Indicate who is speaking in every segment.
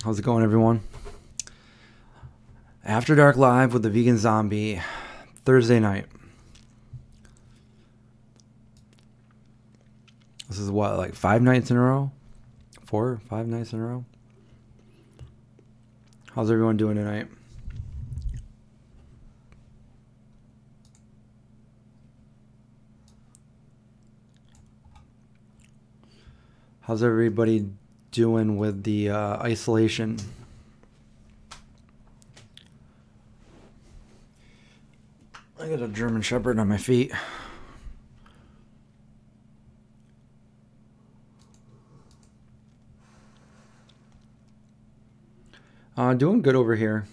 Speaker 1: How's it going, everyone? After Dark Live with the Vegan Zombie, Thursday night. This is what, like 5 nights in a row? 4 or 5 nights in a row? How's everyone doing tonight? How's everybody doing with the isolation? I got a German Shepherd on my feet. Doing good over here.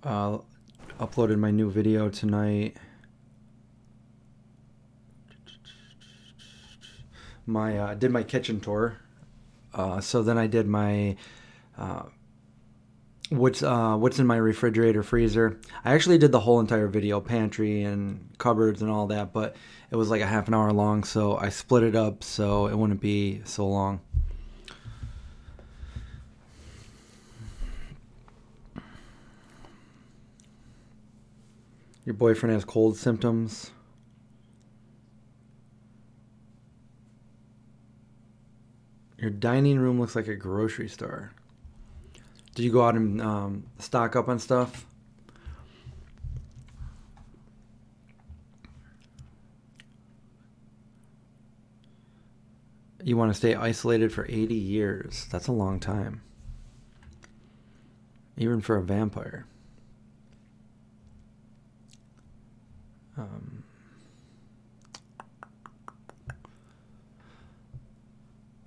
Speaker 1: Uploaded my new video tonight. Did my kitchen tour. So then I did my what's in my refrigerator, freezer. I actually did the whole entire video, pantry and cupboards and all that, but it was like a half an hour long, so I split it up so it wouldn't be so long. Your boyfriend has cold symptoms. Your dining room looks like a grocery store. Did you go out and stock up on stuff? You want to stay isolated for 80 years. That's a long time. Even for a vampire.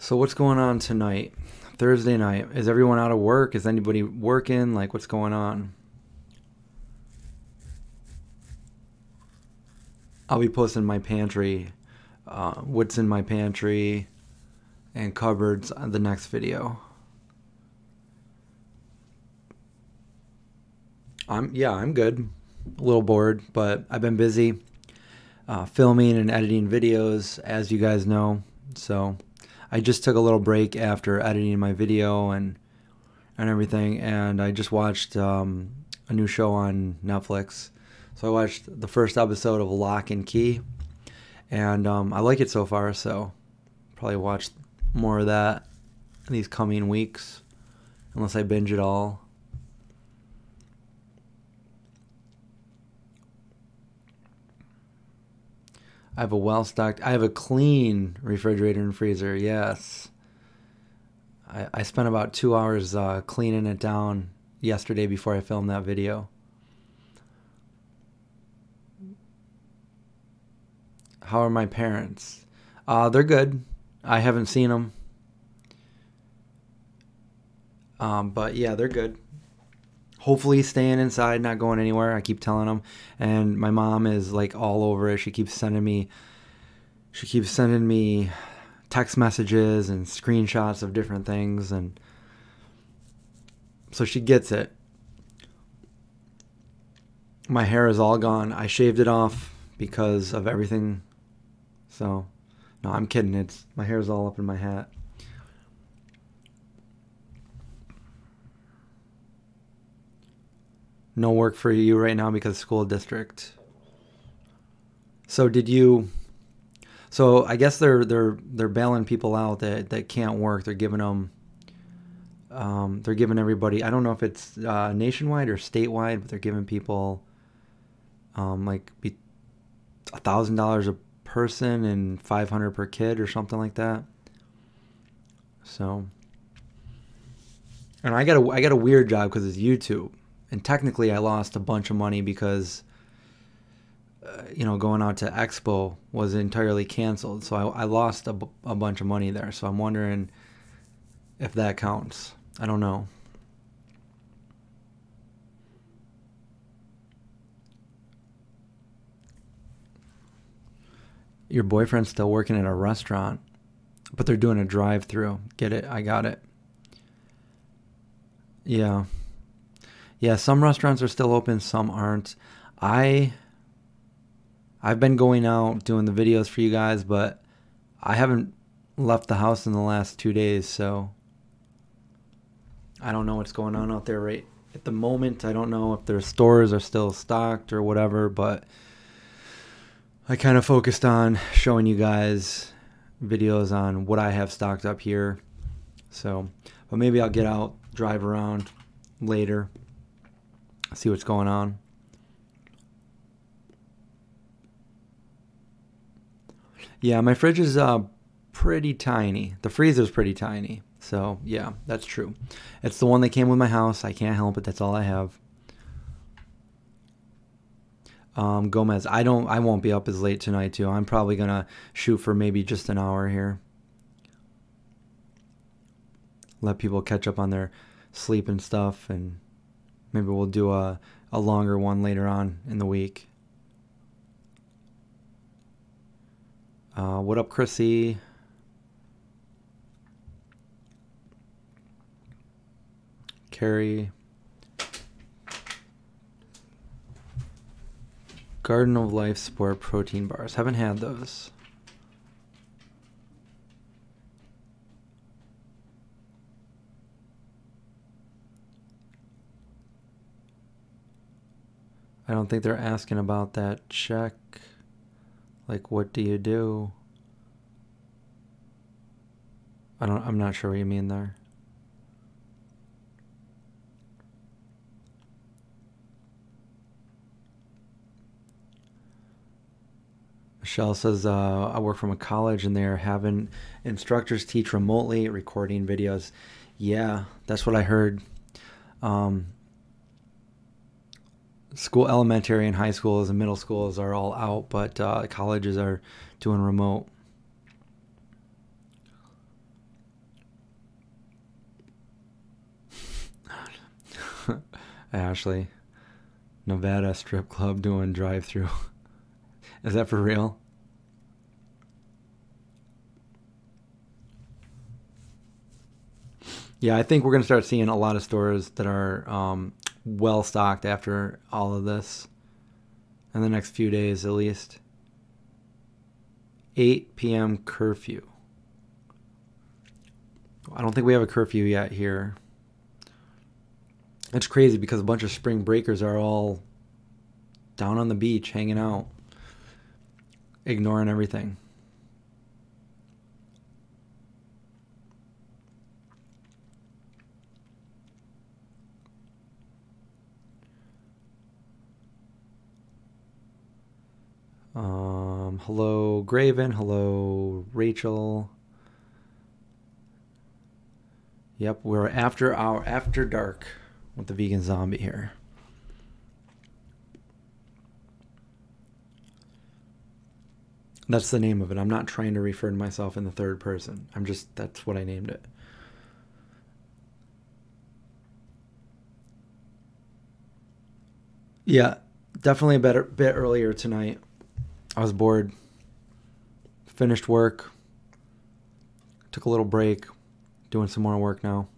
Speaker 1: So what's going on tonight? Thursday night. Is everyone out of work? Is anybody working? Like, what's going on? I'll be posting my pantry, what's in my pantry and cupboards on the next video. I'm good. A little bored, but I've been busy filming and editing videos, as you guys know. So I just took a little break after editing my video and everything, and I just watched a new show on Netflix. So I watched the first episode of Lock and Key, and I like it so far, so probably watch more of that in these coming weeks, unless I binge it all. I have a well-stocked, I have a clean refrigerator and freezer, yes. I spent about 2 hours cleaning it down yesterday before I filmed that video. How are my parents? They're good. I haven't seen them. But yeah, they're good. Hopefully staying inside, not going anywhere. I keep telling them. And my mom is like all over it. She keeps sending me text messages and screenshots of different things, and so she gets it. My hair is all gone. I shaved it off because of everything. So, no, I'm kidding. My hair's all up in my hat. No work for you right now because school district. So so I guess they're bailing people out that can't work. They're giving them they're giving everybody, I don't know if it's nationwide or statewide, but they're giving people like $1,000 a person and $500 per kid or something like that. So, and I got a weird job because it's YouTube. And technically, I lost a bunch of money because, going out to Expo was entirely canceled. So I lost a bunch of money there. So I'm wondering if that counts. I don't know. Your boyfriend's still working at a restaurant, but they're doing a drive-through. Get it? I got it. Yeah. Yeah, some restaurants are still open, some aren't. I've been going out doing the videos for you guys, but I haven't left the house in the last 2 days, so I don't know what's going on out there right at the moment. I don't know if their stores are still stocked or whatever, but I kind of focused on showing you guys videos on what I have stocked up here. So, but maybe I'll get out, drive around later, see what's going on. Yeah, my fridge is pretty tiny. The freezer's pretty tiny. So, yeah, that's true. It's the one that came with my house. I can't help it. That's all I have. Gomez, I won't be up as late tonight too. I'm probably gonna shoot for maybe just an hour here. Let people catch up on their sleep and stuff, and maybe we'll do a longer one later on in the week. What up, Chrissy? Carrie. Garden of Life Sport protein bars. Haven't had those. I don't think they're asking about that check. Like, what do you do? I'm not sure what you mean there. Michelle says, I work from a college and they're having instructors teach remotely, recording videos. Yeah, that's what I heard. School, elementary and high schools and middle schools are all out, but colleges are doing remote. Ashley, Nevada strip club doing drive-through. Is that for real? Yeah, I think we're going to start seeing a lot of stores that are well stocked after all of this in the next few days at least. 8 p.m. curfew. I don't think we have a curfew yet here. It's crazy because a bunch of spring breakers are all down on the beach hanging out, ignoring everything. Hello, Graven. Hello, Rachel. Yep, we're after dark with the vegan zombie here. That's the name of it. I'm not trying to refer to myself in the third person. That's what I named it. Yeah, definitely a bit earlier tonight. I was bored. Finished work. Took a little break. Doing some more work now.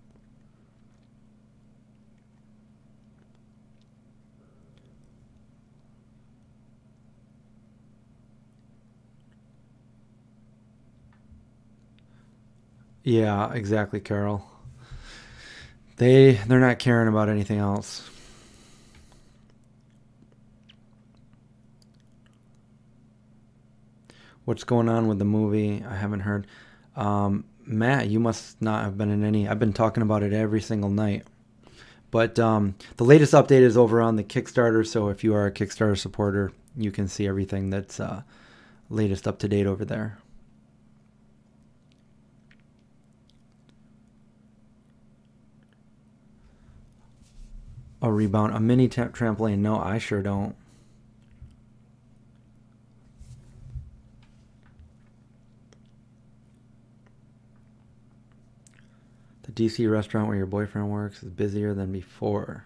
Speaker 1: Yeah, exactly, Carol. They're not caring about anything else. What's going on with the movie? I haven't heard. Matt, you must not have been in any. I've been talking about it every single night. But the latest update is over on the Kickstarter. So if you are a Kickstarter supporter, you can see everything that's latest up to date over there. A rebound, a mini trampoline. No, I sure don't. The DC restaurant where your boyfriend works is busier than before.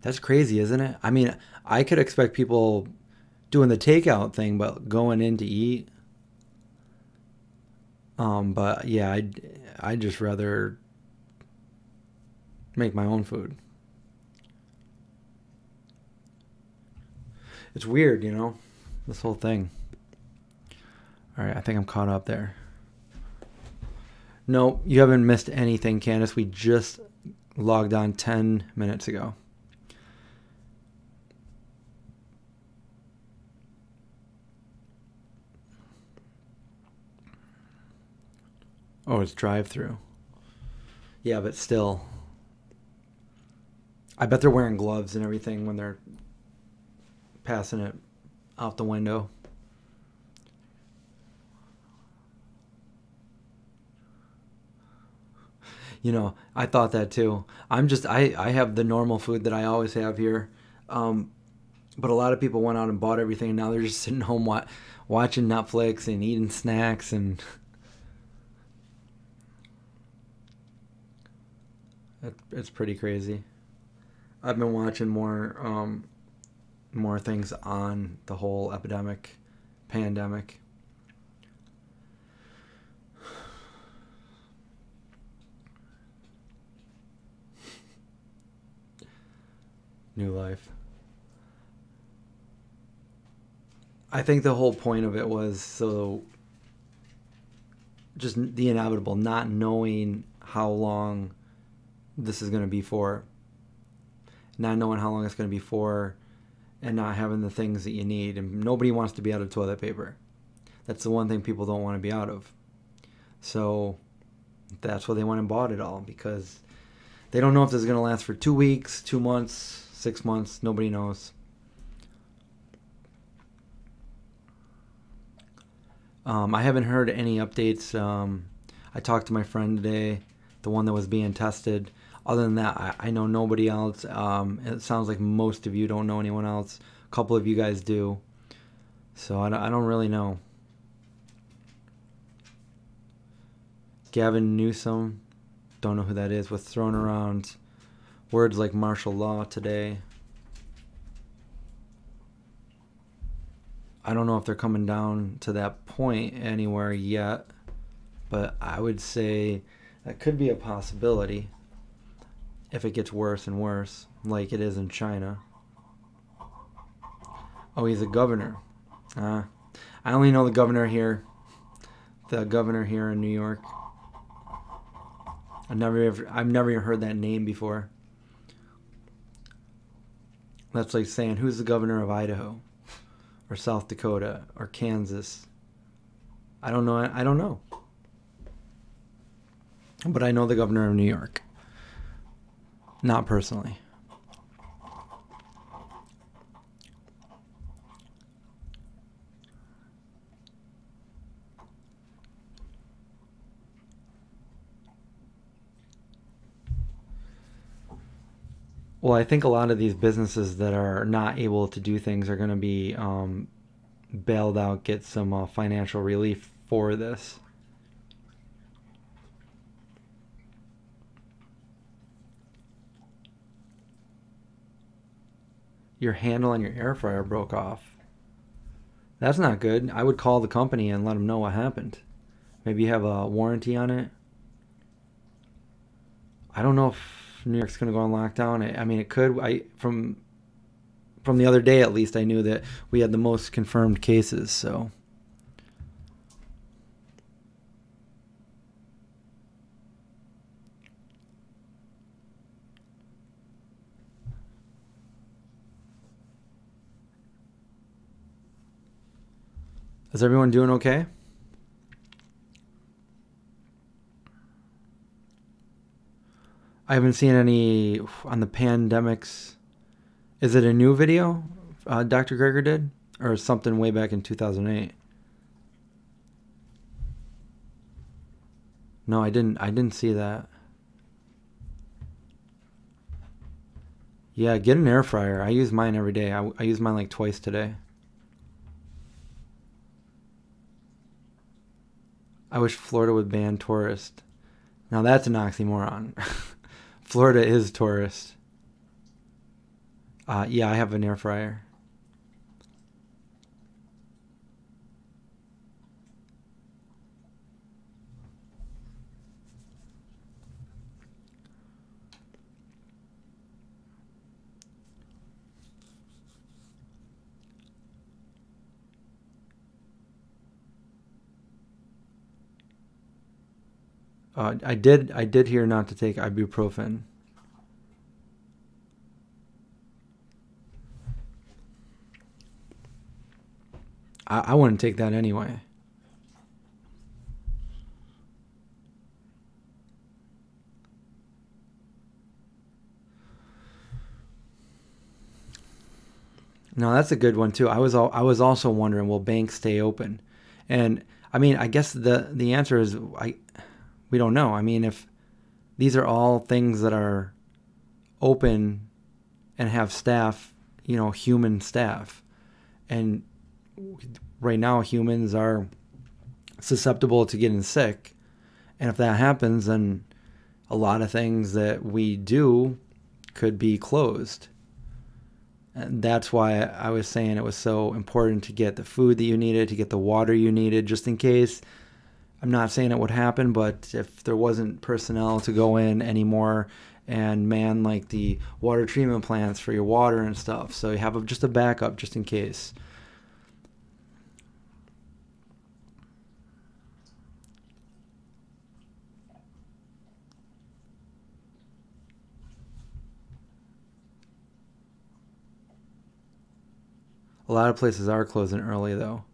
Speaker 1: That's crazy, isn't it? I mean, I could expect people doing the takeout thing, but going in to eat. But yeah, I'd just rather make my own food. It's weird, you know, this whole thing. All right, I think I'm caught up there. No, you haven't missed anything, Candace. We just logged on 10 minutes ago. Oh, it's drive-through. Yeah, but still. I bet they're wearing gloves and everything when they're passing it out the window. You know, I thought that too. I have the normal food that I always have here. But a lot of people went out and bought everything, and now they're just sitting home watching Netflix and eating snacks, and it's pretty crazy. I've been watching more things on the whole pandemic. New life. I think the whole point of it was so just the inevitable, not knowing how long this is going to be for, not knowing how long it's going to be for, and not having the things that you need. And nobody wants to be out of toilet paper. That's the one thing people don't want to be out of. So that's why they went and bought it all, because they don't know if this is going to last for 2 weeks, 2 months, 6 months. Nobody knows. I haven't heard any updates. I talked to my friend today, the one that was being tested. Other than that, I know nobody else. It sounds like most of you don't know anyone else. A couple of you guys do. So I don't really know. Gavin Newsom, don't know who that is, was thrown around words like martial law today. I don't know if they're coming down to that point anywhere yet, but I would say that could be a possibility if it gets worse and worse, like it is in China. Oh, he's a governor. I only know the governor here in New York. I've never even heard that name before. That's like saying, who's the governor of Idaho, or South Dakota, or Kansas? I don't know. But I know the governor of New York. Not personally. Well, I think a lot of these businesses that are not able to do things are going to be bailed out, get some financial relief for this. Your handle on your air fryer broke off. That's not good. I would call the company and let them know what happened. Maybe you have a warranty on it. I don't know if New York's going to go on lockdown. I mean, it could. From the other day, at least, I knew that we had the most confirmed cases. So is everyone doing okay? I haven't seen any on the pandemics. Is it a new video Dr. Greger did? Or something way back in 2008? No, I didn't see that. Yeah, get an air fryer. I use mine every day. I use mine like twice today. I wish Florida would ban tourists. Now that's an oxymoron. Florida is tourist. Yeah, I have an air fryer. I did hear not to take ibuprofen. I wouldn't take that anyway. No, that's a good one too. I was also wondering, will banks stay open? And I mean, I guess the answer is we don't know. I mean, if these are all things that are open and have staff, human staff, and right now humans are susceptible to getting sick, and if that happens, then a lot of things that we do could be closed. And that's why I was saying it was so important to get the food that you needed, to get the water you needed, just in case. I'm not saying it would happen, but if there wasn't personnel to go in anymore and man like the water treatment plants for your water and stuff, so you have just a backup just in case. A lot of places are closing early though.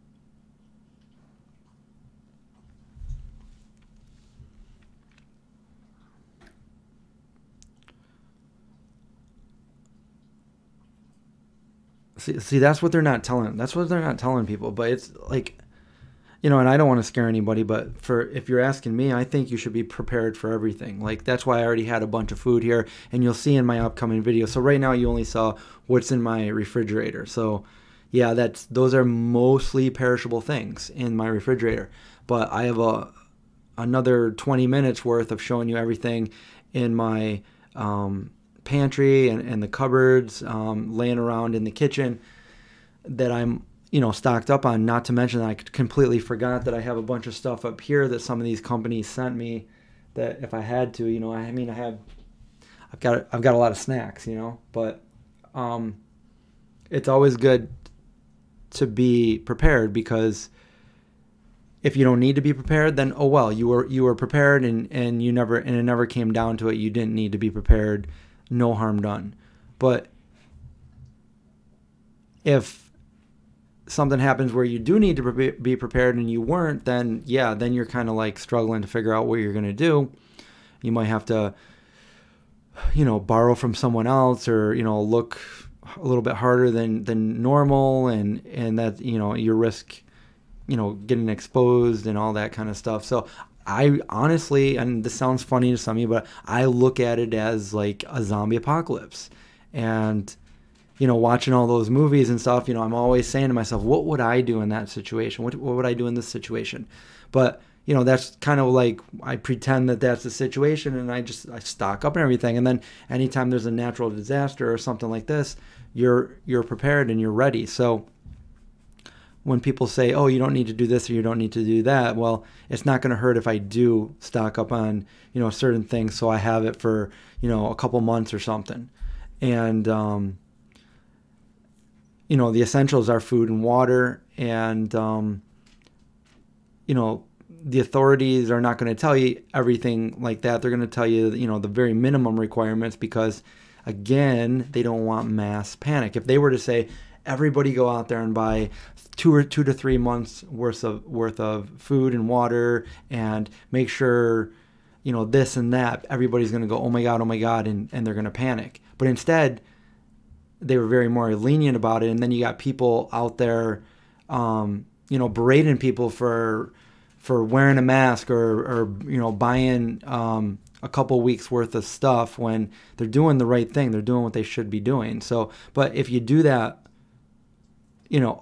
Speaker 1: See, that's what they're not telling. That's what they're not telling people. But it's like, and I don't want to scare anybody, but if you're asking me, I think you should be prepared for everything. Like, that's why I already had a bunch of food here, and you'll see in my upcoming video. So right now you only saw what's in my refrigerator. So yeah, those are mostly perishable things in my refrigerator. But I have another 20 minutes worth of showing you everything in my pantry and the cupboards, laying around in the kitchen that I'm stocked up on. Not to mention that I completely forgot that I have a bunch of stuff up here that some of these companies sent me that if I had to, I mean, I've got a lot of snacks, but it's always good to be prepared, because if you don't need to be prepared, then oh well, you were prepared and it never came down to it. You didn't need to be prepared. No harm done. But if something happens where you do need to be prepared and you weren't, then yeah, then you're kind of like struggling to figure out what you're going to do. You might have to, borrow from someone else, or, look a little bit harder than normal, and that, your risk, getting exposed and all that kind of stuff. So I honestly, and this sounds funny to some of you, but I look at it as like a zombie apocalypse. And watching all those movies and stuff, I'm always saying to myself, what would I do in that situation? What would I do in this situation? But, that's kind of like, I pretend that that's the situation, and I stock up and everything. And then anytime there's a natural disaster or something like this, you're prepared and you're ready. So when people say, oh, you don't need to do this or you don't need to do that, well, it's not going to hurt if I do stock up on, certain things, so I have it for, a couple months or something. And, the essentials are food and water, and, the authorities are not going to tell you everything like that. They're going to tell you, the very minimum requirements, because, again, they don't want mass panic. If they were to say, everybody go out there and buy 2 to 3 months worth of food and water, and make sure, this and that, everybody's going to go, oh my God, and they're going to panic. But instead, they were very more lenient about it. And then you got people out there, berating people for wearing a mask, or buying a couple weeks worth of stuff when they're doing the right thing. They're doing what they should be doing. So, but if you do that,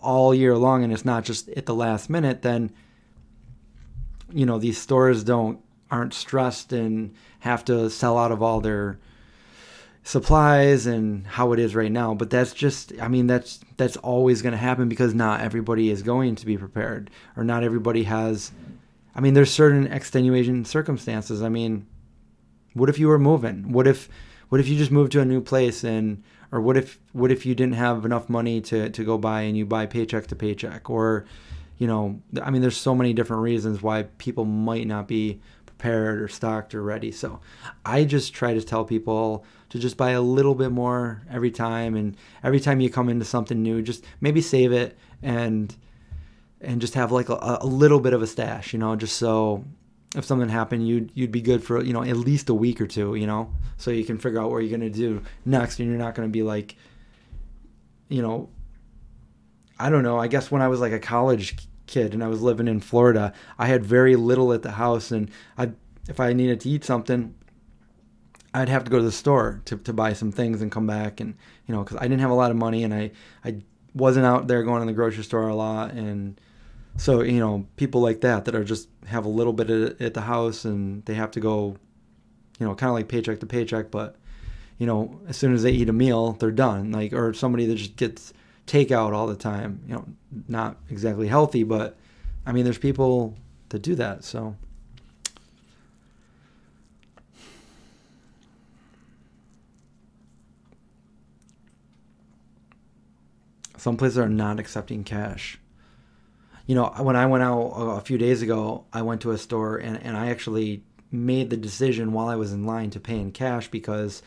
Speaker 1: all year long, and it's not just at the last minute, then, these stores aren't stressed and have to sell out of all their supplies and how it is right now. But that's just, that's always going to happen, because not everybody is going to be prepared, or not everybody has, there's certain extenuating circumstances. What if you were moving? What if you just moved to a new place, or what if you didn't have enough money to go buy, and you buy paycheck to paycheck? Or, there's so many different reasons why people might not be prepared or stocked or ready. So I just try to tell people to just buy a little bit more every time, and every time you come into something new, just maybe save it and just have like a little bit of a stash, you know, just so if something happened, you'd be good for, you know, at least a week or two, you know, so you can figure out what you're going to do next, and you're not going to be like, you know, I don't know, I guess when I was like a college kid and I was living in Florida, I had very little at the house, and if I needed to eat something, I'd have to go to the store to buy some things and come back, and, you know, because I didn't have a lot of money, and I wasn't out there going to the grocery store a lot. And so, you know, people like that are just have a little bit at the house, and they have to go, you know, kind of like paycheck to paycheck, but, you know, as soon as they eat a meal, they're done. Like, or somebody that just gets takeout all the time, you know, not exactly healthy, but I mean, there's people that do that. So some places are not accepting cash. You know, when I went out a few days ago, I went to a store, and I actually made the decision while I was in line to pay in cash, because,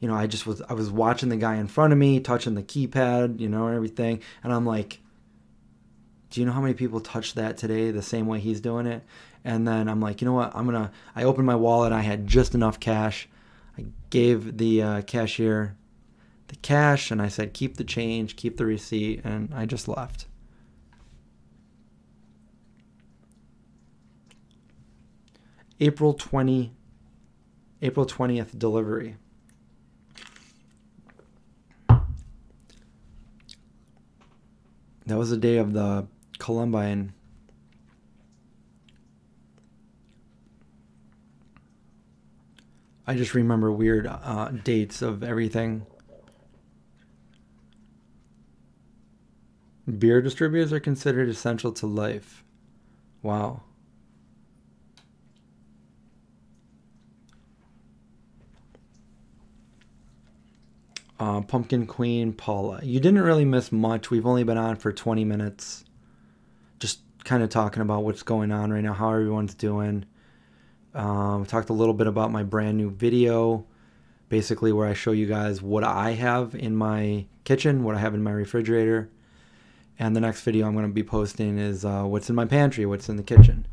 Speaker 1: you know, I was watching the guy in front of me touching the keypad, you know, and everything, and I'm like, do you know how many people touch that today the same way he's doing it? And then I'm like, you know what, I opened my wallet, I had just enough cash. I gave the cashier the cash, and I said, keep the change, keep the receipt, and I just left. April 20th delivery. That was the day of the Columbine. I just remember weird dates of everything. Beer distributors are considered essential to life. Wow. Pumpkin Queen Paula. You didn't really miss much. We've only been on for 20 minutes. Just kind of talking about what's going on right now, how everyone's doing. Talked a little bit about my brand new video, basically where I show you guys what I have in my kitchen, what I have in my refrigerator. And the next video I'm going to be posting is what's in my pantry, what's in the kitchen.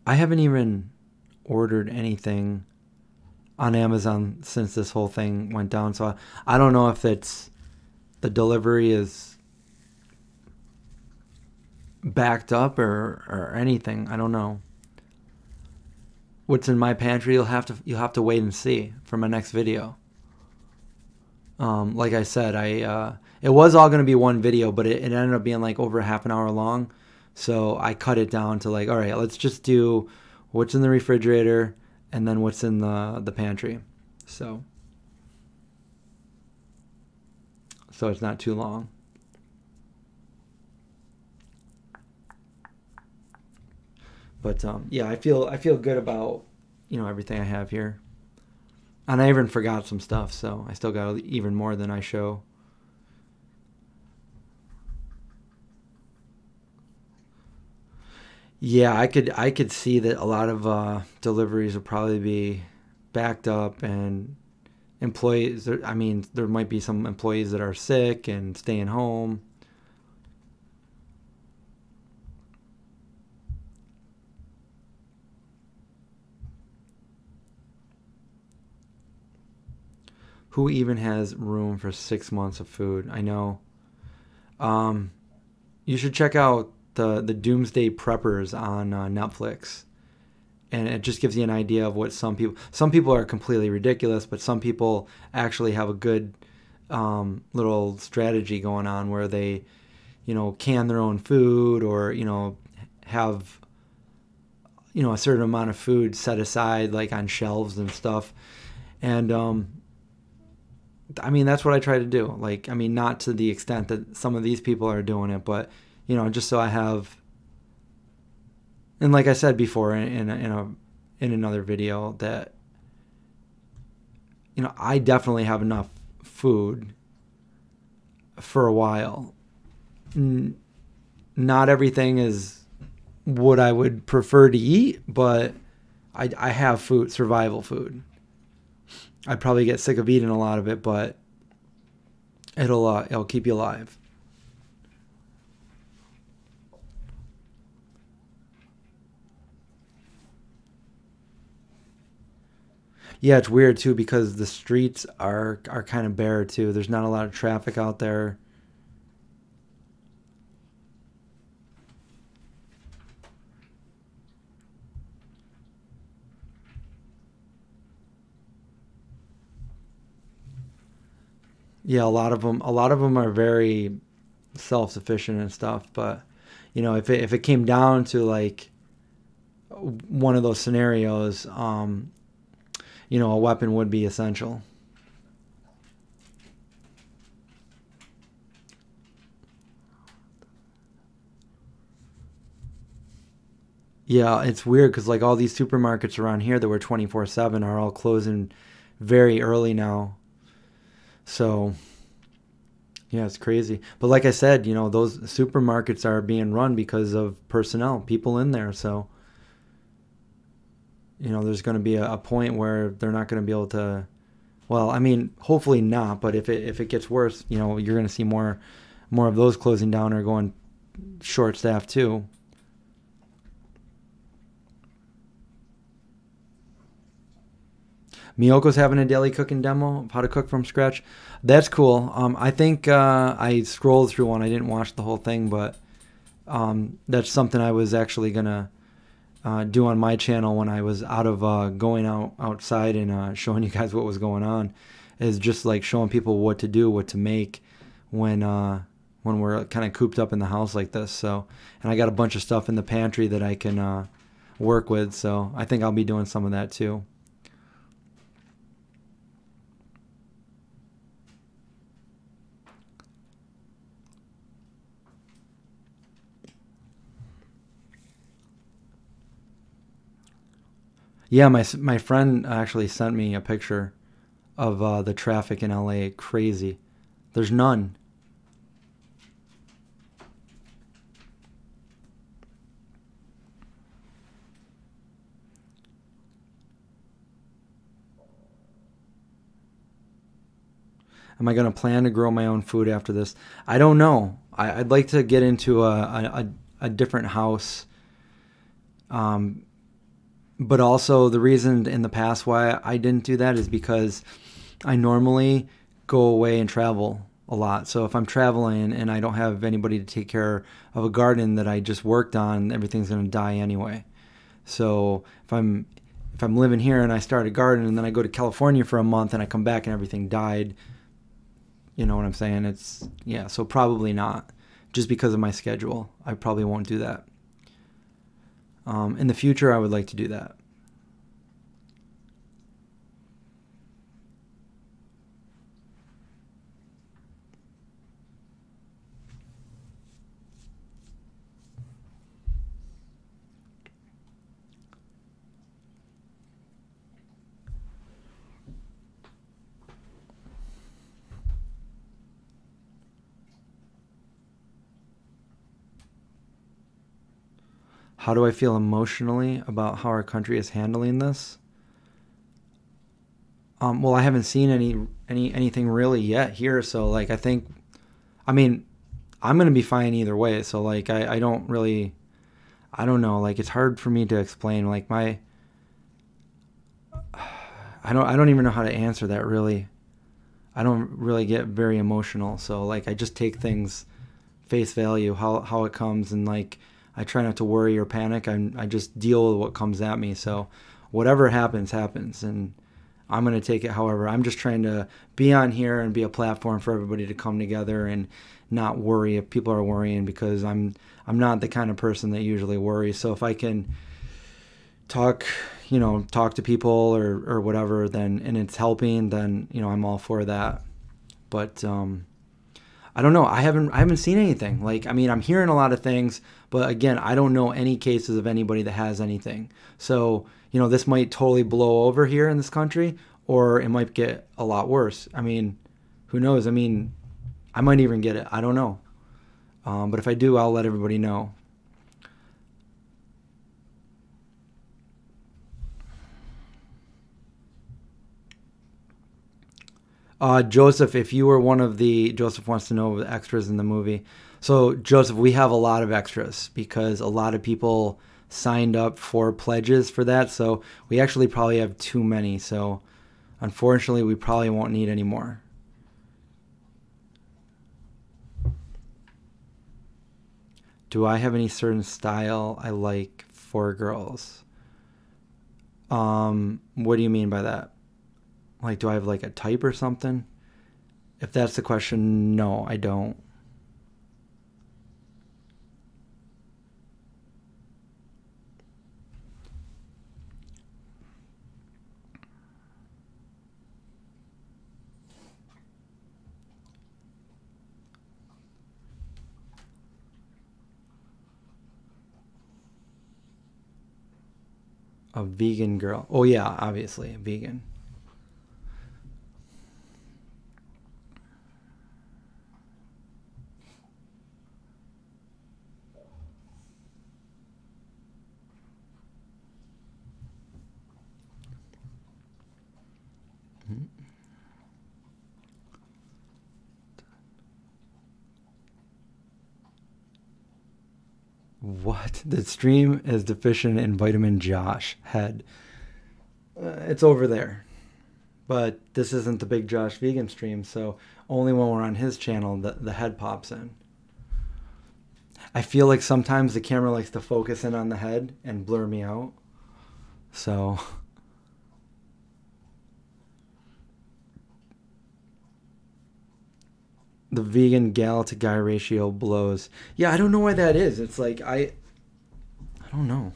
Speaker 1: I haven't even ordered anything on Amazon since this whole thing went down. So I don't know if it's the delivery is backed up or anything. I don't know. What's in my pantry, you'll have to wait and see for my next video. Like I said, it was all going to be one video, but it ended up being like over half an hour long. So I cut it down to like, all right, let's just do what's in the refrigerator and then what's in the pantry. So it's not too long. But yeah, I feel good about, you know, everything I have here. And I even forgot some stuff, so I still got even more than I show. Yeah, I could see that a lot of deliveries will probably be backed up, and employees, I mean, there might be some employees that are sick and staying home. Who even has room for 6 months of food? I know. You should check out the Doomsday Preppers on Netflix, and it just gives you an idea of what some people are completely ridiculous, but some people actually have a good little strategy going on where they, you know, can their own food, or, you know, have, you know, a certain amount of food set aside like on shelves and stuff. And I mean, that's what I try to do. Like, I mean, not to the extent that some of these people are doing it, but, you know, just so I have, and like I said before in another video, that I definitely have enough food for a while. Not everything is what I would prefer to eat, but I have food, survival food. I'd probably get sick of eating a lot of it, but it'll keep you alive. Yeah, it's weird too because the streets are kind of bare too. There's not a lot of traffic out there. Yeah, a lot of them are very self-sufficient and stuff, but if it came down to like one of those scenarios, a weapon would be essential. Yeah, it's weird because like all these supermarkets around here that were 24/7 are all closing very early now. So yeah, it's crazy. But like I said, those supermarkets are being run because of personnel, people in there. So there's going to be a point where they're not going to be able to. Well, I mean, hopefully not. But if it gets worse, you're going to see more of those closing down or going short staffed too. Miyoko's having a daily cooking demo of how to cook from scratch. That's cool. I think I scrolled through one. I didn't watch the whole thing, but that's something I was actually gonna do on my channel when I was out of going outside and showing you guys what was going on. Is just like showing people what to do, what to make when we're kind of cooped up in the house like this. So, and I got a bunch of stuff in the pantry that I can work with. So I think I'll be doing some of that too. Yeah, my friend actually sent me a picture of the traffic in LA. Crazy. There's none. Am I going to plan to grow my own food after this? I don't know. I'd like to get into a different house. Um, but also the reason in the past why I didn't do that is because I normally go away and travel a lot. So if I'm traveling and I don't have anybody to take care of a garden that I just worked on, everything's going to die anyway. So if I'm living here and I start a garden and then I go to California for a month and I come back and everything died, you know what I'm saying? Yeah, so probably not. Just because of my schedule, I probably won't do that. In the future, I would like to do that. How do I feel emotionally about how our country is handling this? Well, I haven't seen anything really yet here, so like I mean, I'm gonna be fine either way. So like I don't really, I don't know. Like it's hard for me to explain. Like I don't even know how to answer that really. I don't really get very emotional, so like I just take things face value, how it comes, and like I try not to worry or panic. I just deal with what comes at me. So whatever happens, happens, and I'm gonna take it. However, I'm just trying to be on here and be a platform for everybody to come together and not worry if people are worrying, because I'm not the kind of person that usually worries. So if I can talk talk to people or whatever, then, and it's helping, then I'm all for that. But I don't know. I haven't seen anything. Like, I mean, I'm hearing a lot of things, but again, I don't know any cases of anybody that has anything. So, this might totally blow over here in this country, or it might get a lot worse. I mean, who knows? I mean, I might even get it. I don't know. But if I do, I'll let everybody know. Joseph, if you were one of the, Joseph wants to know the extras in the movie. So Joseph, we have a lot of extras because a lot of people signed up for pledges for that. So we actually probably have too many. So unfortunately, we probably won't need any more. Do I have any certain style I like for girls? What do you mean by that? Like, do I have like a type or something? If that's the question, no, I don't. A vegan girl. Oh yeah, obviously, vegan. What? The stream is deficient in vitamin Josh head. It's over there. But this isn't the big Josh vegan stream, so only when we're on his channel the head pops in. I feel like sometimes the camera likes to focus in on the head and blur me out. So the vegan gal to guy ratio blows. Yeah, I don't know why that is. It's like I don't know.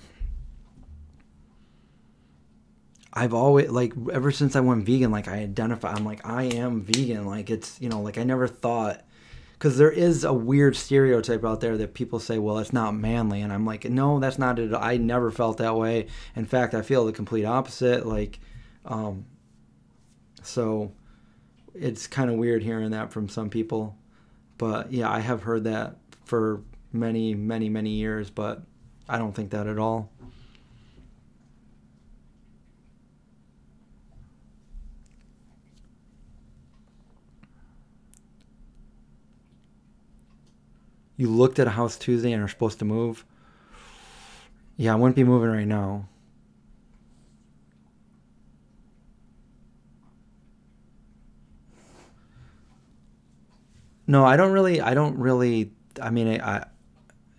Speaker 1: I've always, like, ever since I went vegan, like, I identify, I'm like, I am vegan. Like, it's, you know, like, I never thought, because there is a weird stereotype out there that people say, well, it's not manly. And I'm like, no, that's not it. I never felt that way. In fact, I feel the complete opposite. Like, so it's kind of weird hearing that from some people. But yeah, I have heard that for many, many, many years, but I don't think that at all. You looked at a house Tuesday and are supposed to move? Yeah, I wouldn't be moving right now. No, I mean,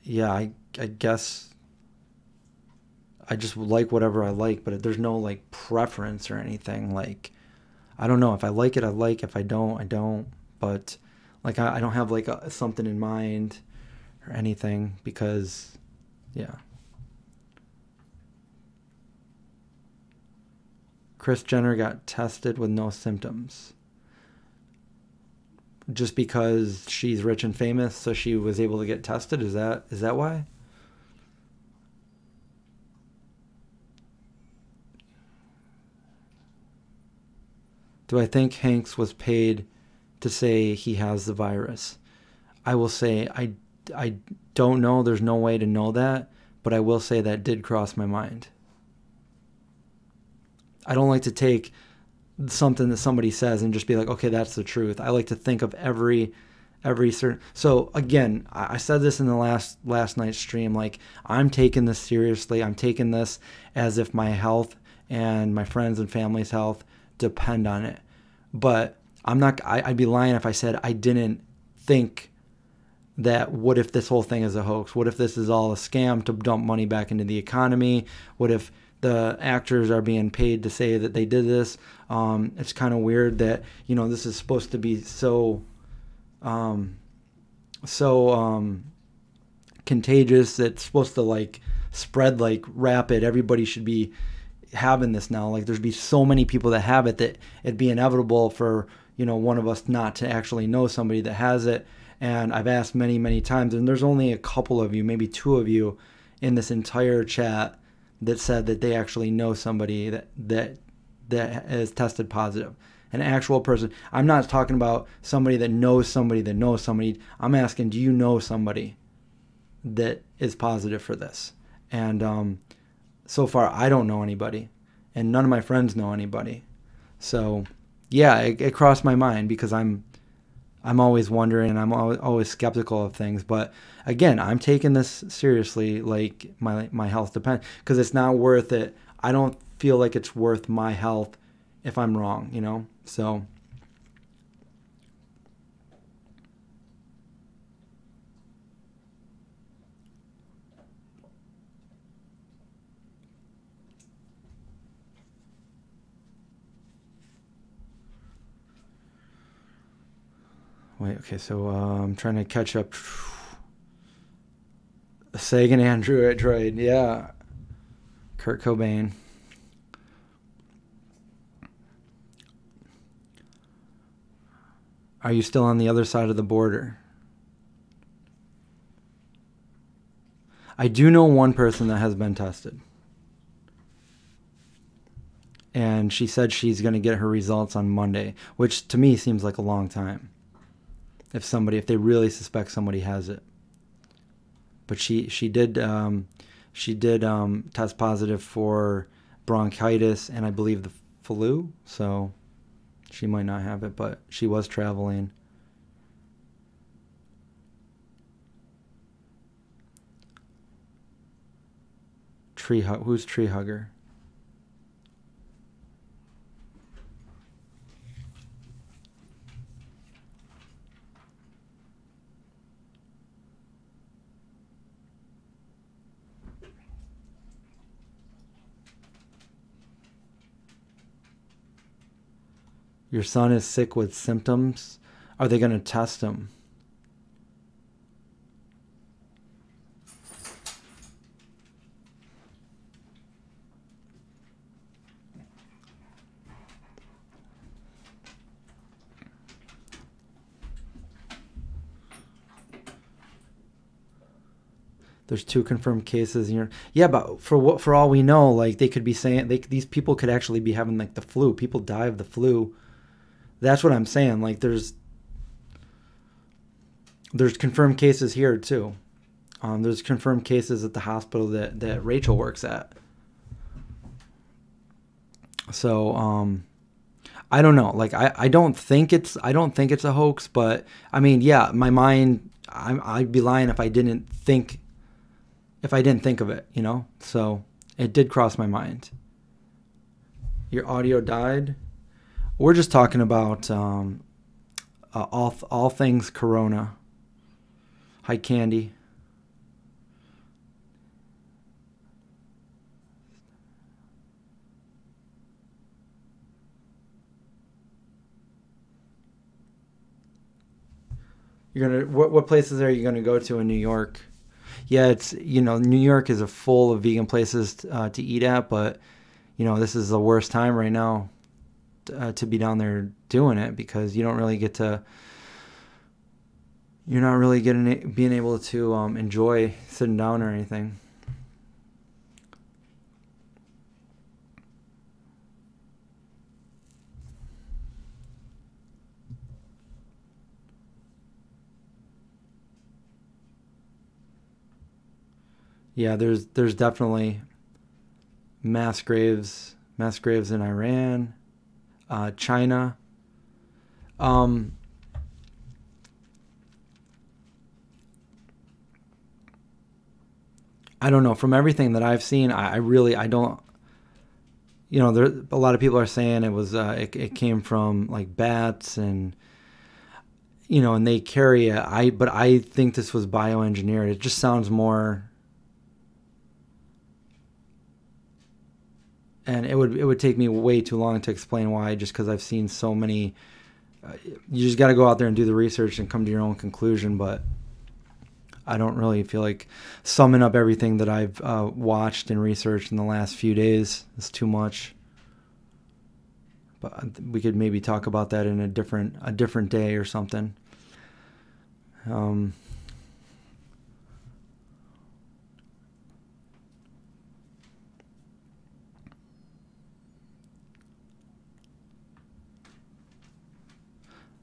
Speaker 1: yeah, I guess I just like whatever I like, but there's no like preference or anything. Like, I don't know. If I like it, I like. If I don't, I don't. But like, I don't have like something in mind or anything because, yeah. Kris Jenner got tested with no symptoms. Just because she's rich and famous, so she was able to get tested? Is that why? Do I think Hanks was paid to say he has the virus? I will say I don't know. There's no way to know that, but I will say that did cross my mind. I don't like to take something that somebody says and just be like, okay, that's the truth. I like to think of every certain. So again, I said this in the last night's stream. Like, I'm taking this seriously. I'm taking this as if my health and my friends and family's health depend on it. But I'm not. I'd be lying if I said I didn't think that. What if this whole thing is a hoax? What if this is all a scam to dump money back into the economy? What if the actors are being paid to say that they did this? It's kind of weird that, you know, this is supposed to be so contagious. It's supposed to like spread like rapid. Everybody should be having this now. Like, there's be so many people that have it that it'd be inevitable for, you know, one of us not to actually know somebody that has it. And I've asked many, many times, and there's only a couple of you, maybe two of you in this entire chat that said that they actually know somebody that that is tested positive. An actual person. I'm not talking about somebody that knows somebody that knows somebody. I'm asking, do you know somebody that is positive for this? And so far, I don't know anybody, and none of my friends know anybody. So, yeah, it crossed my mind because I'm always wondering, and I'm always skeptical of things. But again, I'm taking this seriously, like my health depends, because it's not worth it. I don't feel like it's worth my health if I'm wrong, you know? So wait, okay, so I'm trying to catch up. Sagan Android, yeah. Kurt Cobain. Are you still on the other side of the border? I do know one person that has been tested. And she said she's going to get her results on Monday, which to me seems like a long time. If they really suspect somebody has it. But she did test positive for bronchitis and I believe the flu, so she might not have it, but she was traveling. Who's Tree Hugger? Your son is sick with symptoms. Are they going to test him? There's 2 confirmed cases. Yeah, but for all we know, like they could be saying these people could actually be having like the flu. People die of the flu. That's what I'm saying. Like there's confirmed cases here too. There's confirmed cases at the hospital that Rachel works at. So I don't know. Like I don't think it's a hoax, but I mean, yeah, my mind, I'd be lying if I didn't think of it, you know? So it did cross my mind. Your audio died. We're just talking about all things Corona. Hi, Candy. You're gonna what places are you gonna go to in New York? Yeah, it's New York is full of vegan places to eat at, but this is the worst time right now to be down there doing it because you don't really get to. You're not really being able to enjoy sitting down or anything. Yeah, there's definitely mass graves in Iran, China. I don't know. From everything that I've seen, I don't. There a lot of people are saying it was it came from like bats and and they carry it. But I think this was bioengineered. It just sounds more. And it would take me way too long to explain why, just because I've seen so many. You just got to go out there and do the research and come to your own conclusion. But I don't really feel like summing up everything that I've watched and researched in the last few days is too much. But we could maybe talk about that in a different day or something.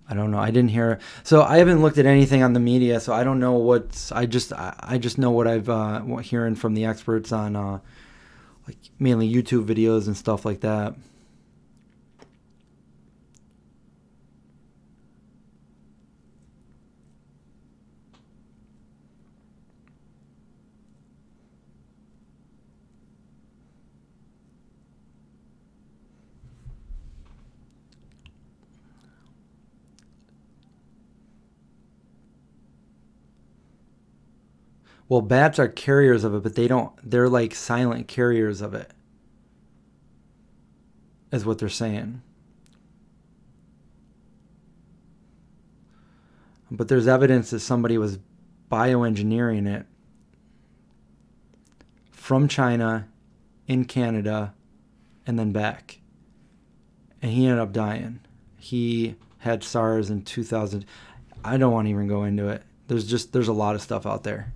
Speaker 1: I don't know. I didn't hear. So I haven't looked at anything on the media, so I don't know what's. I just know what I've hearing from the experts on like mainly YouTube videos and stuff like that. Well, bats are carriers of it, but they don't. They're like silent carriers of it, is what they're saying. But there's evidence that somebody was bioengineering it from China, in Canada, and then back. And he ended up dying. He had SARS in 2000. I don't want to even go into it. There's a lot of stuff out there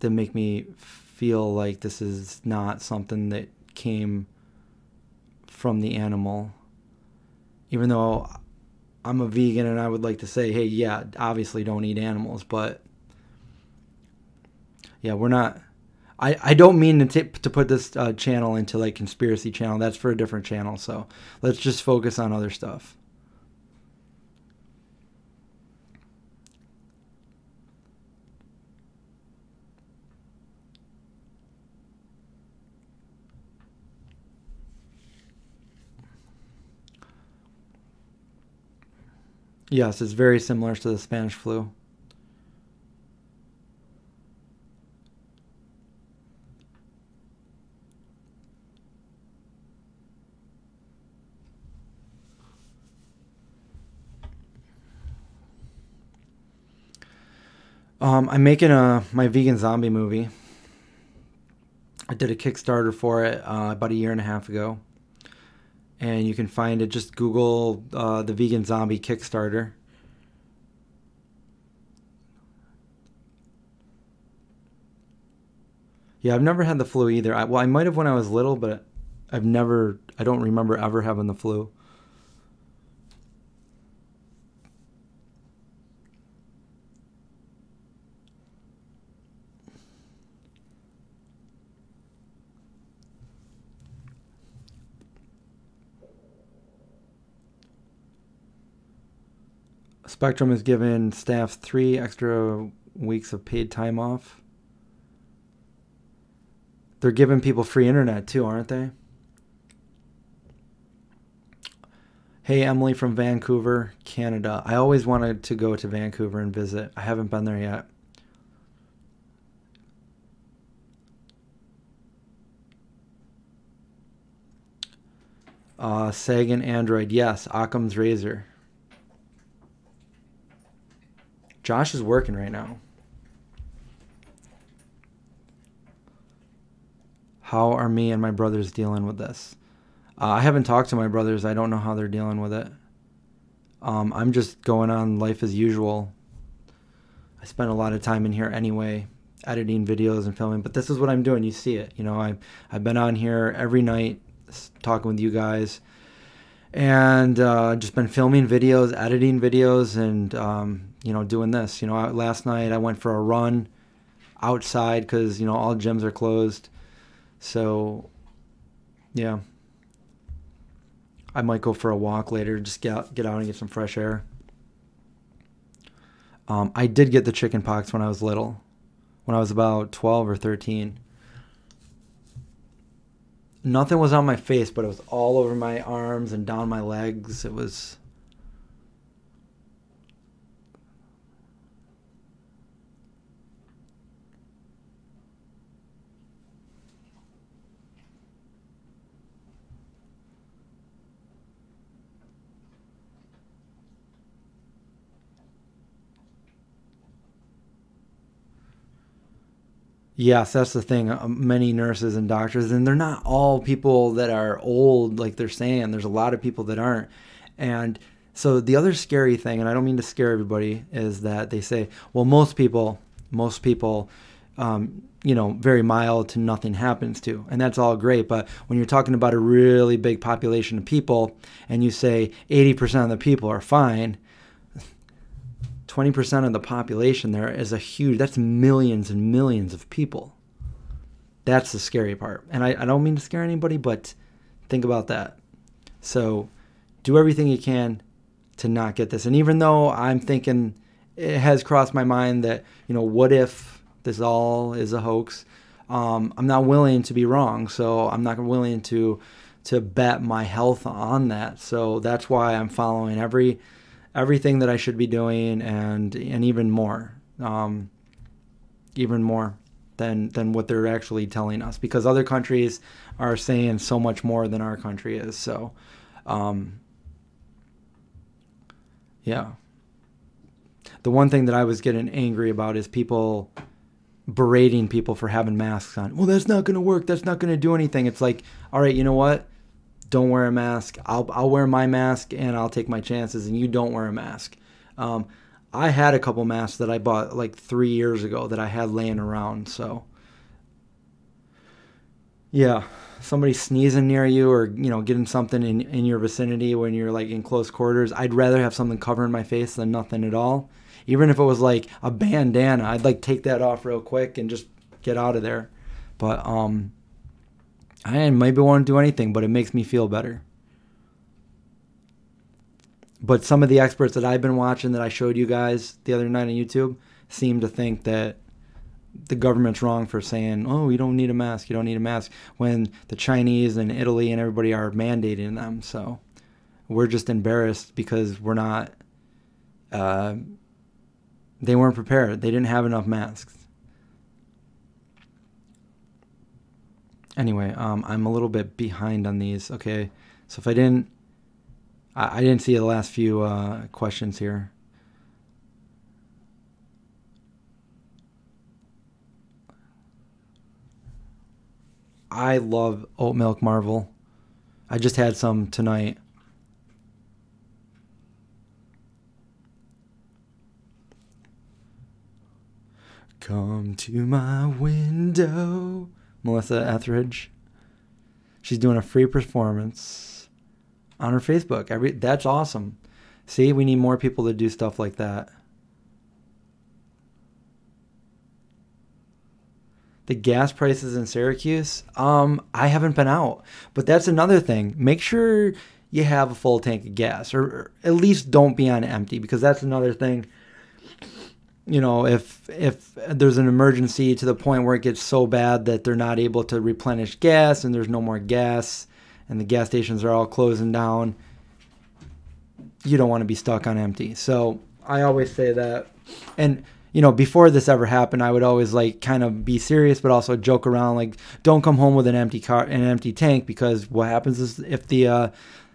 Speaker 1: that make me feel like this is not something that came from the animal. Even though I'm a vegan and I would like to say, hey, yeah, obviously don't eat animals, but yeah, we're not. I don't mean to put this channel into like conspiracy channel. That's for a different channel. So let's just focus on other stuff. Yes, it's very similar to the Spanish flu. I'm making my vegan zombie movie. I did a Kickstarter for it about a year and a half ago. And you can find it, just Google the Vegan Zombie Kickstarter. Yeah, I've never had the flu either. Well, I might have when I was little, but I don't remember ever having the flu. Spectrum has given staff 3 extra weeks of paid time off. They're giving people free internet too, aren't they? Hey, Emily from Vancouver, Canada. I always wanted to go to Vancouver and visit. I haven't been there yet. Sagan Android. Yes, Occam's Razor. Josh is working right now. How are me and my brothers dealing with this? I haven't talked to my brothers. I don't know how they're dealing with it. I'm just going on life as usual. I spend a lot of time in here anyway, editing videos and filming. But this is what I'm doing. You see it. You know, I've been on here every night talking with you guys. And just been filming videos, editing videos, and, you know, doing this. You know, last night I went for a run outside because, you know, all gyms are closed. So, yeah. I might go for a walk later, just get out and get some fresh air. I did get the chicken pox when I was little, when I was about 12 or 13. Nothing was on my face, but it was all over my arms and down my legs. It was... Yes, that's the thing. Many nurses and doctors, and they're not all people that are old, like they're saying. There's a lot of people that aren't. And so the other scary thing, and I don't mean to scare everybody, is that they say, well, most people, you know, very mild to nothing happens to. And that's all great. But when you're talking about a really big population of people and you say 80% of the people are fine, 20% of the population there is that's millions and millions of people. That's the scary part. And I don't mean to scare anybody, but think about that. So do everything you can to not get this. And even though I'm thinking, it has crossed my mind that, what if this all is a hoax? I'm not willing to be wrong. So I'm not willing to bet my health on that. So that's why I'm following everything that I should be doing, and even more than what they're actually telling us, because other countries are saying so much more than our country is. So yeah, the one thing that I was getting angry about is people berating people for having masks on. Well, that's not going to work, that's not going to do anything. It's like, all right, you know what, don't wear a mask. I'll wear my mask and I'll take my chances, and you don't wear a mask. I had a couple masks that I bought like 3 years ago that I had laying around. So yeah, somebody sneezing near you, or getting something in your vicinity when you're like in close quarters, I'd rather have something covering my face than nothing at all. Even if it was like a bandana, I'd like take that off real quick and just get out of there. But I maybe won't do anything, but it makes me feel better. But some of the experts that I've been watching that I showed you guys the other night on YouTube seem to think that the government's wrong for saying, oh, you don't need a mask, you don't need a mask, when the Chinese and Italy and everybody are mandating them. So we're just embarrassed because we're not, they weren't prepared. They didn't have enough masks. Anyway, I'm a little bit behind on these. Okay, so if I didn't see the last few questions here. I love oat milk Marvel. I just had some tonight. Come to my window. Melissa Etheridge. She's doing a free performance on her Facebook. That's awesome. See, we need more people to do stuff like that. The gas prices in Syracuse, I haven't been out, but that's another thing. Make sure you have a full tank of gas, or at least don't be on empty, because that's another thing. If there's an emergency to the point where it gets so bad that they're not able to replenish gas and there's no more gas and the gas stations are all closing down, you don't want to be stuck on empty. So I always say that. And before this ever happened, I would always like kind of be serious, but also joke around, like, don't come home with an empty car, an empty tank, because what happens is if the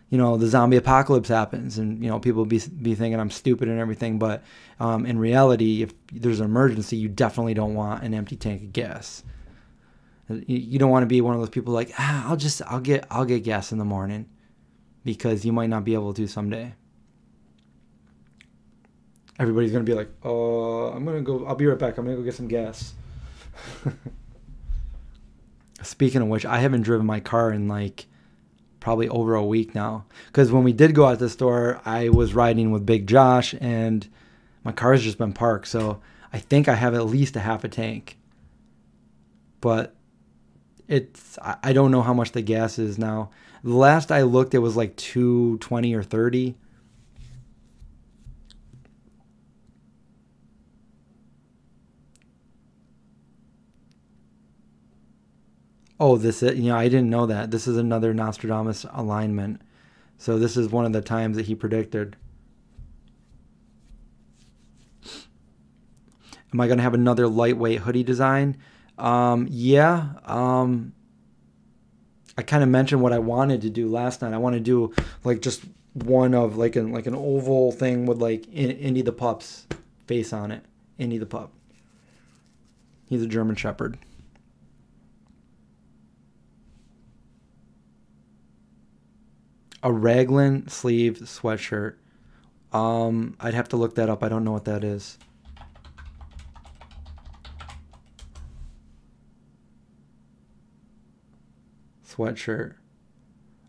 Speaker 1: the zombie apocalypse happens, and people be thinking I'm stupid and everything, but in reality, if there's an emergency, you definitely don't want an empty tank of gas. You don't want to be one of those people like, I'll get gas in the morning, because you might not be able to someday. Everybody's gonna be like, I'll be right back, I'm gonna go get some gas. Speaking of which, I haven't driven my car in like probably over a week now, because when we did go out to the store, I was riding with Big Josh and my car's just been parked, so I think I have at least a half a tank, but I don't know how much the gas is now. The last I looked, it was like $2.20 or $2.30. Oh, I didn't know that. This is another Nostradamus alignment. So this is one of the times that he predicted. Am I going to have another lightweight hoodie design? Yeah. I kind of mentioned what I wanted to do last night. I want to do like just one of like an oval thing with like Indy the Pup's face on it. Indy the Pup. He's a German Shepherd. A raglan sleeve sweatshirt. I'd have to look that up. I don't know what that is. Sweatshirt.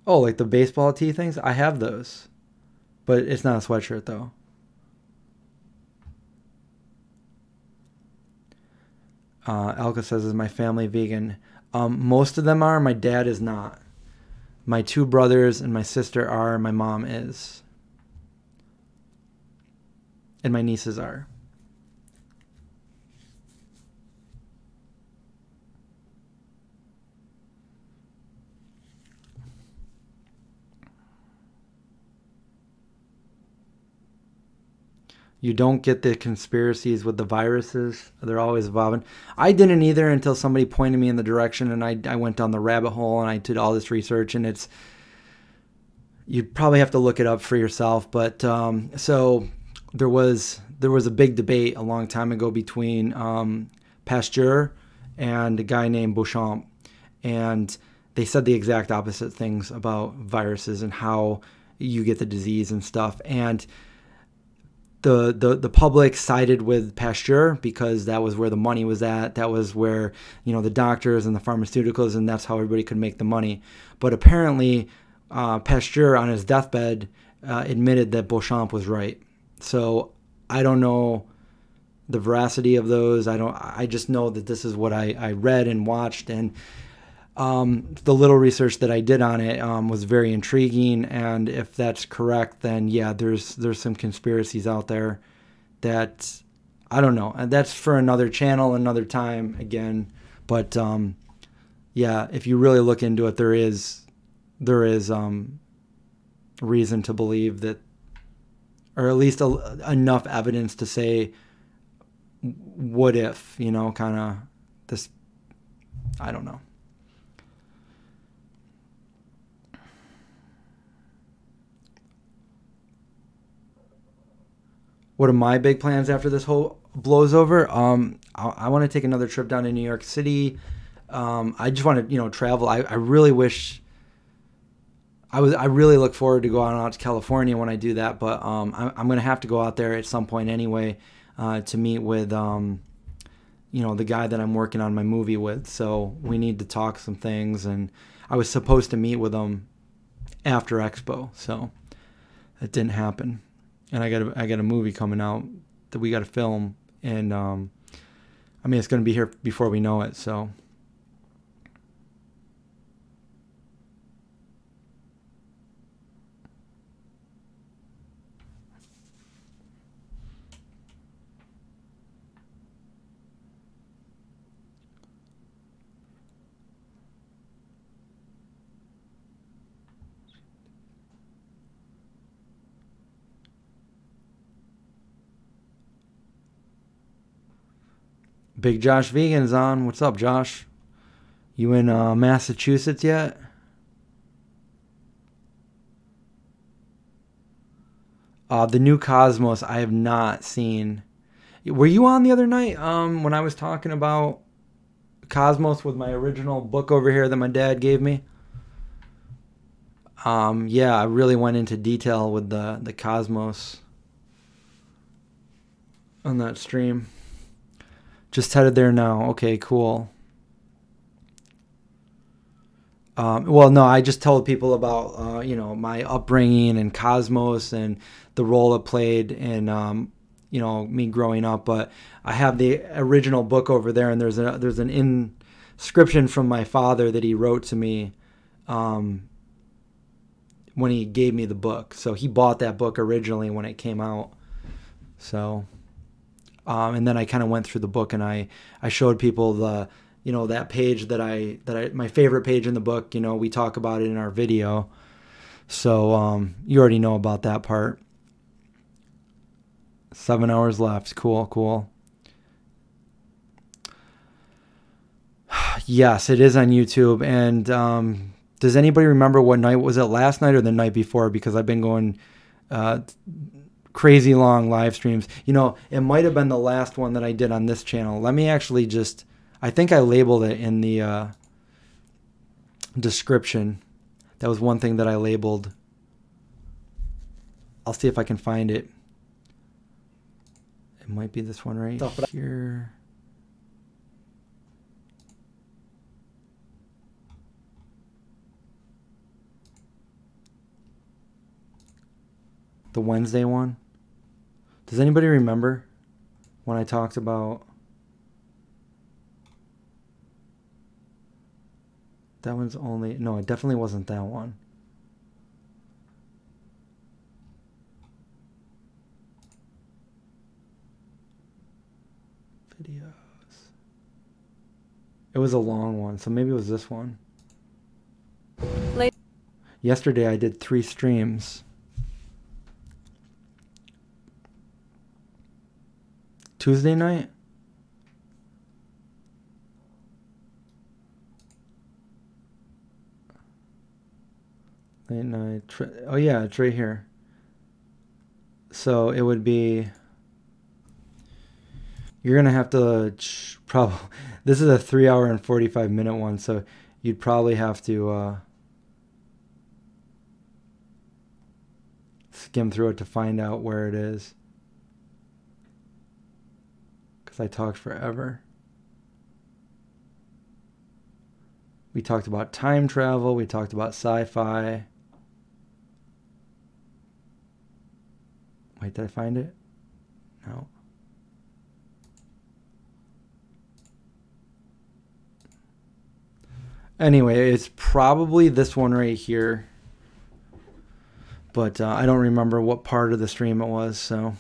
Speaker 1: Oh, like the baseball tee things? I have those. But it's not a sweatshirt though. Elka says, is my family vegan? Most of them are. My dad is not. My two brothers and my sister are. My mom is. And my nieces are. You don't get the conspiracies with the viruses. They're always evolving. I didn't either until somebody pointed me in the direction, and I went down the rabbit hole, and I did all this research, and it's, you'd probably have to look it up for yourself. But so there was a big debate a long time ago between Pasteur and a guy named Beauchamp, and they said the exact opposite things about viruses and how you get the disease and stuff. And the public sided with Pasteur because that was where the money was at. That was where, the doctors and the pharmaceuticals, and that's how everybody could make the money. But apparently, Pasteur on his deathbed admitted that Beauchamp was right. So I don't know the veracity of those. I just know that this is what I read and watched, and the little research that I did on it was very intriguing. And if that's correct, then yeah, there's some conspiracies out there that I don't know, and that's for another channel, another time again. But yeah, if you really look into it, there is reason to believe that, or at least enough evidence to say, what if, kind of this, I don't know. What are my big plans after this whole blows over? I want to take another trip down to New York City. I just want to, travel. I really wish. I really look forward to going out to California when I do that, but I'm going to have to go out there at some point anyway to meet with, the guy that I'm working on my movie with. So we need to talk some things, and I was supposed to meet with him after Expo, so it didn't happen. And I got a movie coming out that we got to film, and it's going to be here before we know it. So Big Josh Vegan's on. What's up, Josh? You in Massachusetts yet? The new Cosmos I have not seen. Were you on the other night when I was talking about Cosmos with my original book over here that my dad gave me? Yeah, I really went into detail with the Cosmos on that stream. Just headed there now. Okay, cool. Well, no, I just told people about, my upbringing and Cosmos and the role it played in, me growing up. But I have the original book over there, and there's an inscription from my father that he wrote to me when he gave me the book. So he bought that book originally when it came out. So, and then I kind of went through the book, and I showed people the, that page that my favorite page in the book. We talk about it in our video. So you already know about that part. 7 hours left. Cool. Yes, it is on YouTube. And does anybody remember what night? Was it last night or the night before? Because I've been going crazy long live streams. It might have been the last one that I did on this channel. Let me actually just... I think I labeled it in the description. That was one thing that I labeled. I'll see if I can find it. It might be this one right here. The Wednesday one. Does anybody remember when I talked about That one's only... No, it definitely wasn't that one. Videos. It was a long one, so maybe it was this one. Yesterday I did 3 streams. Tuesday night? Late night. Oh yeah, it's right here. So it would be... You're going to have to probably... This is a 3 hour and 45 minute one, so you'd probably have to skim through it to find out where it is. Because I talked forever. We talked about time travel. We talked about sci-fi. Wait, did I find it? No. Anyway, it's probably this one right here. But I don't remember what part of the stream it was, so...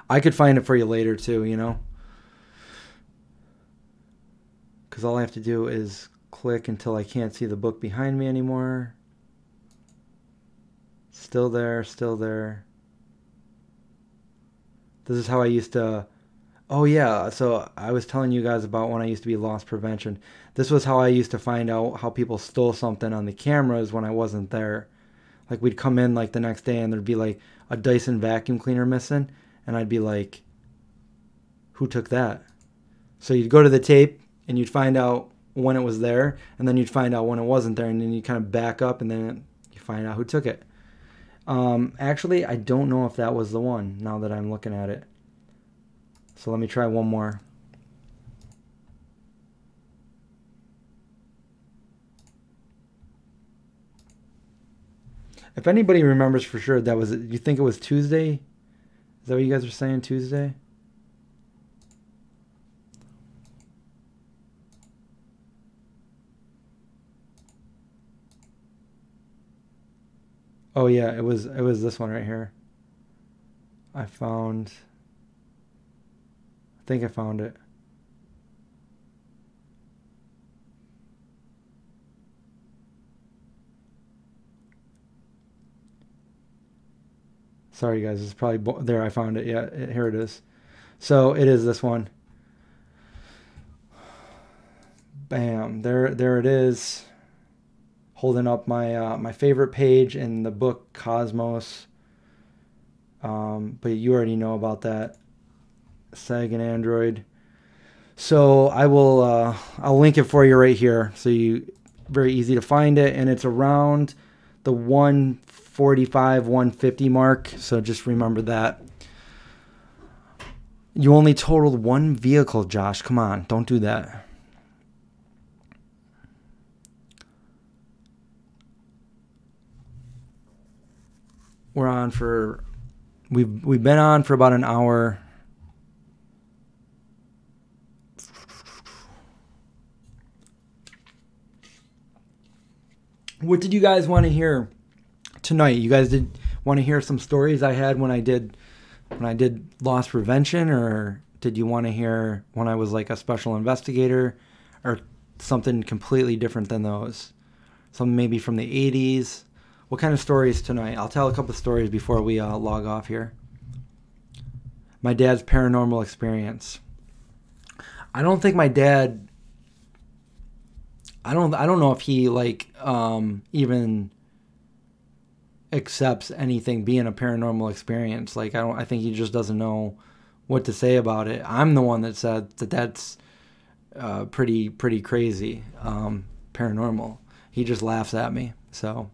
Speaker 1: I could find it for you later too, you know? Because all I have to do is click until I can't see the book behind me anymore. Still there, still there. This is how I used to... Oh yeah, so I was telling you guys about when I used to be loss prevention. This was how I used to find out how people stole something on the cameras when I wasn't there. Like we'd come in like the next day and there'd be like a Dyson vacuum cleaner missing. And I'd be like, who took that? So you'd go to the tape and you'd find out when it was there. And then you'd find out when it wasn't there. And then you kind of back up and then you find out who took it. Actually, I don't know if that was the one now that I'm looking at it. So let me try one more. If anybody remembers for sure, that was, you think it was Tuesday? Is that what you guys are saying, Tuesday? Oh yeah, it was this one right here. I think I found it. Sorry guys, it's probably there. I found it. Yeah, here it is. So it is this one. Bam! There it is. Holding up my my favorite page in the book Cosmos. But you already know about that. Seg and Android. So I will I'll link it for you right here. So very easy to find it, and it's around the 145, 150 mark. So just remember that. You only totaled one vehicle, Josh. Come on, don't do that. We're on for we've been on for about an hour. What did you guys want to hear tonight? You guys did want to hear some stories I had when I did loss prevention, or did you want to hear when I was like a special investigator, or something completely different than those? Something maybe from the 80s. What kind of stories tonight? I'll tell a couple of stories before we log off here. My dad's paranormal experience. I don't think my dad... I don't know if he like even accepts anything being a paranormal experience. Like I think he just doesn't know what to say about it. I'm the one that said that that's pretty crazy, paranormal. He just laughs at me. So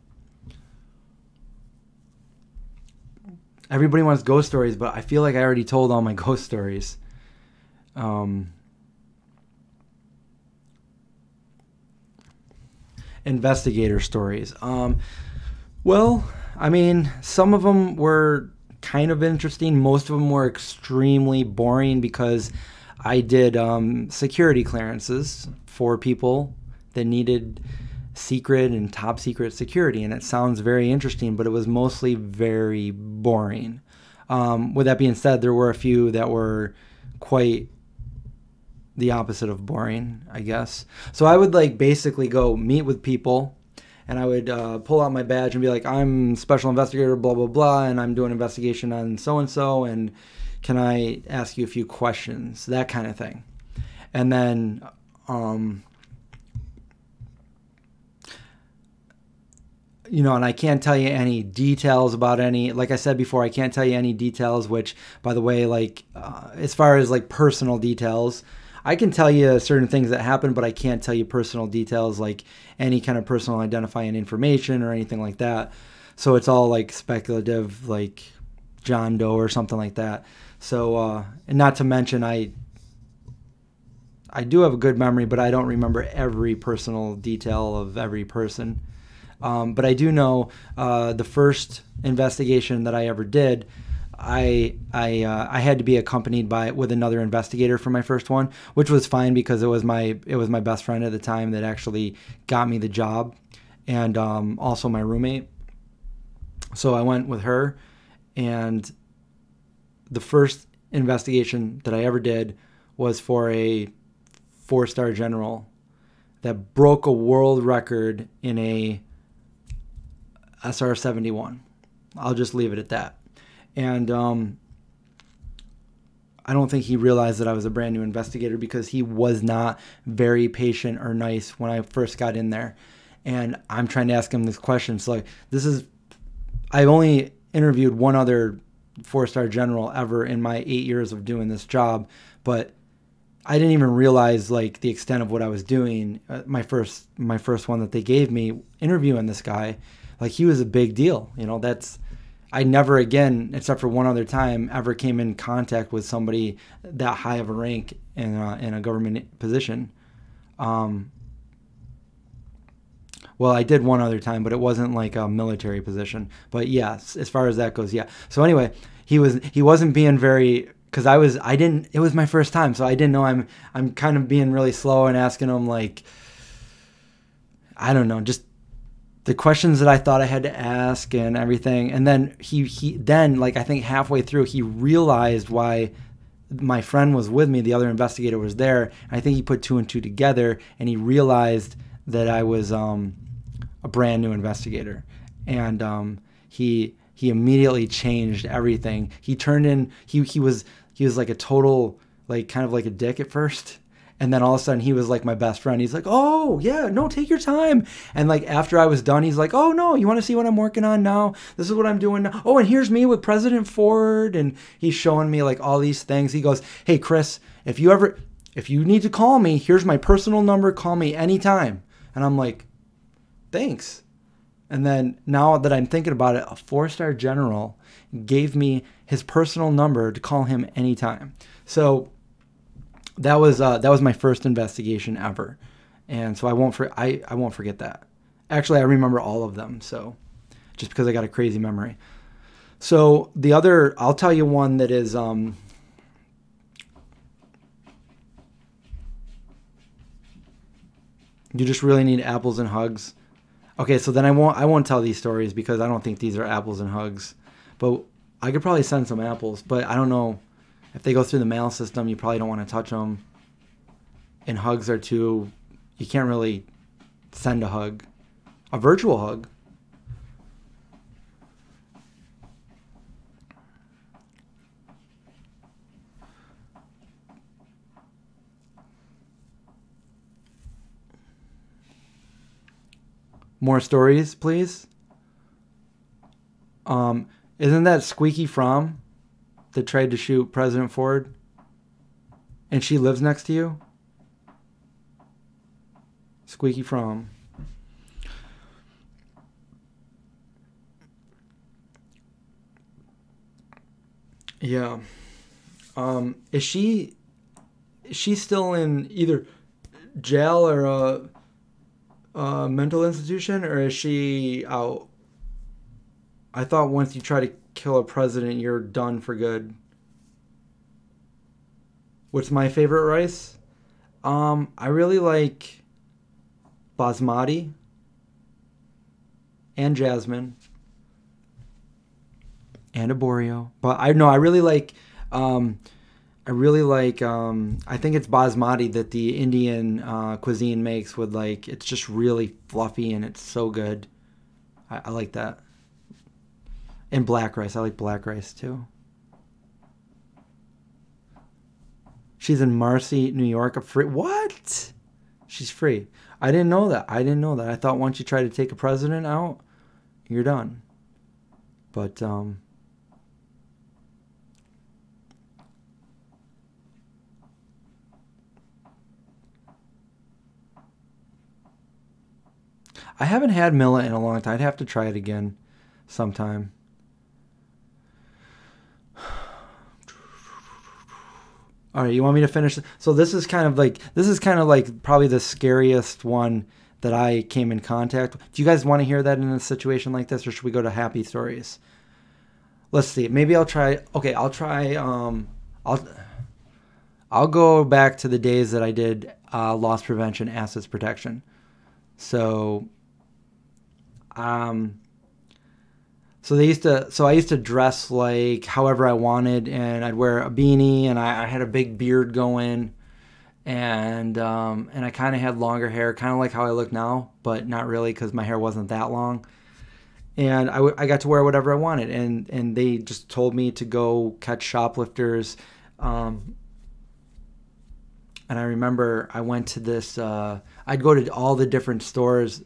Speaker 1: everybody wants ghost stories, but I feel like I already told all my ghost stories. Investigator stories. Well, I mean, some of them were kind of interesting. Most of them were extremely boring because I did security clearances for people that needed secret and top secret security, and it sounds very interesting, but it was mostly very boring. With that being said, there were a few that were quite the opposite of boring, I guess. So I would like basically go meet with people, and I would pull out my badge and be like, I'm special investigator, blah, blah, blah, and I'm doing an investigation on so-and-so, and can I ask you a few questions? That kind of thing. And then you know, and I can't tell you any details about any, like I said before, I can't tell you any details, which, by the way, like, as far as like personal details, I can tell you certain things that happened, but I can't tell you personal details, like any kind of personal identifying information or anything like that. So it's all like speculative, like John Doe or something like that. So, and not to mention, I do have a good memory, but I don't remember every personal detail of every person. But I do know the first investigation that I ever did, I had to be accompanied with another investigator for my first one, which was fine because it was my best friend at the time that actually got me the job, and also my roommate. So I went with her, and the first investigation that I ever did was for a 4-star general that broke a world record in a SR-71. I'll just leave it at that. And I don't think he realized that I was a brand new investigator because he was not very patient or nice when I first got in there. And I'm trying to ask him this question. So like, I've only interviewed one other 4-star general ever in my 8 years of doing this job, but I didn't even realize like the extent of what I was doing. My first one that they gave me, interviewing this guy, like he was a big deal. You know, I never again, except for one other time, ever came in contact with somebody that high of a rank in a government position. Well, I did one other time, but it wasn't like a military position. But yes, as far as that goes, yeah. So anyway, he wasn't being very, because it was my first time, so I didn't know. I'm kind of being really slow and asking him like, I don't know, just the questions that I thought I had to ask and everything. And then he then, like, I think halfway through, he realized why my friend was with me. The other investigator was there. I think he put 2 and 2 together, and he realized that I was a brand new investigator. And he immediately changed everything. He turned in, he was like a total, like, kind of like a dick at first. And then all of a sudden he was like my best friend. He's like, oh, yeah, no, take your time. And like after I was done, he's like, oh, no, you want to see what I'm working on now? This is what I'm doing now. Oh, and here's me with President Ford. And he's showing me like all these things. He goes, hey, Chris, if you need to call me, here's my personal number. Call me anytime. And I'm like, thanks. And then now that I'm thinking about it, a 4-star general gave me his personal number to call him anytime. So that was my first investigation ever, and so I won't forget that. Actually, I remember all of them, so just because I got a crazy memory. So the other, I'll tell you one that is you just really need apples and hugs. Okay, so then I won't tell these stories because I don't think these are apples and hugs, but I could probably send some apples, but I don't know. If they go through the mail system, you probably don't want to touch them. And hugs are too, you can't really send a hug. A virtual hug. More stories, please. Isn't that Squeaky Fromm that tried to shoot President Ford? And she lives next to you? Squeaky Fromm. Yeah. Is she still in either jail or a mental institution, or is she out? I thought once you try to kill a president, you're done for good. What's my favorite rice? I really like basmati and jasmine and arborio. But I really like I think it's basmati that the Indian cuisine makes with like, it's just really fluffy and it's so good. I like that. And black rice. I like black rice too. She's in Marcy, New York. A free what? She's free. I didn't know that. I didn't know that. I thought once you try to take a president out, you're done. But I haven't had millet in a long time. I'd have to try it again sometime. All right, you want me to finish? So this is kind of like probably the scariest one that I came in contact with. Do you guys want to hear that in a situation like this, or should we go to happy stories? Let's see. Maybe I'll try. Okay, I'll try. I'll go back to the days that I did loss prevention, assets protection. So, so I used to dress like however I wanted, and I'd wear a beanie, and I had a big beard going, and I kind of had longer hair, kind of like how I look now, but not really because my hair wasn't that long. And I got to wear whatever I wanted, and they just told me to go catch shoplifters. And I remember I went to this, I'd go to all the different stores,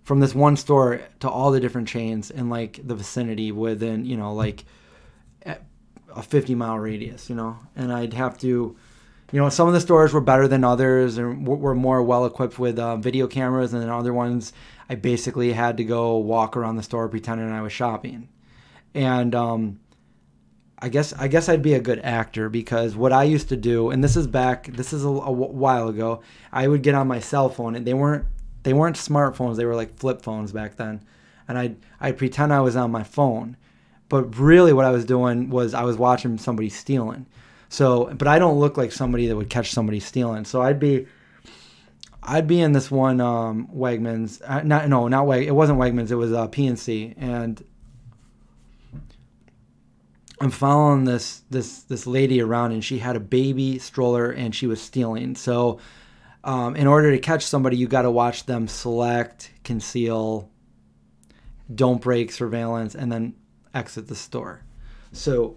Speaker 1: from this one store to all the different chains in like the vicinity within, you know, like a 50-mile radius, you know, and I'd have to, you know, some of the stores were better than others and were more well equipped with video cameras, and then other ones I basically had to go walk around the store pretending I was shopping. And I guess I'd be a good actor, because what I used to do, and this is a while ago, I would get on my cell phone, and they weren't smartphones, they were like flip phones back then, and I'd pretend I was on my phone, but really what I was doing was I was watching somebody stealing. So, but I don't look like somebody that would catch somebody stealing. So I'd be in this one Wegmans, it wasn't Wegmans, it was PNC, and I'm following this lady around, and she had a baby stroller and she was stealing. So in order to catch somebody, you got to watch them select, conceal, don't break, surveillance, and then exit the store. So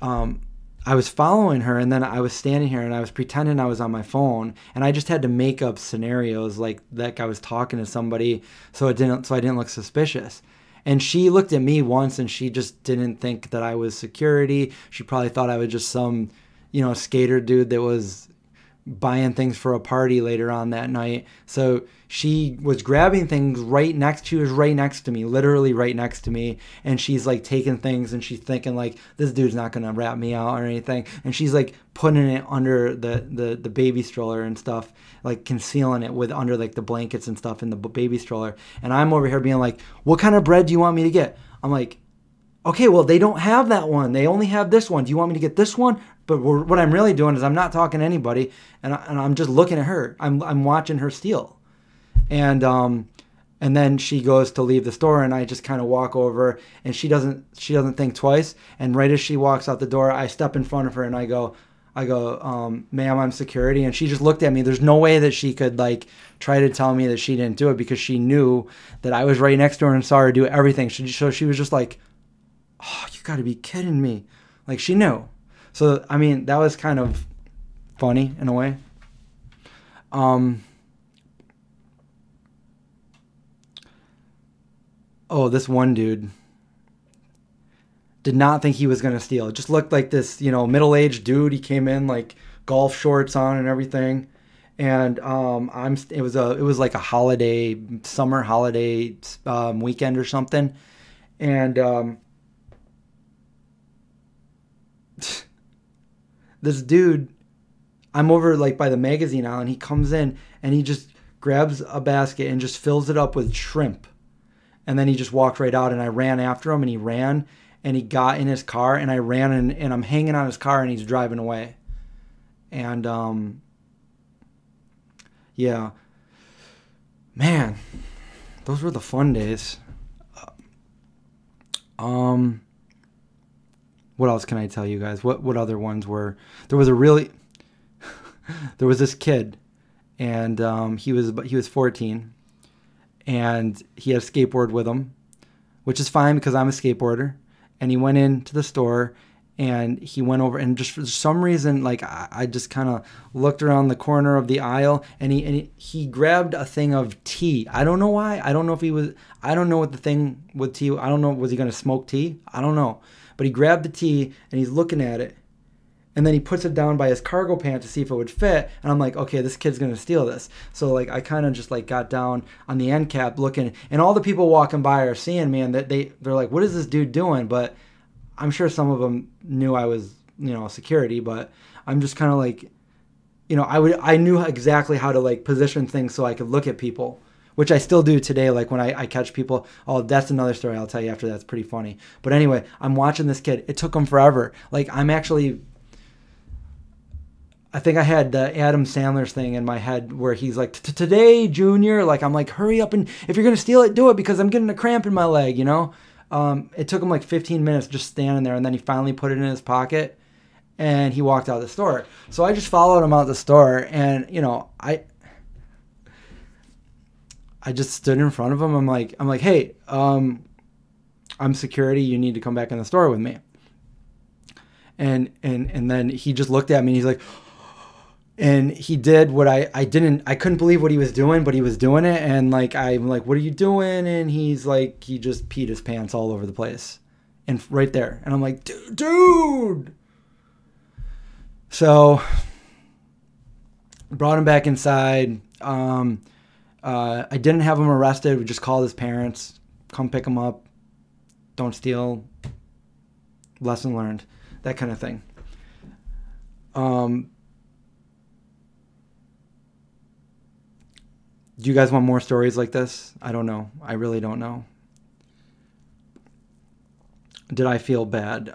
Speaker 1: I was following her, and then I was standing here and I was pretending I was on my phone, and I just had to make up scenarios like I was talking to somebody so I didn't look suspicious. And she looked at me once, and she just didn't think that I was security. She probably thought I was just some, you know, skater dude that was buying things for a party later on that night. So she was grabbing things she was right next to me, literally right next to me. And she's like taking things, and she's thinking like, this dude's not going to rat me out or anything. And she's like putting it under the baby stroller and stuff, like concealing it with under like the blankets and stuff in the baby stroller. And I'm over here being like, what kind of bread do you want me to get? I'm like, okay, well, they don't have that one. They only have this one. Do you want me to get this one? But what I'm really doing is I'm not talking to anybody, and I'm just looking at her. I'm watching her steal. And then she goes to leave the store, and I just kind of walk over, and she doesn't think twice. And right as she walks out the door, I step in front of her, and I go, ma'am, I'm security. And she just looked at me. There's no way that she could like try to tell me that she didn't do it, because she knew that I was right next to her and saw her do everything. So she was just like, oh, you got to be kidding me. Like, she knew. So, I mean, that was kind of funny in a way. Oh, this one dude did not think he was going to steal. It just looked like this, you know, middle-aged dude. He came in like golf shorts on and everything. And it was like a summer holiday weekend or something. And this dude, I'm over like by the magazine aisle, and he comes in and he just grabs a basket and just fills it up with shrimp. And then he just walked right out, and I ran after him, and he ran, and he got in his car, and I ran, and I'm hanging on his car, and he's driving away. And yeah, man, those were the fun days. What else can I tell you guys? What other ones were? There was there was this kid, and he was 14, and he had a skateboard with him, which is fine because I'm a skateboarder. And he went into the store, and he went over, and just for some reason, like I just kind of looked around the corner of the aisle, and he grabbed a thing of tea. I don't know why. I don't know what the thing with tea. I don't know. Was he gonna smoke tea? I don't know. But he grabbed the tea, and he's looking at it, and then he puts it down by his cargo pant to see if it would fit. And I'm like, okay, this kid's gonna steal this. So like I kind of just like got down on the end cap looking, and all the people walking by are seeing me, and that they're like, what is this dude doing? But I'm sure some of them knew I was, security, but I'm just kind of like, I knew exactly how to like position things so I could look at people, which I still do today. Like when I catch people, oh, that's another story I'll tell you after. That's pretty funny. But anyway, I'm watching this kid. It took him forever. Like I think I had the Adam Sandler's thing in my head where he's like, today, Junior. Like, I'm like, hurry up, and if you're going to steal it, do it, because I'm getting a cramp in my leg, It took him like 15 minutes just standing there, and then he finally put it in his pocket, and he walked out of the store. So I just followed him out the store, and, I just stood in front of him. I'm like, hey, I'm security. You need to come back in the store with me. And then he just looked at me, and he's like, and he did what I couldn't believe what he was doing, but he was doing it. And like, I'm like, what are you doing? And he's like, he just peed his pants all over the place, and right there. And I'm like, dude. So brought him back inside. I didn't have him arrested. We just called his parents, come pick him up. Don't steal. Lesson learned. That kind of thing. Do you guys want more stories like this? I don't know. I really don't know. Did I feel bad?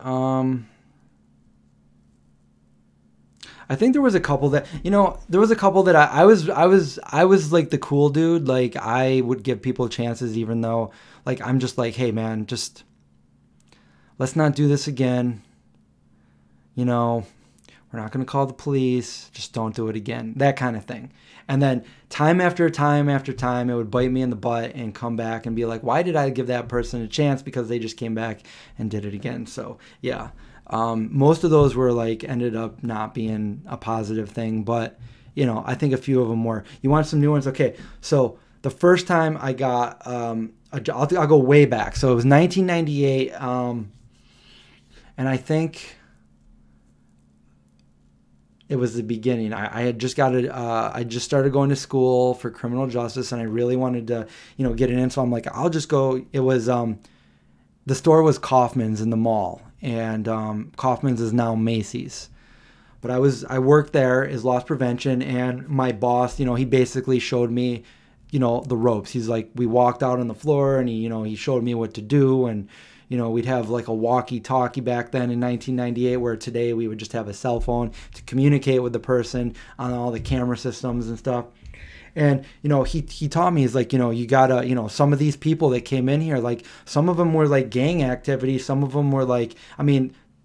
Speaker 1: I think there was a couple that, I was like the cool dude. Like I would give people chances, even though like, I'm just like, hey man, just let's not do this again. We're not going to call the police. Just don't do it again. That kind of thing. And then time after time after time, it would bite me in the butt and come back and be like, why did I give that person a chance? Because they just came back and did it again. So yeah, most of those were like, ended up not being a positive thing, but I think a few of them were. You want some new ones? Okay. So the first time I got, I'll go way back. So it was 1998. And I think it was the beginning. I had just I just started going to school for criminal justice, and I really wanted to, get it in. So I'm like, I'll just go. It was, the store was Kaufman's in the mall, and Kaufman's is now Macy's. But I worked there as loss prevention, and my boss, he basically showed me, the ropes. He's like, we walked out on the floor, and he showed me what to do, and we'd have like a walkie-talkie back then in 1998, where today we would just have a cell phone to communicate with the person on all the camera systems and stuff. And, he taught me, he's like, you gotta, some of these people that came in here, like some of them were like gang activity. Some of them were like,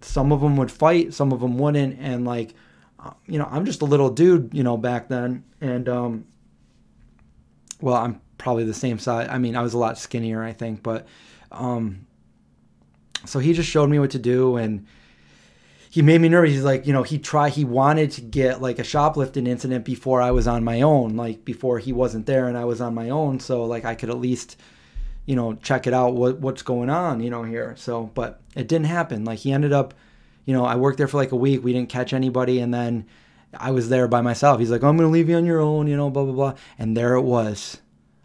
Speaker 1: some of them would fight, some of them wouldn't. And like, I'm just a little dude, back then. And, well, I'm probably the same size. I was a lot skinnier, I think, but, so he just showed me what to do, and he made me nervous. He's like, he wanted to get like a shoplifting incident before I was on my own, like before he wasn't there and I was on my own. So like I could at least, check it out, what's going on, here. So, but it didn't happen. Like he ended up, I worked there for like a week. We didn't catch anybody. And then I was there by myself. He's like, I'm going to leave you on your own, blah, blah, blah. And there it was,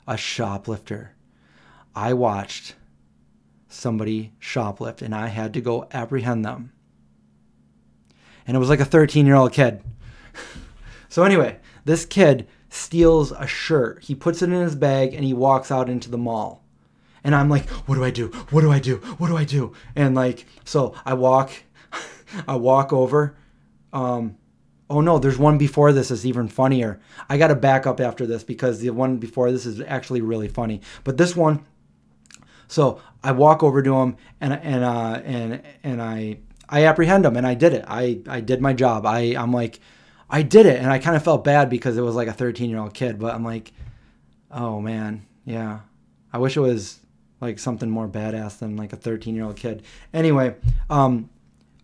Speaker 1: a shoplifter. I watched somebody shoplift, and I had to go apprehend them. And it was like a 13-year-old kid. So anyway, this kid steals a shirt. He puts it in his bag, and he walks out into the mall. And I'm like, what do I do? What do I do? What do I do? And like, so I walk over. Oh no, there's one before this is even funnier. I got to back up after this because the one before this is actually really funny. But this one, so I walk over to him and I apprehend him, and I did it. I did my job. I'm like, I did it, and I kind of felt bad because it was like a 13-year-old kid. But I'm like, oh man, yeah. I wish it was like something more badass than like a 13-year-old kid. Anyway,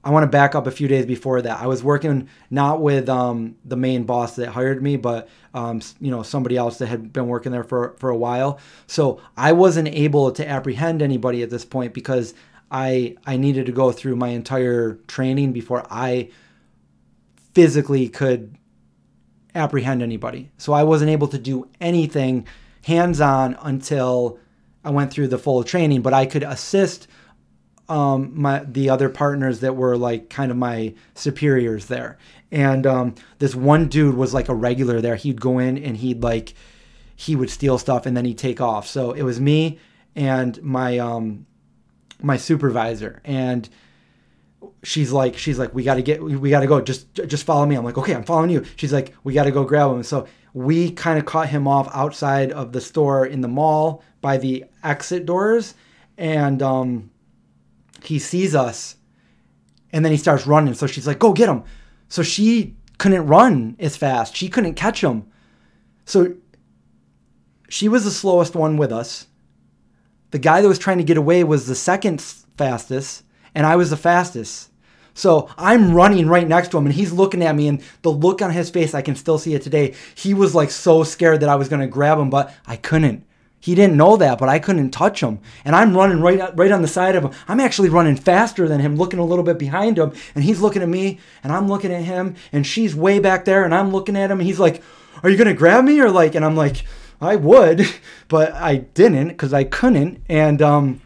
Speaker 1: I want to back up a few days before that. I was working not with the main boss that hired me, but somebody else that had been working there for a while. So I wasn't able to apprehend anybody at this point because I needed to go through my entire training before I physically could apprehend anybody. So I wasn't able to do anything hands-on until I went through the full training, but I could assist the other partners that were like kind of my superiors there. And this one dude was like a regular there. He'd go in and he would steal stuff and then he'd take off. So it was me and my supervisor, and she's like, we gotta go. Just follow me. I'm like, okay, I'm following you. She's like, we gotta go grab him. So we kind of caught him off outside of the store in the mall by the exit doors, and he sees us, and then he starts running. So she's like, go get him. So she couldn't run as fast. She couldn't catch him. So she was the slowest one with us. The guy that was trying to get away was the second fastest, and I was the fastest. So I'm running right next to him, and he's looking at me, and the look on his face, I can still see it today. He was like so scared that I was going to grab him, but I couldn't. He didn't know that, but I couldn't touch him. And I'm running right on the side of him. I'm actually running faster than him, looking a little bit behind him. And he's looking at me, and I'm looking at him, and she's way back there, and I'm looking at him, and he's like, are you going to grab me? Or like, and I'm like, I would, but I didn't because I couldn't. And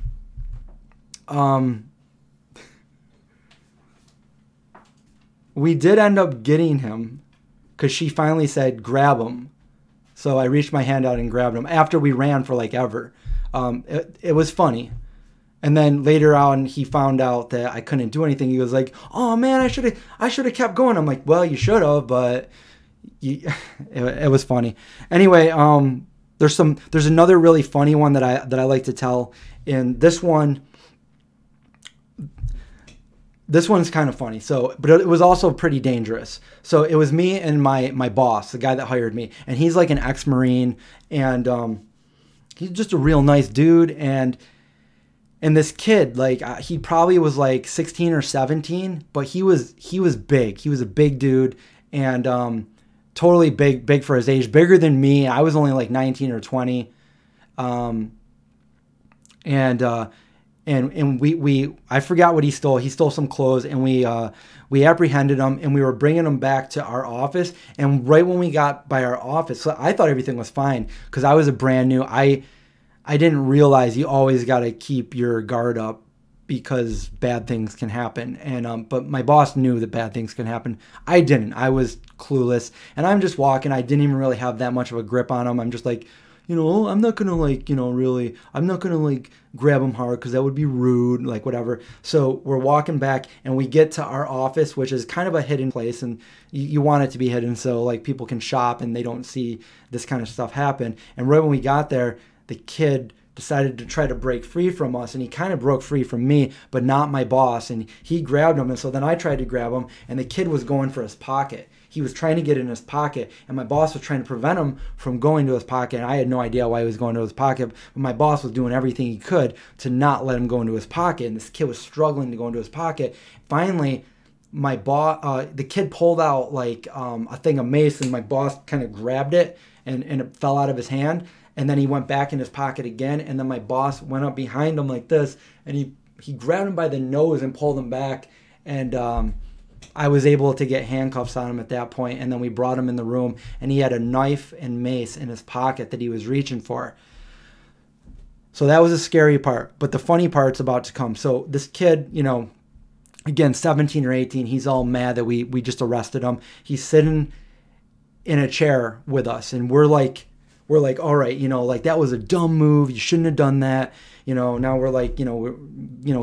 Speaker 1: we did end up getting him because she finally said, grab him. So I reached my hand out and grabbed him after we ran for like ever. It was funny. And then later on, he found out that I couldn't do anything. He was like, oh man, I should have kept going. I'm like, well, you should have, but it was funny. Anyway, there's another really funny one that I like to tell. And this one's kind of funny. So, but it was also pretty dangerous. So it was me and my boss, the guy that hired me, and he's like an ex-Marine, and he's just a real nice dude. And this kid, like he probably was like 16 or 17, but he was big. He was a big dude, and totally big for his age, bigger than me. I was only like 19 or 20, and I forgot what he stole. He stole some clothes, and we apprehended him, and we were bringing him back to our office. And right when we got by our office, so I thought everything was fine because I was a brand new. I didn't realize you always got to keep your guard up because bad things can happen. And but my boss knew that bad things can happen. I didn't. I was clueless, and I'm just walking. I didn't even really have that much of a grip on him. I'm just like, I'm not going to like, I'm not going to like grab him hard because that would be rude, like whatever. So we're walking back, and we get to our office, which is kind of a hidden place, and you want it to be hidden so like people can shop and they don't see this kind of stuff happen. And right when we got there, the kid decided to try to break free from us, and he kind of broke free from me, but not my boss, and he grabbed him. And so then I tried to grab him, and the kid was going for his pocket. He was trying to get in his pocket, and my boss was trying to prevent him from going to his pocket. And I had no idea why he was going to his pocket, but my boss was doing everything he could to not let him go into his pocket, and this kid was struggling to go into his pocket. Finally, the kid pulled out like a thing of mace, and my boss kind of grabbed it, and it fell out of his hand. And then he went back in his pocket again, and then my boss went up behind him like this, and he grabbed him by the nose and pulled him back, and I was able to get handcuffs on him at that point. And then we brought him in the room, and he had a knife and mace in his pocket that he was reaching for. So that was a scary part, but the funny part's about to come. So this kid, again, 17 or 18, he's all mad that we just arrested him. He's sitting in a chair with us, and we're we're like, all right, you know, like that was a dumb move. You shouldn't have done that. You know, now we're like, we're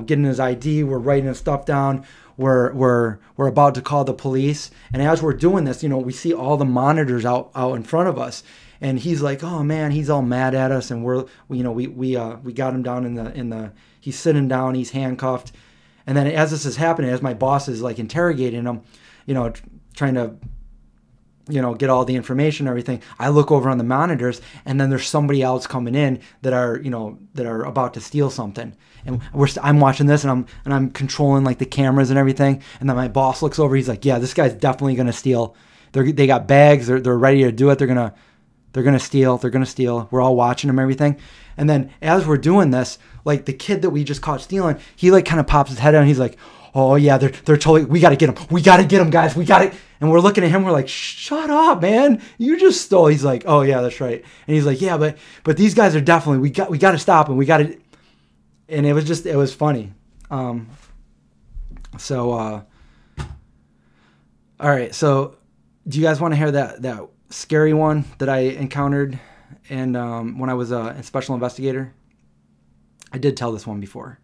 Speaker 1: getting his ID. We're writing his stuff down. We're about to call the police. And as we're doing this, we see all the monitors out in front of us. And he's like, oh man, he's all mad at us. And we got him down in the he's sitting down, he's handcuffed. And then as this is happening, as my boss is like interrogating him, trying to get all the information and everything, I look over on the monitors, and then there's somebody else coming in that are about to steal something. And I'm watching this, and I'm controlling like the cameras and everything. And then my boss looks over, he's like, yeah, this guy's definitely gonna steal. They got bags, they're ready to do it. They're gonna steal. We're all watching them, everything. And then as we're doing this, like the kid that we just caught stealing, he like kind of pops his head out, and he's like, oh yeah, they're totally, we gotta get him, guys, we got it. And we're looking at him, we're like, shut up, man, you just stole. He's like, oh yeah, that's right. And he's like, yeah, but these guys are definitely, we got to stop them, and it was funny. All right, so do you guys want to hear that scary one that I encountered and when I was a special investigator? I did tell this one before.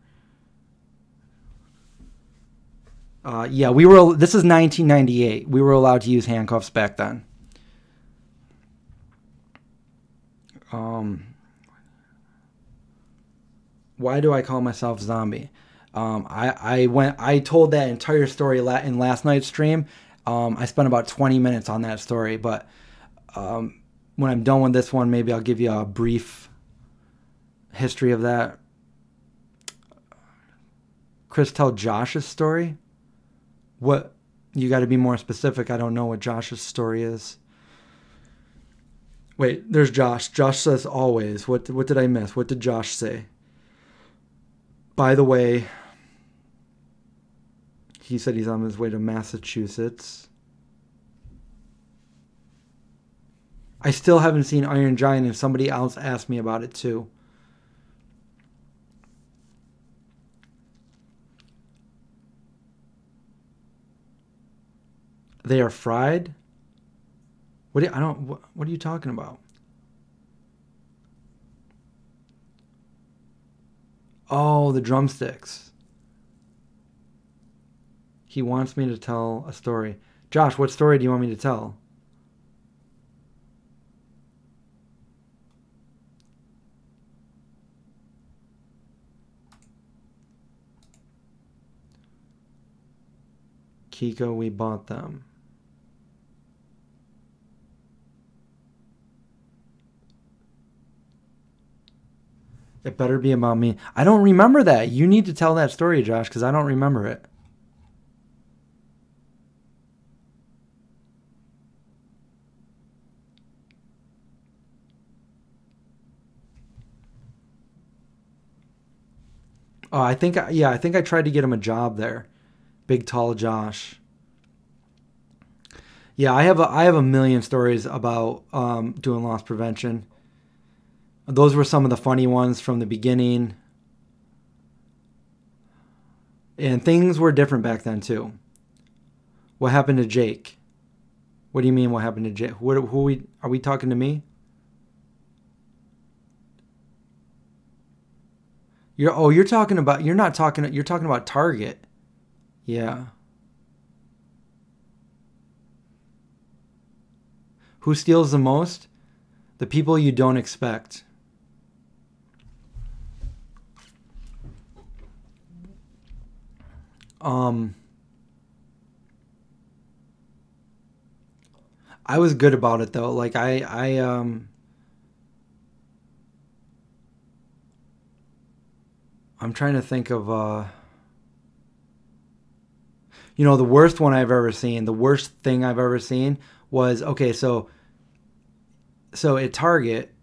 Speaker 1: Yeah, this is 1998. We were allowed to use handcuffs back then. Why do I call myself zombie? I told that entire story in last night's stream. I spent about 20 minutes on that story, but when I'm done with this one, maybe I'll give you a brief history of that. Chris, tell Josh's story. What? You got to be more specific. I don't know what Josh's story is. Wait, there's Josh. Josh says always. What did I miss? What did Josh say? By the way, he said he's on his way to Massachusetts. I still haven't seen Iron Giant, and somebody else asked me about it too. They are fried? What are you talking about? Oh, the drumsticks. He wants me to tell a story. Josh, what story do you want me to tell? Kiko, we bought them. It better be about me. I don't remember that. You need to tell that story, Josh, because I don't remember it. Oh, I think I tried to get him a job there. Big tall Josh. Yeah, I have a million stories about doing loss prevention. Those were some of the funny ones from the beginning. And things were different back then too. What happened to Jake? What do you mean what happened to Jake? Are we talking to me? You're talking about Target. Yeah. Who steals the most? The people you don't expect. I was good about it though. Like I'm trying to think of the worst one I've ever seen, the worst thing I've ever seen was, okay, so at Target,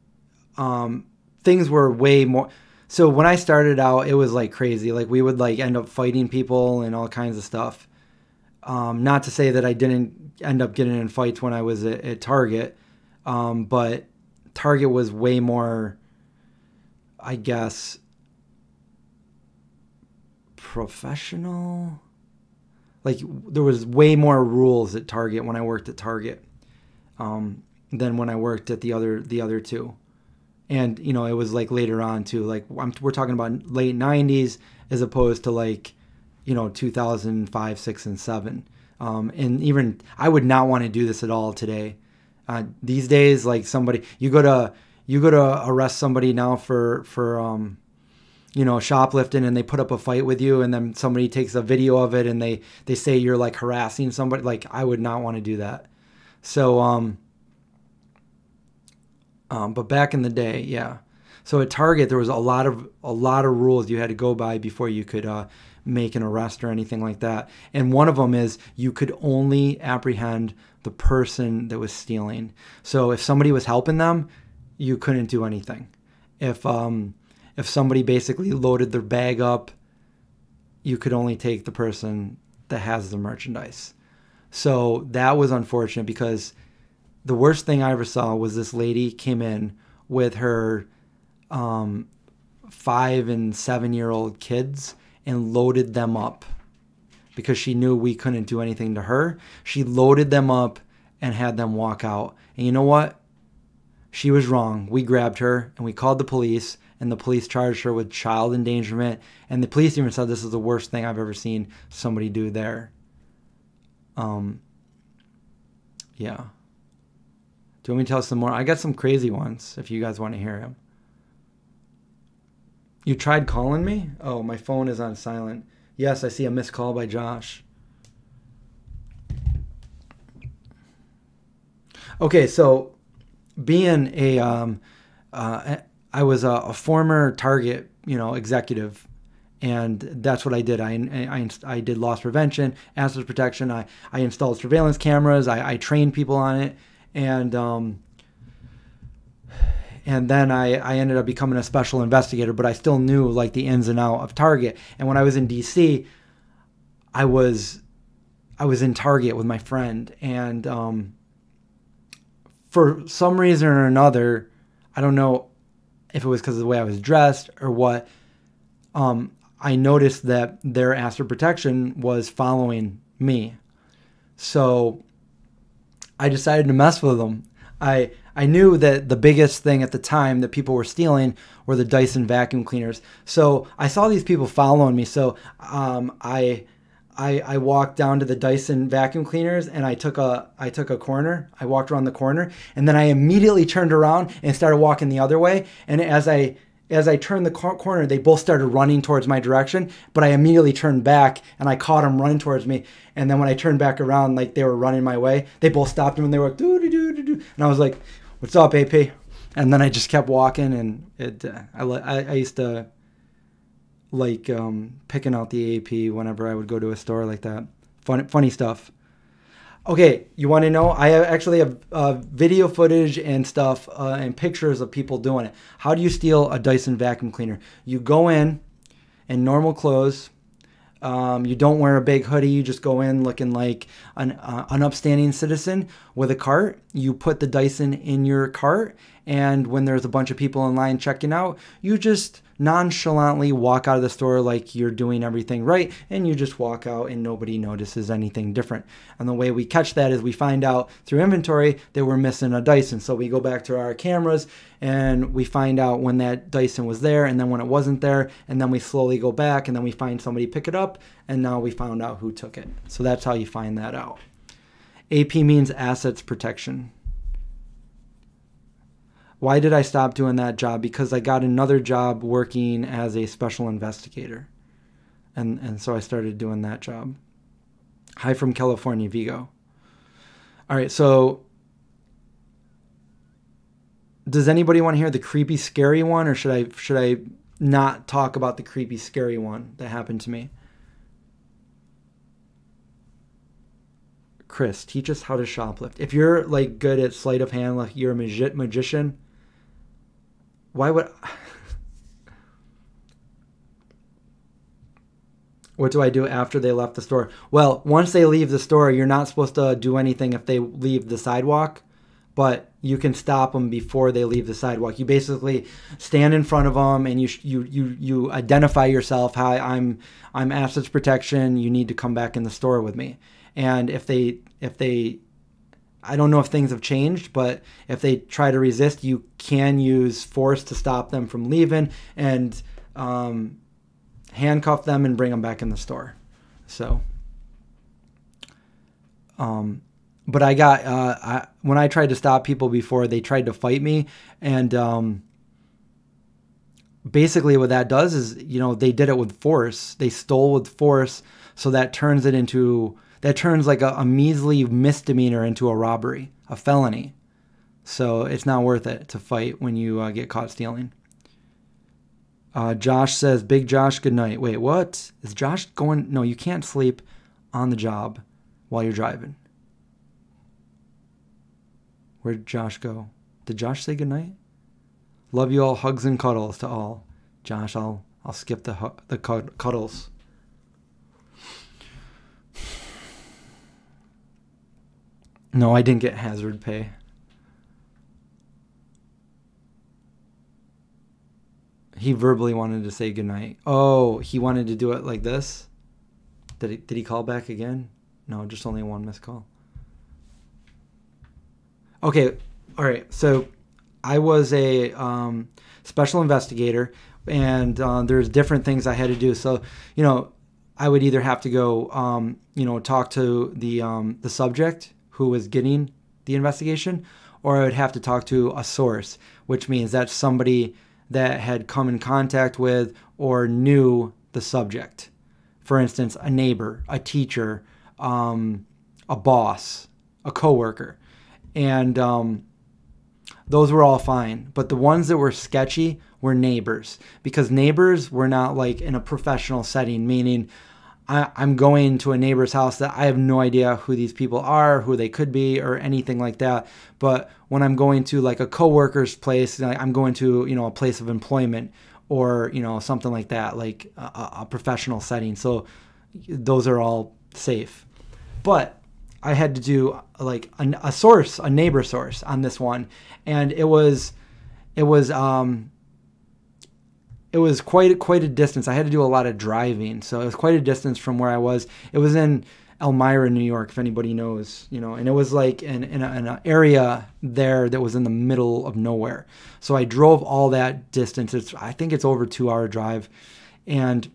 Speaker 1: things were way more. So when I started out, it was like crazy. Like we would like end up fighting people and all kinds of stuff. Not to say that I didn't end up getting in fights when I was at Target, but Target was way more, I guess, professional. Like there was way more rules at Target when I worked at Target. than when I worked at the other two. And, you know, it was like later on too, like we're talking about late 90s as opposed to like, you know, 2005, 6, and 7. And even I would not want to do this at all today. These days, like you go to arrest somebody now for you know, shoplifting, and they put up a fight with you, and then somebody takes a video of it and they say you're like harassing somebody. Like, I would not want to do that. So, but back in the day, yeah. So at Target, there was a lot of rules you had to go by before you could make an arrest or anything like that. And one of them is you could only apprehend the person that was stealing. So if somebody was helping them, you couldn't do anything. If somebody basically loaded their bag up, you could only take the person that has the merchandise. So that was unfortunate, because the worst thing I ever saw was this lady came in with her 5 and 7-year-old kids and loaded them up because she knew we couldn't do anything to her. She loaded them up and had them walk out. And you know what? She was wrong. We grabbed her and we called the police, and the police charged her with child endangerment. And the police even said this is the worst thing I've ever seen somebody do there. Yeah. Do you want me to tell some more? I got some crazy ones if you guys want to hear them. You tried calling me? Oh, my phone is on silent. Yes, I see a missed call by Josh. Okay, so being I was a former Target, you know, executive, and that's what I did. I did loss prevention, asset protection. I installed surveillance cameras. I trained people on it, and then I ended up becoming a special investigator. But I still knew like the ins and outs of Target. And when I was in DC, I was in Target with my friend, and for some reason or another, I don't know if it was because of the way I was dressed or what, I noticed that their asset protection was following me. So I decided to mess with them. I knew that the biggest thing at the time that people were stealing were the Dyson vacuum cleaners. So I saw these people following me. So I walked down to the Dyson vacuum cleaners, and I took a corner. I walked around the corner, and then I immediately turned around and started walking the other way. And as I turned the corner, they both started running towards my direction, but I immediately turned back and I caught them running towards me. And then when I turned back around, like they were running my way, they both stopped and they were like, doo-doo-doo-doo-doo. And I was like, "What's up, AP?" And then I just kept walking, and I used to like picking out the AP whenever I would go to a store like that. Funny stuff. Okay, you want to know? I actually have video footage and stuff and pictures of people doing it. How do you steal a Dyson vacuum cleaner? You go in normal clothes. You don't wear a big hoodie. You just go in looking like an upstanding citizen with a cart. You put the Dyson in your cart, and when there's a bunch of people in line checking out, you just nonchalantly walk out of the store like you're doing everything right, and you just walk out and nobody notices anything different. And the way we catch that is we find out through inventory that we're missing a Dyson. So we go back to our cameras and we find out when that Dyson was there and then when it wasn't there, and then we slowly go back and then we find somebody pick it up, and now we found out who took it. So that's how you find that out. AP means assets protection. Why did I stop doing that job? Because I got another job working as a special investigator. And so I started doing that job. Hi from California, Vigo. All right, so does anybody want to hear the creepy, scary one, or should I not talk about the creepy, scary one that happened to me? Chris, teach us how to shoplift. If you're like good at sleight of hand, like you're a magician, why would... What do I do after they left the store? Well, once they leave the store, you're not supposed to do anything if they leave the sidewalk, but you can stop them before they leave the sidewalk. You basically stand in front of them and you identify yourself. Hi, I'm assets protection. You need to come back in the store with me. And if they I don't know if things have changed, but if they try to resist, you can use force to stop them from leaving and handcuff them and bring them back in the store. So, but I got, when I tried to stop people before, they tried to fight me. And basically what that does is, you know, they did it with force. They stole with force. So that turns it into, that turns like a measly misdemeanor into a robbery, a felony. So it's not worth it to fight when you get caught stealing. Josh says, Big Josh, good night. Wait, what? Is Josh going? No, you can't sleep on the job while you're driving. Where did Josh go? Did Josh say good night? Love you all. Hugs and cuddles to all. Josh, I'll skip the cuddles. No, I didn't get hazard pay. He verbally wanted to say goodnight. Oh, he wanted to do it like this? Did he call back again? No, just only one missed call. Okay, all right. So I was a special investigator, and there's different things I had to do. So, you know, I would either have to go, you know, talk to the subject who was getting the investigation, or I would have to talk to a source, which means that's somebody that had come in contact with or knew the subject. For instance, a neighbor, a teacher, a boss, a coworker. And those were all fine. But the ones that were sketchy were neighbors, because neighbors were not like in a professional setting, meaning I'm going to a neighbor's house that I have no idea who these people are, who they could be, or anything like that. But when I'm going to like a coworker's place, I'm going to, you know, a place of employment, or, you know, something like that, like a professional setting. So those are all safe. But I had to do like a source, a neighbor source on this one, and it was quite a distance. I had to do a lot of driving, so it was quite a distance from where I was. It was in Elmira, New York, if anybody knows, you know, and it was like in an area there that was in the middle of nowhere. So I drove all that distance. I think it's over 2-hour drive, and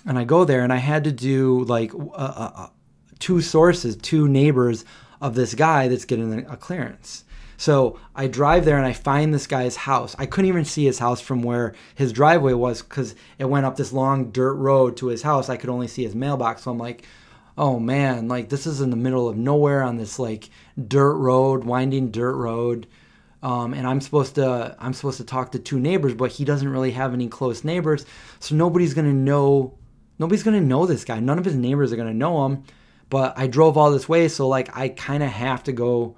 Speaker 1: I go there, and I had to do like two sources, two neighbors of this guy that's getting a clearance. So I drive there and I find this guy's house. I couldn't even see his house from where his driveway was, because it went up this long dirt road to his house. I could only see his mailbox. So I'm like, oh man, like this is in the middle of nowhere on this like dirt road, winding dirt road. And I'm supposed to talk to two neighbors, but he doesn't really have any close neighbors. So nobody's going to know this guy. None of his neighbors are going to know him. But I drove all this way, so like I kind of have to go.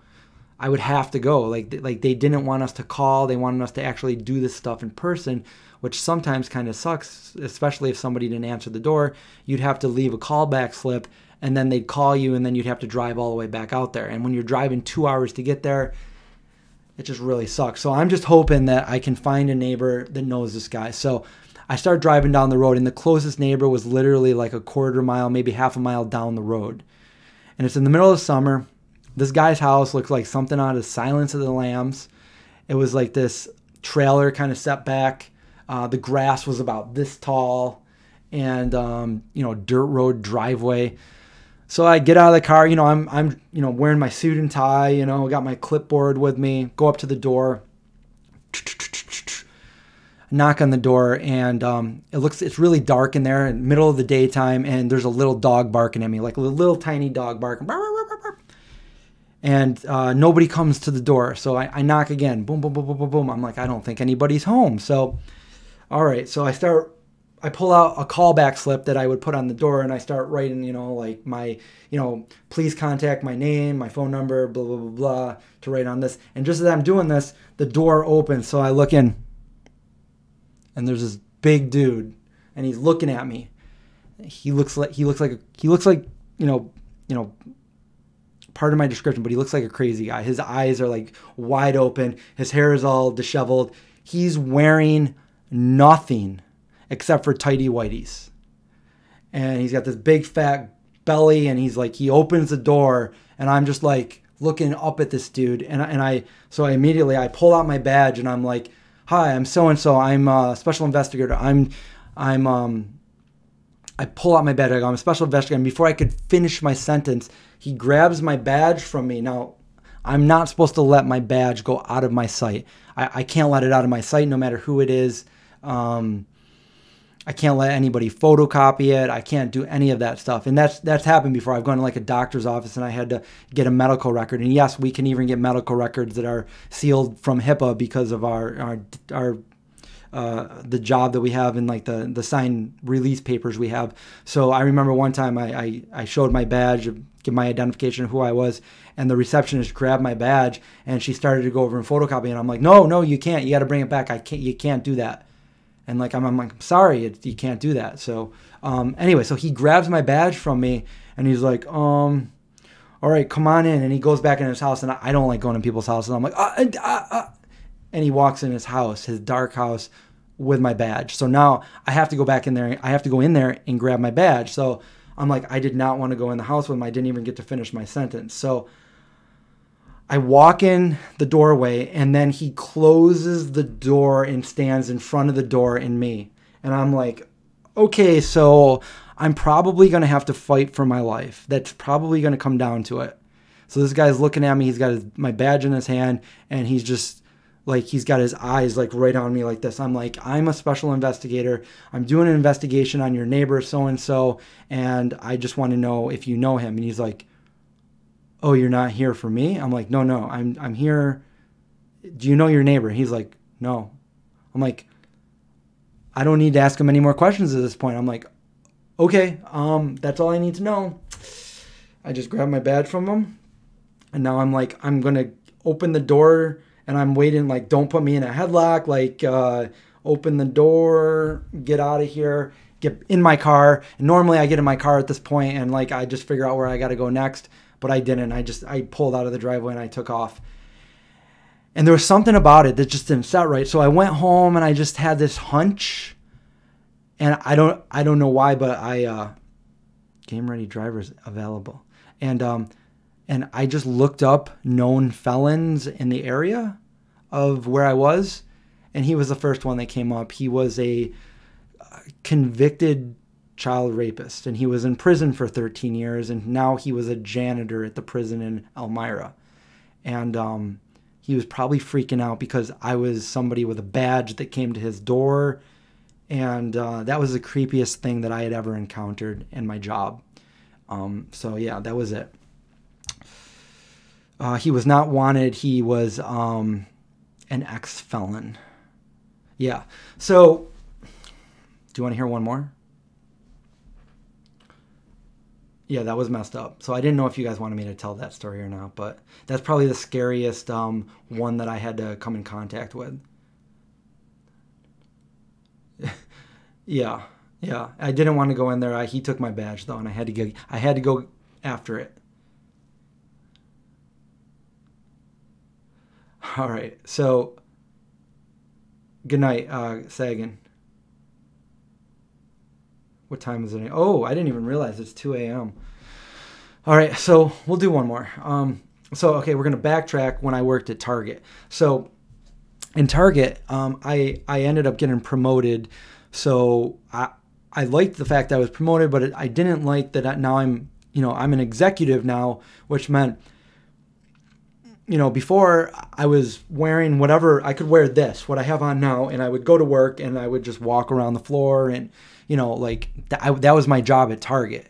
Speaker 1: I would have to go. Like they didn't want us to call. They wanted us to actually do this stuff in person, which sometimes kind of sucks, especially if somebody didn't answer the door. You'd have to leave a callback slip, and then they'd call you, and then you'd have to drive all the way back out there. And when you're driving 2 hours to get there, it just really sucks. So I'm just hoping that I can find a neighbor that knows this guy. So I start driving down the road, and the closest neighbor was literally like a quarter mile, maybe half a mile down the road. And it's in the middle of summer. This guy's house looks like something out of Silence of the Lambs. It was like this trailer kind of set back. The grass was about this tall, and you know, dirt road driveway. So I get out of the car. You know, I'm you know, wearing my suit and tie. You know, got my clipboard with me. Go up to the door. Knock on the door, and it's really dark in there, in the middle of the daytime, and there's a little dog barking at me, like a little tiny dog barking. And nobody comes to the door. So I knock again. Boom, boom, boom, boom, boom, boom. I'm like, I don't think anybody's home. So, all right. So I pull out a callback slip that I would put on the door, and I start writing, you know, like my, you know, please contact my name, my phone number, blah, blah, blah, blah, to write on this. And just as I'm doing this, the door opens. So I look in, and there's this big dude, and he's looking at me. He looks like, you know, pardon my description, but he looks like a crazy guy. His eyes are like wide open. His hair is all disheveled. He's wearing nothing except for tighty whities. And he's got this big fat belly, and he's like, he opens the door, and I'm just like, looking up at this dude, so I immediately I pull out my badge and I'm like, "Hi, I'm so and so. I'm a special investigator. I pull out my badge. I go, I'm a special investigator." And before I could finish my sentence, he grabs my badge from me. Now, I'm not supposed to let my badge go out of my sight. I can't let it out of my sight, no matter who it is. I can't let anybody photocopy it. I can't do any of that stuff. And that's happened before. I've gone to like a doctor's office and I had to get a medical record. And yes, we can even get medical records that are sealed from HIPAA because of the job that we have and like the signed release papers we have. So I remember one time I showed my badge, give my identification of who I was, and the receptionist grabbed my badge and she started to go over and photocopy. And I'm like, no, you can't. You got to bring it back. You can't do that. And like, I'm like, sorry, you can't do that. So anyway, so he grabs my badge from me and he's like, all right, come on in. And he goes back in his house, and I don't like going to people's houses. And I'm like, and he walks in his house, his dark house, with my badge. So now I have to go back in there. I have to go in there and grab my badge. So I'm like, I did not want to go in the house with him. I didn't even get to finish my sentence. So I walk in the doorway, and then he closes the door and stands in front of the door and me. And I'm like, okay, so I'm probably going to have to fight for my life. That's probably going to come down to it. So this guy's looking at me. He's got my badge in his hand, and he's just like, he's got his eyes like right on me like this. I'm like, I'm a special investigator. I'm doing an investigation on your neighbor so-and-so, and I just want to know if you know him. And he's like, oh, you're not here for me? I'm like, no, I'm here. Do you know your neighbor? He's like, no. I'm like, I don't need to ask him any more questions at this point. I'm like, okay, that's all I need to know. I just grabbed my badge from him, and now I'm like, I'm going to open the door, and I'm waiting, like, don't put me in a headlock, like, open the door, get out of here, get in my car. And normally I get in my car at this point, and like, I just figure out where I got to go next. But I didn't. I pulled out of the driveway and I took off. And there was something about it that just didn't set right. So I went home and I just had this hunch. And I don't know why, but game ready drivers available. And I just looked up known felons in the area of where I was, and he was the first one that came up. He was a convicted child rapist, and he was in prison for 13 years, and now he was a janitor at the prison in Elmira. And he was probably freaking out because I was somebody with a badge that came to his door, and that was the creepiest thing that I had ever encountered in my job. So yeah, that was it. He was not wanted. He was an ex-felon. Yeah. So do you want to hear one more? Yeah, that was messed up. So I didn't know if you guys wanted me to tell that story or not, but that's probably the scariest one that I had to come in contact with. Yeah. I didn't want to go in there. He took my badge though, and I had to go after it. All right. So good night, Sagan. What time is it? Oh, I didn't even realize it's 2 a.m. All right, so we'll do one more. Okay, we're going to backtrack when I worked at Target. So in Target, I ended up getting promoted. So I liked the fact that I was promoted, but I didn't like that now I'm an executive now, which meant, before I was wearing whatever, I could wear what I have on now, and I would go to work and I would just walk around the floor and, that was my job at Target,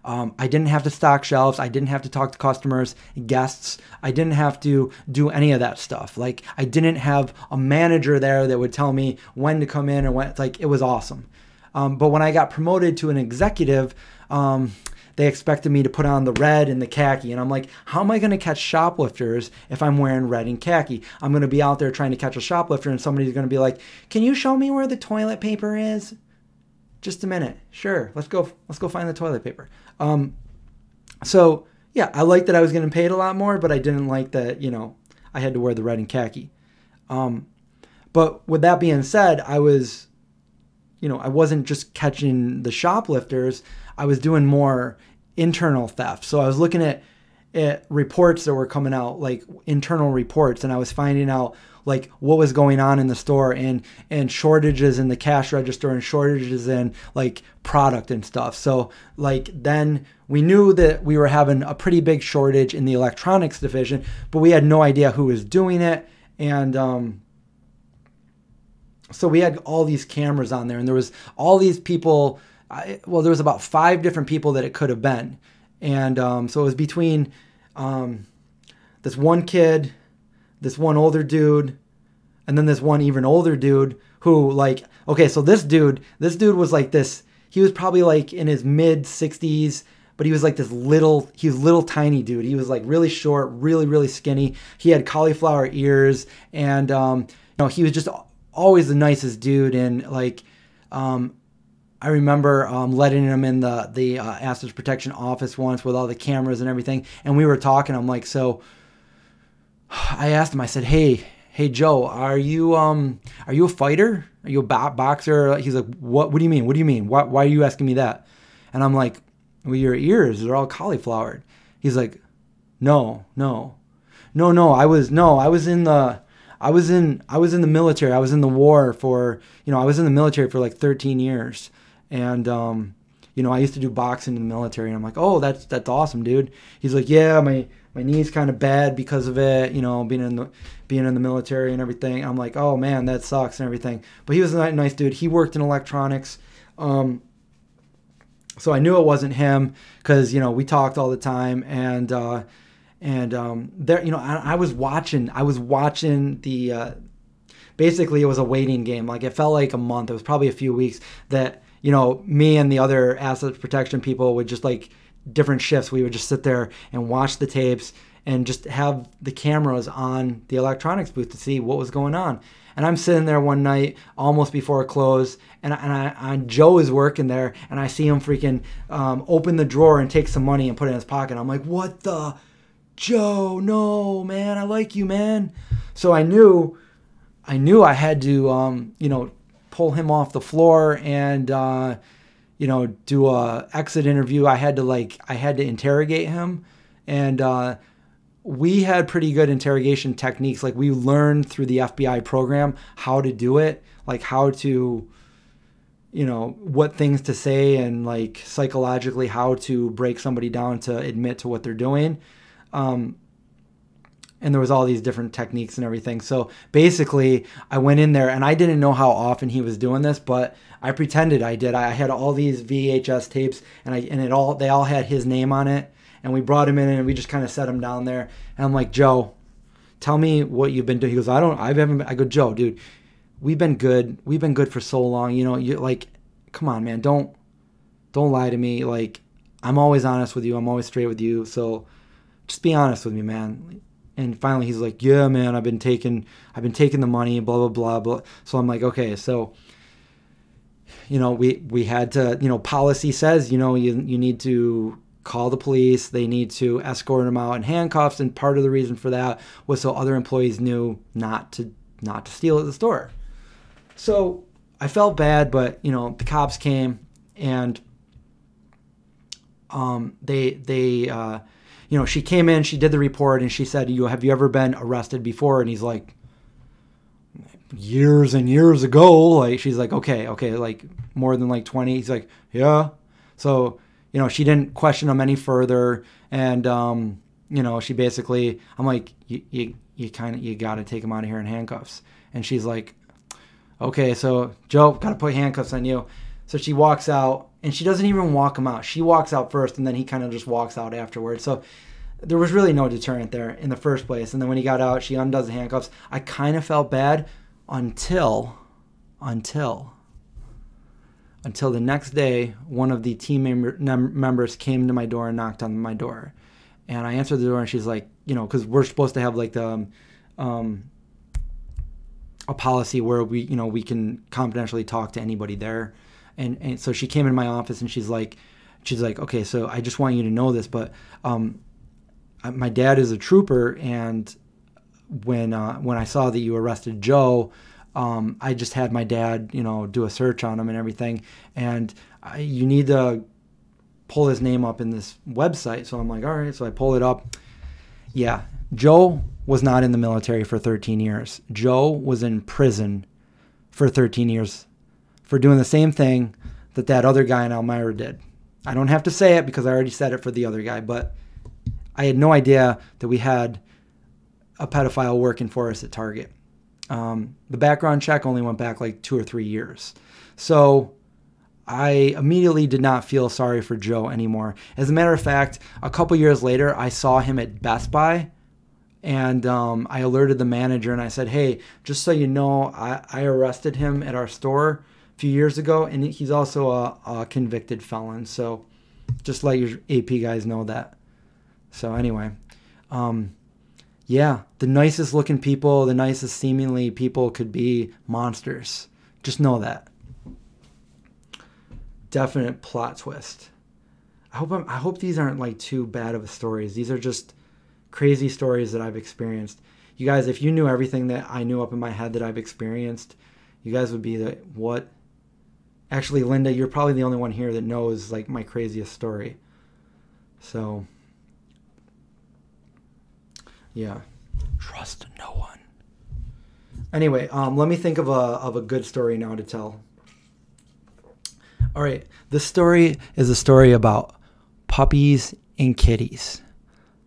Speaker 1: I didn't have to stock shelves. I didn't have to talk to customers, guests. I didn't have to do any of that stuff. Like, I didn't have a manager there that would tell me when to come in or when. Like, it was awesome. But when I got promoted to an executive, they expected me to put on the red and the khaki. And I'm like, how am I going to catch shoplifters if I'm wearing red and khaki? I'm going to be out there trying to catch a shoplifter, and somebody's going to be like, can you show me where the toilet paper is? Just a minute. Sure. Let's go find the toilet paper. So yeah, I liked that I was getting paid a lot more, but I didn't like that, I had to wear the red and khaki. But with that being said, I was, I wasn't just catching the shoplifters. I was doing more internal theft. So I was looking at reports that were coming out, like internal reports, and I was finding out like what was going on in the store, and shortages in the cash register, and shortages in like product and stuff. So like then we knew that we were having a pretty big shortage in the electronics division, but we had no idea who was doing it. And so we had all these cameras on there, and there was all these people. Well, there was about 5 different people that it could have been. And so it was between this one kid, this one older dude, and then this one even older dude who, like, okay, so this dude was like this. He was probably like in his mid 60s, but he was like this little tiny dude. He was like really short, really, really skinny. He had cauliflower ears, and he was just always the nicest dude. And like, I remember letting him in the asset protection office once with all the cameras and everything, and we were talking. I'm like, so I asked him. I said, "Hey, Joe, are you a fighter? Are you a boxer?" He's like, "What? What do you mean? What do you mean? Why are you asking me that?" And I'm like, "Well, your ears, they're all cauliflowered." He's like, "No. I was in the military. I was in the war for, I was in the military for like 13 years." And, I used to do boxing in the military. And I'm like, "Oh, that's awesome, dude." He's like, "Yeah, my knee's kind of bad because of it, being in the military and everything." And I'm like, "Oh man, that sucks," and everything. But he was a nice dude. He worked in electronics. So I knew it wasn't him because, we talked all the time. And there, I was watching the, basically it was a waiting game. Like it felt like a month. It was probably a few weeks that, me and the other asset protection people would just, like, different shifts, we would just sit there and watch the tapes and just have the cameras on the electronics booth to see what was going on. And I'm sitting there one night almost before close, and Joe is working there, and I see him freaking open the drawer and take some money and put it in his pocket. I'm like, "What the, Joe? No, man, I like you, man." So I knew I had to pull him off the floor and do a exit interview. I had to interrogate him, and we had pretty good interrogation techniques. Like we learned through the FBI program how to do it, like how to, what things to say, and like psychologically how to break somebody down to admit to what they're doing. And there was all these different techniques and everything. So basically I went in there, and I didn't know how often he was doing this, but I pretended I did. I had all these VHS tapes, and they all had his name on it. And we brought him in, and we just kind of set him down there. And I'm like, "Joe, tell me what you've been doing." He goes, I go, "Joe, dude, we've been good. We've been good for so long. You're like, come on, man. Don't lie to me. Like, I'm always honest with you. I'm always straight with you. So just be honest with me, man." And finally he's like, "Yeah, man, I've been taking the money, blah, blah, blah, blah." So I'm like, okay, so, we had to, policy says, you need to call the police. They need to escort him out in handcuffs. And part of the reason for that was so other employees knew not to steal at the store. So I felt bad, but, the cops came, and she came in, she did the report, and she said, "Have you ever been arrested before?" And he's like, "Years and years ago." Like, she's like, okay, like more than like 20. He's like, "Yeah." So, she didn't question him any further. And, she basically, I'm like, you got to take him out of here in handcuffs. And she's like, "Okay, so Joe, got to put handcuffs on you." So she walks out, and she doesn't even walk him out. She walks out first, and then he kind of just walks out afterwards. So there was really no deterrent there in the first place. And then when he got out, she undoes the handcuffs. I kind of felt bad until the next day, one of the team members came to my door and knocked on my door. And I answered the door, and she's like, because we're supposed to have like the a policy where we can confidentially talk to anybody there. And so she came in my office, and she's like, "Okay, so I just want you to know this, but my dad is a trooper, and when I saw that you arrested Joe, I just had my dad, do a search on him and everything, and you need to pull his name up in this website. So I'm like, all right. So I pull it up. Yeah, Joe was not in the military for 13 years. Joe was in prison for 13 years for doing the same thing that other guy in Elmira did. I don't have to say it because I already said it for the other guy, but I had no idea that we had a pedophile working for us at Target. The background check only went back like 2 or 3 years. So I immediately did not feel sorry for Joe anymore. As a matter of fact, a couple years later, I saw him at Best Buy, and I alerted the manager and I said, hey, just so you know, I arrested him at our store a few years ago, and he's also a convicted felon. So just let your AP guys know that. So anyway, yeah, the nicest looking people, the nicest seemingly people could be monsters. Just know that. Definite plot twist. I hope these aren't like too bad of stories. These are just crazy stories that I've experienced. You guys, if you knew everything that I knew up in my head that I've experienced, you guys would be the what? Actually, Linda, you're probably the only one here that knows like my craziest story. So, yeah, trust no one. Anyway, let me think of a good story now to tell. All right, this story is a story about puppies and kitties.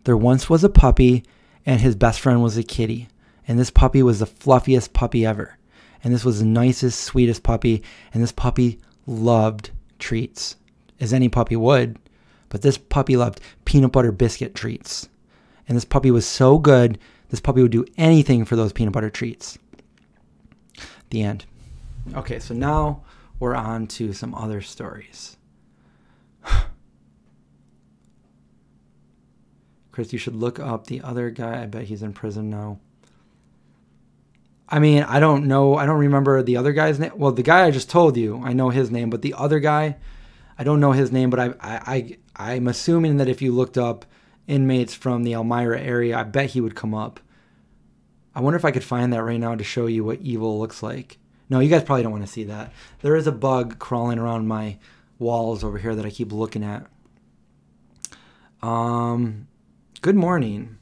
Speaker 1: There once was a puppy, and his best friend was a kitty. And this puppy was the fluffiest puppy ever. And this was the nicest, sweetest puppy. And this puppy loved treats, as any puppy would. But this puppy loved peanut butter biscuit treats. And this puppy was so good, this puppy would do anything for those peanut butter treats. The end. Okay, so now we're on to some other stories. Chris, you should look up the other guy. I bet he's in prison now. I mean, I don't know. I don't remember the other guy's name. Well, the guy I just told you, I know his name. But the other guy, I don't know his name. But I'm assuming that if you looked up inmates from the Elmira area, I bet he would come up. I wonder if I could find that right now to show you what evil looks like. No, you guys probably don't want to see that. There is a bug crawling around my walls over here that I keep looking at. Good morning.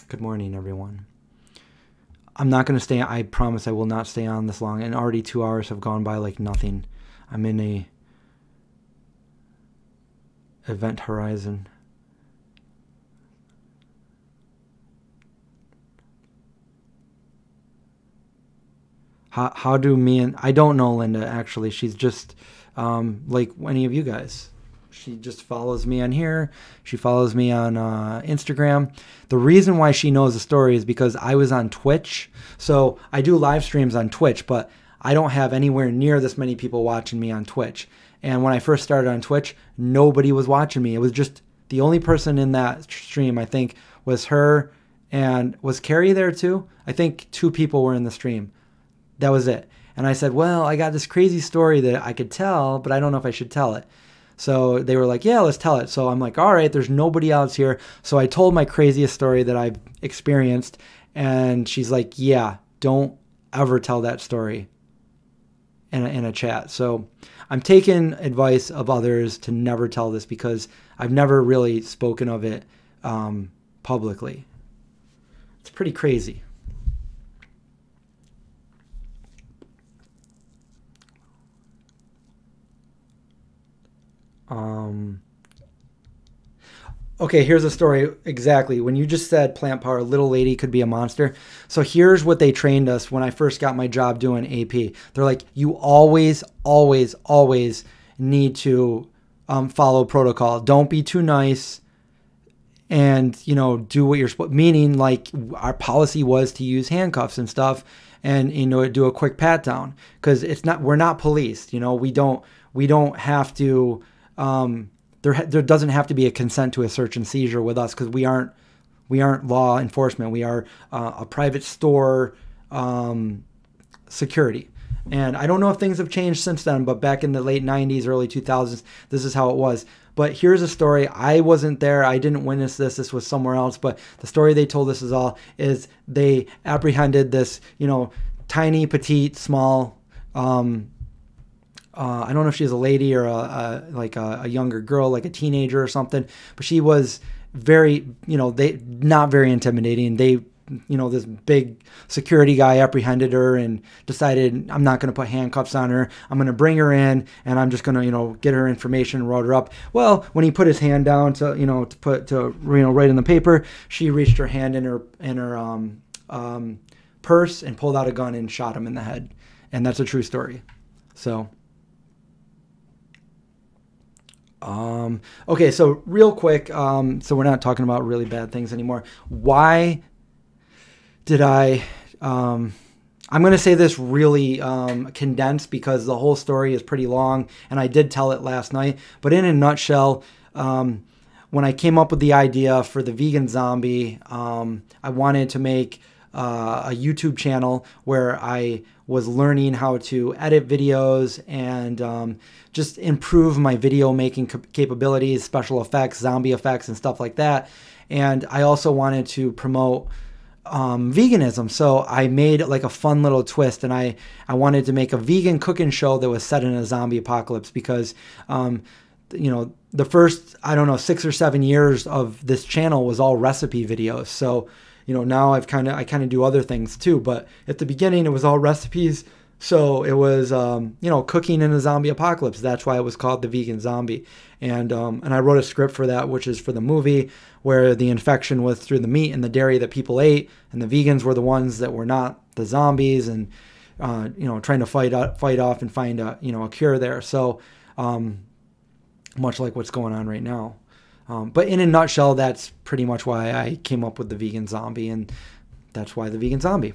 Speaker 1: Good morning, everyone. I'm not going to stay. I promise I will not stay on this long. And already 2 hours have gone by like nothing. I'm in a event horizon. How do me and... I don't know Linda, actually. She's just like any of you guys. She just follows me on here. She follows me on Instagram. The reason why she knows the story is because I was on Twitch. So I do live streams on Twitch, but I don't have anywhere near this many people watching me on Twitch. And when I first started on Twitch, nobody was watching me. It was just the only person in that stream, I think, was her. And was Carrie there too? I think 2 people were in the stream. That was it. And I said, well, I got this crazy story that I could tell, but I don't know if I should tell it. So they were like, yeah, let's tell it. So I'm like, all right, there's nobody else here. So I told my craziest story that I've experienced. And she's like, yeah, don't ever tell that story in a chat. So I'm taking advice of others to never tell this because I've never really spoken of it publicly. It's pretty crazy. Okay, here's a story exactly. When you just said plant power, little lady could be a monster. So here's what they trained us when I first got my job doing AP. They're like, you always, always, always need to follow protocol. Don't be too nice and, you know, do what you're supposed, meaning like our policy was to use handcuffs and stuff and, you know, do a quick pat down because it's not, we're not police, you know, we don't have to, there doesn't have to be a consent to a search and seizure with us because we aren't law enforcement. We are a private store security. And I don't know if things have changed since then, but back in the late 90s, early 2000s, this is how it was. But here's a story. I wasn't there. I didn't witness this. This was somewhere else. But the story they told us is they apprehended this, you know, tiny, petite, small I don't know if she's a lady or like a younger girl, like a teenager or something, but she was very, they not very intimidating. They, this big security guy apprehended her and decided, I'm not going to put handcuffs on her. I'm going to bring her in and I'm just going to, get her information and wrote her up. Well, when he put his hand down to, write in the paper, she reached her hand in her purse and pulled out a gun and shot him in the head. And that's a true story. So, okay. So real quick, so we're not talking about really bad things anymore. Why did I'm going to say this really condensed because the whole story is pretty long and I did tell it last night. But in a nutshell, when I came up with the idea for the vegan zombie, I wanted to make a YouTube channel where I was learning how to edit videos and just improve my video making capabilities, special effects, zombie effects, and stuff like that. And I also wanted to promote veganism. So I made like a fun little twist, and I wanted to make a vegan cooking show that was set in a zombie apocalypse because, the first, 6 or 7 years of this channel was all recipe videos. So, now I kind of do other things too, but at the beginning it was all recipes. So it was, cooking in a zombie apocalypse. That's why it was called The Vegan Zombie. And I wrote a script for that, which is for the movie, where the infection was through the meat and the dairy that people ate, and the vegans were the ones that were not the zombies, and trying to fight off and find a cure there. So much like what's going on right now. But in a nutshell, that's pretty much why I came up with the vegan zombie, and that's why the vegan zombie.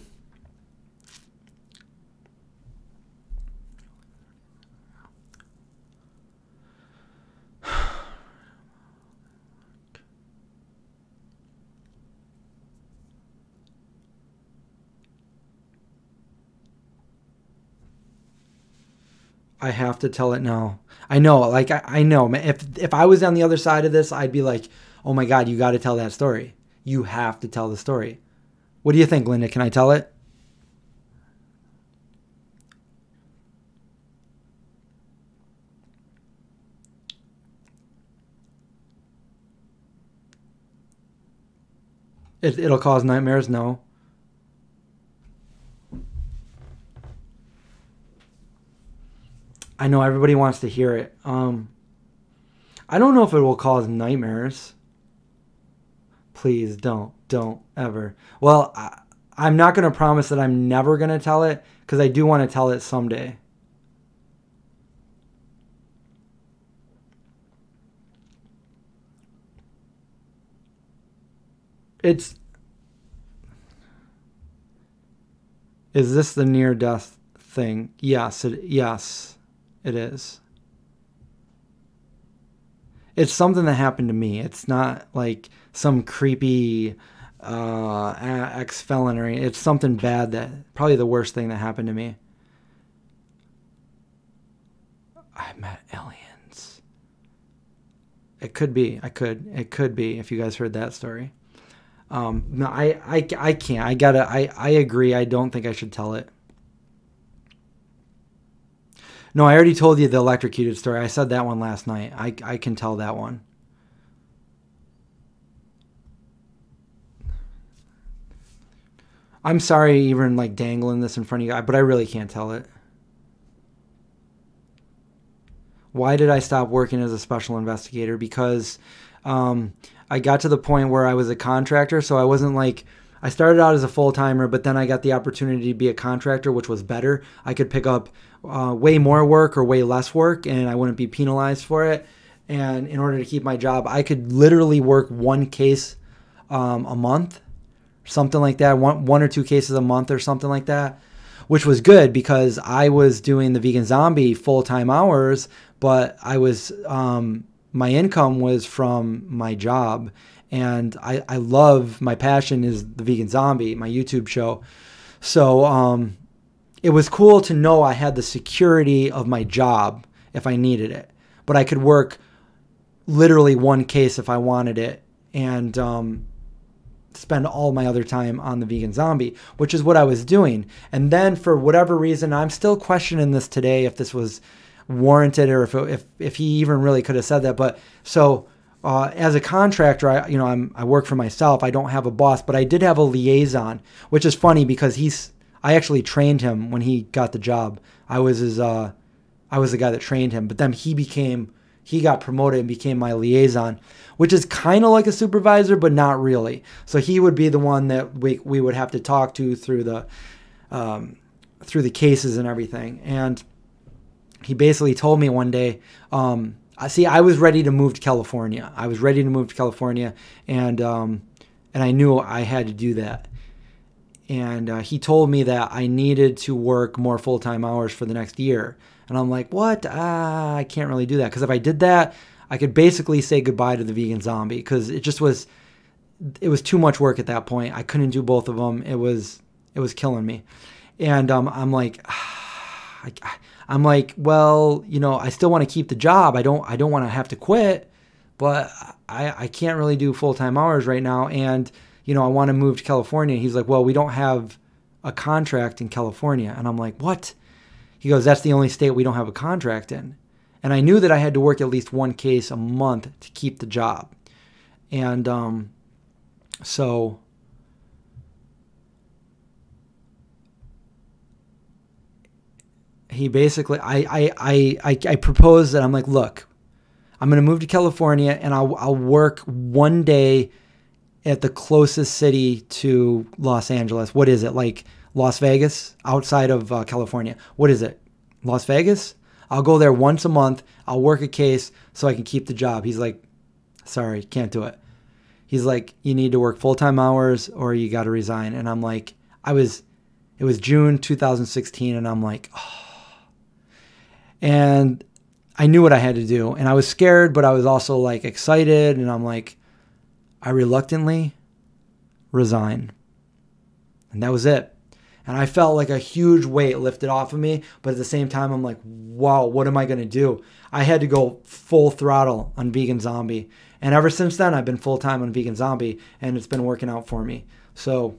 Speaker 1: I have to tell it now. I know, like I know. If I was on the other side of this, I'd be like, "Oh my God, you got to tell that story. You have to tell the story." What do you think, Linda? Can I tell it? It'll cause nightmares? No. I know everybody wants to hear it. I don't know if it will cause nightmares. Please don't ever. Well, I'm not going to promise that I'm never going to tell it, because I do want to tell it someday. Is this the near-death thing? Yes, yes, it is. It's something that happened to me. It's not like some creepy ex-felon or anything. It's something bad, that probably the worst thing that happened to me. I met aliens. It could be. It could be, if you guys heard that story. No, I can't. I agree. I don't think I should tell it. No, I already told you the electrocuted story. I said that one last night. I can tell that one. I'm sorry even like dangling this in front of you, but I really can't tell it. Why did I stop working as a special investigator? Because I got to the point where I was a contractor, so I wasn't like, I started out as a full-timer, but then I got the opportunity to be a contractor, which was better. I could pick up way more work or way less work, and I wouldn't be penalized for it. And in order to keep my job, I could literally work one case a month, something like that, one or two cases a month or something like that, which was good because I was doing the Vegan Zombie full-time hours, but I was my income was from my job. And I love, my passion is the Vegan Zombie, my YouTube show. So it was cool to know I had the security of my job if I needed it. But I could work literally one case if I wanted it, and spend all my other time on the Vegan Zombie, which is what I was doing. And then for whatever reason, I'm still questioning this today, if this was warranted, or if he even really could have said that. But so as a contractor, I work for myself. I don't have a boss, but I did have a liaison, which is funny because I actually trained him when he got the job. I was the guy that trained him, but then he got promoted and became my liaison, which is kind of like a supervisor, but not really. So he would be the one that we would have to talk to through the cases and everything. And he basically told me one day, I was ready to move to California. And I knew I had to do that. And he told me that I needed to work more full-time hours for the next year. And I'm like, what? I can't really do that. Because if I did that, I could basically say goodbye to the vegan zombie. Because it was too much work at that point. I couldn't do both of them. It was killing me. And I'm like, well, I still want to keep the job. I don't want to have to quit, but I can't really do full-time hours right now. And, I want to move to California. He's like, well, we don't have a contract in California. And I'm like, what? He goes, that's the only state we don't have a contract in. And I knew that I had to work at least one case a month to keep the job. And so he basically, I proposed that. I'm like, look, I'm going to move to California and I'll work one day at the closest city to Los Angeles. What is it? Like Las Vegas, outside of California. What is it? Las Vegas? I'll go there once a month. I'll work a case so I can keep the job. He's like, sorry, can't do it. He's like, you need to work full-time hours or you got to resign. And I'm like, it was June 2016 and I'm like, oh. And I knew what I had to do and I was scared, but I was also like excited. And I'm like, I reluctantly resigned. And that was it. And I felt like a huge weight lifted off of me. But at the same time, I'm like, wow, what am I going to do? I had to go full throttle on Vegan Zombie. And ever since then, I've been full-time on Vegan Zombie. And it's been working out for me. So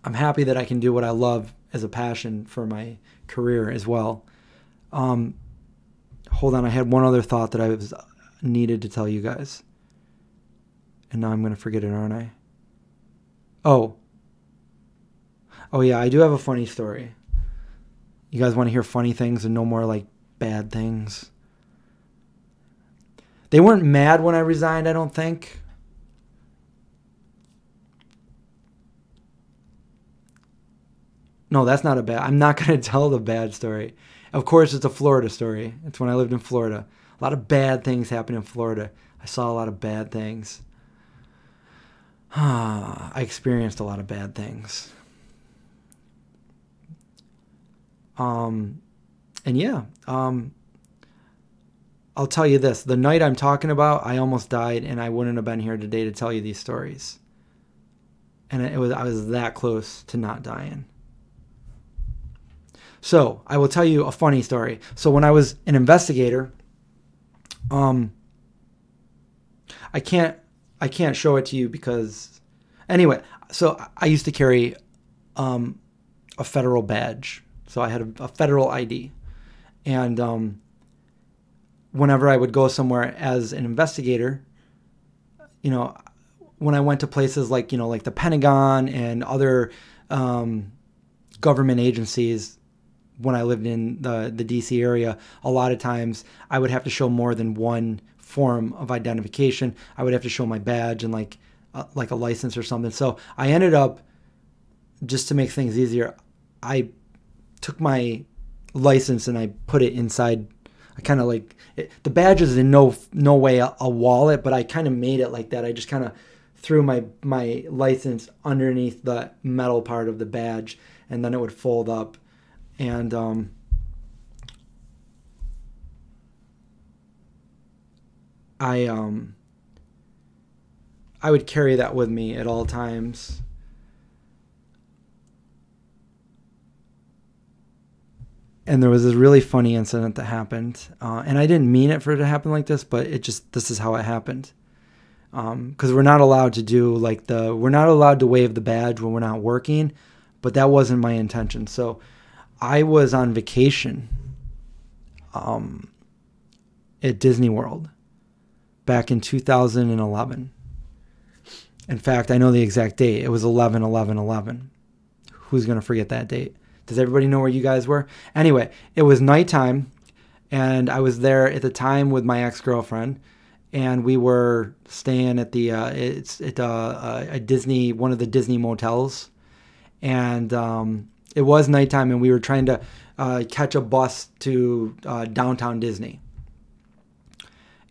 Speaker 1: I'm happy that I can do what I love as a passion for my career as well. Hold on. I had one other thought that I needed to tell you guys. And now I'm going to forget it, aren't I? Oh yeah, I do have a funny story. You guys want to hear funny things and no more like bad things? They weren't mad when I resigned, I don't think. No, that's not a bad. I'm not going to tell the bad story. Of course, it's a Florida story. It's when I lived in Florida. A lot of bad things happened in Florida. I saw a lot of bad things. I experienced a lot of bad things. And yeah, I'll tell you this. The night I'm talking about, I almost died and I wouldn't have been here today to tell you these stories. And I was that close to not dying. So I will tell you a funny story. So when I was an investigator, I can't show it to you because, anyway, so I used to carry a federal badge. So I had a federal ID. And whenever I would go somewhere as an investigator, when I went to places like, like the Pentagon and other government agencies, when I lived in the DC area, a lot of times I would have to show more than one form of identification. I would have to show my badge and like a license or something. So I ended up, just to make things easier, I took my license and I put it inside. I kind of like it, the badge is in no way a wallet, but I kind of made it like that. I just kind of threw my license underneath the metal part of the badge, and then it would fold up. And I would carry that with me at all times. And there was this really funny incident that happened, and I didn't mean it for it to happen like this, but this is how it happened. Because we're not allowed to do we're not allowed to wave the badge when we're not working, but that wasn't my intention. So I was on vacation at Disney World back in 2011. In fact, I know the exact date. It was 11/11/11. Who's going to forget that date? Does everybody know where you guys were? Anyway, it was nighttime, and I was there at the time with my ex-girlfriend, and we were staying at the a Disney, one of the Disney motels, and it was nighttime, and we were trying to catch a bus to downtown Disney.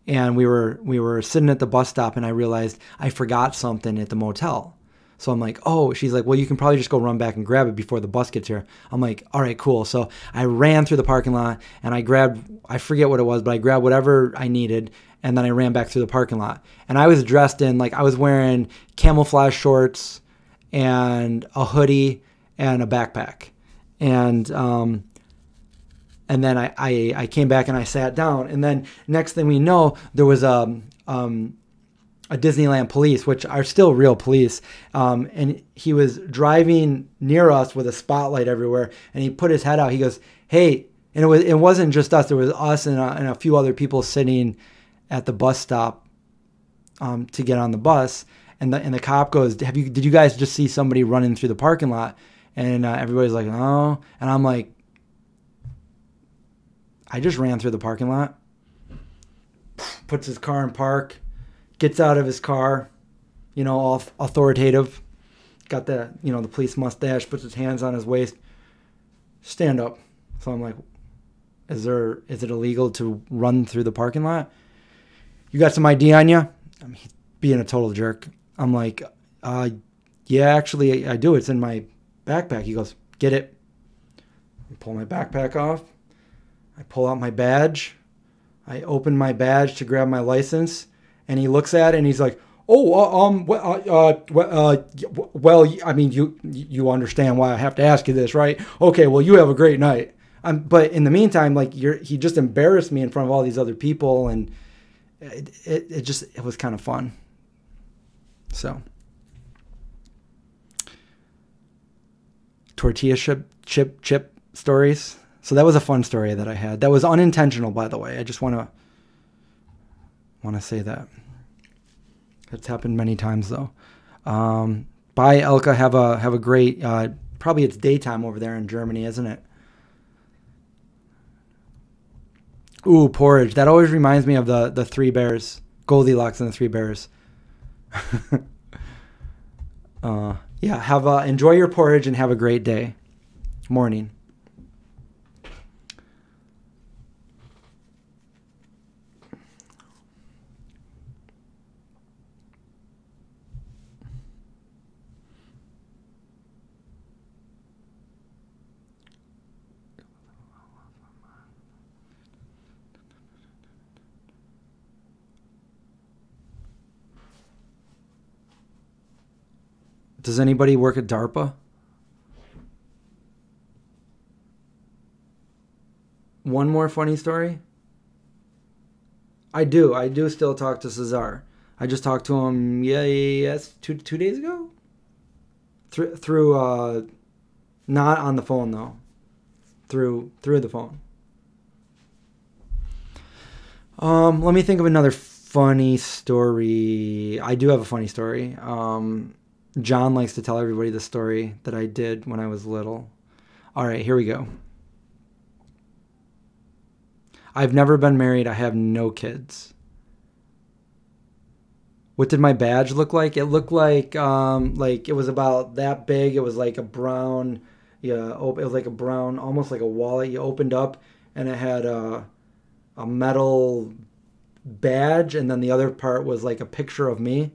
Speaker 1: And we were sitting at the bus stop, and I realized I forgot something at the motel. So I'm like, oh, she's like, well, you can probably just go run back and grab it before the bus gets here. I'm like, all right, cool. So I ran through the parking lot, and I grabbed, I forget what it was, but I grabbed whatever I needed, and then I ran back through the parking lot. And I was dressed in, like, I was wearing camouflage shorts and a hoodie and a backpack. And then I came back and I sat down, and then next thing we know, there was a Disneyland police, which are still real police, and he was driving near us with a spotlight everywhere, and he put his head out. He goes, "Hey," and it wasn't just us. There was us and a few other people sitting at the bus stop to get on the bus, and the cop goes, "Did you guys just see somebody running through the parking lot?" And everybody's like, "No," and I'm like, I just ran through the parking lot. Puts his car in park, gets out of his car, you know, all authoritative. Got the, you know, the police mustache, puts his hands on his waist. Stand up. So I'm like, is it illegal to run through the parking lot? You got some ID on you? I mean, he's being a total jerk. I'm like, yeah, actually I do. It's in my backpack. He goes, get it. I pull my backpack off. I pull out my badge. I open my badge to grab my license, and he looks at it and he's like, "Oh, well, I mean, you understand why I have to ask you this, right? Okay, well, you have a great night." But in the meantime, like, he just embarrassed me in front of all these other people, and it was kind of fun. So, tortilla chip stories. So that was a fun story that I had. That was unintentional, by the way. I just want to say that. It's happened many times, though. Bye, Elka. Have a great. Probably it's daytime over there in Germany, isn't it? Ooh, porridge. That always reminds me of the Three Bears, Goldilocks and the Three Bears. Yeah. Enjoy your porridge and have a great day. Morning. Does anybody work at DARPA? One more funny story? I do still talk to Cesar. I just talked to him, yes, two days ago? Through not on the phone, though. Through the phone. Let me think of another funny story. I do have a funny story. John likes to tell everybody the story that I did when I was little. All right, here we go. I've never been married. I have no kids. What did my badge look like? It looked like it was about that big. It was like a brown, it was like a brown, almost like a wallet. You opened up, and it had a metal badge, and then the other part was like a picture of me.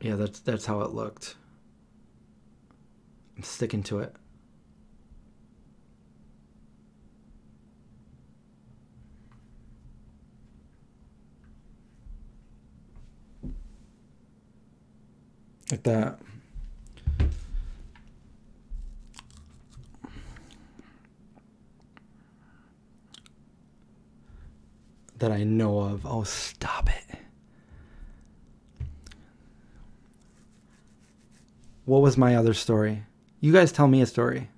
Speaker 1: Yeah, that's how it looked. I'm sticking to it. Like that. That I know of. Oh, stop it. What was my other story? You guys tell me a story.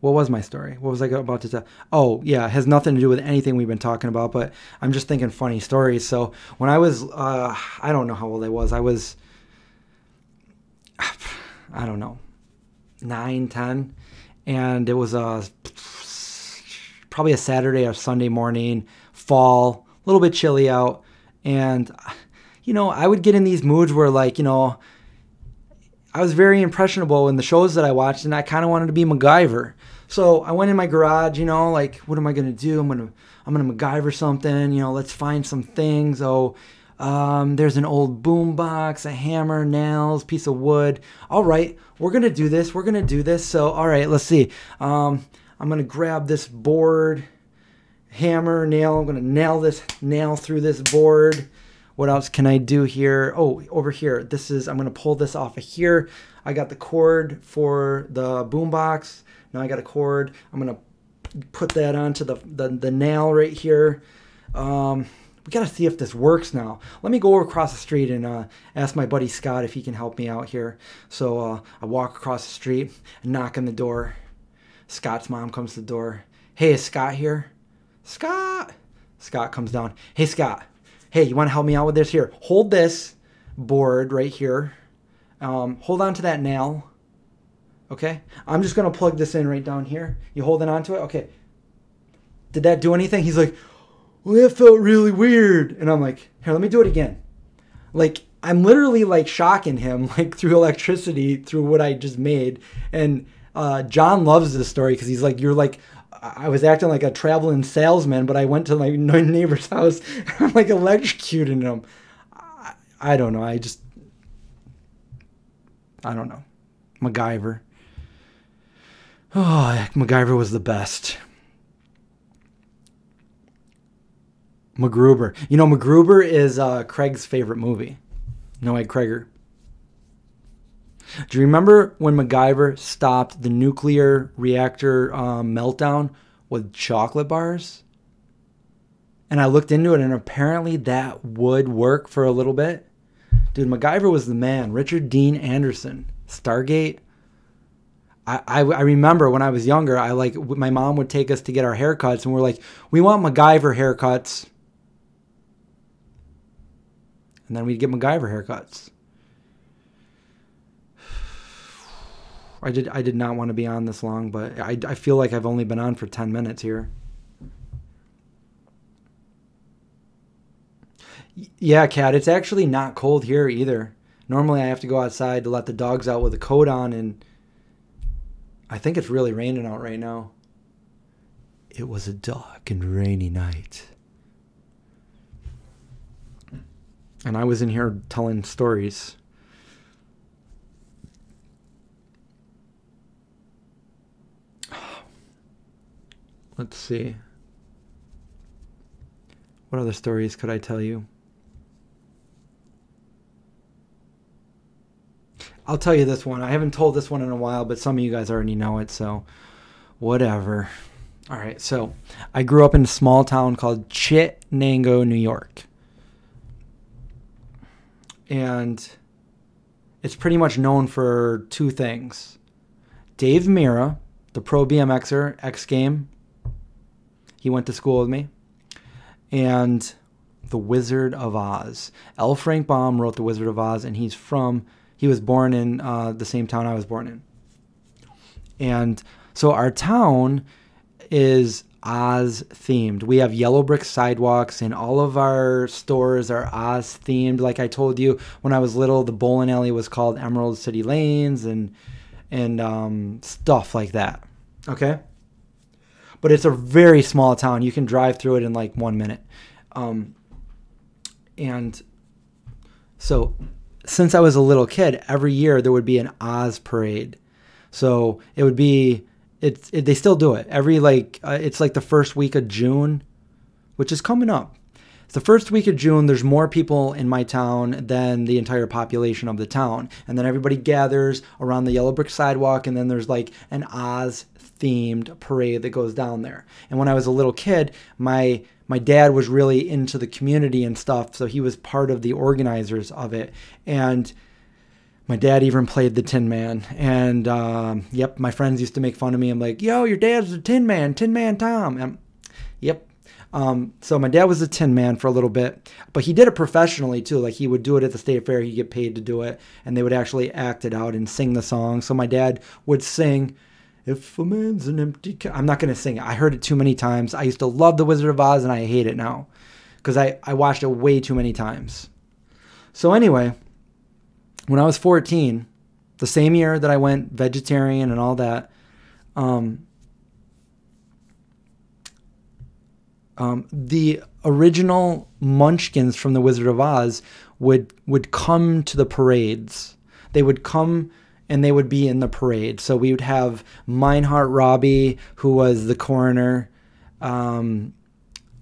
Speaker 1: What was my story? What was I about to tell? Oh, yeah, it has nothing to do with anything we've been talking about, but I'm just thinking funny stories. So when I was, I don't know how old I was. I was, I don't know, 9, 10. And it was probably a Saturday or Sunday morning, fall, a little bit chilly out. And, I would get in these moods where, like, I was very impressionable in the shows that I watched, and I kind of wanted to be MacGyver. So I went in my garage, like, what am I gonna do? I'm gonna MacGyver something. Let's find some things. Oh, there's an old boom box, a hammer, nails, piece of wood. All right, we're gonna do this. So all right, let's see. I'm gonna grab this board, hammer, nail. I'm gonna nail through this board. What else can I do here? Oh, over here. I'm going to pull this off of here. I got the cord for the boombox. Now I got a cord. I'm going to put that onto the nail right here. We got to see if this works now. Let me go across the street and ask my buddy Scott if he can help me out here. So I walk across the street and knock on the door. Scott's mom comes to the door. Hey, is Scott here? Scott! Scott comes down. Hey, Scott. Hey, you want to help me out with this? Here, hold this board right here. Hold on to that nail. Okay? I'm just going to plug this in right down here. You holding on to it? Okay. Did that do anything? He's like, well, that felt really weird. And I'm like, here, let me do it again. Like, I'm literally like shocking him like through electricity, through what I just made. And John loves this story because he's like, you're like, I was acting like a traveling salesman, but I went to my neighbor's house and I'm like electrocuting him. I don't know. I don't know. MacGyver. Oh, MacGyver was the best. MacGruber. MacGruber is Craig's favorite movie. Noah Craig. Do you remember when MacGyver stopped the nuclear reactor meltdown with chocolate bars? And I looked into it, and apparently that would work for a little bit. Dude, MacGyver was the man. Richard Dean Anderson. Stargate. I remember when I was younger, my mom would take us to get our haircuts, and we're like, we want MacGyver haircuts. And then we'd get MacGyver haircuts. I did not want to be on this long, but I feel like I've only been on for 10 minutes here. Yeah, Kat, it's actually not cold here either. Normally I have to go outside to let the dogs out with a coat on, and I think it's really raining out right now. It was a dark and rainy night. And I was in here telling stories. Let's see. What other stories could I tell you? I'll tell you this one. I haven't told this one in a while, but some of you guys already know it, so whatever. All right, so I grew up in a small town called Chittenango, New York. And it's pretty much known for two things. Dave Mira, the pro BMXer, X Game. He went to school with me. And The Wizard of Oz. L. Frank Baum wrote The Wizard of Oz, and he was born in the same town I was born in. And so our town is Oz themed. We have yellow brick sidewalks, and all of our stores are Oz themed. Like I told you, when I was little, the bowling alley was called Emerald City Lanes and stuff like that. Okay? But it's a very small town. You can drive through it in like 1 minute. And so since I was a little kid, every year there would be an Oz parade. So it would be, they still do it. It's like the first week of June, which is coming up. It's the first week of June. There's more people in my town than the entire population of the town. And then everybody gathers around the yellow brick sidewalk, and then there's like an Oz themed parade that goes down there. And when I was a little kid, my dad was really into the community and stuff, so he was part of the organizers of it. And My dad even played the Tin Man. And, yep, my friends used to make fun of me. I'm like, yo, your dad's the Tin Man Tom. Yep. So my dad was a Tin Man for a little bit, but he did it professionally too. Like he would do it at the state fair. He'd get paid to do it, and they would actually act it out and sing the song. So my dad would sing, "If a man's an empty I'm not going to sing it. I heard it too many times. I used to love The Wizard of Oz, and I hate it now because I watched it way too many times. So anyway, when I was 14, the same year that I went vegetarian and all that, the original Munchkins from The Wizard of Oz would come to the parades. They would come and they would be in the parade. So we would have Meinhardt Robbie, who was the coroner,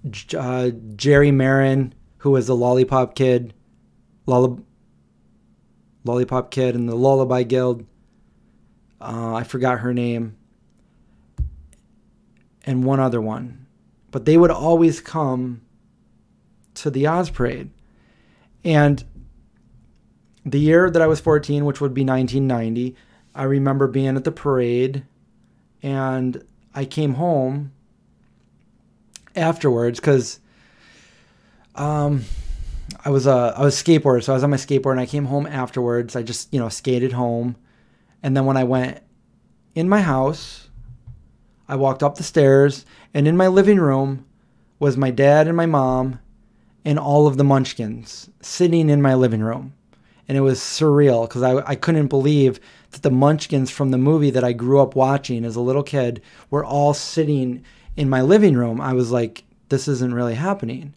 Speaker 1: Jerry Marin, who was the Lollipop Kid, Lollipop Kid and the Lullaby Guild. I forgot her name. And one other one. But they would always come to the Oz Parade. And the year that I was 14, which would be 1990, I remember being at the parade, and I came home afterwards because I was skateboarding, so I was on my skateboard, and I came home afterwards. I just, skated home, and then when I went in my house, I walked up the stairs, and in my living room was my dad and my mom and all of the Munchkins sitting in my living room. And it was surreal because I couldn't believe that the Munchkins from the movie that I grew up watching as a little kid were all sitting in my living room. I was like, this isn't really happening.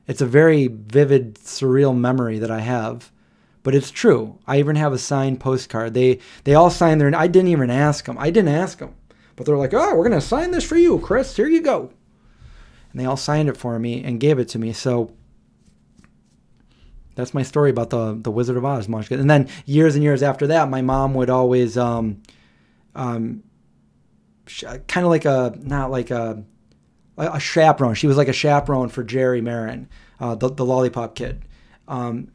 Speaker 1: It's a very vivid, surreal memory that I have. But it's true. I even have a signed postcard. They all signed their... I didn't even ask them. I didn't ask them. But they're like, oh, we're going to sign this for you, Chris. Here you go. And they all signed it for me and gave it to me. So that's my story about the Wizard of Oz Munchkin. And then years and years after that, my mom would always kind of like a chaperone. She was like a chaperone for Jerry Marin, the Lollipop Kid.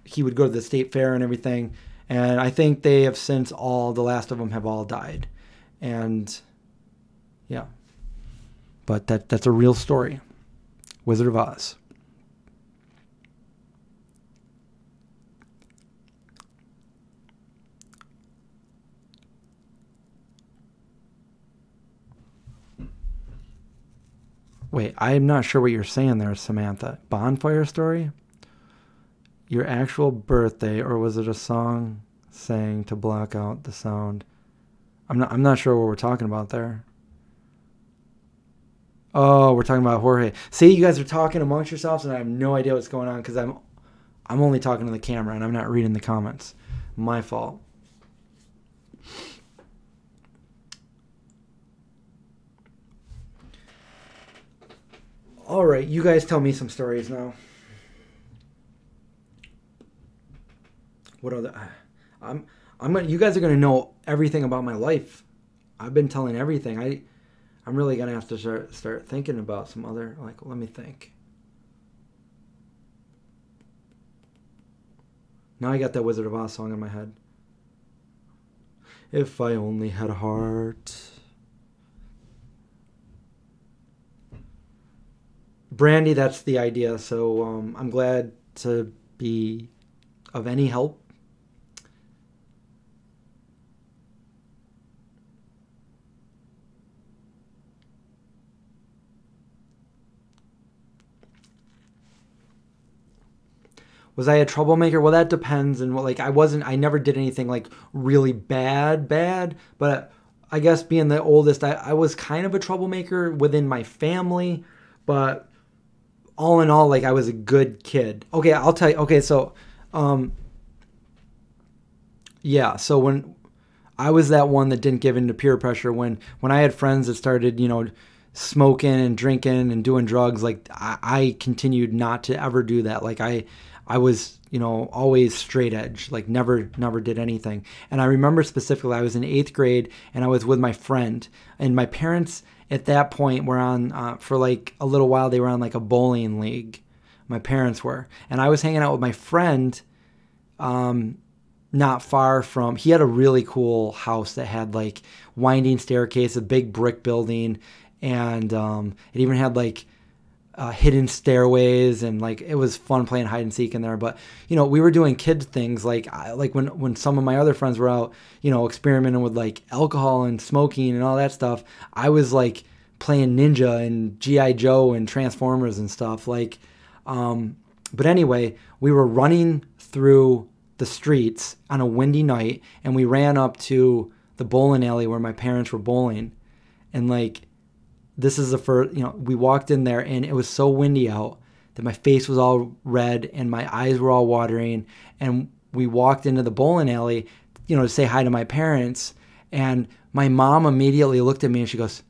Speaker 1: He would go to the state fair and everything. And I think they have since the last of them have all died. And... yeah, but that's a real story. Wizard of Oz. Wait, I'm not sure what you're saying there, Samantha. Bonfire story? Your actual birthday, or was it a song sang to block out the sound? I'm not sure what we're talking about there. Oh, we're talking about Jorge. See, you guys are talking amongst yourselves, and I have no idea what's going on because I'm only talking to the camera, and I'm not reading the comments. My fault. All right, you guys tell me some stories now. What other? You guys are gonna know everything about my life. I've been telling everything. I'm really going to have to start thinking about some other, let me think. Now I got that Wizard of Oz song in my head. If I only had a heart. Brandy, that's the idea. So I'm glad to be of any help. Was I a troublemaker? Well, that depends. And I never did anything really bad, but I guess being the oldest, I was kind of a troublemaker within my family, but all in all, I was a good kid. Okay, I'll tell you. Okay, so, yeah, so when I was that one that didn't give in to peer pressure, when I had friends that started, smoking and drinking and doing drugs, I continued not to ever do that. I was, always straight edge, never did anything. And I remember specifically, I was in 8th grade and I was with my friend, and my parents at that point were on, for a little while, they were on a bowling league. My parents were. And I was hanging out with my friend, not far from, he had a really cool house that had like winding staircase, a big brick building, and it even had like hidden stairways, and like it was fun playing hide and seek in there. But we were doing kid things like when some of my other friends were out, experimenting with like alcohol and smoking and all that stuff. I was like playing Ninja and GI Joe and Transformers and stuff like. But anyway, we were running through the streets on a windy night, and we ran up to the bowling alley where my parents were bowling, and like. This is the first, we walked in there and it was so windy out that my face was all red and my eyes were all watering. And we walked into the bowling alley, to say hi to my parents. And my mom immediately looked at me and she goes,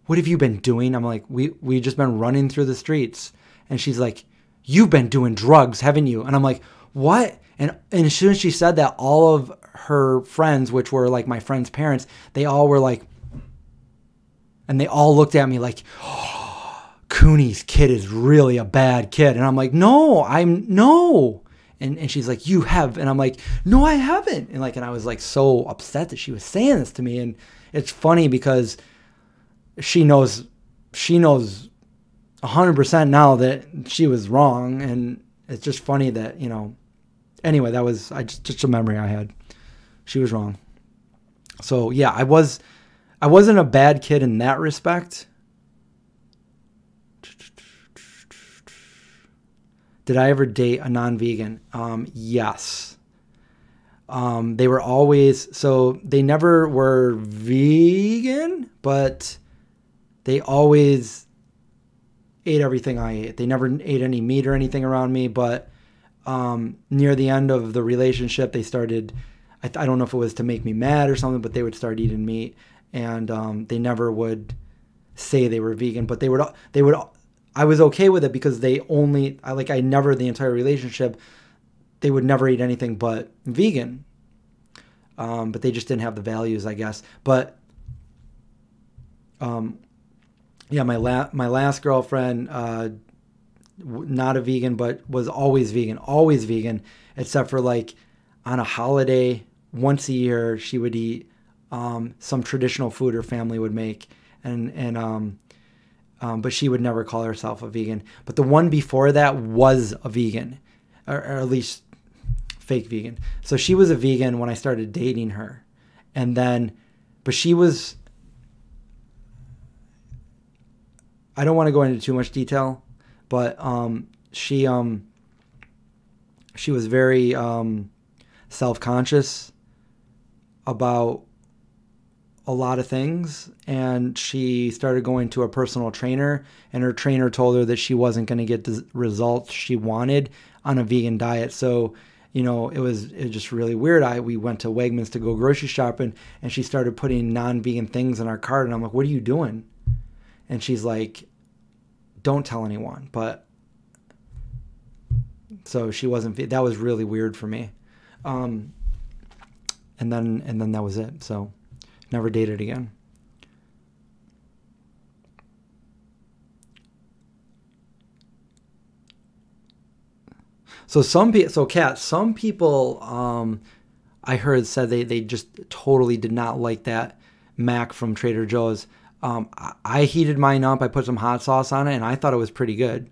Speaker 1: "What have you been doing?" I'm like, we just been running through the streets. And she's like, "You've been doing drugs, haven't you?" And I'm like, "What?" And as soon as she said that, all of her friends, which were like my friends' parents, they all were like, and they all looked at me like, "Oh, Cooney's kid is really a bad kid." And I'm like, "No, no." And she's like, "You have." And I'm like, "No, I haven't." And I was like so upset that she was saying this to me. And it's funny because she knows 100% now that she was wrong. And it's just funny that, anyway, that was just a memory I had. She was wrong. So yeah, I wasn't a bad kid in that respect. Did I ever date a non-vegan? Yes. They were always, so they never were vegan, but they always ate everything I ate. They never ate any meat or anything around me, but near the end of the relationship, they started, I don't know if it was to make me mad or something, but they would start eating meat. And they never would say they were vegan, but they would. I was okay with it because I never, the entire relationship, they would never eat anything but vegan. But they just didn't have the values, I guess. But yeah, my last girlfriend, not a vegan, but was always vegan, except for like on a holiday once a year, she would eat some traditional food her family would make, but she would never call herself a vegan. But the one before that was a vegan, or at least fake vegan. So she was a vegan when I started dating her, but she was. I don't want to go into too much detail, but she was very self-conscious about a lot of things, and she started going to a personal trainer, and her trainer told her that she wasn't going to get the results she wanted on a vegan diet. So it was just really weird. We went to Wegmans to go grocery shopping, and she started putting non-vegan things in our cart, and I'm like, "What are you doing?" And she's like, "Don't tell anyone." But so she wasn't. That was really weird for me. And then that was it. So never dated again. So some people I heard said they just totally did not like that mac from Trader Joe's. I heated mine up. I put some hot sauce on it, and I thought it was pretty good.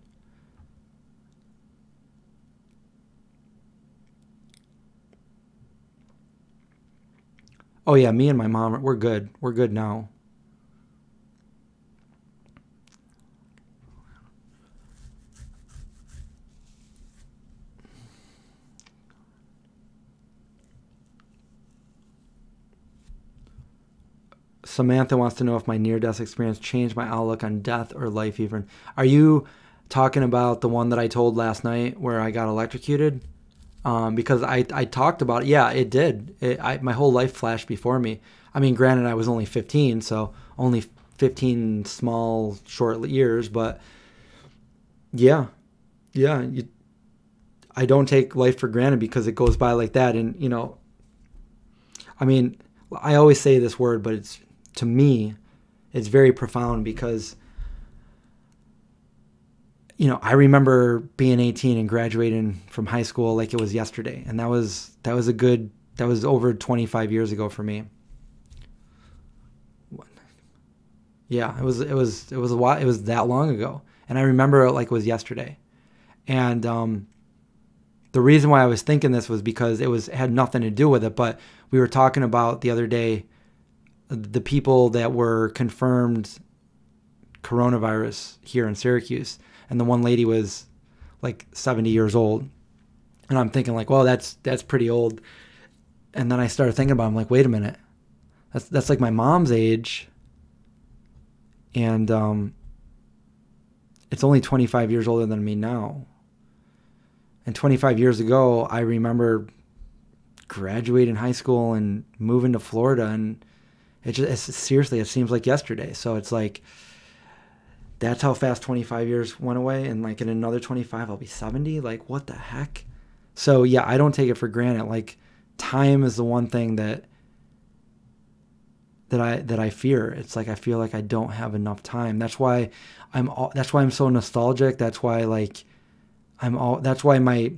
Speaker 1: Oh yeah, me and my mom, we're good. We're good now. Samantha wants to know if my near-death experience changed my outlook on death or life even. Are you talking about the one that I told last night where I got electrocuted? Because I talked about it. Yeah, it did. My whole life flashed before me. I mean, granted, I was only 15, so only 15 small, short years. But yeah, I don't take life for granted because it goes by like that. And, I mean, I always say this word, but to me, it's very profound because, I remember being 18 and graduating from high school like it was yesterday. And that was a good That was over 25 years ago for me. Yeah, it was a while. It was that long ago, and I remember it like it was yesterday. And the reason why I was thinking this was because it had nothing to do with it. But we were talking about the other day the people that were confirmed coronavirus here in Syracuse, and the one lady was like 70 years old, and I'm thinking like, well, that's pretty old. And then I started thinking about it. I'm like, wait a minute, that's like my mom's age. And it's only 25 years older than me now. And 25 years ago, I remember graduating high school and moving to Florida, and seriously, it seems like yesterday. So it's like, that's how fast 25 years went away, and like in another 25, I'll be 70. Like, what the heck? So yeah, I don't take it for granted. Like, time is the one thing that I fear. It's like I feel like I don't have enough time. That's why I'm so nostalgic. That's why that's why my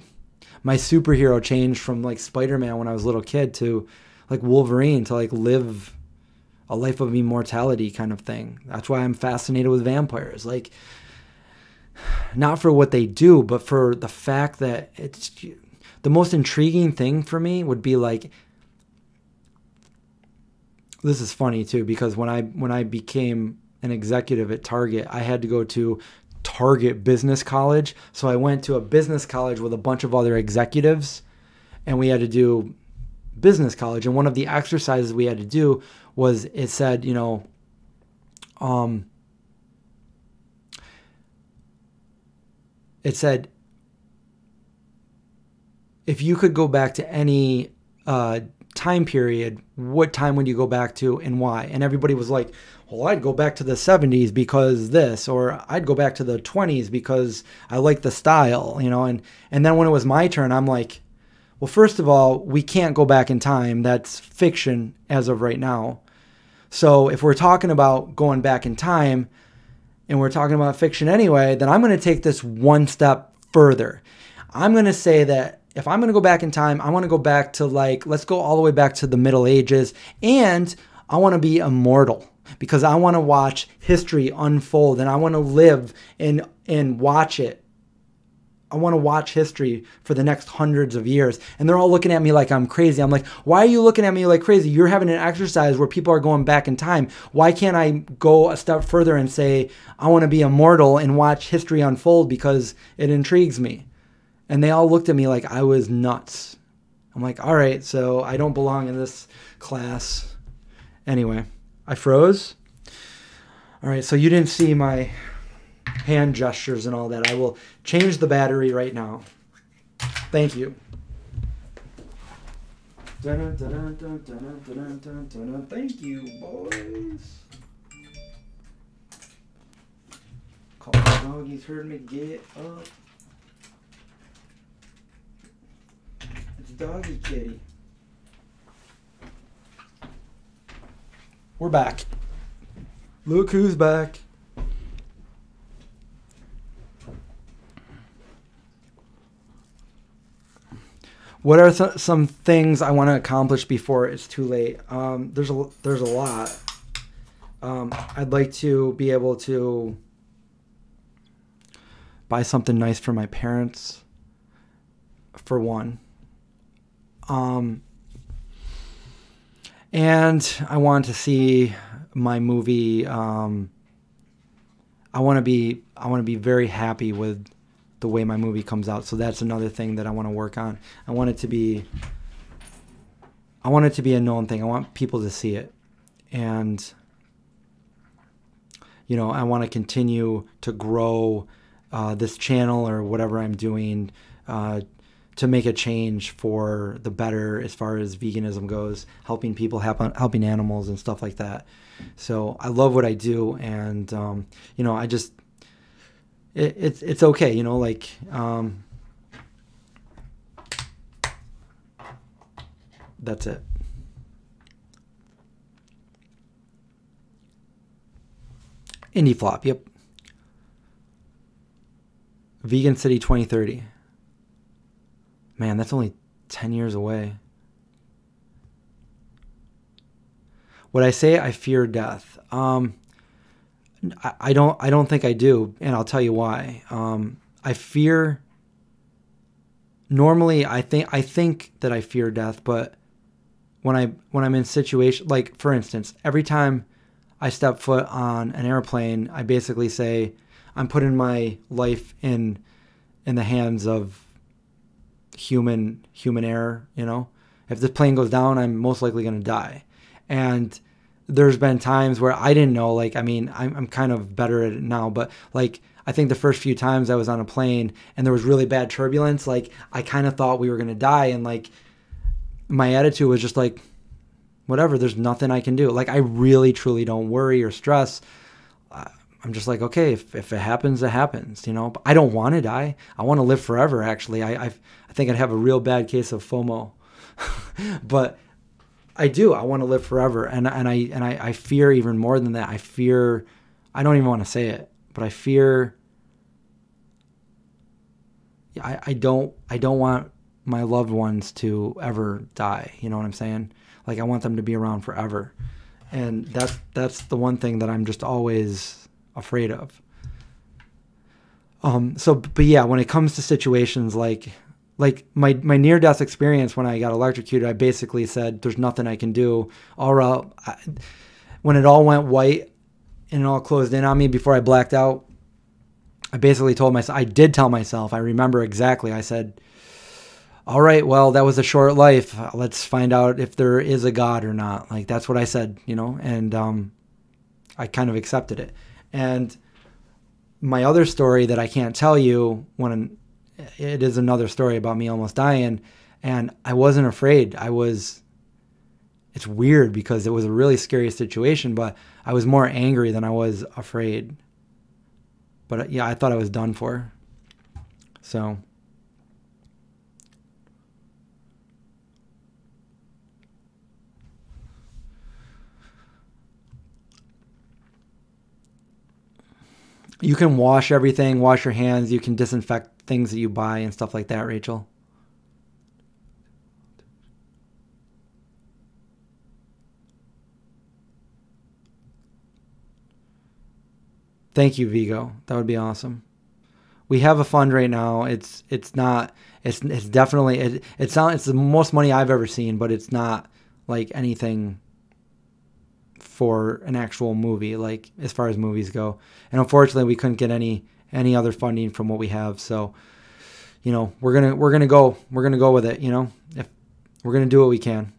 Speaker 1: superhero changed from like Spider-Man when I was a little kid to like Wolverine, to like live a life of immortality kind of thing. That's why I'm fascinated with vampires. Like, not for what they do, but for the fact that it's the most intriguing thing for me would be like, this is funny too, because when I became an executive at Target, I had to go to Target Business College. So I went to a business college with a bunch of other executives, and we had to do business college. And one of the exercises we had to do was, it said, it said, if you could go back to any time period, what time would you go back to and why? And everybody was like, well, I'd go back to the 70s because this, or I'd go back to the 20s because I like the style, and then when it was my turn, I'm like, well, first of all, we can't go back in time. That's fiction as of right now. So if we're talking about going back in time and we're talking about fiction anyway, then I'm going to take this one step further. I'm going to say that if I'm going to go back in time, I want to go back to like, let's go all the way back to the Middle Ages, and I want to be immortal because I want to watch history unfold, and I want to live and watch it. I want to watch history for the next hundreds of years. And they're all looking at me like I'm crazy. I'm like, why are you looking at me like crazy? You're having an exercise where people are going back in time. Why can't I go a step further and say, I want to be immortal and watch history unfold because it intrigues me? And they all looked at me like I was nuts. I'm like, all right, so I don't belong in this class. Anyway, I froze. All right, so you didn't see my hand gestures and all that. I will change the battery right now. Thank you. Thank you, boys. Call the dog, he's heard me. Get up. It's doggy kitty. We're back. Look who's back. What are some things I want to accomplish before it's too late? There's a lot. I'd like to be able to buy something nice for my parents, for one. And I want to see my movie. I want to be very happy with the way my movie comes out. So that's another thing that I want to work on. I want it to be a known thing. I want people to see it. And I want to continue to grow this channel or whatever I'm doing to make a change for the better as far as veganism goes, helping people, helping animals and stuff like that. So I love what I do, and I just it's okay, that's it. Indie flop, yep. Vegan City 2030. Man, that's only 10 years away. Would I say I fear death? I don't think I do, and I'll tell you why. I fear. Normally, I think that I fear death, but when I'm in situation, like for instance, every time I step foot on an airplane, I basically say I'm putting my life in the hands of human error. You know, if the plane goes down, I'm most likely going to die. And there's been times where I didn't know. Like, I mean, I'm kind of better at it now, but like, I think the first few times I was on a plane and there was really bad turbulence, like I kind of thought we were going to die. And like my attitude was just like, whatever, there's nothing I can do. Like I really, truly don't worry or stress. I'm just like, okay, if it happens, it happens, you know, but I don't want to die. I want to live forever. Actually, I think I'd have a real bad case of FOMO, but I do. I want to live forever. And I fear even more than that. I fear, I don't even want to say it, but I fear, I don't want my loved ones to ever die. You know what I'm saying? Like I want them to be around forever. And that's the one thing that I'm just always afraid of. But yeah, when it comes to situations like my near-death experience when I got electrocuted, I basically said, there's nothing I can do. When it all went white and it all closed in on me before I blacked out, I basically told myself, I did tell myself, I remember exactly, I said, all right, well, that was a short life. Let's find out if there is a God or not. Like, that's what I said, you know, and I kind of accepted it. And my other story that I can't tell you, it is another story about me almost dying, and I wasn't afraid. It's weird because it was a really scary situation, but I was more angry than I was afraid. But yeah, I thought I was done for. So you can wash everything, wash your hands, you can disinfect things that you buy and stuff like that, Rachel. Thank you, Vigo. That would be awesome. We have a fund right now. It's definitely it's the most money I've ever seen, but it's not like anything for an actual movie, like as far as movies go. And unfortunately, we couldn't get any other funding from what we have. So, you know, we're gonna go with it. You know, if we're gonna do what we can.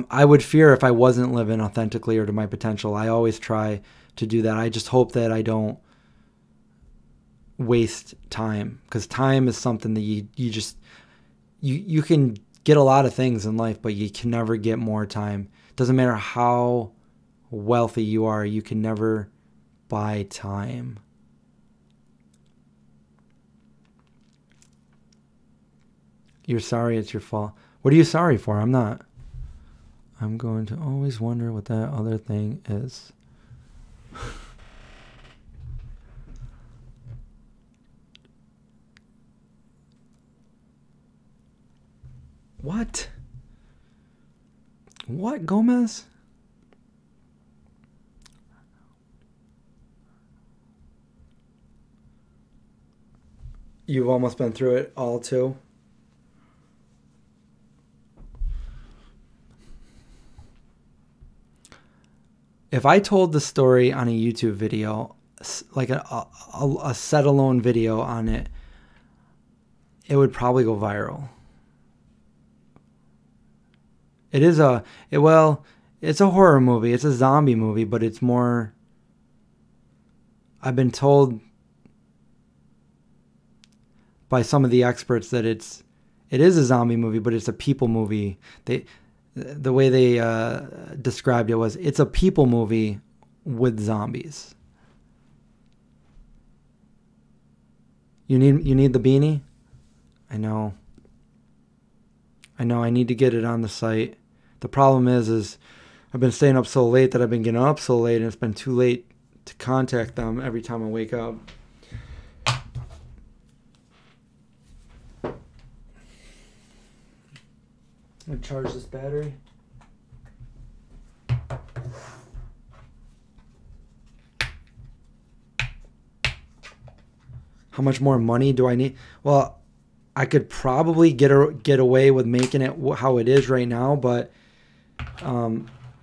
Speaker 1: I would fear if I wasn't living authentically or to my potential. I always try to do that. I just hope that I don't waste time, because time is something that you can get a lot of things in life, but you can never get more time. Doesn't matter how wealthy you are, you can never buy time. You're sorry it's your fault. What are you sorry for? I'm not. I'm going to always wonder what that other thing is. What? What, Gomez? You've almost been through it all too? If I told the story on a YouTube video, like a set alone video on it, it would probably go viral. It's a horror movie. It's a zombie movie, but it's more, I've been told by some of the experts that it is a zombie movie, but it's a people movie. The way they described it was, it's a people movie with zombies. You need the beanie? I know. I need to get it on the site. The problem is I've been staying up so late that I've been getting up so late, and it's been too late to contact them every time I wake up. I'm going to charge this battery. How much more money do I need? Well, I could probably get away with making it how it is right now, but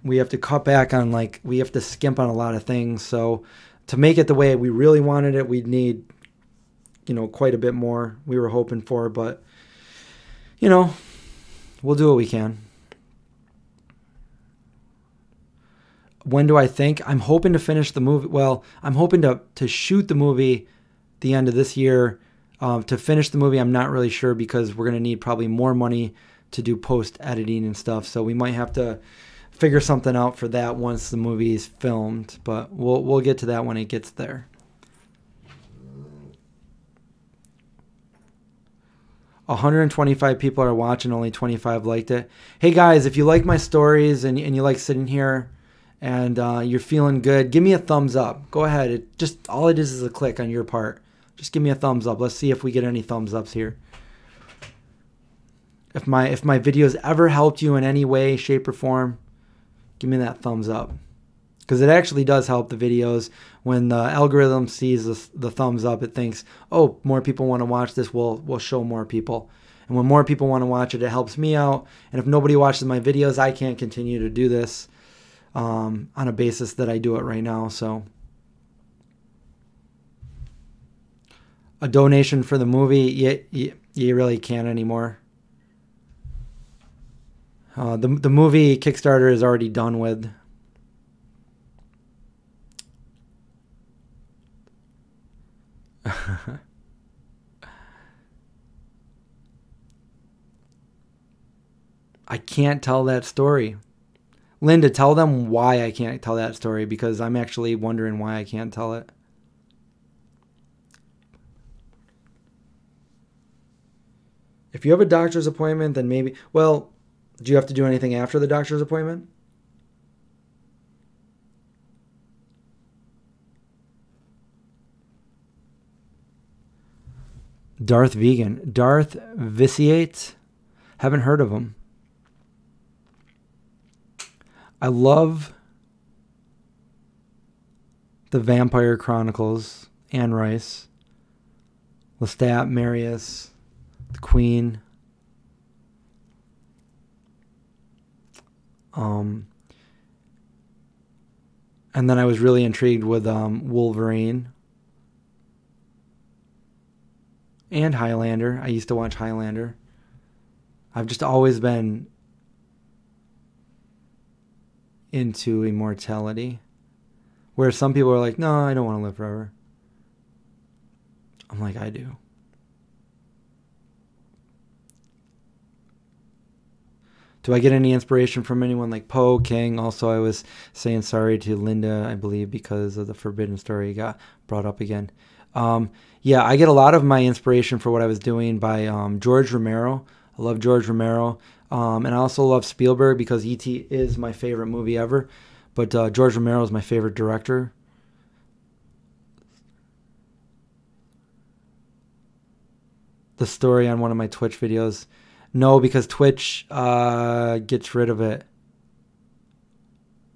Speaker 1: we have to cut back on, like, we have to skimp on a lot of things. So to make it the way we really wanted it, we'd need, you know, quite a bit more we were hoping for, but, you know, we'll do what we can. When do I think? I'm hoping to finish the movie. Well, I'm hoping to shoot the movie the end of this year. To finish the movie, I'm not really sure because we're going to need probably more money to do post-editing and stuff. So we might have to figure something out for that once the movie is filmed. But we'll get to that when it gets there. $125 people are watching, only 25 liked it. Hey guys, if you like my stories and you like sitting here and you're feeling good, give me a thumbs up. Go ahead. All it is a click on your part. Just give me a thumbs up. Let's see if we get any thumbs ups here. If my videos ever helped you in any way, shape, or form, give me that thumbs up. Because it actually does help the videos. When the algorithm sees the thumbs up, it thinks, oh, more people want to watch this, we'll show more people. And when more people want to watch it, it helps me out. And if nobody watches my videos, I can't continue to do this on a basis that I do it right now. So a donation for the movie, you really can't anymore. The movie Kickstarter is already done with. I can't tell that story. Linda, tell them why I can't tell that story, because I'm actually wondering why I can't tell it. If you have a doctor's appointment, then maybe... Well, do you have to do anything after the doctor's appointment? Darth Vegan. Darth Vitiate? Haven't heard of him. I love the Vampire Chronicles. Anne Rice. Lestat, Marius. The Queen. And then I was really intrigued with Wolverine. And Highlander. I used to watch Highlander. I've just always been into immortality. Where some people are like, no, I don't want to live forever. I'm like, I do. Do I get any inspiration from anyone like Poe, King? Also, I was saying sorry to Linda, I believe, because of the Forbidden Story got brought up again. Yeah, I get a lot of my inspiration for what I was doing by George Romero. I love George Romero. And I also love Spielberg because E.T. is my favorite movie ever. But George Romero is my favorite director. The story on one of my Twitch videos. No, because Twitch gets rid of it.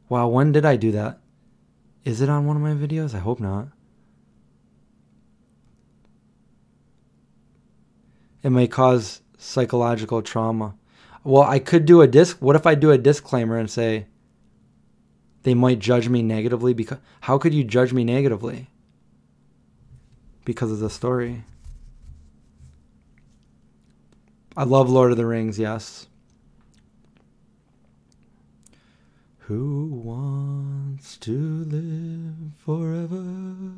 Speaker 1: Wow, when did I do that? Is it on one of my videos? I hope not. It may cause psychological trauma. Well, I could do a what if I do a disclaimer and say they might judge me negatively? Because how could you judge me negatively? Because of the story. I love Lord of the Rings, yes. Who wants to live forever?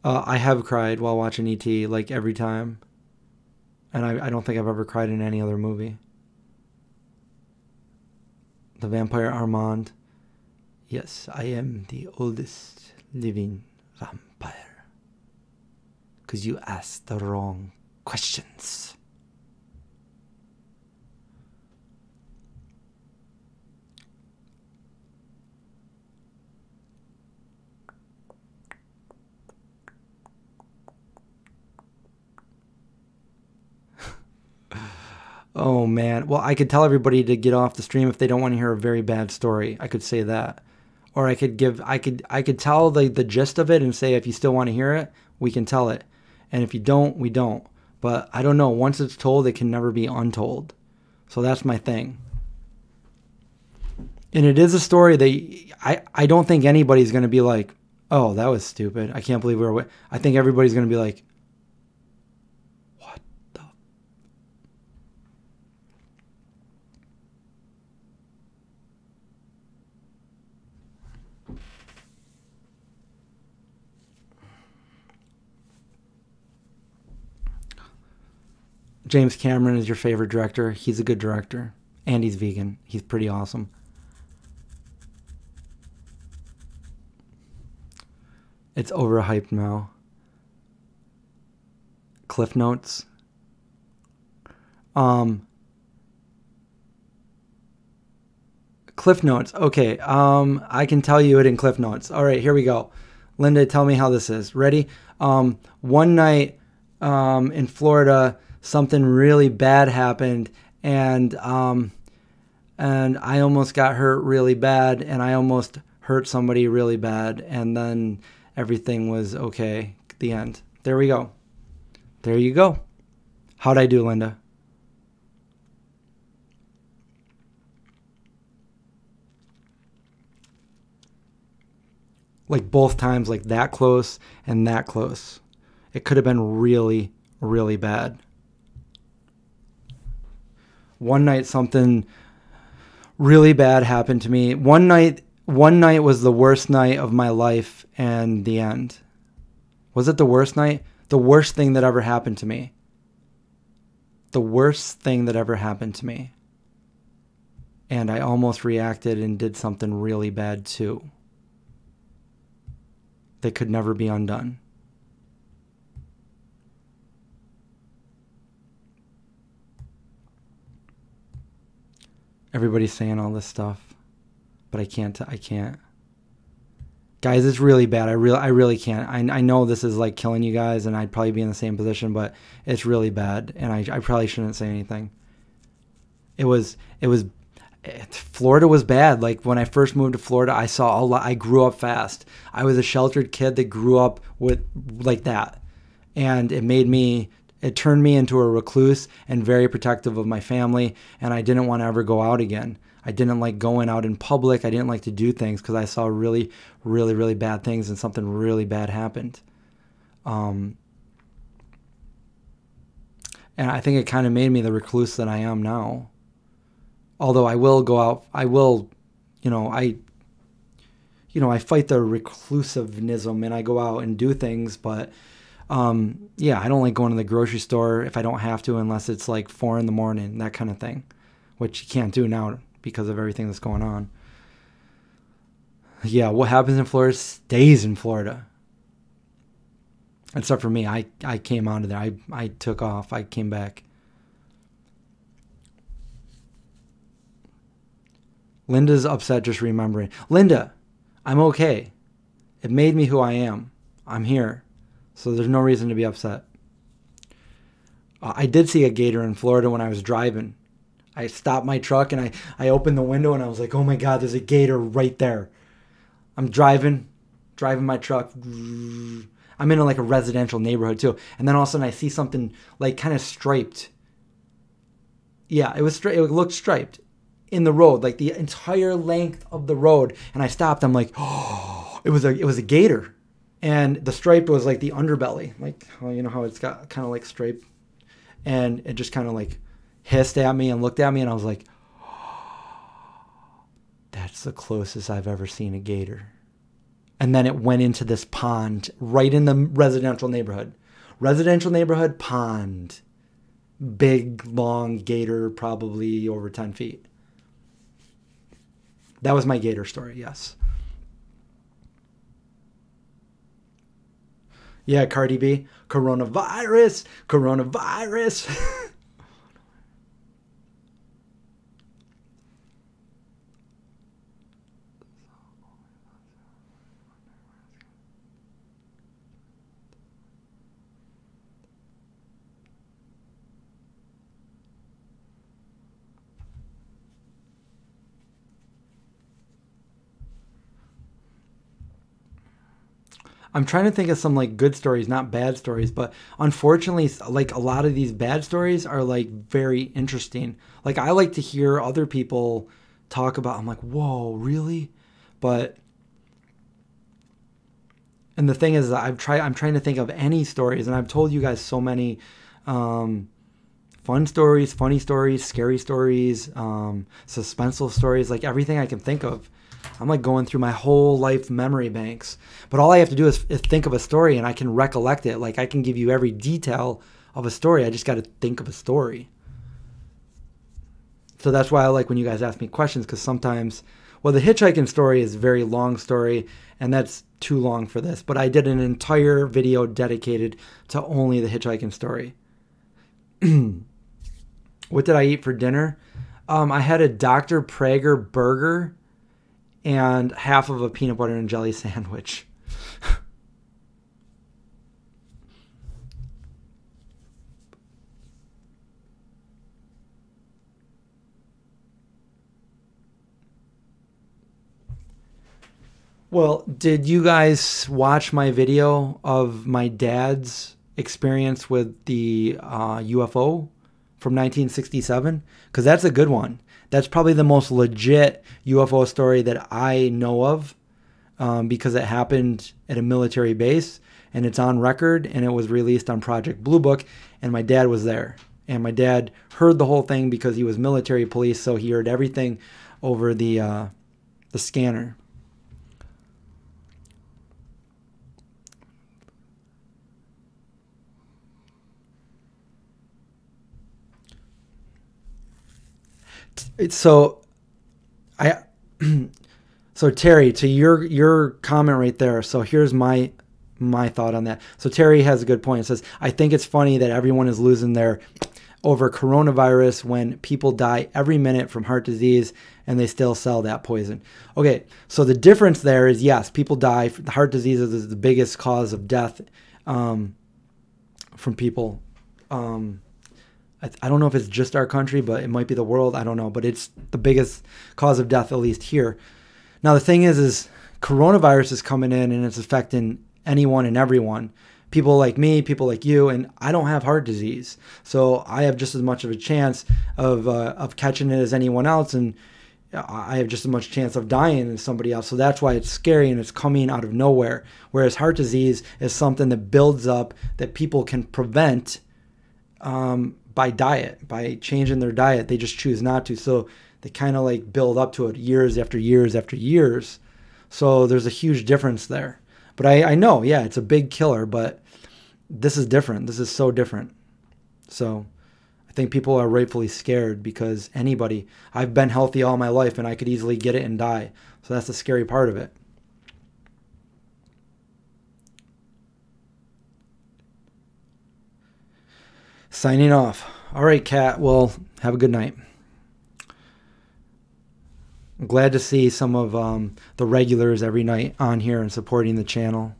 Speaker 1: I have cried while watching E.T. like every time. And I don't think I've ever cried in any other movie. The Vampire Armand. Yes, I am the oldest living vampire. Because you asked the wrong questions. Oh man. Well, I could tell everybody to get off the stream if they don't want to hear a very bad story. I could say that. Or I could tell the gist of it and say if you still want to hear it, we can tell it. And if you don't, we don't. But I don't know. Once it's told, it can never be untold. So that's my thing. And it is a story that I don't think anybody's going to be like, oh, that was stupid. I can't believe we were. I think everybody's going to be like, what the? James Cameron is your favorite director. He's a good director. And he's vegan. He's pretty awesome. It's overhyped now. Cliff Notes. Cliff Notes. Okay. I can tell you it in Cliff Notes. All right, here we go. Linda, tell me how this is. Ready? One night in Florida, something really bad happened, and I almost got hurt really bad, and I almost hurt somebody really bad, and then everything was okay. The end. There we go. There you go. How'd I do, Linda? Like both times, like that close and that close. It could have been really, really bad. One night something really bad happened to me. One night was the worst night of my life, and the end. Was it the worst night? The worst thing that ever happened to me. The worst thing that ever happened to me. And I almost reacted and did something really bad too. That could never be undone. Everybody's saying all this stuff, but I can't. Guys, it's really bad. I really can't. I know this is like killing you guys, and I'd probably be in the same position, but it's really bad, and I probably shouldn't say anything. Florida was bad. Like when I first moved to Florida, I saw a lot. I grew up fast. I was a sheltered kid that grew up with like that, and it turned me into a recluse and very protective of my family, and I didn't want to ever go out again. I didn't like going out in public. I didn't like to do things because I saw really, really, really bad things, and something really bad happened. And I think it kind of made me the recluse that I am now. Although I will go out, I fight the reclusivism and I go out and do things, but yeah, I don't like going to the grocery store if I don't have to, unless it's like 4 a.m, that kind of thing, which you can't do now because of everything that's going on. Yeah, what happens in Florida stays in Florida. Except for me, I came out of there. I took off. I came back. Linda's upset just remembering. Linda, I'm okay. It made me who I am. I'm here. So there's no reason to be upset. I did see a gator in Florida when I was driving. I stopped my truck and I opened the window and I was like, oh my God, there's a gator right there. I'm driving my truck. I'm in like a residential neighborhood too. And then all of a sudden I see something like kind of striped. Yeah, it looked striped in the road, like the entire length of the road. And I stopped. I'm like, oh, it was a gator. And the stripe was like the underbelly, like, well, you know how it's got kind of like stripe. And it just kind of like hissed at me and looked at me, and I was like, oh, that's the closest I've ever seen a gator. And then it went into this pond right in the residential neighborhood. Residential neighborhood, pond. Big, long gator, probably over 10 feet. That was my gator story, yes. Yeah, Cardi B. Coronavirus. I'm trying to think of some like good stories, not bad stories, but unfortunately, like a lot of these bad stories are like very interesting. Like I like to hear other people talk about. I'm like, whoa, really? But and the thing is, I'm trying to think of any stories, and I've told you guys so many fun stories, funny stories, scary stories, suspenseful stories, like everything I can think of. I'm like going through my whole life memory banks. But all I have to do is think of a story and I can recollect it. Like I can give you every detail of a story. I just got to think of a story. So that's why I like when you guys ask me questions, because sometimes, well, the hitchhiking story is a very long story and that's too long for this. But I did an entire video dedicated to only the hitchhiking story. What did I eat for dinner? I had a Dr. Prager burger and half of a peanut butter and jelly sandwich. Well, did you guys watch my video of my dad's experience with the UFO from 1967? Because that's a good one. That's probably the most legit UFO story that I know of, because it happened at a military base and it's on record and it was released on Project Blue Book, and my dad was there. And my dad heard the whole thing because he was military police, so he heard everything over the scanner. So I so Terry, to your comment right there. So here's my thought on that. So Terry has a good point. It says, I think it's funny that everyone is losing their over coronavirus when people die every minute from heart disease and they still sell that poison. Okay, so the difference there is, yes, people die. Heart disease is the biggest cause of death from people. I don't know if it's just our country, but it might be the world. I don't know, but it's the biggest cause of death, at least here. Now, the thing is coronavirus is coming in and it's affecting anyone and everyone. People like me, people like you, and I don't have heart disease. So I have just as much of a chance of catching it as anyone else, and I have just as much chance of dying as somebody else. So that's why it's scary and it's coming out of nowhere. Whereas heart disease is something that builds up that people can prevent by diet, by changing their diet. They just choose not to. So they kind of like build up to it years after years after years. So there's a huge difference there. But I know, yeah, it's a big killer, but this is different. This is so different. So I think people are rightfully scared because anybody, I've been healthy all my life and I could easily get it and die. So that's the scary part of it. Signing off. All right, Kat. Well, have a good night. I'm glad to see some of the regulars every night on here and supporting the channel.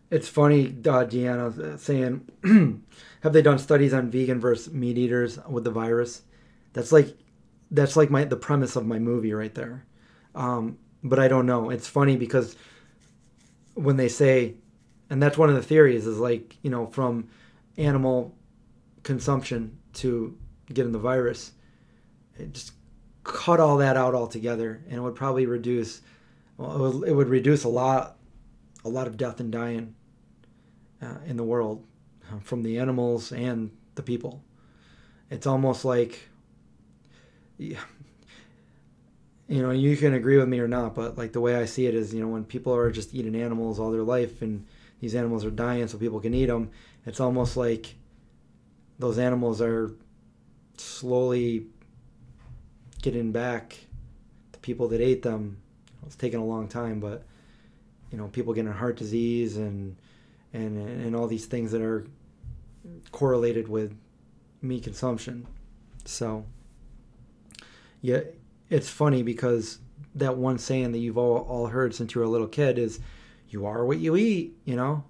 Speaker 1: It's funny, Deanna saying, have they done studies on vegan versus meat eaters with the virus? That's like the premise of my movie right there. But I don't know. It's funny because when they say, and that's one of the theories is like, you know, from animal consumption to getting the virus, it just cut all that out altogether, and it would probably reduce, well, it would reduce a lot of death and dying in the world from the animals and the people. It's almost like, you know, you can agree with me or not, but like the way I see it is, you know, when people are just eating animals all their life and these animals are dying so people can eat them, it's almost like those animals are slowly getting back the people that ate them. It's taken a long time, but you know, people getting heart disease and all these things that are correlated with meat consumption. So, yeah, it's funny because that one saying that you've all heard since you were a little kid is, you are what you eat, you know?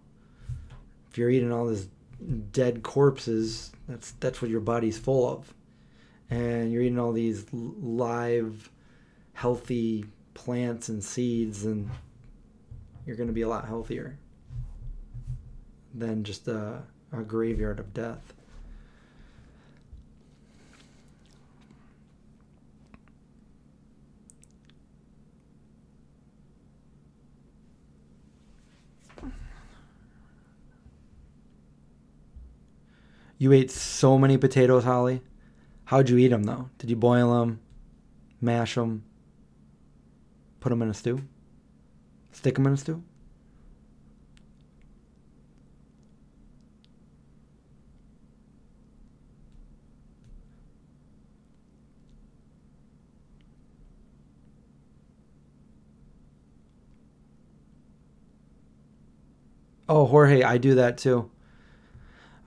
Speaker 1: If you're eating all this dead corpses, that's what your body's full of. And you're eating all these live, healthy plants and seeds, and you're going to be a lot healthier than just a graveyard of death. You ate so many potatoes, Holly. How'd you eat them, though? Did you boil them, mash them, put them in a stew? Stick them in a stew? Oh, Jorge, I do that too.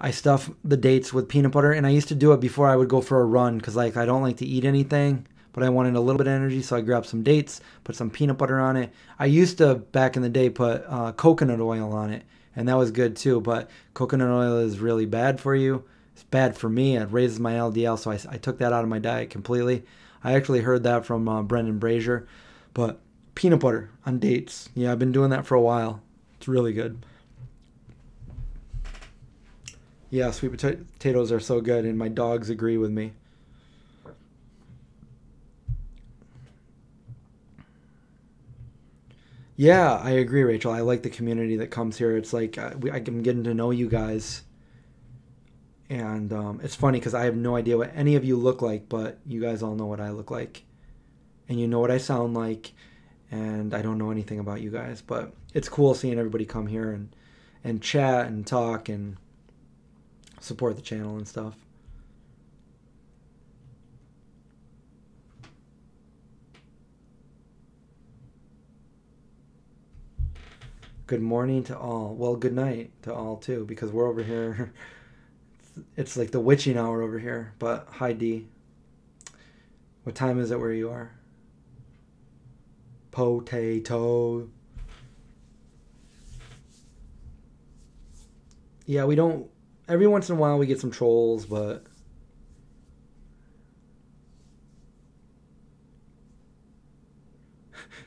Speaker 1: I stuff the dates with peanut butter, and I used to do it before I would go for a run because, like, I don't like to eat anything, but I wanted a little bit of energy, so I grabbed some dates, put some peanut butter on it. I used to, back in the day, put coconut oil on it, and that was good too, but coconut oil is really bad for you. It's bad for me. It raises my LDL, so I took that out of my diet completely. I actually heard that from Brendan Brazier, but peanut butter on dates. Yeah, I've been doing that for a while. It's really good. Yeah, sweet potatoes are so good, and my dogs agree with me. Yeah, I agree, Rachel. I like the community that comes here. It's like I'm getting to know you guys, and it's funny because I have no idea what any of you look like, but you guys all know what I look like, and you know what I sound like, and I don't know anything about you guys, but it's cool seeing everybody come here and chat and talk and support the channel and stuff. Good morning to all. Well, good night to all too, because we're over here. It's like the witching hour over here. But hi, D. What time is it where you are? Potato. Yeah, we don't. Every once in a while we get some trolls, but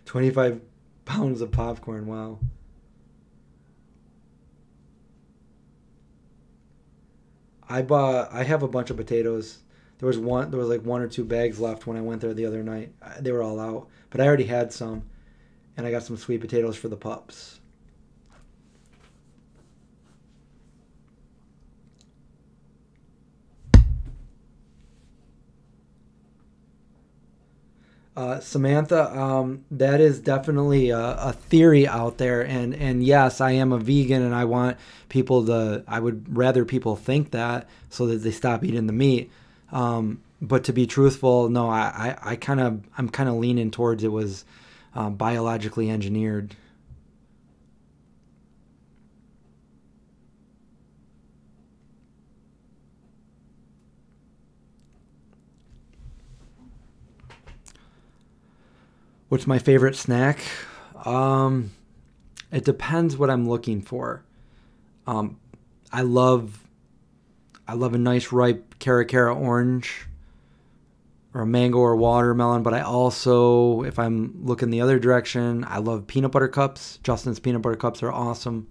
Speaker 1: 25 pounds of popcorn. Wow. I have a bunch of potatoes. There was like one or two bags left when I went there the other night. They were all out, but I already had some, and I got some sweet potatoes for the pups. Samantha, that is definitely a theory out there, and yes, I am a vegan, and I want people to. I would rather people think that so that they stop eating the meat. But to be truthful, no, I'm kind of leaning towards it was biologically engineered. What's my favorite snack? Um, it depends what I'm looking for. Um, I love I love a nice ripe Cara orange or a mango or watermelon, but I also, if I'm looking the other direction, I love peanut butter cups. Justin's peanut butter cups are awesome.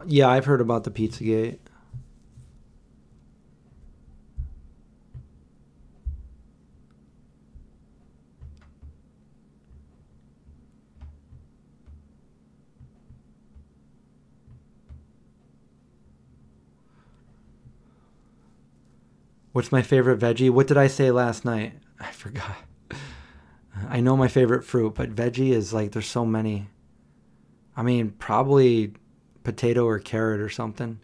Speaker 1: Yeah, I've heard about the Pizzagate. What's my favorite veggie? What did I say last night? I forgot. I know my favorite fruit, but veggie is like, there's so many. I mean, probably potato or carrot or something.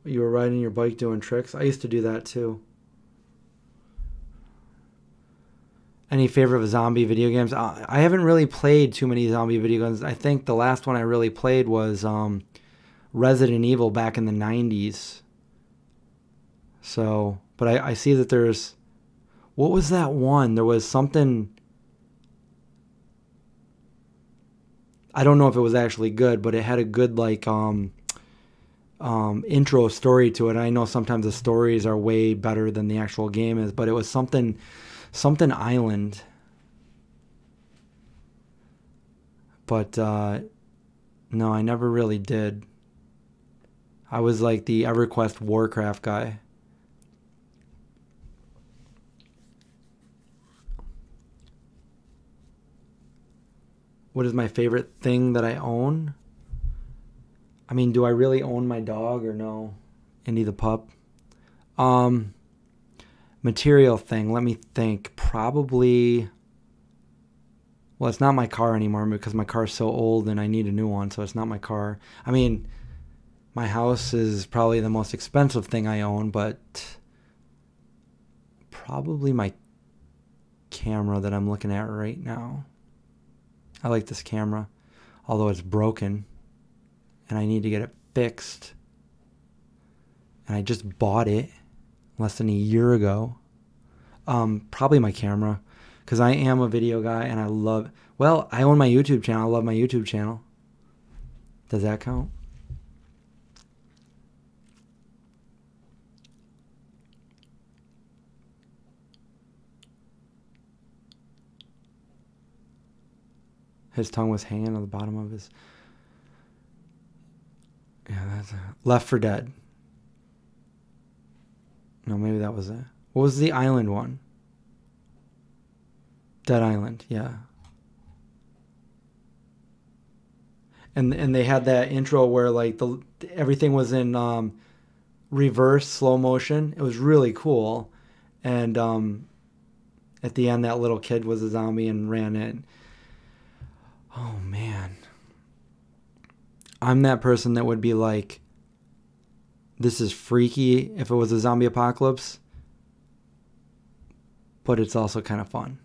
Speaker 1: You were riding your bike doing tricks? I used to do that too. Any favorite zombie video games? I haven't really played too many zombie video games. I think the last one I really played was Resident Evil back in the 90s. So, but I see that there's... What was that one? There was something... I don't know if it was actually good, but it had a good, like... intro story to it. I know sometimes the stories are way better than the actual game is, but it was something Island. But no, I never really did. I was like the EverQuest Warcraft guy. What is my favorite thing that I own? I mean, do I really own my dog or no? Indy the pup. Material thing. Let me think. Probably. Well, it's not my car anymore because my car is so old and I need a new one, so it's not my car. I mean, my house is probably the most expensive thing I own, but probably my camera that I'm looking at right now. I like this camera, although it's broken. And I need to get it fixed. And I just bought it less than a year ago. Probably my camera, because I am a video guy and I love... Well, I own my YouTube channel. I love my YouTube channel. Does that count? His tongue was hanging on the bottom of his... Yeah, that's Left 4 Dead. No, maybe that was it. What was the island one? Dead Island, yeah. And they had that intro where like everything was in reverse slow motion. It was really cool. And at the end, that little kid was a zombie and ran in. Oh man. I'm that person that would be like, this is freaky if it was a zombie apocalypse, but it's also kind of fun.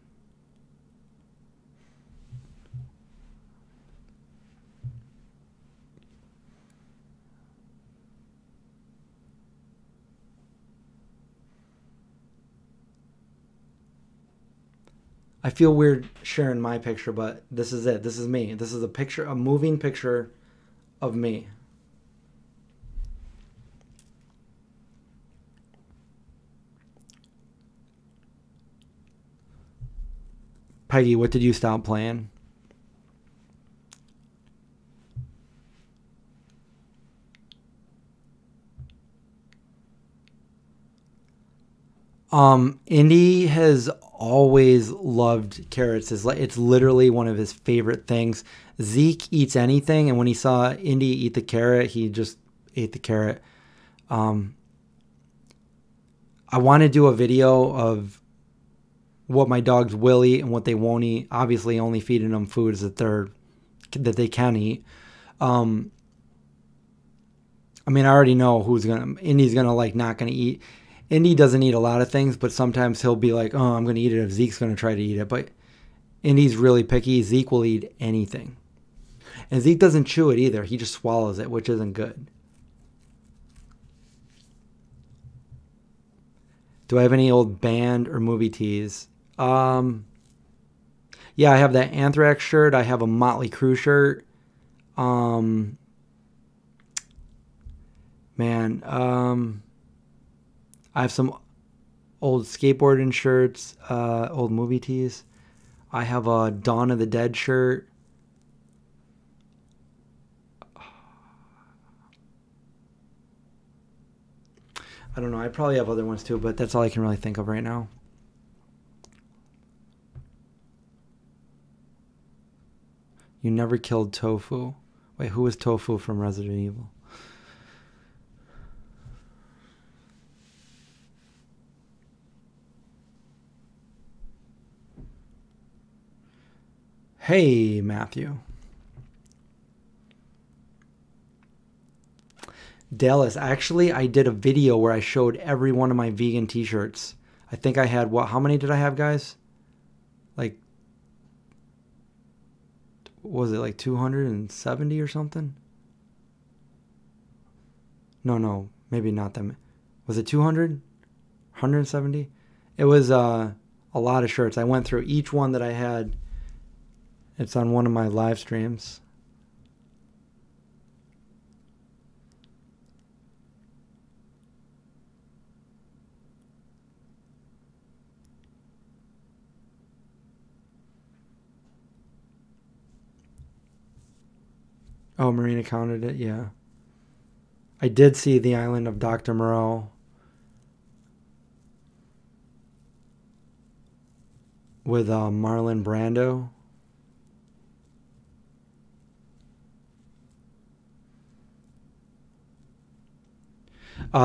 Speaker 1: I feel weird sharing my picture, but this is it. This is me. This is a picture, a moving picture of me. Peggy, what did you stop playing? Indy has always loved carrots. It's literally one of his favorite things. Zeke eats anything, and when he saw Indy eat the carrot, he just ate the carrot. I want to do a video of what my dogs will eat and what they won't eat. Obviously, only feeding them foods that they can eat. I mean, I already know Indy's gonna like not gonna eat. Indy doesn't eat a lot of things, but sometimes he'll be like, oh, I'm going to eat it if Zeke's going to try to eat it. But Indy's really picky. Zeke will eat anything. And Zeke doesn't chew it either. He just swallows it, which isn't good. Do I have any old band or movie tees? Yeah, I have that Anthrax shirt. I have a Motley Crue shirt. I have some old skateboarding shirts, old movie tees. I have a Dawn of the Dead shirt. I don't know. I probably have other ones too, but that's all I can really think of right now. You never killed Tofu. Wait, who was Tofu from Resident Evil? Hey, Matthew. Dallas, actually, I did a video where I showed every one of my vegan t-shirts. I think I had, what, how many did I have, guys? Like, was it like 270 or something? No, maybe not them. Was it 200? 170? It was a lot of shirts. I went through each one that I had. It's on one of my live streams. Oh, Marina counted it, yeah. I did see the island of Dr. Moreau with Marlon Brando.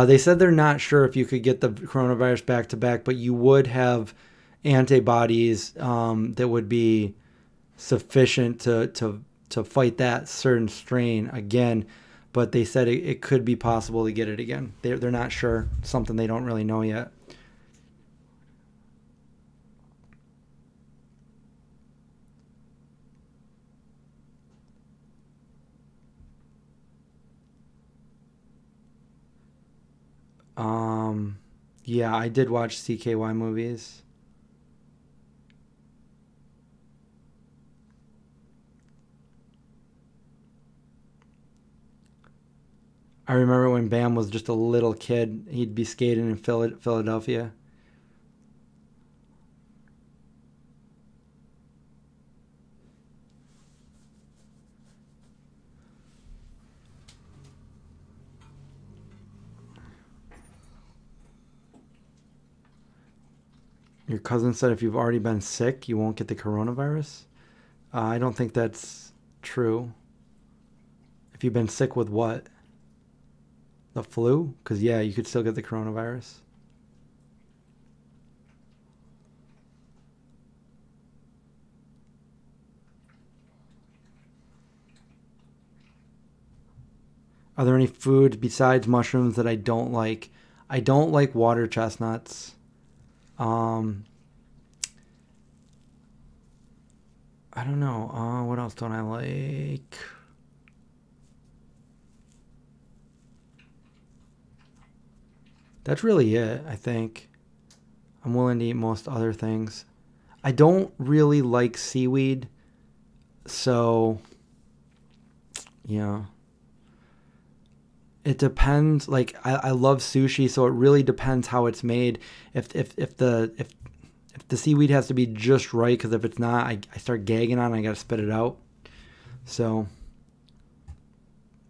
Speaker 1: They said they're not sure if you could get the coronavirus back to back, but you would have antibodies that would be sufficient to fight that certain strain again. But they said it could be possible to get it again. They're not sure. Something they don't really know yet. Yeah, I did watch CKY movies. I remember when Bam was just a little kid, he'd be skating in Philadelphia. Your cousin said if you've already been sick, you won't get the coronavirus. I don't think that's true. If you've been sick with what? The flu? Because, yeah, you could still get the coronavirus. Are there any foods besides mushrooms that I don't like? I don't like water chestnuts. I don't know. What else don't I like? That's really it, I think. I'm willing to eat most other things. I don't really like seaweed. So, yeah. It depends. Like, I love sushi, so it really depends how it's made. If the seaweed has to be just right, because if it's not, I start gagging on it, I gotta spit it out. So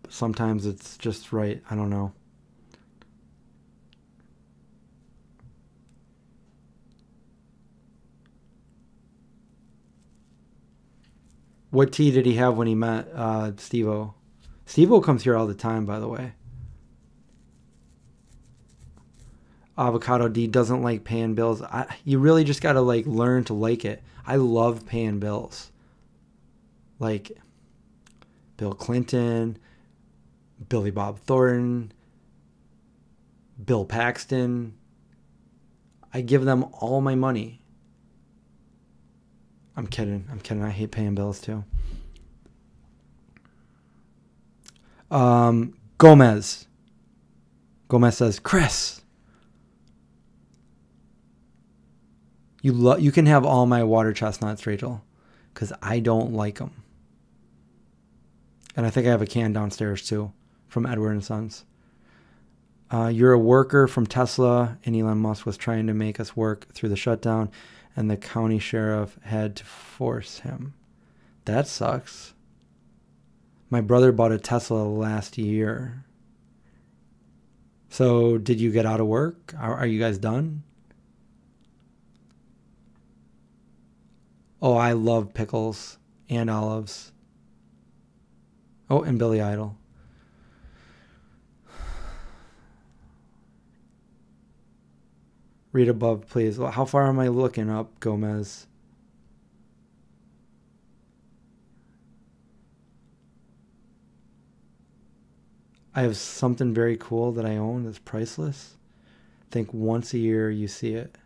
Speaker 1: sometimes it's just right. I don't know. What tea did he have when he met Steve-O? Steve-O comes here all the time, by the way. Avocado D doesn't like paying bills. You really just got to like learn to like it. I love paying bills. Like Bill Clinton, Billy Bob Thornton, Bill Paxton. I give them all my money. I'm kidding. I hate paying bills too. Gomez. Gomez says, Chris, you can have all my water chestnuts, Rachel, because I don't like them. And I think I have a can downstairs too from Edward and Sons. You're a worker from Tesla, and Elon Musk was trying to make us work through the shutdown, and the county sheriff had to force him. That sucks. My brother bought a Tesla last year. So did you get out of work? Are you guys done? Oh, I love pickles and olives. Oh, and Billy Idol. Read above, please. How far am I looking up, Gomez? I have something very cool that I own that's priceless. I think once a year you see it.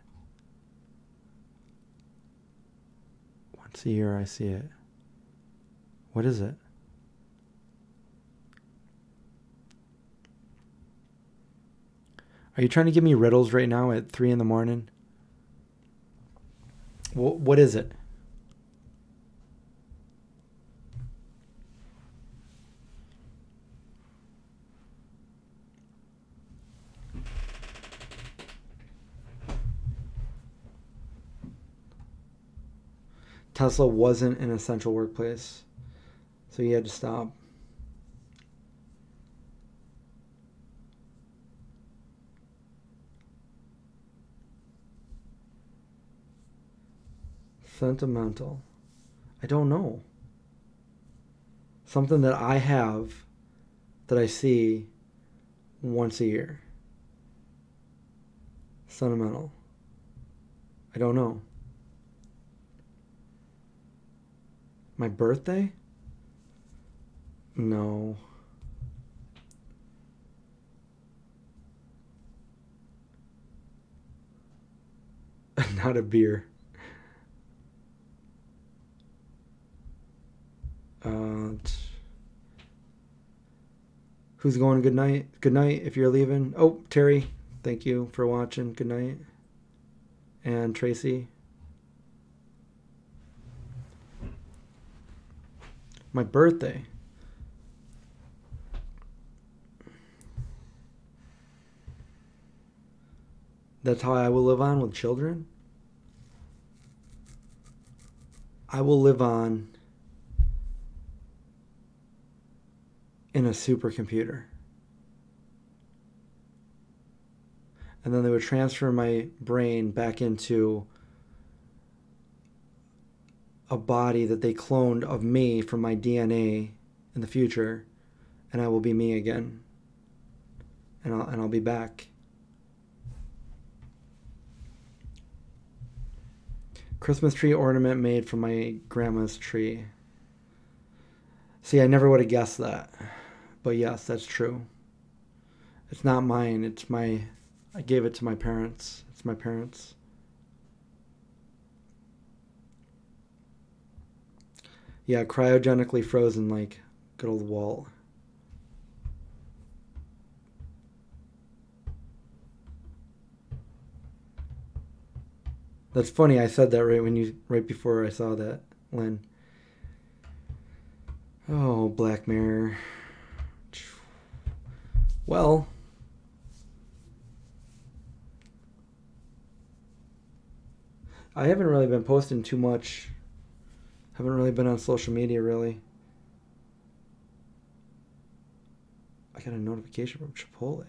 Speaker 1: Once a year I see it. What is it? Are you trying to give me riddles right now at 3 in the morning? What is it? Tesla wasn't an essential workplace, so he had to stop. Sentimental. I don't know. Something that I have that I see once a year. Sentimental. I don't know. My birthday? No. Not a beer. Who's going good night? Good night if you're leaving. Oh, Terry, thank you for watching. Good night. And Tracy. My birthday. That's how I will live on with children? I will live on in a supercomputer. And then they would transfer my brain back into a body that they cloned of me from my DNA in the future, and I will be me again. And I'll be back. Christmas tree ornament made from my grandma's tree. See, I never would have guessed that. But yes, that's true. It's not mine. It's my... I gave it to my parents. It's my parents. Yeah, cryogenically frozen like good old Walt. That's funny. I said that right before I saw that, Lynn. Oh, Black Mirror. Well, I haven't really been posting too much. Haven't really been on social media, really. I got a notification from Chipotle.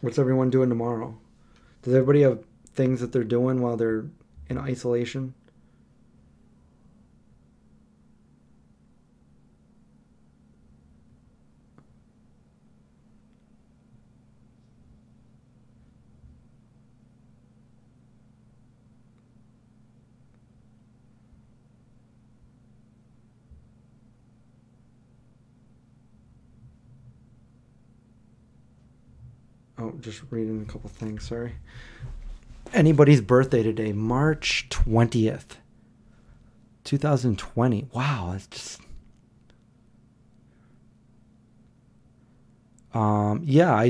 Speaker 1: What's everyone doing tomorrow? Does everybody have things that they're doing while they're in isolation? Oh, just reading a couple things, sorry. Anybody's birthday today, March 20th, 2020. Wow, it's just... yeah,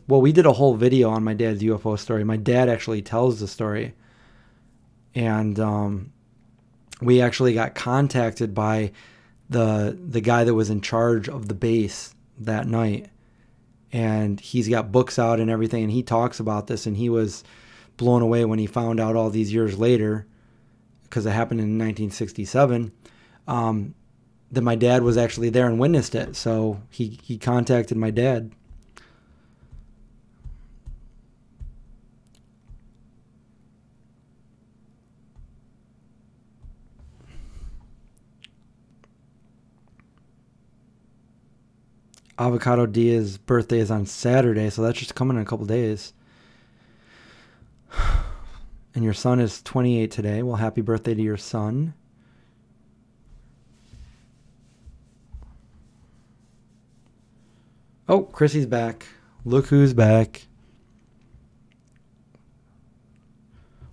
Speaker 1: we did a whole video on my dad's UFO story. My dad actually tells the story. And we actually got contacted by the guy that was in charge of the base that night, and he's got books out and everything, and he talks about this, and he was blown away when he found out all these years later, because it happened in 1967, that my dad was actually there and witnessed it. So he contacted my dad. Avocado Dia's birthday is on Saturday, so that's just coming in a couple days. And your son is 28 today. Well, happy birthday to your son. Oh, Chrissy's back. Look who's back.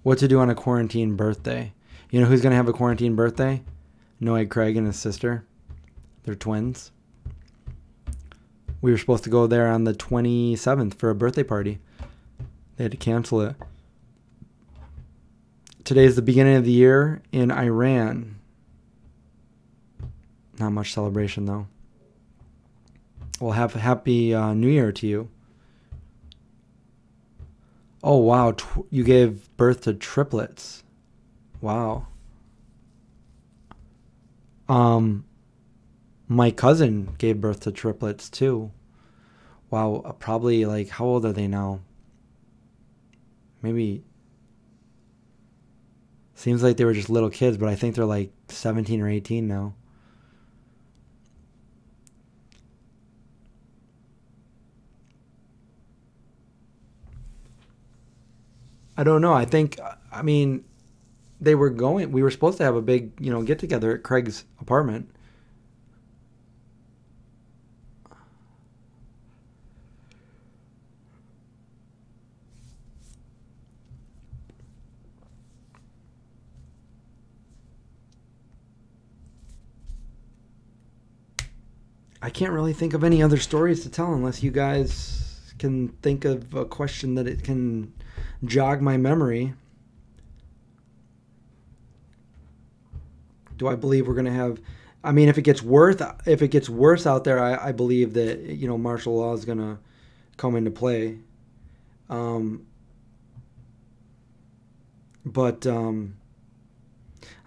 Speaker 1: What to do on a quarantine birthday? You know who's going to have a quarantine birthday? Noah Craig and his sister. They're twins. We were supposed to go there on the 27th for a birthday party. They had to cancel it. Today is the beginning of the year in Iran. Not much celebration, though. Well, have a happy New Year to you. Oh, wow. You gave birth to triplets. Wow. My cousin gave birth to triplets, too. Wow. Probably, like, how old are they now? Maybe... Seems like they were just little kids, but I think they're like 17 or 18 now. I don't know. I mean, we were supposed to have a big, get together at Craig's apartment. I can't really think of any other stories to tell unless you guys can think of a question that it can jog my memory. Do I believe we're going to have... I mean, if it gets worse out there, I believe that, martial law is going to come into play. But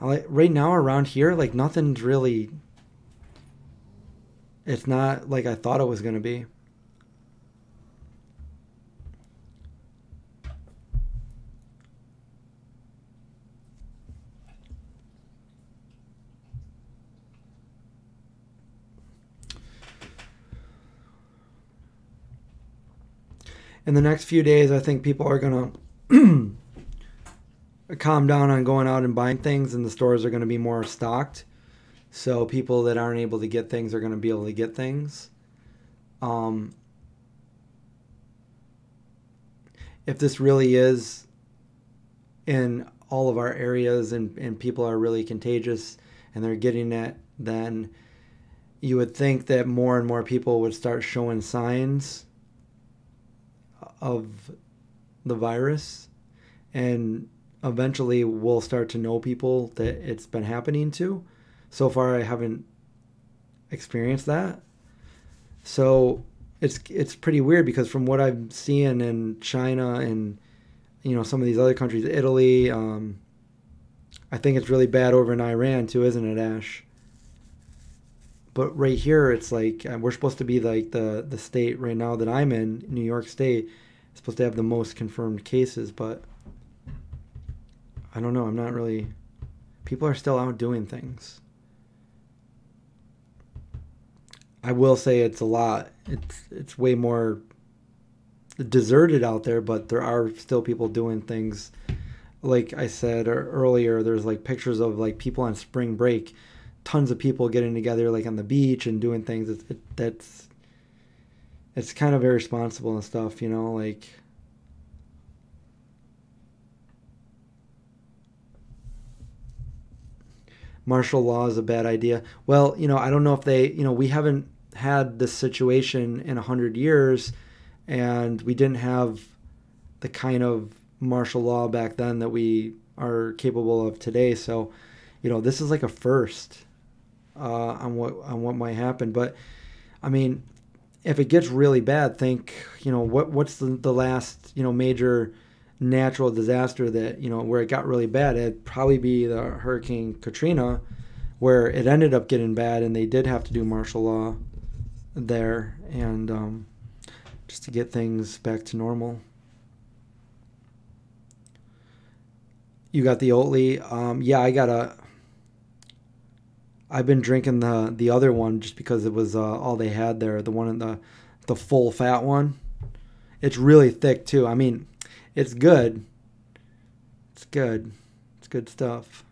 Speaker 1: right now around here, like, nothing's really... It's not like I thought it was going to be. In the next few days, I think people are going to calm down on going out and buying things, and the stores are going to be more stocked. So people that aren't able to get things are going to be able to get things. If this really is in all of our areas and people are really contagious and they're getting it, then you would think that more and more people would start showing signs of the virus, and eventually we'll start to know people that it's been happening to. So far, I haven't experienced that. So it's pretty weird, because from what I'm seeing in China and some of these other countries, Italy, I think it's really bad over in Iran too, isn't it, Ash? But right here, it's like we're supposed to be like the state right now that I'm in, New York State, is supposed to have the most confirmed cases, but I don't know. I'm not really. People are still out doing things. I will say it's a lot. It's way more deserted out there, but there are still people doing things. Like I said earlier, there's like pictures of like people on spring break, tons of people getting together like on the beach and doing things. It's kind of irresponsible and stuff, like. Martial law is a bad idea. Well, I don't know if they, we haven't had this situation in 100 years, and we didn't have the kind of martial law back then that we are capable of today. So, This is like a first on what might happen. But I mean, if it gets really bad, think, what's the last, major natural disaster that, where it got really bad? It'd probably be the Hurricane Katrina, where it ended up getting bad and they did have to do martial law there, and just to get things back to normal. You got the Oatly. Yeah, I've been drinking the other one just because it was all they had there. The one in the full fat one. It's really thick too. I mean, it's good. It's good. It's good stuff.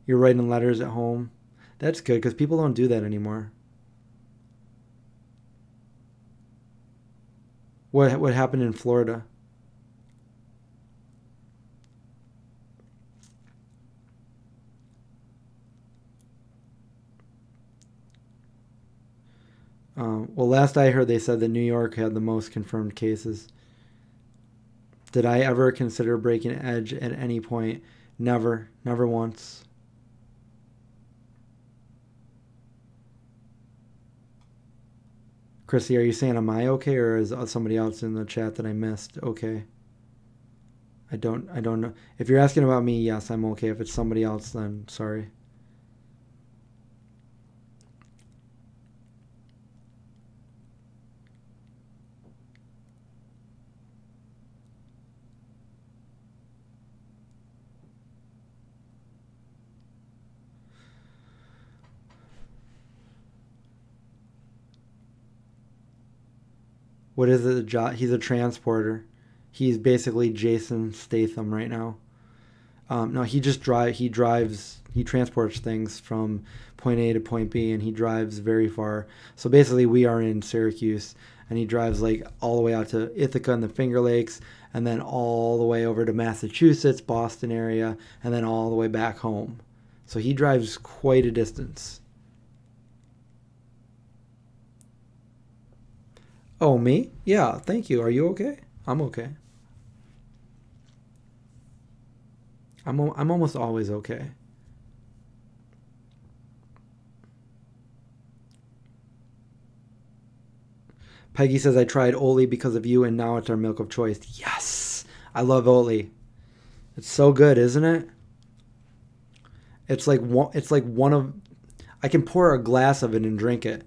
Speaker 1: You're writing letters at home. That's good because people don't do that anymore. What happened in Florida? Well, last I heard, they said that New York had the most confirmed cases. Did I ever consider breaking edge at any point? Never. Never once. Chrissy, are you saying am I okay, or is somebody else in the chat that I missed okay? I don't know. If you're asking about me, yes, I'm okay. If it's somebody else, then sorry. What is it? He's a transporter. He's basically Jason Statham right now. No, he just he drives. He transports things from point A to point B, and he drives very far. So basically, we are in Syracuse, and he drives like all the way out to Ithaca and the Finger Lakes, and then all the way over to Massachusetts, Boston area, and then all the way back home. So he drives quite a distance. Oh, me? Yeah, thank you. Are you okay? I'm okay. I'm almost always okay. Peggy says, I tried Oatly because of you, and now it's our milk of choice. Yes! I love Oatly. It's so good, isn't it? It's like one of... I can pour a glass of it and drink it.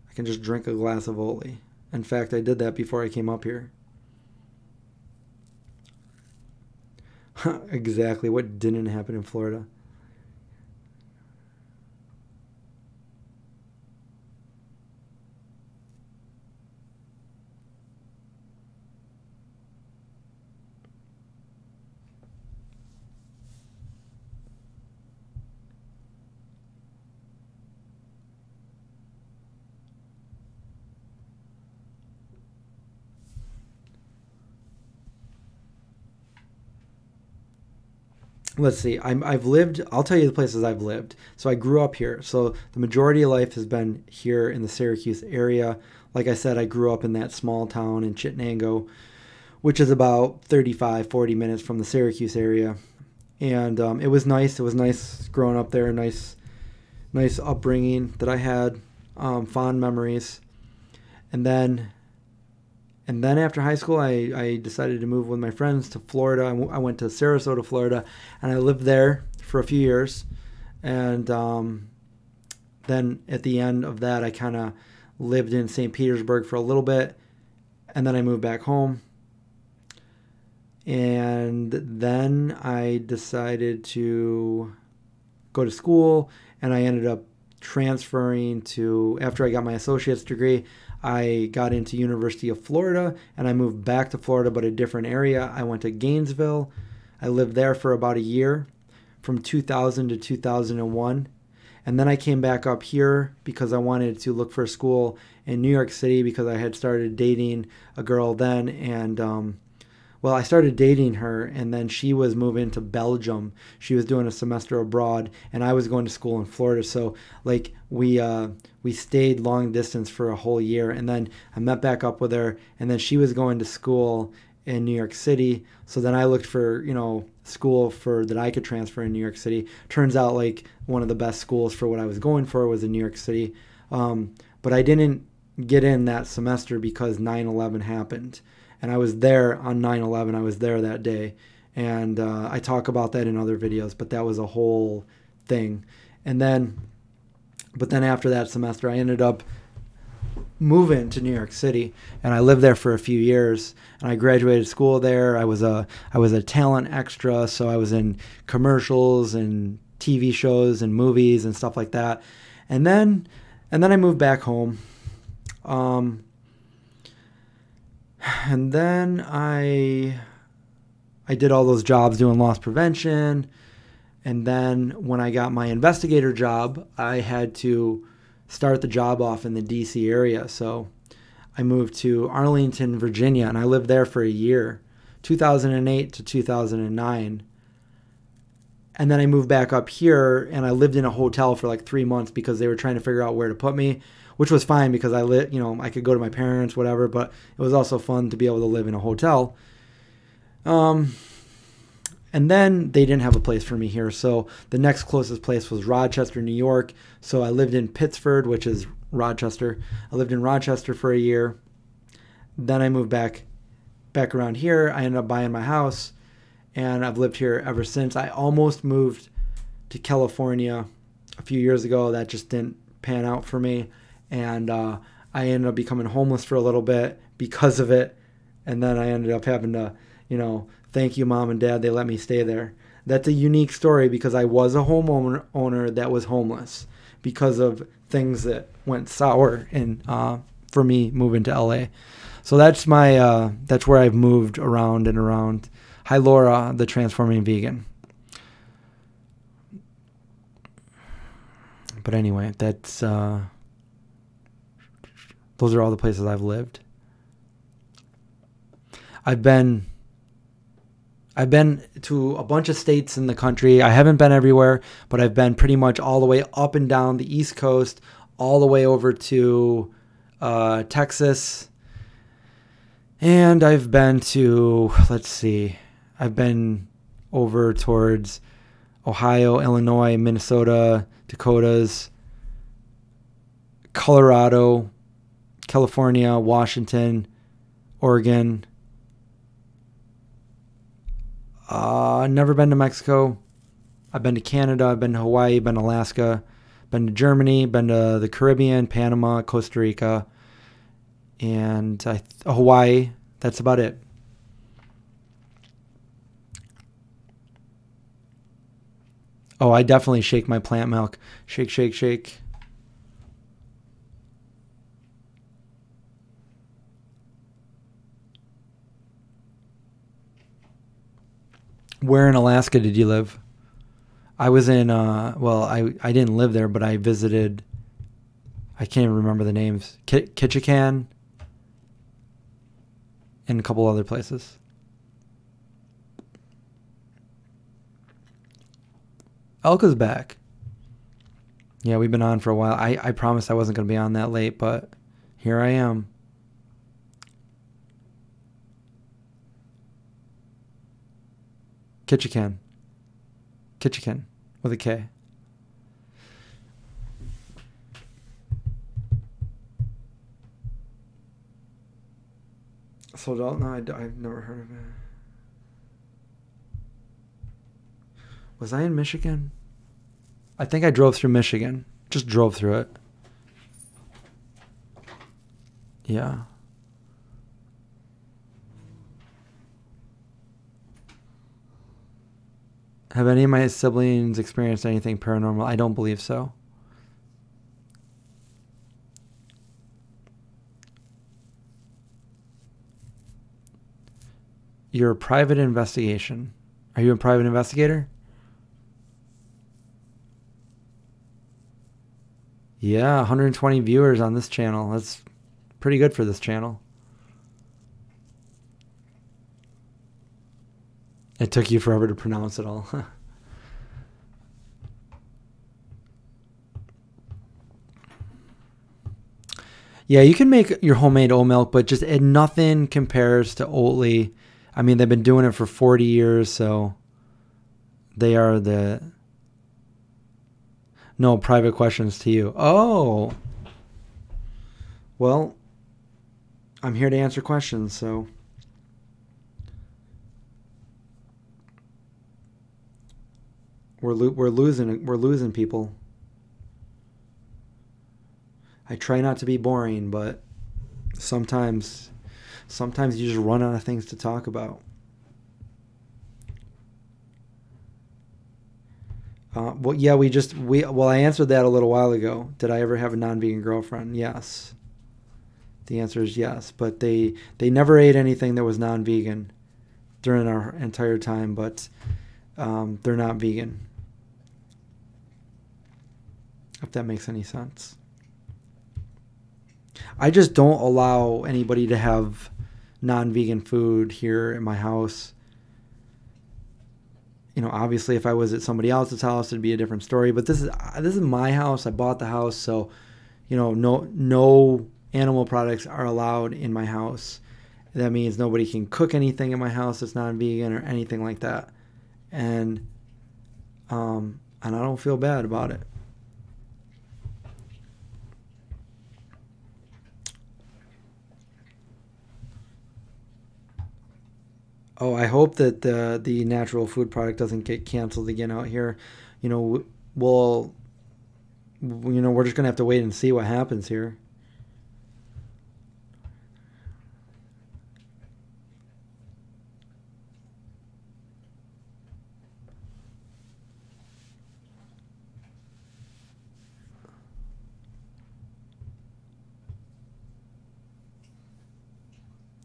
Speaker 1: I can just drink a glass of Oatly. In fact, I did that before I came up here. Exactly. What didn't happen in Florida? Let's see. I've lived. I'll tell you the places I've lived. So I grew up here. So the majority of life has been here in the Syracuse area. Like I said, I grew up in that small town in Chittenango, which is about 35, 40 minutes from the Syracuse area. And it was nice. It was nice growing up there. Nice upbringing that I had. Fond memories. And then after high school, I decided to move with my friends to Florida. I went to Sarasota, Florida, and I lived there for a few years. And then at the end of that, I kind of lived in St. Petersburg for a little bit, and then I moved back home. And then I decided to go to school, and I ended up transferring to, after I got my associate's degree, I got into University of Florida, and I moved back to Florida, but a different area. I went to Gainesville. I lived there for about a year, from 2000 to 2001. And then I came back up here because I wanted to look for a school in New York City because I had started dating a girl then, and well, I started dating her, and then she was moving to Belgium. She was doing a semester abroad, and I was going to school in Florida. So, like, we stayed long distance for a whole year, and then I met back up with her, and then she was going to school in New York City. So then I looked for, school that I could transfer in New York City. Turns out like one of the best schools for what I was going for was in New York City. But I didn't get in that semester because 9/11 happened. And I was there on 9/11. I was there that day. And I talk about that in other videos, but that was a whole thing. But then after that semester, I ended up moving to New York City, and I lived there for a few years. And I graduated school there. I was a talent extra, so I was in commercials and TV shows and movies and stuff like that. And then I moved back home. And then I did all those jobs doing loss prevention. And then when I got my investigator job, I had to start the job off in the DC area. So I moved to Arlington, Virginia, and I lived there for a year, 2008 to 2009. And then I moved back up here, and I lived in a hotel for like 3 months because they were trying to figure out where to put me, which was fine because I could go to my parents, whatever, but it was also fun to be able to live in a hotel. And then they didn't have a place for me here. So the next closest place was Rochester, New York. So I lived in Pittsford, which is Rochester. I lived in Rochester for a year. Then I moved back around here. I ended up buying my house, and I've lived here ever since. I almost moved to California a few years ago. That just didn't pan out for me. And I ended up becoming homeless for a little bit because of it. And then I ended up having to, thank you, Mom and Dad. They let me stay there. That's a unique story because I was a homeowner that was homeless because of things that went sour for me moving to LA. So that's that's where I've moved around and around. Hi, Laura, the Transforming Vegan. But anyway, those are all the places I've lived. I've been to a bunch of states in the country. I haven't been everywhere, but I've been pretty much all the way up and down the East Coast, all the way over to Texas. And I've been to, I've been over towards Ohio, Illinois, Minnesota, Dakotas, Colorado, California, Washington, Oregon. Never been to Mexico. I've been to Canada. I've been to Hawaii. Been to Alaska. Been to Germany. Been to the Caribbean, Panama, Costa Rica, and Hawaii. That's about it. Oh, I definitely shake my plant milk. Shake, shake, shake. Where in Alaska did you live? I was in, I didn't live there, but I visited, I can't even remember the names, Ketchikan and a couple other places. Elka's back. Yeah, we've been on for a while. I promised I wasn't going to be on that late, but here I am. Ketchikan with a K. So Dalton, no, I've never heard of it. Was I in Michigan? I think I drove through Michigan. Just drove through it. Yeah. Have any of my siblings experienced anything paranormal? I don't believe so. You're a private investigation. Are you a private investigator? Yeah, 120 viewers on this channel. That's pretty good for this channel. It took you forever to pronounce it all. Yeah, you can make your homemade oat milk, but nothing compares to Oatly. I mean, they've been doing it for 40 years, so they are the... No, private questions to you. Oh! Well, I'm here to answer questions, so... We're losing people. I try not to be boring, but sometimes you just run out of things to talk about. Well, yeah, well, I answered that a little while ago. Did I ever have a non-vegan girlfriend? Yes. The answer is yes, but they never ate anything that was non-vegan during our entire time, but they're not vegan. If that makes any sense. I just don't allow anybody to have non-vegan food here in my house. You know, obviously if I was at somebody else's house, it'd be a different story, but this is my house. I bought the house, so you know, no animal products are allowed in my house. That means nobody can cook anything in my house that's non-vegan or anything like that. And I don't feel bad about it. Oh, I hope that the natural food product doesn't get canceled again out here. You know, we're just gonna have to wait and see what happens here.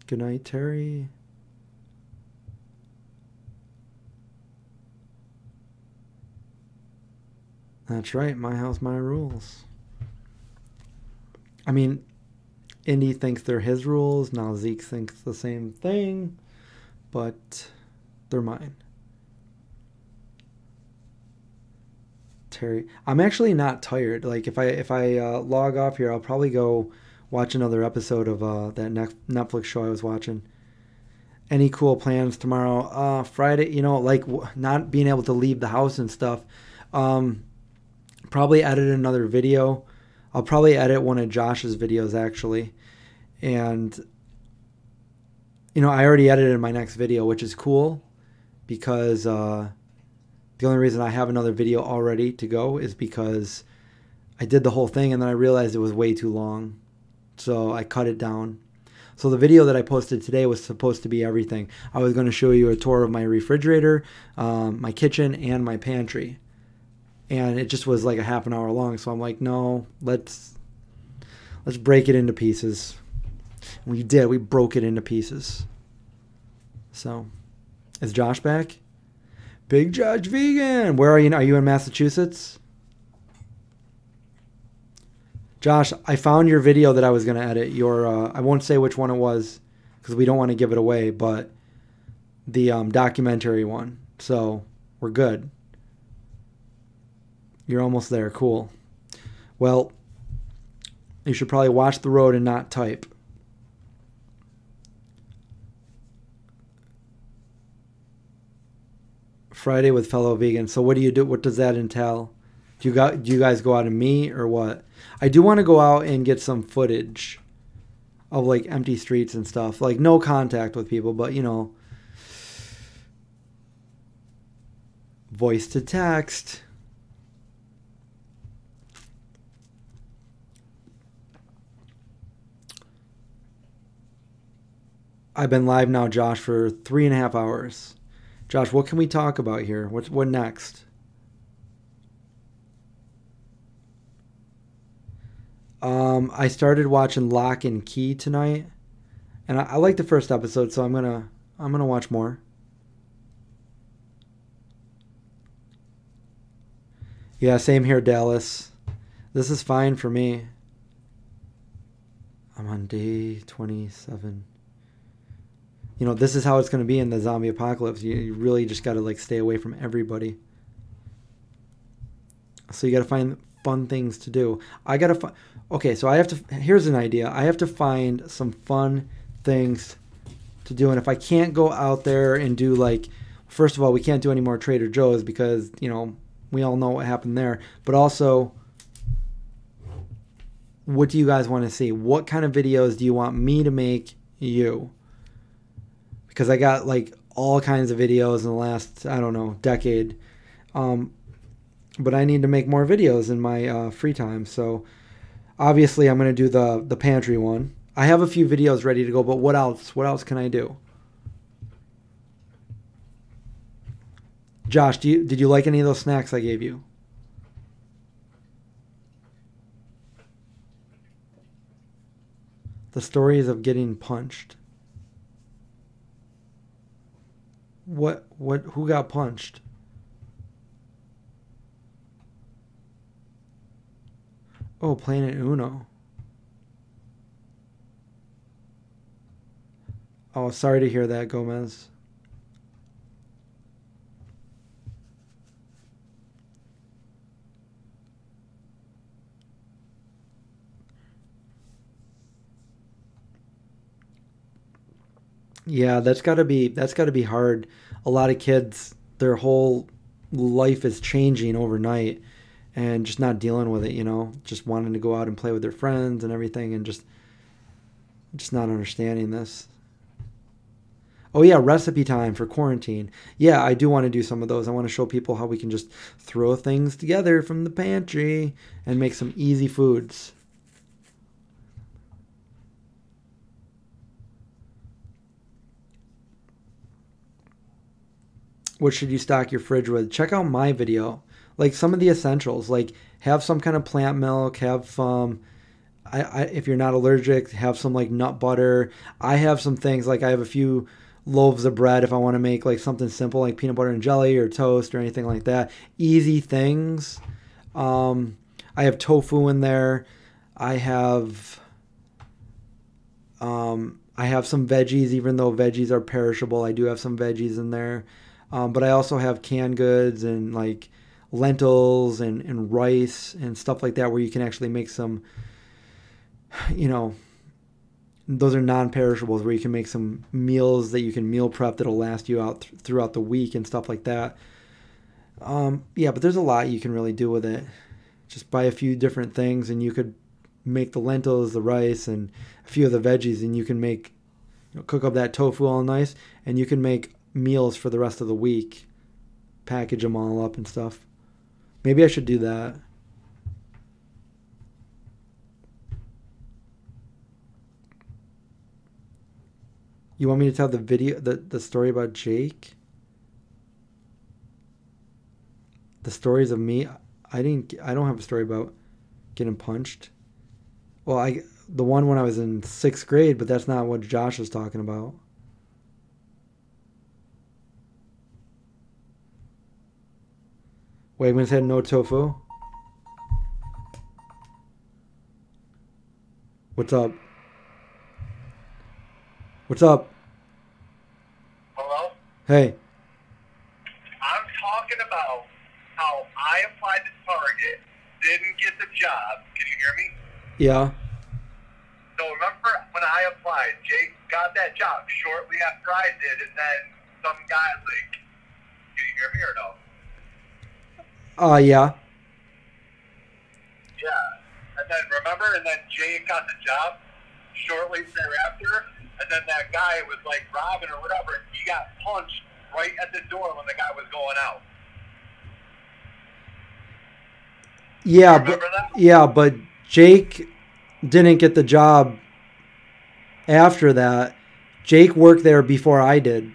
Speaker 1: Good night, Terry. That's right. My house, my rules. I mean, Indy thinks they're his rules. Now Zeke thinks the same thing, but they're mine. Terry, I'm actually not tired. Like if I log off here, I'll probably go watch another episode of that Netflix show I was watching. Any cool plans tomorrow? Friday, you know, like not being able to leave the house and stuff. Probably edit another video. I'll probably edit one of Josh's videos actually. And you know, I already edited my next video, which is cool because the only reason I have another video all ready to go is because I did the whole thing and then I realized it was way too long. So I cut it down. So the video that I posted today was supposed to be everything. I was going to show you a tour of my refrigerator, my kitchen, and my pantry. And it just was like a half an hour long. So I'm like, no, let's break it into pieces. We did. We broke it into pieces. So, is Josh back? Big Josh Vegan. Where are you? Are you in Massachusetts? Josh, I found your video that I was going to edit. I won't say which one it was because we don't want to give it away, but the documentary one. So, we're good. You're almost there. Cool. Well, you should probably watch the road and not type. Friday with fellow vegans. So what do you do? What does that entail? Do you guys go out and meet or what? I do want to go out and get some footage of like empty streets and stuff. Like no contact with people, but you know, voice to text. I've been live now, Josh, for 3.5 hours. Josh, what can we talk about here? What next? I started watching Lock and Key tonight, and I like the first episode, so I'm gonna watch more. Yeah, same here, Dallas. This is fine for me. I'm on day 27. You know, this is how it's going to be in the zombie apocalypse. You really just got to like stay away from everybody. So you got to find fun things to do. I got to find... Okay, so I have to... Here's an idea. I have to find some fun things to do. And if I can't go out there and do, like, first of all, we can't do any more Trader Joe's because, you know, we all know what happened there. But also, what do you guys want to see? What kind of videos do you want me to make you? Because I got like all kinds of videos in the last, I don't know, decade. But I need to make more videos in my free time. So obviously I'm going to do the pantry one. I have a few videos ready to go, but what else? What else can I do? Josh, did you like any of those snacks I gave you? The stories of getting punched. Who got punched? Oh, playing at Uno. Oh, sorry to hear that, Gomez. Yeah, that's got to be hard. A lot of kids, their whole life is changing overnight and just not dealing with it, you know, just wanting to go out and play with their friends and everything and just not understanding this. Oh yeah, recipe time for quarantine. Yeah, I do want to do some of those. I want to show people how we can just throw things together from the pantry and make some easy foods. What should you stock your fridge with? Check out my video. Like some of the essentials, like have some kind of plant milk, have if you're not allergic, have some like nut butter. I have some things like I have a few loaves of bread if I want to make like something simple like peanut butter and jelly or toast or anything like that. Easy things. I have tofu in there. I have some veggies, even though veggies are perishable. I do have some veggies in there. But I also have canned goods and like lentils and rice and stuff like that where you can actually make some, you know, those are non-perishables where you can make some meals that you can meal prep that'll last you out throughout the week and stuff like that. Yeah, but there's a lot you can really do with it. Just buy a few different things and you could make the lentils, the rice, and a few of the veggies, and you can make, you know, cook up that tofu all nice, and you can make meals for the rest of the week, package them all up and stuff. Maybe I should do that. You want me to tell the story about Jake? The stories of me? I don't have a story about getting punched. Well, the one when I was in 6th grade, but that's not what Josh was talking about. Wegmans had no tofu. What's up? What's up?
Speaker 2: Hello?
Speaker 1: Hey.
Speaker 2: I'm talking about how I applied to Target, didn't get the job. Can you hear me?
Speaker 1: Yeah.
Speaker 2: So remember when I applied, Jake got that job shortly after I did, and then some guy like, can you hear me or no?
Speaker 1: Yeah.
Speaker 2: Yeah. And then Jake got the job shortly thereafter, and then that guy was like robbing or whatever, and he got punched right at the door when the guy was going out.
Speaker 1: But Jake didn't get the job after that. Jake worked there before I did.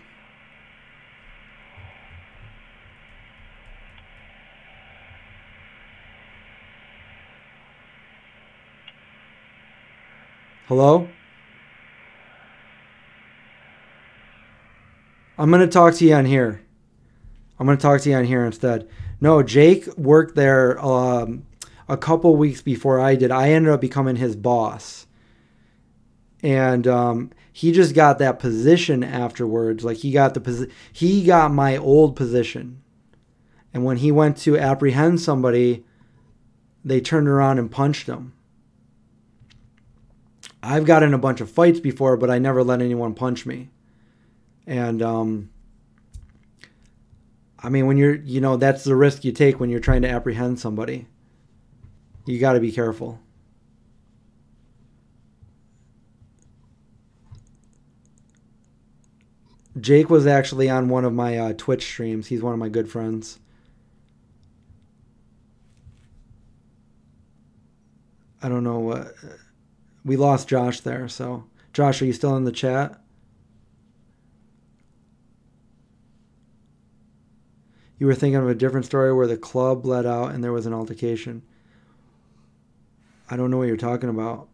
Speaker 1: Hello? I'm going to talk to you on here. Instead. No, Jake worked there a couple weeks before I did. I ended up becoming his boss. And he just got that position afterwards. Like he got my old position. And when he went to apprehend somebody, they turned around and punched him. I've gotten in a bunch of fights before, but I never let anyone punch me. And I mean, when you're, that's the risk you take when you're trying to apprehend somebody. You got to be careful. Jake was actually on one of my Twitch streams. He's one of my good friends. I don't know what. We lost Josh there, so. Josh, are you still in the chat? You were thinking of a different story where the club let out and there was an altercation. I don't know what you're talking about.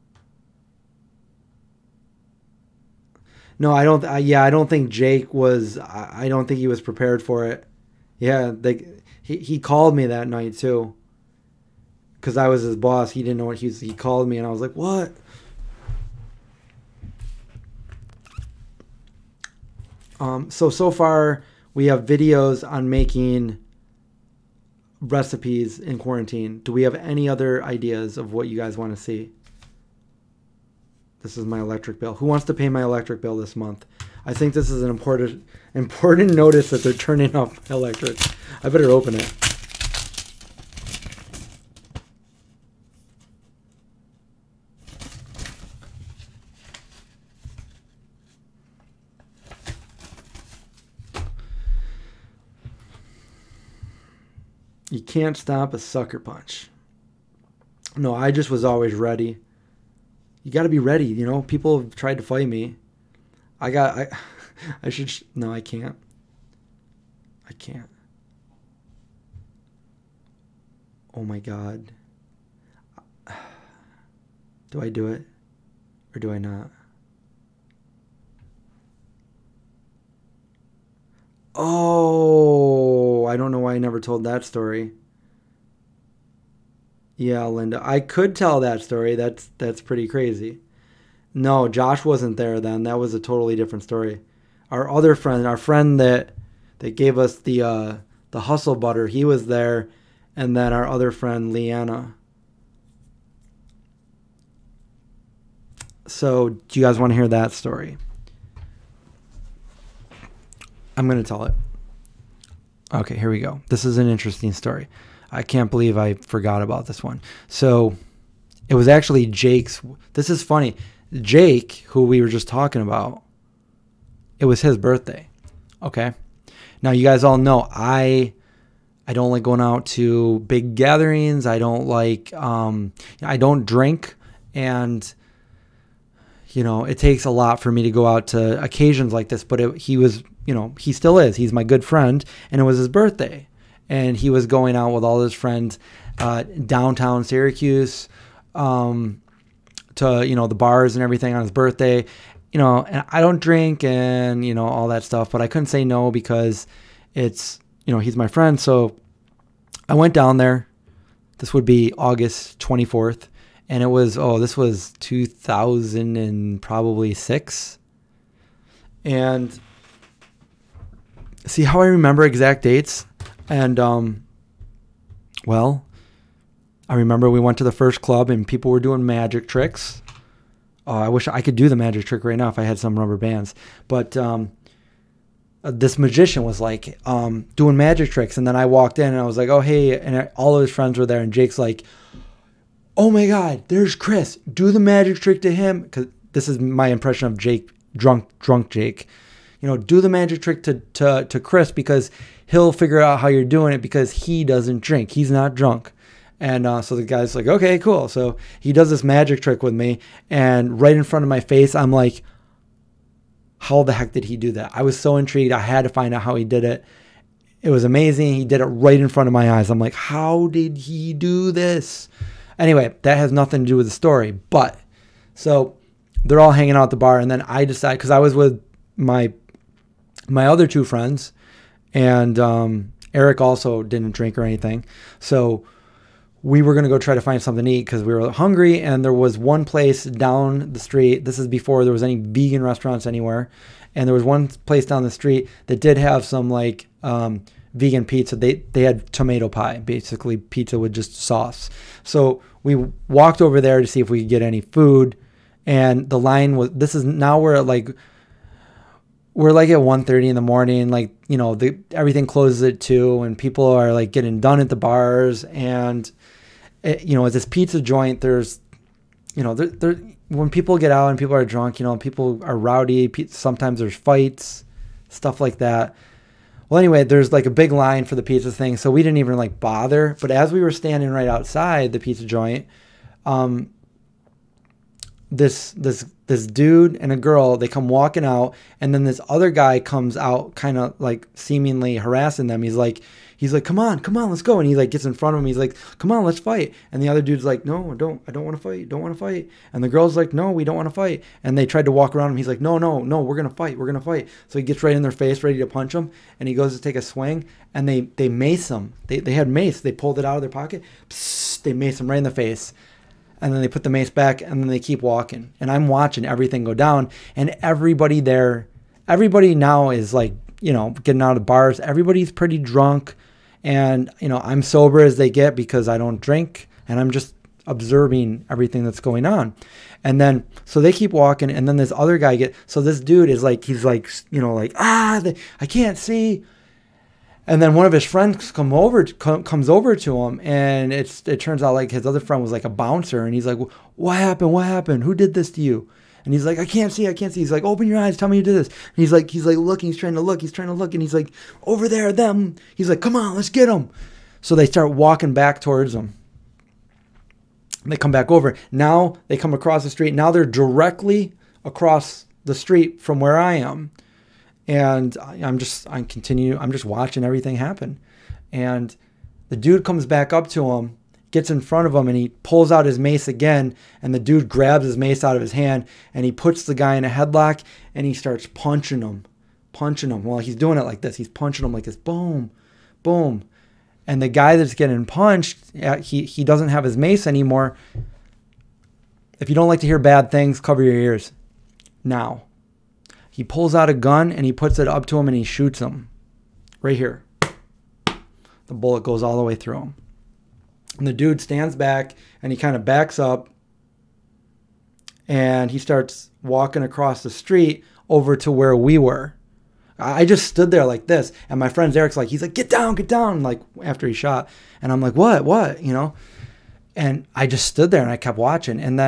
Speaker 1: No, I don't. I don't think Jake was. I don't think he was prepared for it. Yeah, he called me that night too. Because I was his boss. He didn't know what he called me and I was like, what? So far we have videos on making recipes in quarantine. Do we have any other ideas of what you guys want to see? This is my electric bill. Who wants to pay my electric bill this month? I think this is an important notice that they're turning off my electric. I better open it. You can't stop a sucker punch. No, I just was always ready. You got to be ready, People have tried to fight me. I should. No, I can't. I can't. Oh my God. Do I do it or do I not? Oh, I don't know why I never told that story. Yeah, Linda, I could tell that story. That's pretty crazy. No, Josh wasn't there then. That was a totally different story. Our other friend, our friend that gave us the hustle butter, he was there, and then our other friend, Leanna. So, do you guys want to hear that story? I'm going to tell it. Okay, here we go. This is an interesting story. I can't believe I forgot about this one. So it was actually Jake's. This is funny. Jake, who we were just talking about, it was his birthday. Okay. Now you guys all know I don't like going out to big gatherings. I don't like, I don't drink. And, it takes a lot for me to go out to occasions like this. But he was, he still is. He's my good friend. And it was his birthday. And he was going out with all his friends downtown Syracuse to, the bars and everything on his birthday. And I don't drink and, all that stuff. But I couldn't say no because it's, he's my friend. So I went down there. This would be August 24th. And it was, this was 2000 and probably 6. And see how I remember exact dates? And, well, I remember we went to the first club and people were doing magic tricks. I wish I could do the magic trick right now if I had some rubber bands. But this magician was like doing magic tricks. And then I walked in and I was like, oh, hey. And all of his friends were there. And Jake's like, oh, my God, there's Chris. Do the magic trick to him. Because this is my impression of Jake, drunk Jake. Do the magic trick to Chris because he'll figure out how you're doing it because he doesn't drink. He's not drunk. And so the guy's like, okay, cool. So he does this magic trick with me. And right in front of my face, I'm like, how the heck did he do that? I was so intrigued. I had to find out how he did it. It was amazing. He did it right in front of my eyes. I'm like, how did he do this? Anyway, that has nothing to do with the story. But so they're all hanging out at the bar. And then I decided, because I was with my other two friends, and Eric also didn't drink or anything. So we were going to go try to find something to eat because we were hungry. And there was one place down the street. This is before there was any vegan restaurants anywhere. And there was one place down the street that did have some like vegan pizza. They had tomato pie, basically pizza with just sauce. So we walked over there to see if we could get any food. And the line was, this is now we're at like, we're like at 1:30 in the morning, like, you know, everything closes at 2 and people are like getting done at the bars. And, you know, at this pizza joint, there's, you know, when people get out and people are drunk, you know, people are rowdy. Sometimes there's fights, stuff like that. Well, anyway, there's like a big line for the pizza thing. So we didn't even like bother. But as we were standing right outside the pizza joint, this dude and a girl, they come walking out, and then this other guy comes out kind of like seemingly harassing them. He's like, come on, let's go. And he like gets in front of him. He's like, come on, let's fight. And the other dude's like, no, I don't want to fight. And the girl's like, no, we don't want to fight. And they tried to walk around him. He's like, no, we're going to fight. So he gets right in their face, ready to punch him. And he goes to take a swing, and they mace him. They had mace. They pulled it out of their pocket. Psst, they mace him right in the face. And then they put the mace back, and then they keep walking. And I'm watching everything go down. And everybody now is like, you know, getting out of bars. Everybody's pretty drunk. And, you know, I'm sober as they get because I don't drink. And I'm just observing everything that's going on. And then, so they keep walking. And then this other guy so this dude is like, he's like, you know, like, I can't see. And then one of his friends comes over to him, and it turns out like his other friend was like a bouncer, and he's like, what happened? Who did this to you? And he's like, I can't see. He's like, open your eyes, tell me who did this. And he's like looking, he's trying to look, and he's like, over there, them. He's like, come on, let's get them. So they start walking back towards him. They come back over. Now they come across the street. Now they're directly across the street from where I am. And I'm just watching everything happen. And the dude comes back up to him, gets in front of him, and he pulls out his mace again. And the dude grabs his mace out of his hand, and he puts the guy in a headlock, and he starts punching him. Well, he's doing it like this. He's punching him like this. Boom, boom. And the guy that's getting punched, he doesn't have his mace anymore. If you don't like to hear bad things, cover your ears. Now, he pulls out a gun, and he puts it up to him, and he shoots him. Right here. The bullet goes all the way through him. And the dude stands back, and he kind of backs up, and he starts walking across the street over to where we were. I just stood there like this, and my friend Eric's like, he's like, get down, like after he shot. And I'm like, what, you know? And I just stood there, and I kept watching. And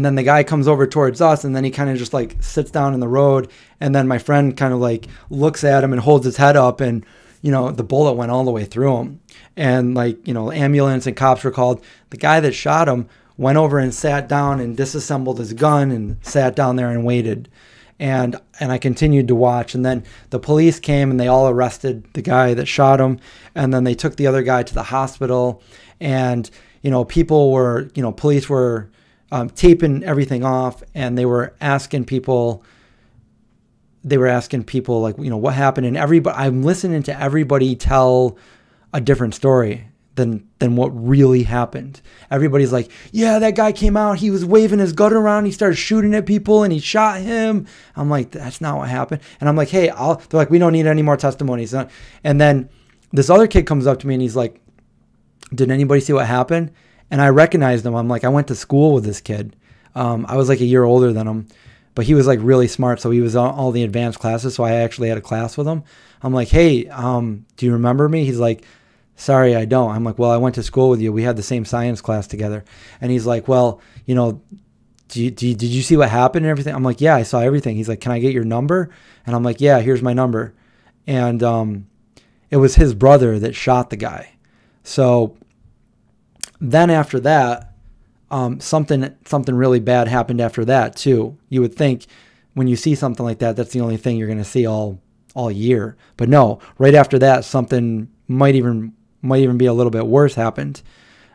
Speaker 1: then the guy comes over towards us, and then he kind of just like sits down in the road. And then my friend kind of like looks at him and holds his head up, and, you know, the bullet went all the way through him. And like, you know, ambulance and cops were called. The guy that shot him went over and sat down and disassembled his gun and sat down there and waited. And I continued to watch. And then the police came, and they all arrested the guy that shot him. And then they took the other guy to the hospital. And, you know, police were taping everything off, and they were asking people like, you know, what happened. And I'm listening to everybody tell a different story than what really happened. Everybody's like, yeah, that guy came out, he was waving his gun around, he started shooting at people, and he shot him. I'm like, that's not what happened. And I'm like, hey, they're like, we don't need any more testimonies. And then this other kid comes up to me, and he's like, did anybody see what happened? And I recognized him. I'm like, I went to school with this kid. I was like a year older than him, but he was like really smart. So he was on all the advanced classes. So I actually had a class with him. I'm like, hey, do you remember me? He's like, sorry, I don't. I'm like, well, I went to school with you. We had the same science class together. And he's like, well, you know, did you see what happened and everything? I'm like, yeah, I saw everything. He's like, can I get your number? And I'm like, yeah, here's my number. And it was his brother that shot the guy. So then after that, something really bad happened after that too. You would think when you see something like that, that's the only thing you're going to see all year. But no, right after that, something might even be a little bit worse happened.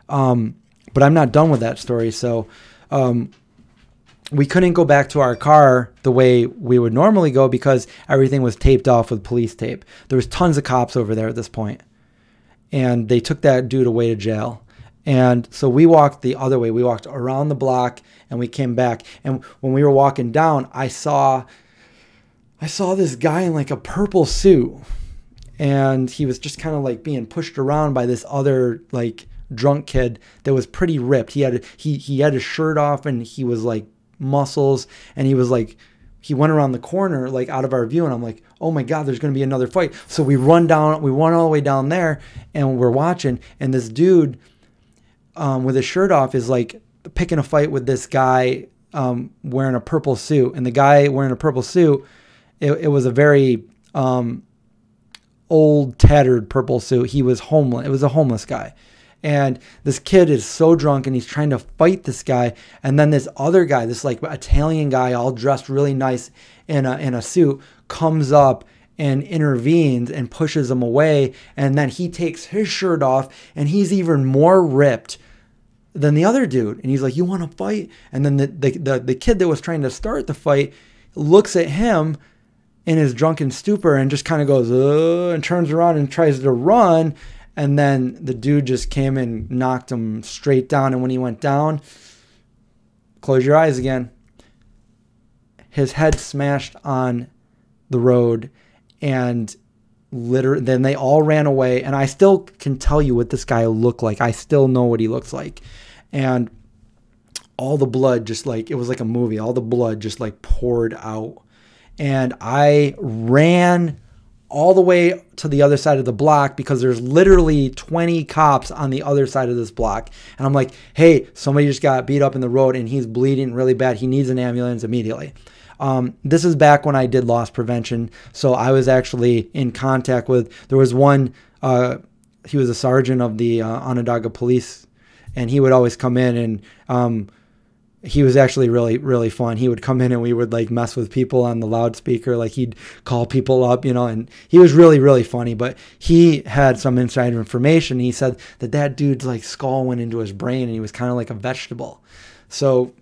Speaker 1: But I'm not done with that story. So we couldn't go back to our car the way we would normally go because everything was taped off with police tape. There was tons of cops over there at this point, and they took that dude away to jail. And so we walked the other way. We walked around the block, and we came back. And when we were walking down, I saw this guy in like a purple suit, and he was just kind of like being pushed around by this other like drunk kid that was pretty ripped. He had his shirt off, and he was like muscles, and he was like he went around the corner, like out of our view, and I'm like, oh my God, there's going to be another fight. So we run all the way down there, and we're watching, and this dude with his shirt off is like picking a fight with this guy wearing a purple suit. And the guy wearing a purple suit, it was a very old, tattered purple suit. He was homeless. It was a homeless guy. And this kid is so drunk, and he's trying to fight this guy. And then this other guy, this like Italian guy, all dressed really nice in a suit, comes up and intervenes and pushes him away. And then he takes his shirt off, and he's even more ripped than the other dude. And he's like, you want to fight? And then the kid that was trying to start the fight looks at him in his drunken stupor and just kind of goes, and turns around and tries to run. And then the dude just came and knocked him straight down. And when he went down, close your eyes again, his head smashed on the road, and literally, then they all ran away. And I still can tell you what this guy looked like. I still know what he looks like. And all the blood, just like, it was like a movie. All the blood just like poured out. And I ran all the way to the other side of the block, because there's literally 20 cops on the other side of this block. And I'm like, hey, somebody just got beat up in the road and he's bleeding really bad. He needs an ambulance immediately. This is back when I did loss prevention. So I was actually in contact with, there was one, he was a sergeant of the Onondaga police, and he would always come in, and he was actually really, really fun. He would come in and we would like mess with people on the loudspeaker. Like he'd call people up, you know, and he was really, really funny, but he had some insider information. He said that that dude's like skull went into his brain, and he was kind of like a vegetable. So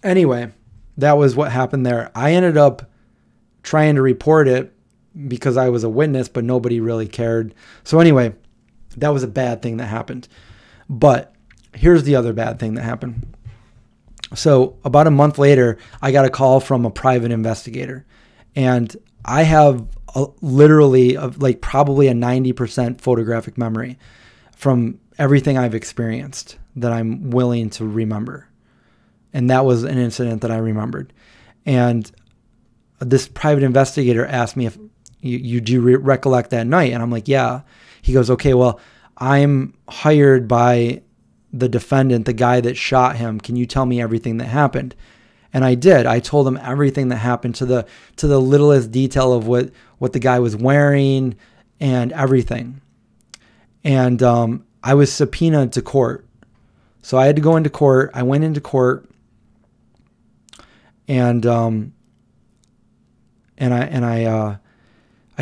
Speaker 1: anyway, that was what happened there. I ended up trying to report it because I was a witness, but nobody really cared. So anyway, that was a bad thing that happened. But here's the other bad thing that happened. So about a month later, I got a call from a private investigator, and I have literally like probably a 90% photographic memory from everything I've experienced that I'm willing to remember. And that was an incident that I remembered. And this private investigator asked me if you recollect that night. And I'm like, yeah. He goes, okay, well, I'm hired by the defendant, the guy that shot him. Can you tell me everything that happened? And I did. I told him everything that happened to the littlest detail of what the guy was wearing and everything. And I was subpoenaed to court. So I had to go into court. I went into court, and I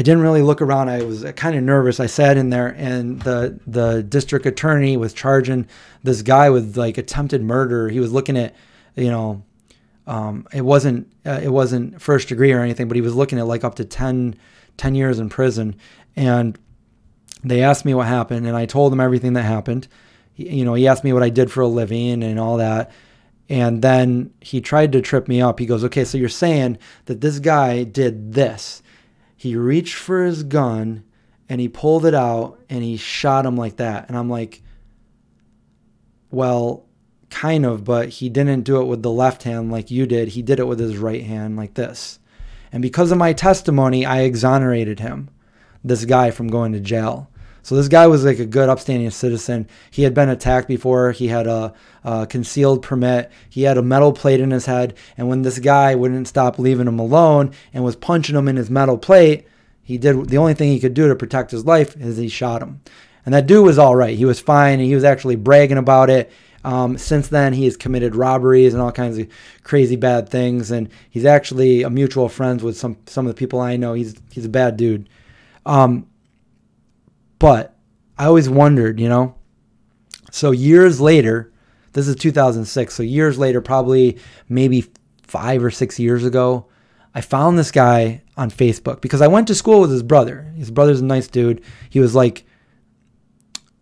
Speaker 1: didn't really look around. I was kind of nervous. I sat in there, and the district attorney was charging this guy with like attempted murder. He was looking at, you know, it wasn't first degree or anything, but he was looking at like up to 10 years in prison. And they asked me what happened, and I told them everything that happened. He asked me what I did for a living and all that. And then he tried to trip me up. He goes, okay, so you're saying that this guy did this. He reached for his gun and he pulled it out and he shot him like that. And I'm like, well, kind of, but he didn't do it with the left hand like you did. He did it with his right hand like this. And because of my testimony, I exonerated him, this guy, from going to jail. So this guy was like a good upstanding citizen. He had been attacked before. He had a concealed permit. He had a metal plate in his head. And when this guy wouldn't stop leaving him alone and was punching him in his metal plate, he did the only thing he could do to protect his life is he shot him. And that dude was all right. He was fine. And he was actually bragging about it. Since then, he has committed robberies and all kinds of crazy bad things. And he's actually a mutual friends with some of the people I know. He's a bad dude. But I always wondered, so years later, this is 2006. So years later, probably maybe 5 or 6 years ago, I found this guy on Facebook because I went to school with his brother. His brother's a nice dude. He was like,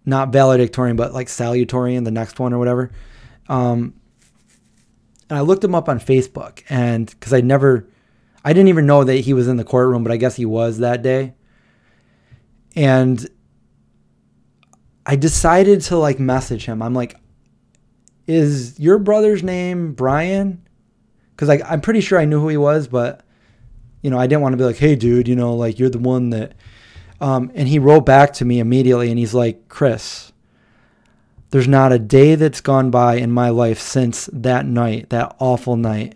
Speaker 1: not valedictorian, but like salutatorian, the next one or whatever. And I looked him up on Facebook, and because I didn't even know that he was in the courtroom, but I guess he was that day. And I decided to like message him. I'm like, is your brother's name Brian? because like I'm pretty sure I knew who he was, but you know, I didn't want to be like, hey dude, you know, like you're the one that and he wrote back to me immediately and he's like, Chris, there's not a day that's gone by in my life since that night, that awful night.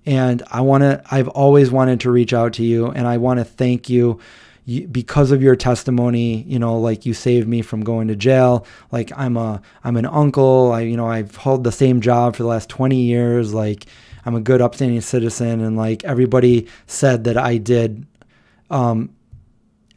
Speaker 1: And I've always wanted to reach out to you, and I want to thank you because of your testimony. You know, like you saved me from going to jail. Like I'm an uncle. I've held the same job for the last 20 years. Like I'm a good upstanding citizen. And like everybody said that I did,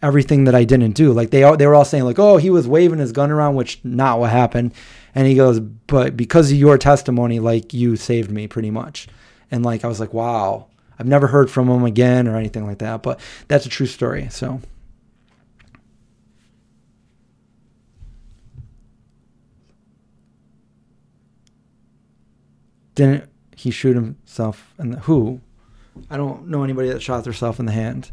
Speaker 1: everything that I didn't do. Like they were all saying like, oh, he was waving his gun around, which not what happened. And he goes, but because of your testimony, like you saved me pretty much. And like, I was like, wow, I've never heard from him again or anything like that, but that's a true story. So didn't he shoot himself in the, who? I don't know anybody that shot themselves in the hand.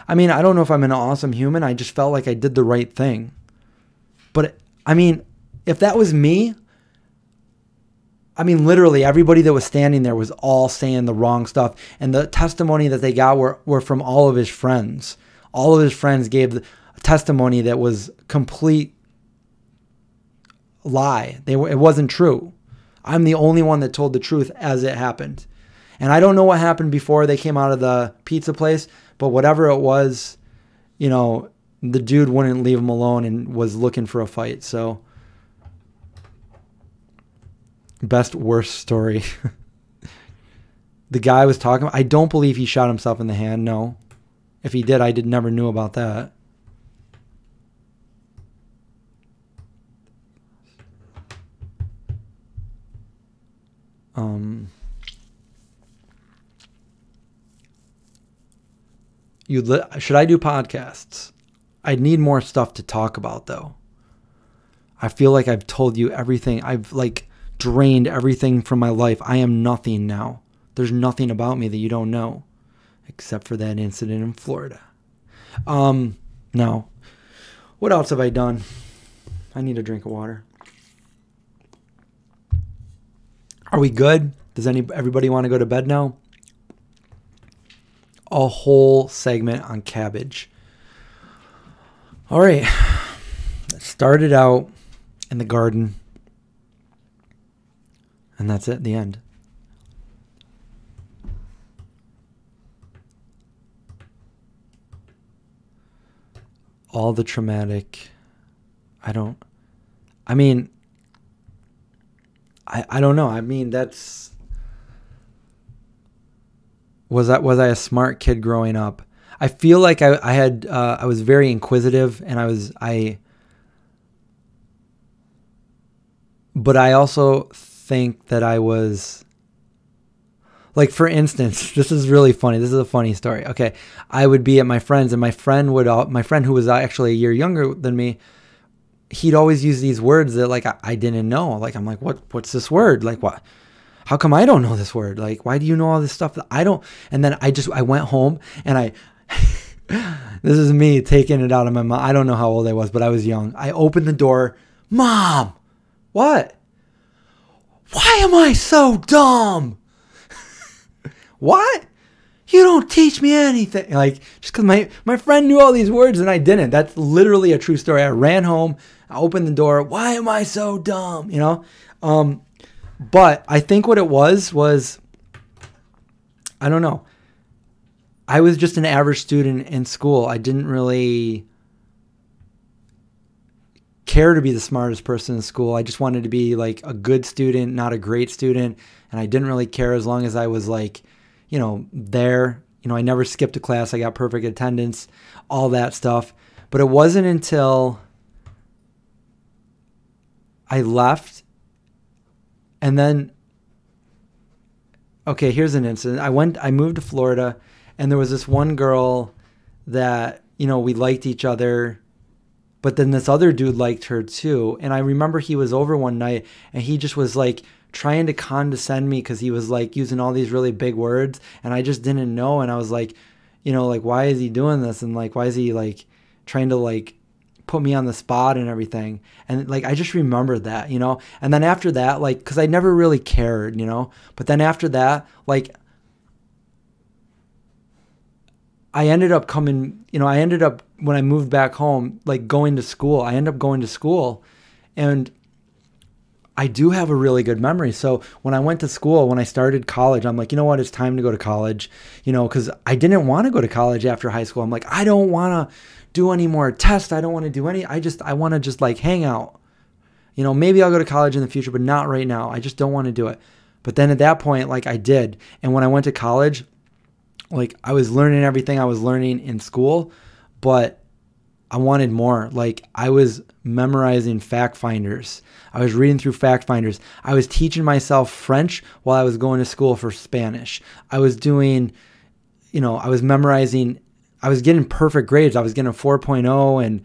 Speaker 1: I mean, I don't know if I'm an awesome human. I just felt like I did the right thing. But, I mean, if that was me, I mean, literally everybody that was standing there was all saying the wrong stuff. And the testimony that they got were from all of his friends. All of his friends gave the testimony that was complete lie. It wasn't true. I'm the only one that told the truth as it happened. And I don't know what happened before they came out of the pizza place, but whatever it was, you know, the dude wouldn't leave him alone and was looking for a fight. So, best worst story. The guy was talking. I don't believe he shot himself in the hand. No. If he did, I never knew about that. Should I do podcasts? I need more stuff to talk about, though. I feel like I've told you everything. I've like drained everything from my life. I am nothing now. There's nothing about me that you don't know, except for that incident in Florida. No. What else have I done? I need a drink of water. Are we good? Does everybody want to go to bed now? A whole segment on cabbage. All right. Started out in the garden. And that's it, the end. All the traumatic. I don't know. I mean, that's... Was I a smart kid growing up? I feel like I was very inquisitive, and but I also think that I was, like, for instance, this is really funny. This is a funny story. Okay. I would be at my friend's, and my friend who was actually a year younger than me, he'd always use these words that like I didn't know. Like, I'm like, what's this word? Like, what? How come I don't know this word? Like, why do you know all this stuff that I don't? And then I went home and this is me taking it out of my mom. I don't know how old I was, but I was young. I opened the door. Mom, what? Why am I so dumb? What? You don't teach me anything. Like, just because my friend knew all these words and I didn't. That's literally a true story. I ran home. I opened the door. Why am I so dumb? You know? But I think what it was, I don't know. I was just an average student in school. I didn't really care to be the smartest person in school. I just wanted to be like a good student, not a great student. And I didn't really care as long as I was like, you know, there. You know, I never skipped a class. I got perfect attendance, all that stuff. But it wasn't until I left. And then, okay, here's an incident. I moved to Florida, and there was this one girl that, you know, we liked each other, but then this other dude liked her too. And I remember he was over one night, and he just was like trying to condescend me because he was like using all these really big words, and I just didn't know. And I was like, you know, like, why is he doing this? And like, why is he like trying to like put me on the spot and everything. And like, I just remember that, you know, and then after that, like, cause I never really cared, you know, but then after that, like, I ended up coming, you know, I ended up, when I moved back home, like going to school, I ended up going to school, and I do have a really good memory. So when I went to school, when I started college, I'm like, you know what, it's time to go to college, you know, because I didn't want to go to college after high school. I'm like, I don't want to do any more tests. I don't want to do any, I want to just like hang out. You know, maybe I'll go to college in the future, but not right now. I just don't want to do it. But then at that point, like I did. And when I went to college, like I was learning everything I was learning in school, but I wanted more. Like I was memorizing fact finders. I was reading through fact finders. I was teaching myself French while I was going to school for Spanish. I was doing, you know, I was memorizing, I was getting perfect grades. I was getting a 4.0 and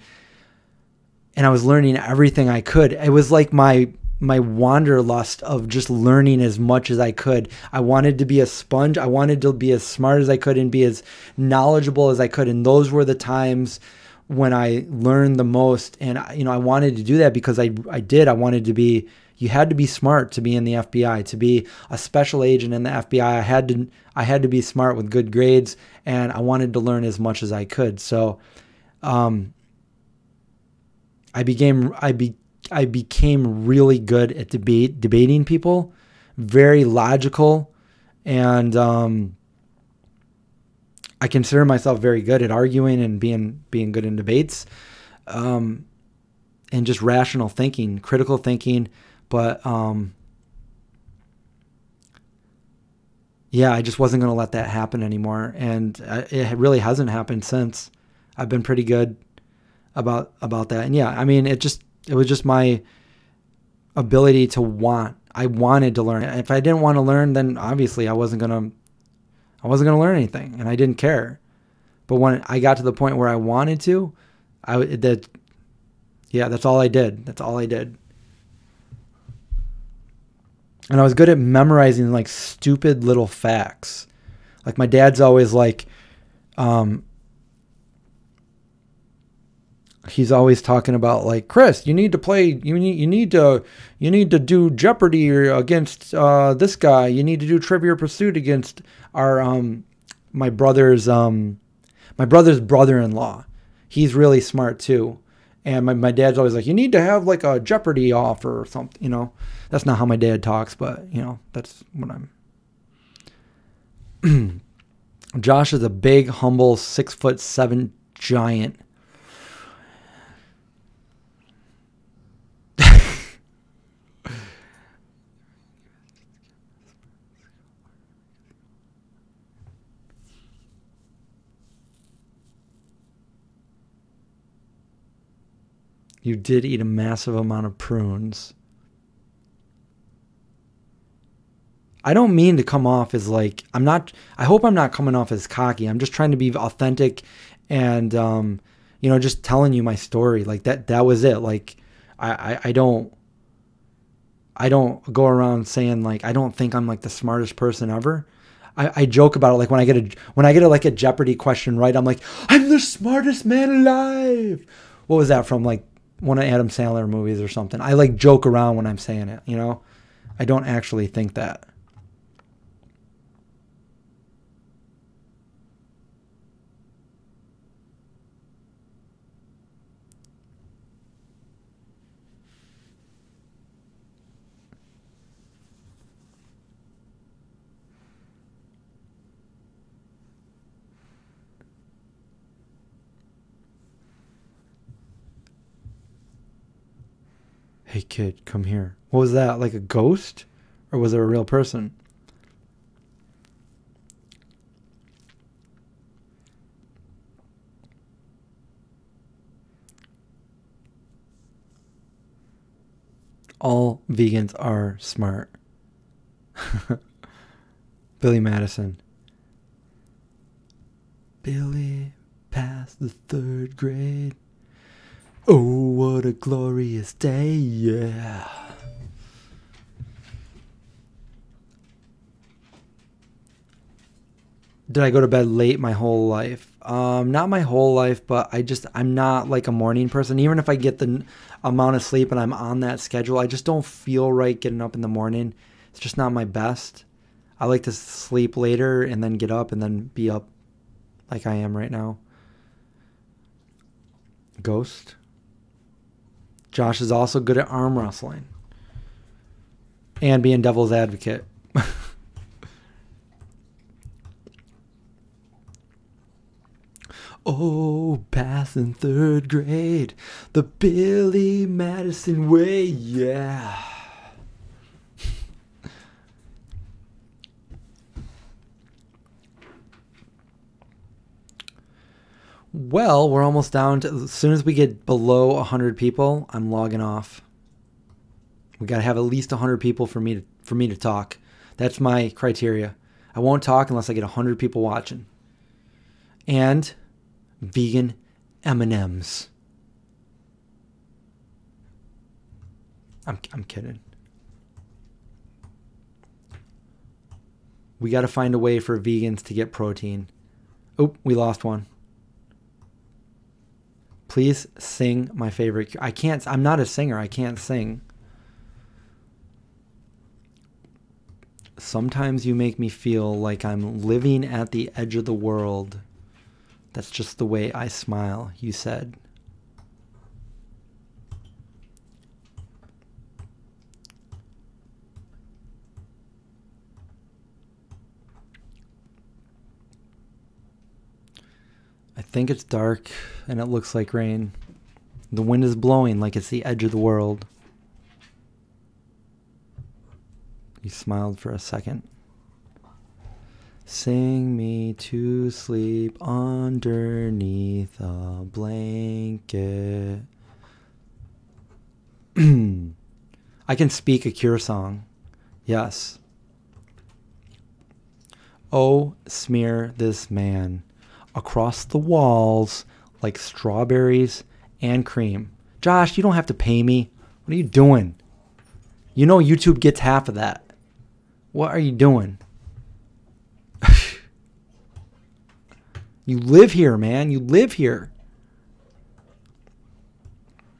Speaker 1: I was learning everything I could. It was like my wanderlust of just learning as much as I could. I wanted to be a sponge. I wanted to be as smart as I could and be as knowledgeable as I could. And those were the times when I learned the most. And, you know, I wanted to do that because I wanted to be, you had to be smart to be in the FBI, to be a special agent in the FBI. I had to be smart with good grades, and I wanted to learn as much as I could. So, I became really good at debating people, very logical, and I consider myself very good at arguing and being good in debates, and just rational thinking, critical thinking. But yeah, I just wasn't going to let that happen anymore, and it really hasn't happened since. I've been pretty good about that, and yeah, I mean, it was just my ability to want. I wanted to learn. If I didn't want to learn, then obviously I wasn't gonna learn anything, and I didn't care. But when I got to the point where I wanted to, that's all I did. That's all I did. And I was good at memorizing like stupid little facts. Like my dad's always like, he's always talking about like, Chris, you need to play, you need to do Jeopardy against this guy. You need to do Trivia Pursuit against our my brother's brother-in-law. He's really smart too. And my dad's always like, you need to have like a Jeopardy offer or something, you know. That's not how my dad talks, but you know, that's what I'm. Josh is a big, humble, 6'7" giant. You did eat a massive amount of prunes. I don't mean to come off as like, I hope I'm not coming off as cocky. I'm just trying to be authentic and, you know, just telling you my story. Like that was it. Like, I don't go around saying like, I don't think I'm like the smartest person ever. I joke about it. Like when I get like a Jeopardy question right, I'm like, I'm the smartest man alive. What was that from? Like one of Adam Sandler movies or something. I like joke around when I'm saying it, you know? I don't actually think that. Hey kid, come here. What was that? Like a ghost? Or was it a real person? All vegans are smart. Billy Madison. Billy passed the 3rd grade. Oh, what a glorious day, yeah. Did I go to bed late my whole life? Not my whole life, but I'm not like a morning person. Even if I get the amount of sleep and I'm on that schedule, I just don't feel right getting up in the morning. It's just not my best. I like to sleep later and then get up and then be up like I am right now. Ghost. Josh is also good at arm wrestling and being devil's advocate. Oh, passing third grade, the Billy Madison way, yeah. Well, we're almost down to, as soon as we get below 100 people, I'm logging off. We got to have at least 100 people for me to talk. That's my criteria. I won't talk unless I get 100 people watching. And vegan M&Ms. I'm kidding. We got to find a way for vegans to get protein. Oh, we lost one. Please sing my favorite. I can't. I'm not a singer. I can't sing. Sometimes you make me feel like I'm living at the edge of the world. That's just the way I smile, you said. I think it's dark and it looks like rain. The wind is blowing like it's the edge of the world. He smiled for a second. Sing me to sleep underneath a blanket. I can speak a Cure song. Yes. Oh, smear this man across the walls like strawberries and cream. Josh, you don't have to pay me. What are you doing? You know YouTube gets half of that. What are you doing? You live here, man. You live here.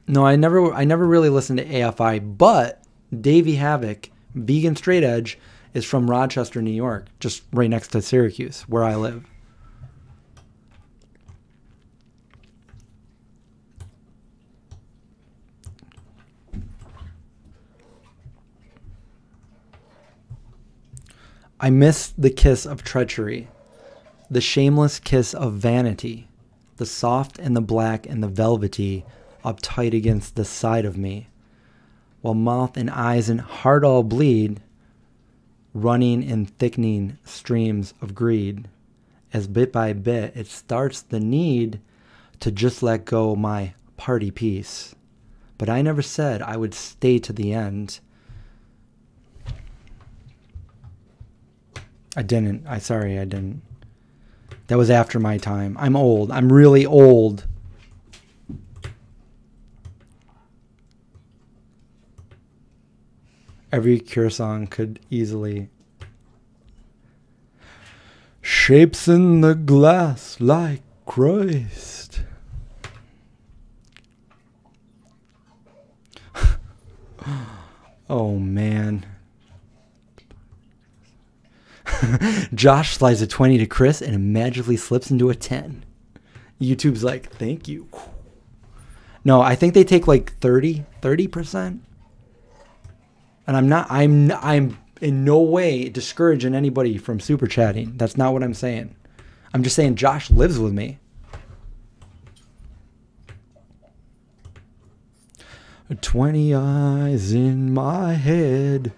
Speaker 1: No, I never really listened to AFI, but Davey Havoc, Vegan Straight Edge, is from Rochester, New York, just right next to Syracuse, where I live. I miss the kiss of treachery, the shameless kiss of vanity, the soft and the black and the velvety up tight against the side of me, while mouth and eyes and heart all bleed, running in thickening streams of greed, as bit by bit it starts the need to just let go my party piece. But I never said I would stay to the end. I didn't. Sorry, I didn't. That was after my time. I'm old. I'm really old. Every Cure song could easily. Shapes in the glass like Christ. Oh, man. Josh slides a 20 to Chris and it magically slips into a 10. YouTube's like, thank you. No, I think they take like 30%. And I'm in no way discouraging anybody from super chatting. That's not what I'm saying. I'm just saying Josh lives with me. 20 eyes in my head.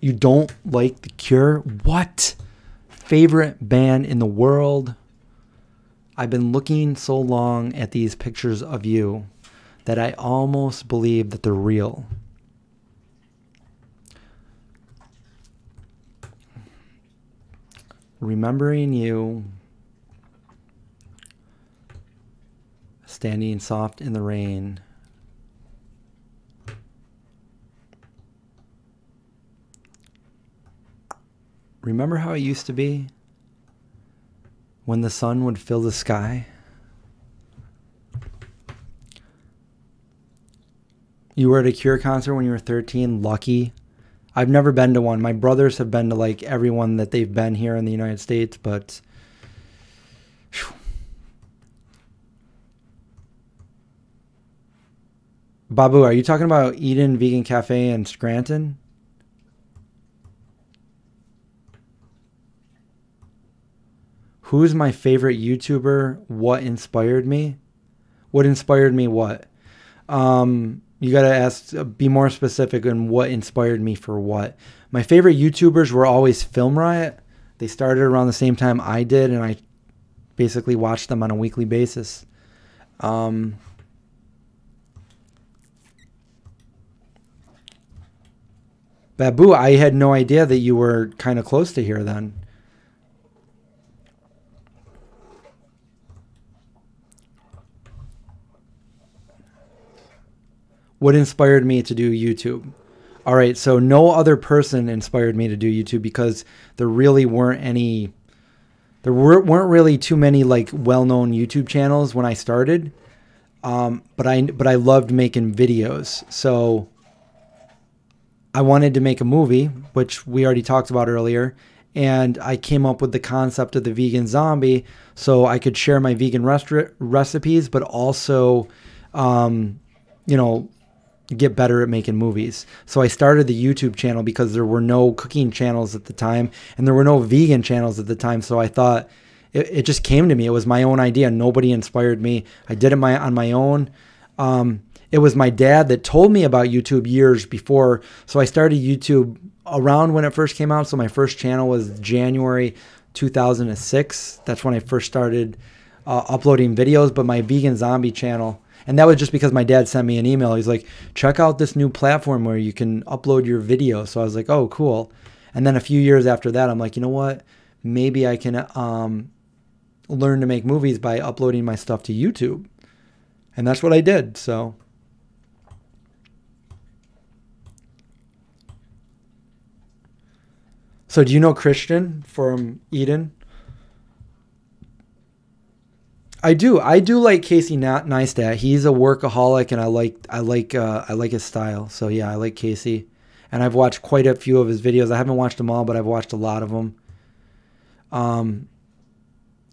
Speaker 1: You don't like The Cure? What? Favorite band in the world? I've been looking so long at these pictures of you that I almost believe that they're real. Remembering you, standing soft in the rain, Remember how it used to be? When the sun would fill the sky? You were at a Cure concert when you were 13? Lucky. I've never been to one. My brothers have been to like everyone that they've been here in the United States, but... Whew. Babu, are you talking about Eden Vegan Cafe in Scranton? Who's my favorite YouTuber? What inspired me? What inspired me what? You got to ask, be more specific on what inspired me for what. My favorite YouTubers were always Film Riot. They started around the same time I did, and I basically watched them on a weekly basis. Babu, I had no idea that you were kind of close to here then. What inspired me to do YouTube? All right, so no other person inspired me to do YouTube because there really weren't any, weren't really too many like well-known YouTube channels when I started. But I loved making videos. So I wanted to make a movie, which we already talked about earlier, and I came up with the concept of the vegan zombie so I could share my vegan recipes, but also, you know, get better at making movies. So I started the YouTube channel because there were no cooking channels at the time and there were no vegan channels at the time. So I thought it just came to me. It was my own idea. Nobody inspired me. I did it on my own. It was my dad that told me about YouTube years before. So I started YouTube around when it first came out. So my first channel was January 2006. That's when I first started uploading videos. But my vegan zombie channel, and that was just because my dad sent me an email. He's like, check out this new platform where you can upload your video. So I was like, oh, cool. And then a few years after that, I'm like, you know what? Maybe I can learn to make movies by uploading my stuff to YouTube. And that's what I did. So do you know Christian from Eden? I do like Casey Neistat. He's a workaholic, and I like his style. So yeah, I like Casey, and I've watched quite a few of his videos. I haven't watched them all, but I've watched a lot of them.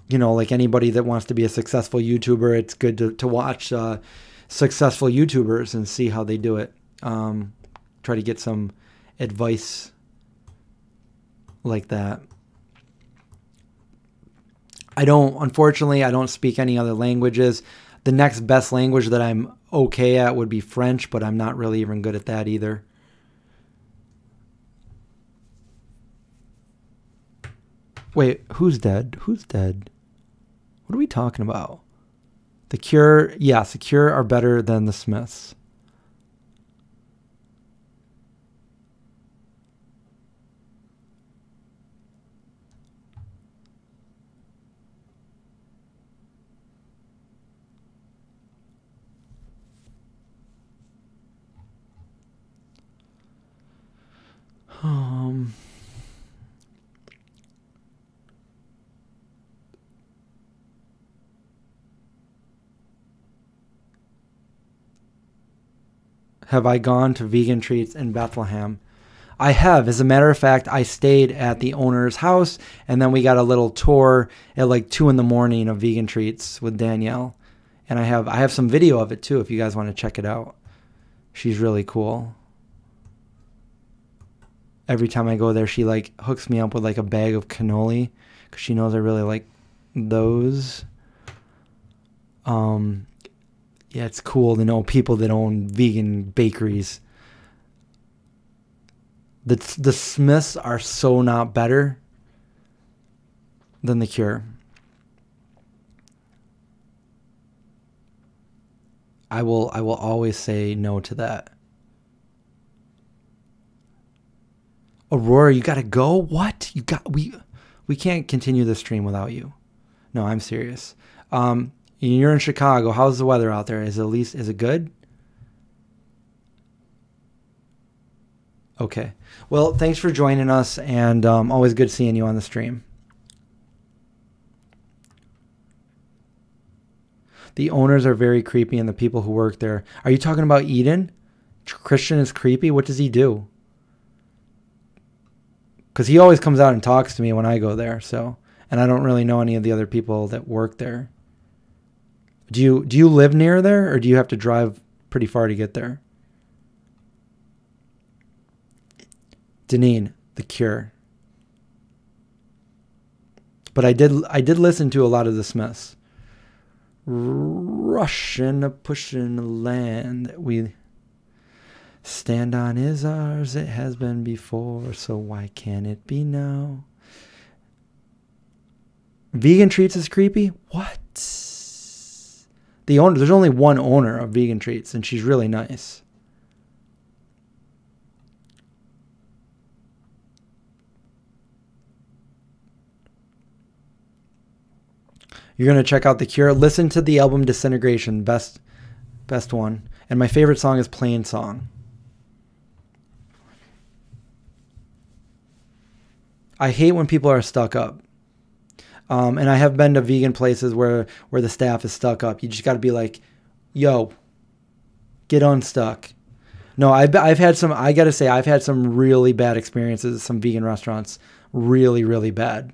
Speaker 1: You know, like anybody that wants to be a successful YouTuber, it's good to watch successful YouTubers and see how they do it. Try to get some advice like that. Unfortunately, I don't speak any other languages. The next best language that I'm okay at would be French, but I'm not really even good at that either. Wait, who's dead? Who's dead? What are we talking about? The Cure, yes, the Cure are better than the Smiths. Have I gone to vegan treats in Bethlehem? I have. As a matter of fact, I stayed at the owner's house, and then we got a little tour at like 2 in the morning of vegan treats with Danielle. And I have some video of it too if you guys want to check it out. She's really cool. Every time I go there, she like hooks me up with like a bag of cannoli because she knows I really like those. Yeah, it's cool to know people that own vegan bakeries. The Smiths are so not better than the Cure. I will always say no to that. Aurora, you gotta go? What? We can't continue the stream without you. No, I'm serious. You're in Chicago. How's the weather out there? Is it good? Okay. Well, thanks for joining us, and always good seeing you on the stream. The owners are very creepy, and the people who work there. Are you talking about Eden? Christian is creepy? What does he do? Because he always comes out and talks to me when I go there, so... And I don't really know any of the other people that work there. Do you live near there, or do you have to drive pretty far to get there? Deneen, The Cure. But I did listen to a lot of the Smiths. Russian pushing the land that we stand on is ours. It has been before, so why can't it be now? Vegan Treats is creepy? What? The owner, there's only one owner of Vegan Treats, and she's really nice. You're going to check out The Cure. Listen to the album Disintegration, best one. And my favorite song is Plain Song. I hate when people are stuck up. And I have been to vegan places where the staff is stuck up. You just got to be like, yo, get unstuck. No, I've had some, I got to say, I've had some really bad experiences at some vegan restaurants. Really, really bad.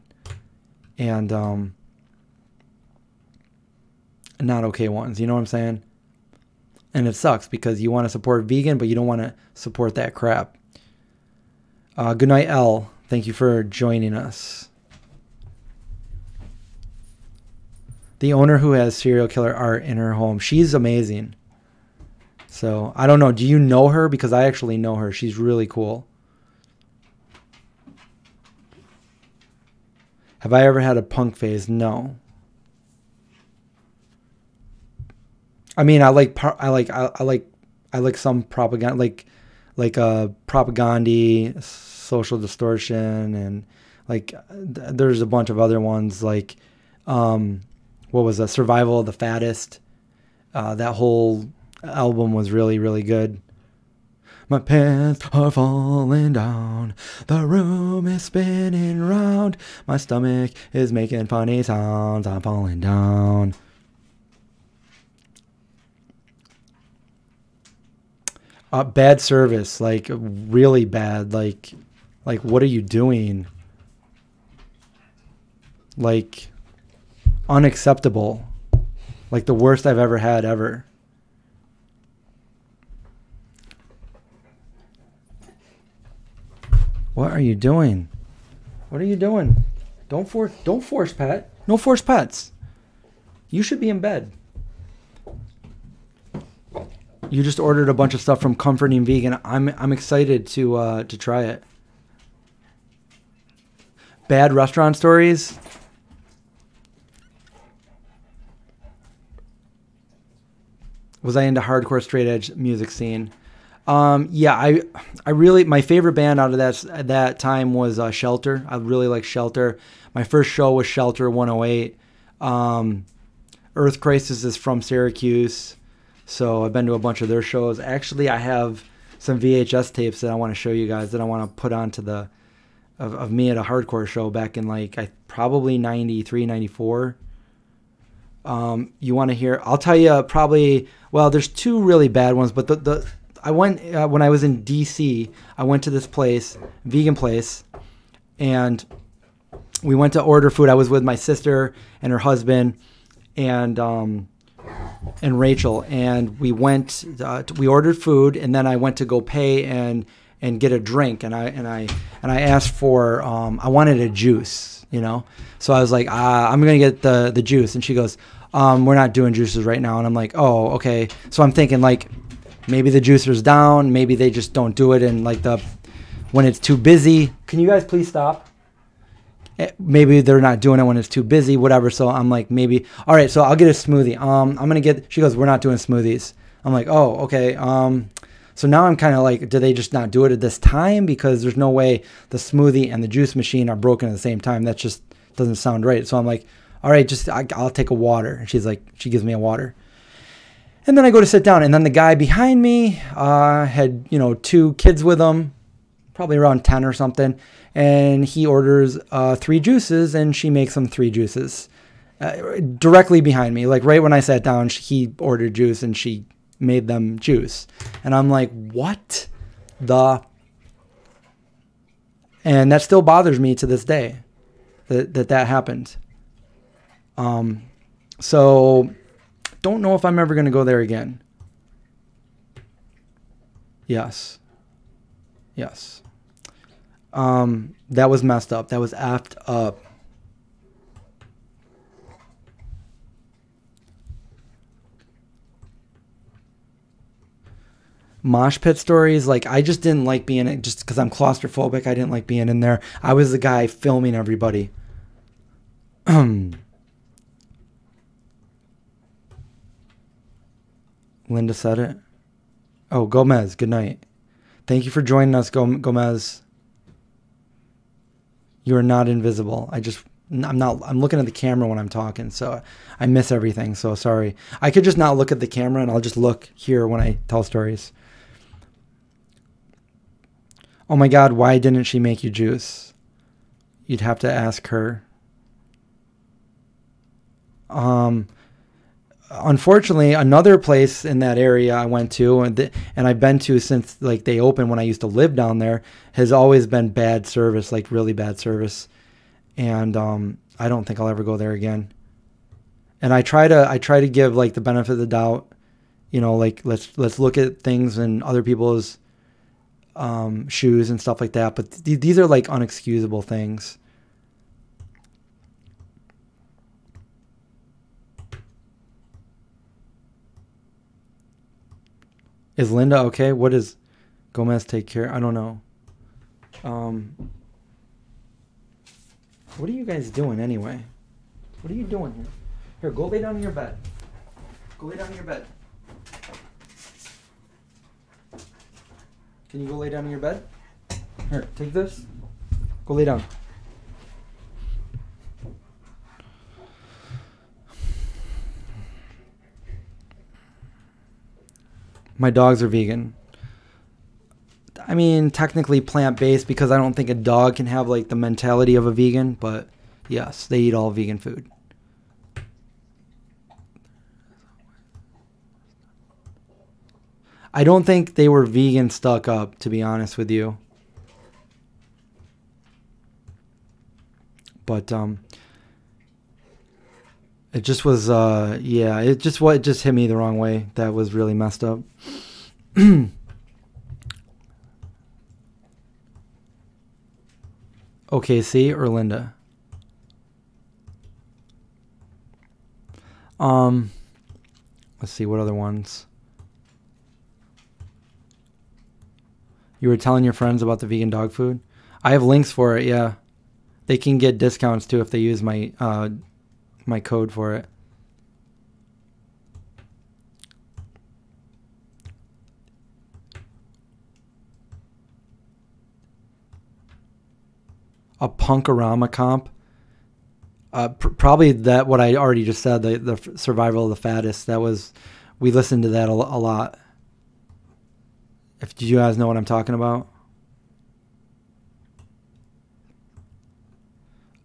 Speaker 1: And not okay ones. You know what I'm saying? And it sucks because you want to support vegan, but you don't want to support that crap. Good night, L. Thank you for joining us. The owner who has serial killer art in her home. She's amazing. So, I don't know. Do you know her? Because I actually know her. She's really cool. Have I ever had a punk phase? No. I mean, I like some propaganda, like propaganda, social distortion, and like there's a bunch of other ones like what was that? Survival of the Fattest. That whole album was really, really good. My pants are falling down. The room is spinning round. My stomach is making funny sounds. I'm falling down. Bad service, like really bad. Like what are you doing? Like unacceptable. Like the worst I've ever had ever. What are you doing? What are you doing? Don't force pet. No force pets. You should be in bed. You just ordered a bunch of stuff from Comforting Vegan. I'm excited to try it. Bad restaurant stories. Was I into hardcore straight edge music scene? Yeah, I really, my favorite band out of that time was Shelter. I really like Shelter. My first show was Shelter 108. Earth Crisis is from Syracuse. So I've been to a bunch of their shows. Actually, I have some VHS tapes that I want to show you guys that I want to put onto the of me at a hardcore show back in like probably 93, 94. You want to hear? I'll tell you probably. Well, there's two really bad ones, but I went when I was in DC. I went to this place, vegan place, and we went to order food. I was with my sister and her husband, and Rachel, and we went. We ordered food, and then I went to go pay and get a drink, and I asked for. I wanted a juice, you know. So I was like, I'm gonna get the juice, and she goes, we're not doing juices right now, and I'm like, oh, okay. So I'm thinking like, maybe the juicer's down, maybe they just don't do it, and like when it's too busy. Can you guys please stop? Maybe they're not doing it when it's too busy, whatever. So I'm like, maybe, all right, so I'll get a smoothie. I'm going to get, she goes, we're not doing smoothies. I'm like, oh, okay. So now I'm kind of like, do they just not do it at this time? Because there's no way the smoothie and the juice machine are broken at the same time. That just doesn't sound right. So I'm like, all right, I'll take a water. And she's like, she gives me a water. And then I go to sit down, and then the guy behind me had, 2 kids with him. probably around 10 or something. And he orders 3 juices, and she makes him 3 juices. Directly behind me. Like right when I sat down, he ordered juice and she made them juice. And I'm like, what the? And that still bothers me to this day that happened. So don't know if I'm ever going to go there again. Yes. Yes. That was messed up. That was effed up. Mosh pit stories, like I just didn't like being in, just because I'm claustrophobic. I didn't like being in there. I was the guy filming everybody. Linda said it. Oh, Gomez, good night. Thank you for joining us, Gomez. You are not invisible. I'm looking at the camera when I'm talking, so I miss everything. So sorry. I could just not look at the camera and I'll just look here when I tell stories. Oh my God, why didn't she make you juice? You'd have to ask her. Unfortunately, another place in that area I went to and I've been to since like they opened when I used to live down there has always been bad service, like really bad service. And I don't think I'll ever go there again. And I try to give like the benefit of the doubt, you know, like let's look at things in other people's shoes and stuff like that. But these are like unexcusable things. Is Linda okay? What is Gomez take care? I don't know. What are you guys doing anyway? What are you doing here? Here, go lay down in your bed. Go lay down in your bed. Can you go lay down in your bed? Here, take this. Go lay down. My dogs are vegan. I mean, technically plant-based because I don't think a dog can have like the mentality of a vegan, but yes, they eat all vegan food. I don't think they were vegan stuck up, to be honest with you. But it just was yeah, it just hit me the wrong way. That was really messed up. OKC or Linda? Let's see what other ones. You were telling your friends about the vegan dog food? I have links for it, yeah. They can get discounts too if they use my my code for it. A Punkorama comp. Probably that what I already just said, the survival of the fattest. That was, we listened to that a lot. If you guys know what I'm talking about.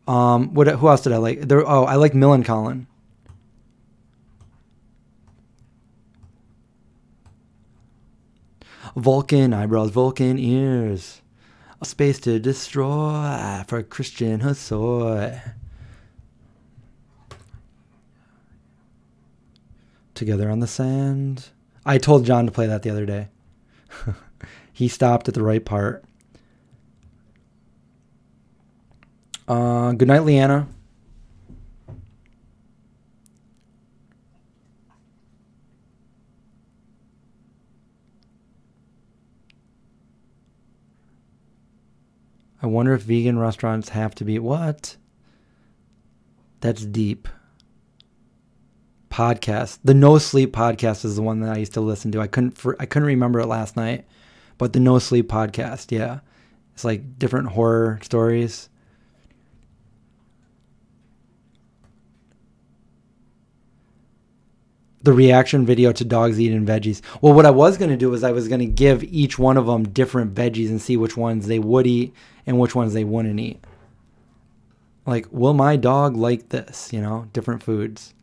Speaker 1: Who else did I like? I like Millencolin. Vulcan eyebrows, Vulcan ears. A space to destroy for Christian Hosoi. Together on the sand. I told John to play that the other day. He stopped at the right part. Good night, Leanna. I wonder if vegan restaurants have to be what? That's deep. Podcast. The No Sleep podcast is the one that I used to listen to. I couldn't remember it last night, but the No Sleep podcast, yeah. It's like different horror stories. The reaction video to dogs eating veggies. Well, what I was going to do is I was going to give each one of them different veggies and see which ones they would eat and which ones they wouldn't eat. Like, will my dog like this? You know, different foods.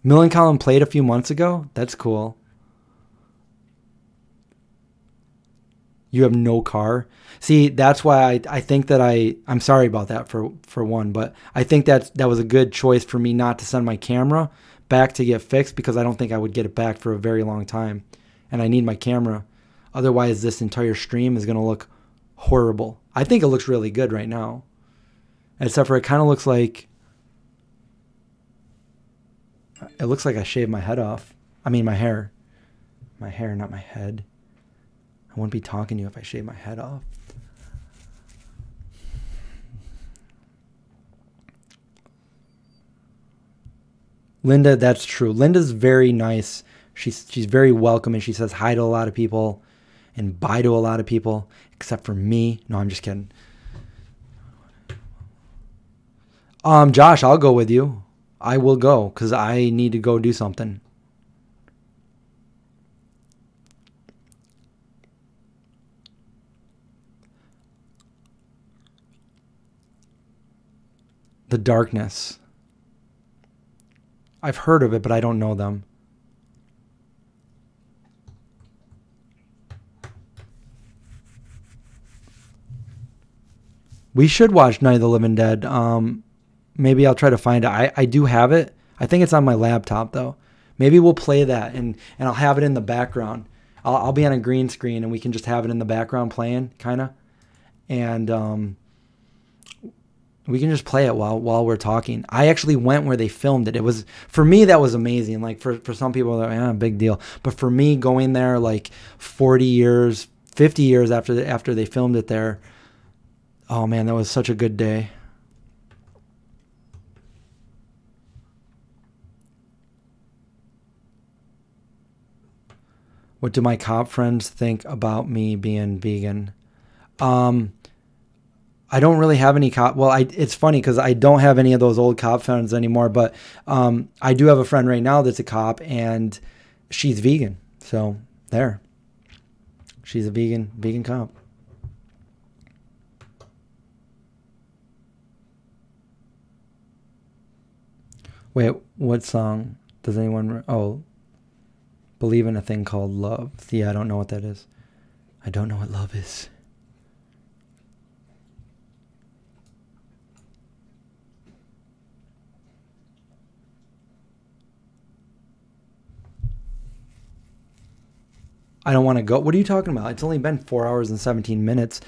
Speaker 1: Millencolin played a few months ago. That's cool. You have no car. See, that's why I think that I'm sorry about that for one, but I think that was a good choice for me not to send my camera back to get fixed, because I don't think I would get it back for a very long time. And I need my camera. Otherwise, this entire stream is going to look horrible. I think it looks really good right now. Except for it kind of looks like, it looks like I shaved my head off. I mean, my hair. My hair, not my head. I wouldn't be talking to you if I shaved my head off. Linda, that's true. Linda's very nice. She's very welcoming. She says hi to a lot of people and bye to a lot of people, except for me. No, I'm just kidding. Josh, I'll go with you. I will go because I need to go do something. The Darkness. I've heard of it, but I don't know them. We should watch Night of the Living Dead. Maybe I'll try to find it. I do have it. I think it's on my laptop, though. Maybe we'll play that, and I'll have it in the background. I'll be on a green screen, and we can just have it in the background playing, kind of. And we can just play it while we're talking. I actually went where they filmed it. It was, for me, that was amazing. Like, for some people, they're like, big deal. But for me, going there like 40 years, 50 years after they filmed it there, oh, man, that was such a good day. What do my cop friends think about me being vegan? I don't really have any cop. Well, it's funny because I don't have any of those old cop friends anymore. But I do have a friend right now that's a cop, and she's vegan. So there, she's a vegan cop. Wait, what song does anyone? Oh, Believe in a Thing Called Love. See, I don't know what that is. I don't know what love is. I don't want to go. What are you talking about? It's only been 4 hours and 17 minutes.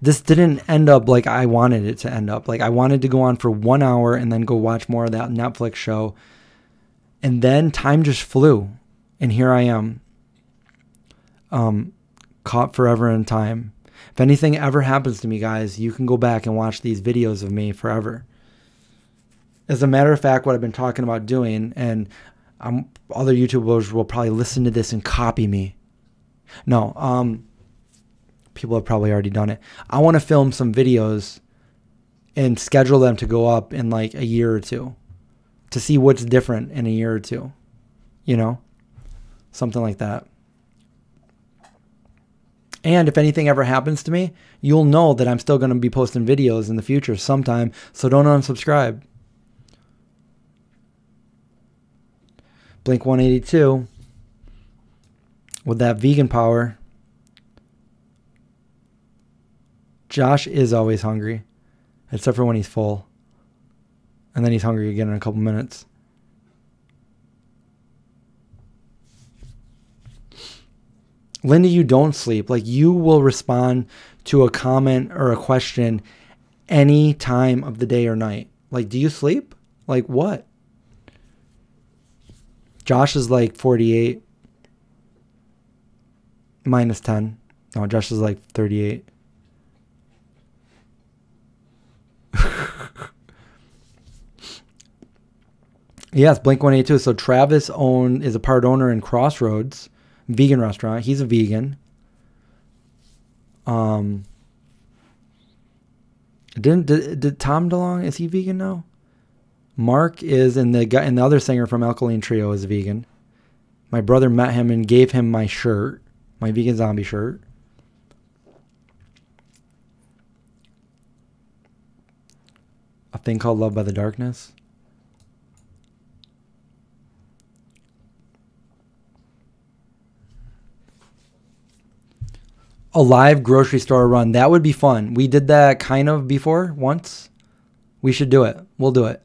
Speaker 1: This didn't end up like I wanted it to end up. Like, I wanted to go on for 1 hour and then go watch more of that Netflix show. And then time just flew. And here I am. Caught forever in time. If anything ever happens to me, guys, you can go back and watch these videos of me forever. As a matter of fact, what I've been talking about doing, and other YouTubers will probably listen to this and copy me. No, people have probably already done it. I want to film some videos and schedule them to go up in like a year or two to see what's different in a year or two. You know, something like that. And if anything ever happens to me, you'll know that I'm still going to be posting videos in the future sometime. So don't unsubscribe. Blink 182. With that vegan power. Josh is always hungry. Except for when he's full. And then he's hungry again in a couple minutes. Linda, you don't sleep. Like, you will respond to a comment or a question any time of the day or night. Like, do you sleep? Like, what? Josh is like 48. Minus 10. No, Josh is like 38. Yes, Blink 182. So Travis is a part owner in Crossroads vegan restaurant. He's a vegan. Did Tom DeLonge, is he vegan now? Mark is, and the other singer from Alkaline Trio is vegan. My brother met him and gave him my shirt, my Vegan Zombie shirt. A thing called Love by the Darkness. A live grocery store run. That would be fun. We did that kind of before once. We should do it. We'll do it.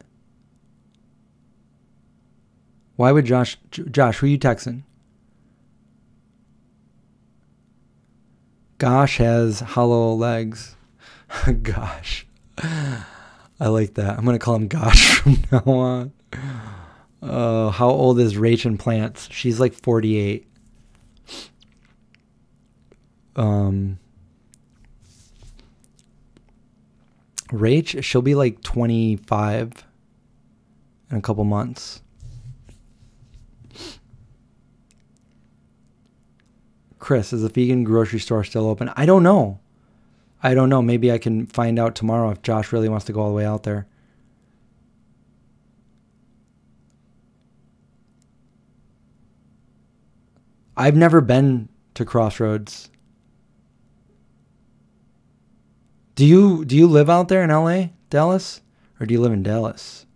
Speaker 1: Why would Josh, who you texting? Gosh has hollow legs. Gosh. I like that. I'm going to call him Gosh from now on. How old is Rach in plants? She's like 48. Rach, she'll be like 25 in a couple months. Chris, is the vegan grocery store still open? I don't know. I don't know. Maybe I can find out tomorrow if Josh really wants to go all the way out there. I've never been to Crossroads. Do you live out there in LA, Dallas? Or do you live in Dallas?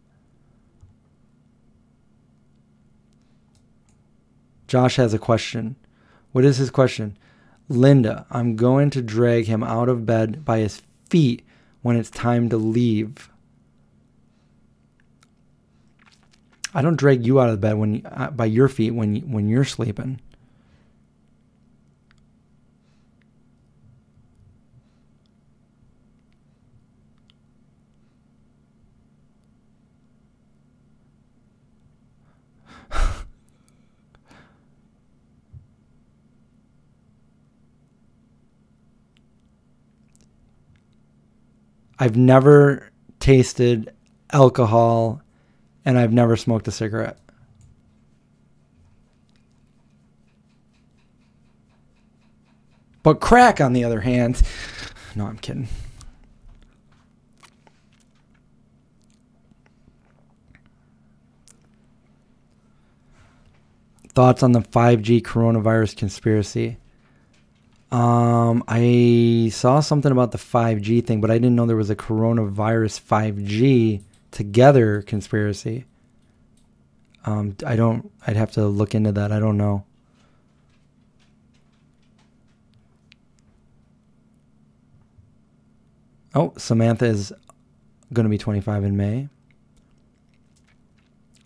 Speaker 1: Josh has a question. What is his question? Linda, I'm going to drag him out of bed by his feet when it's time to leave. I don't drag you out of bed by your feet when you're sleeping. I've never tasted alcohol, and I've never smoked a cigarette. But crack, on the other hand, no, I'm kidding. Thoughts on the 5G coronavirus conspiracy? I saw something about the 5G thing, but I didn't know there was a coronavirus 5G together conspiracy. I'd have to look into that. I don't know. Oh, Samantha is going to be 25 in May.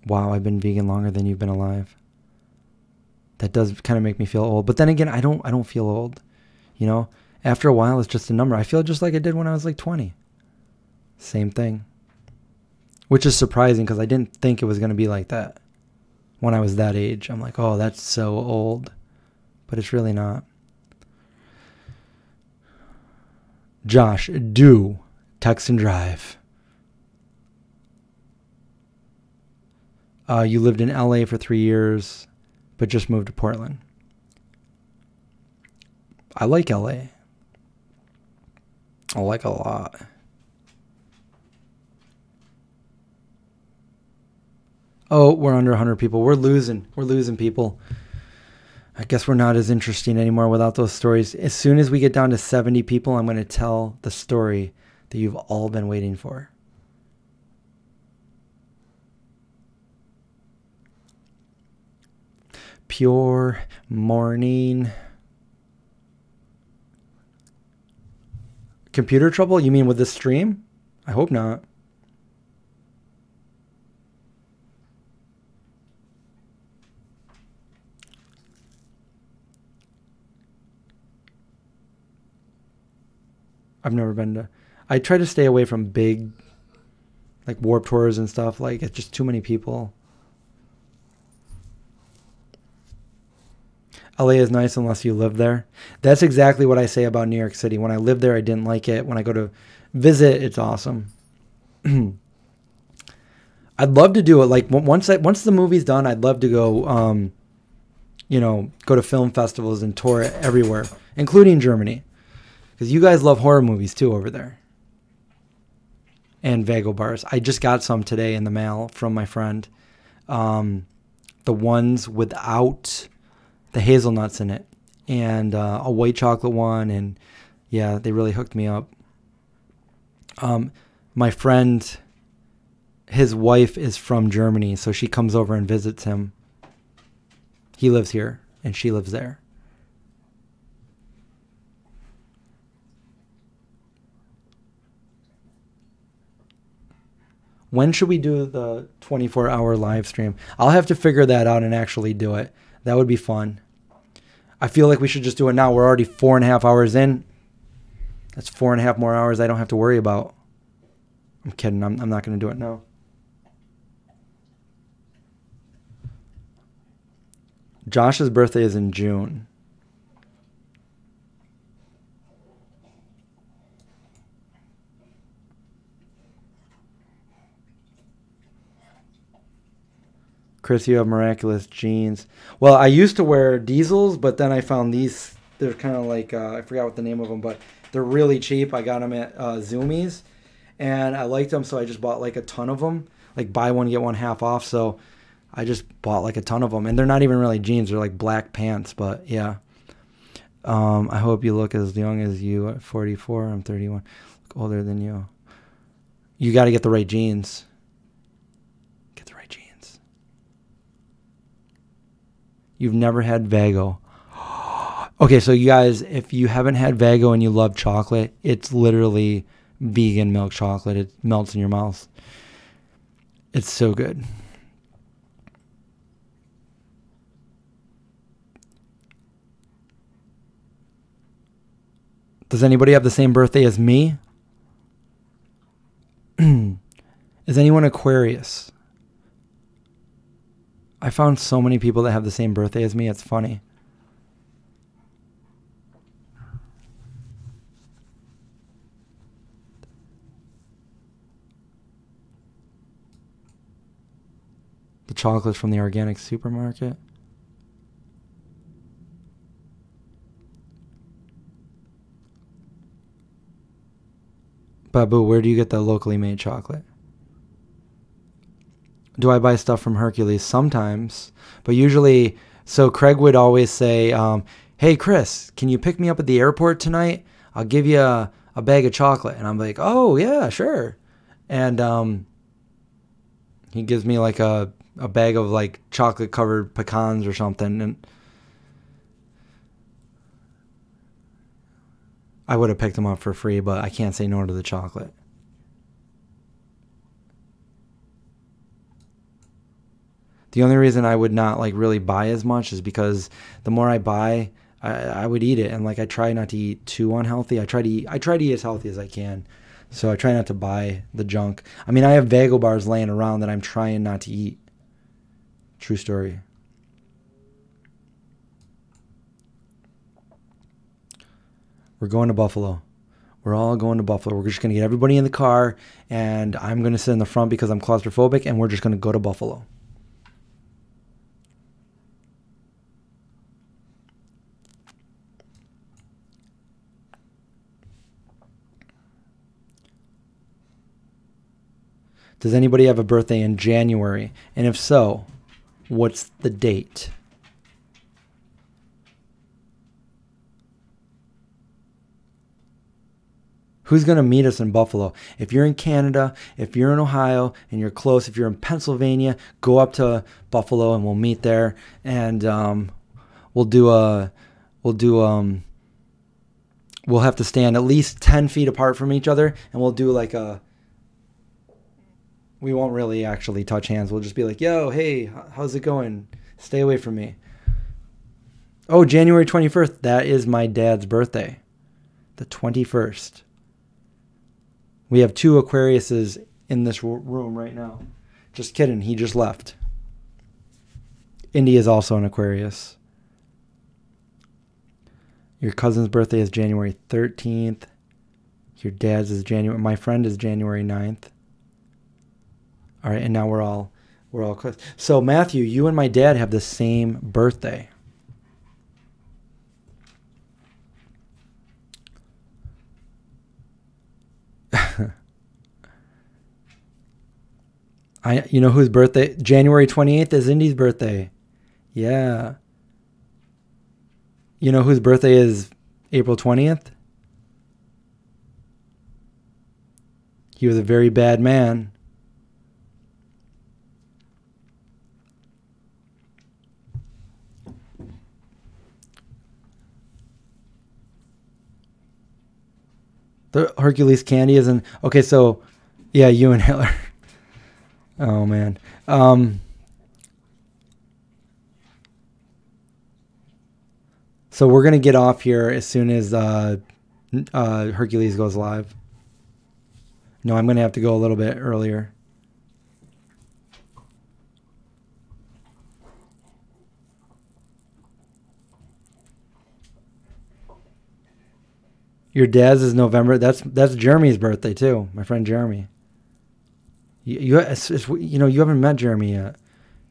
Speaker 1: Wow, I've been vegan longer than you've been alive. That does kind of make me feel old. But then again, I don't feel old. You know, after a while, it's just a number. I feel just like I did when I was like 20. Same thing. Which is surprising because I didn't think it was going to be like that when I was that age. I'm like, oh, that's so old. But it's really not. Josh, do text and drive. You lived in LA for 3 years, but just moved to Portland. I like LA. I like a lot. Oh, we're under 100 people. We're losing. We're losing people. I guess we're not as interesting anymore without those stories. As soon as we get down to 70 people, I'm going to tell the story that you've all been waiting for. Pure morning. Computer trouble? You mean with this stream? I hope not. I've never been to... I try to stay away from big, like, Warped Tours and stuff. Like, it's just too many people. LA is nice unless you live there. That's exactly what I say about New York City. When I lived there, I didn't like it. When I go to visit, it's awesome. I'd love to do it. Like, once the movie's done, I'd love to go, you know, go to film festivals and tour everywhere, including Germany. Because you guys love horror movies, too, over there. and Vago bars. I just got some today in the mail from my friend. The ones without the hazelnuts in it, and a white chocolate one, and yeah, they really hooked me up. My friend, his wife is from Germany, so she comes over and visits him. He lives here, and she lives there. When should we do the 24-hour live stream? I'll have to figure that out and actually do it. That would be fun. I feel like we should just do it now. We're already 4.5 hours in. That's 4.5 more hours I don't have to worry about. I'm kidding. I'm not going to do it now. Josh's birthday is in June. Chris, you have miraculous jeans. Well, I used to wear diesels, but then I found these. They're kind of like, I forgot what the name of them, but they're really cheap. I got them at Zoomies, and I liked them, so I just bought like a ton of them. Like buy one, get one half off. So I just bought like a ton of them. And they're not even really jeans. They're like black pants, but yeah. I hope you look as young as you at 44. I'm 31. Look older than you. You got to get the right jeans. You've never had Vago. Okay, so you guys, if you haven't had Vago and you love chocolate, it's literally vegan milk chocolate. It melts in your mouth. It's so good. Does anybody have the same birthday as me? Is anyone Aquarius? I found so many people that have the same birthday as me. It's funny. The chocolates from the organic supermarket. Babu, where do you get the locally made chocolate? Do I buy stuff from Hercules? Sometimes, but usually, so Craig would always say, hey, Chris, can you pick me up at the airport tonight? I'll give you a bag of chocolate. And I'm like, oh, yeah, sure. And he gives me like a bag of like chocolate covered pecans or something. And I would have picked them up for free, but I can't say no to the chocolate. The only reason I would not like really buy as much is because the more I buy, I would eat it, and like I try not to eat too unhealthy. I try to eat as healthy as I can, so I try not to buy the junk. I mean, I have Vago bars laying around that I'm trying not to eat. True story. We're going to Buffalo. We're all going to Buffalo. We're just going to get everybody in the car, and I'm going to sit in the front because I'm claustrophobic, and we're just going to go to Buffalo. Does anybody have a birthday in January? And if so, what's the date? Who's going to meet us in Buffalo? If you're in Canada, if you're in Ohio, and you're close, if you're in Pennsylvania, go up to Buffalo and we'll meet there. And we'll have to stand at least 10 feet apart from each other, and we'll do like a, we won't really actually touch hands. We'll just be like, yo, hey, how's it going? Stay away from me. Oh, January 21st. That is my dad's birthday. The 21st. We have 2 Aquariuses in this room right now. Just kidding. He just left. Indy is also an Aquarius. Your cousin's birthday is January 13th. Your dad's is January. My friend is January 9th. All right, and now we're all close. So Matthew, you and my dad have the same birthday. You know whose birthday? January 28th is Indy's birthday. Yeah. You know whose birthday is April 20th? He was a very bad man. The Hercules candy isn't... Okay, so... Yeah, you and Hitler. Oh, man. So we're going to get off here as soon as Hercules goes live. No, I'm going to have to go a little bit earlier. Your dad's is November. That's Jeremy's birthday too. My friend Jeremy. You know, you haven't met Jeremy yet.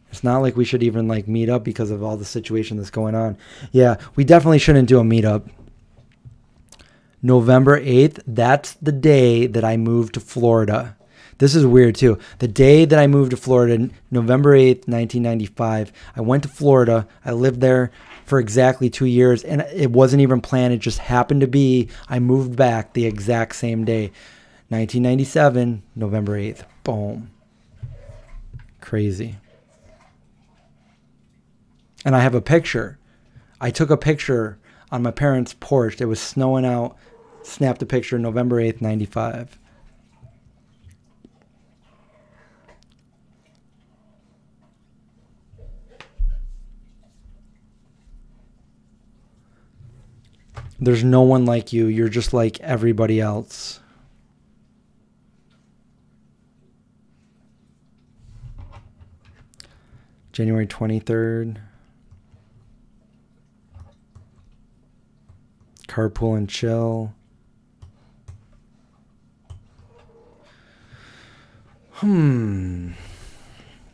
Speaker 1: It's not like we should even like meet up because of all the situation that's going on. Yeah, we definitely shouldn't do a meetup. November 8th, that's the day that I moved to Florida. This is weird too. The day that I moved to Florida, November 8th, 1995, I went to Florida. I lived there for exactly 2 years, and it wasn't even planned. It just happened to be I moved back the exact same day. 1997, November 8th. Boom. Crazy. And I have a picture. I took a picture on my parents' porch. It was snowing out. Snapped a picture November 8th, 95. There's no one like you. You're just like everybody else. January 23rd. Carpool and chill.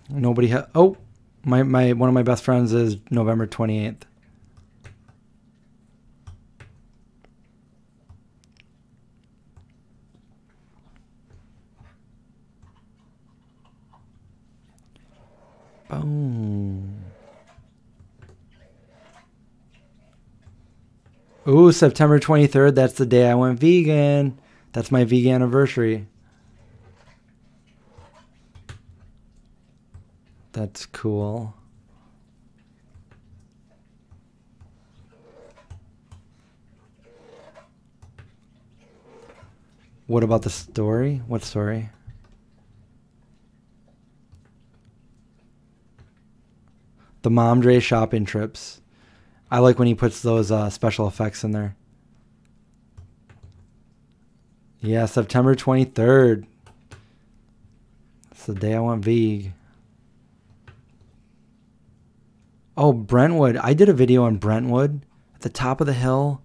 Speaker 1: Nobody has... Oh, my one of my best friends is November 28th. Boom. Ooh, September 23rd. That's the day I went vegan. That's my vegan anniversary. That's cool. What about the story? What story? The Mom Dre shopping trips. I like when he puts those special effects in there. Yeah, September 23rd. That's the day I went vegan. Oh, Brentwood. I did a video on Brentwood at the top of the hill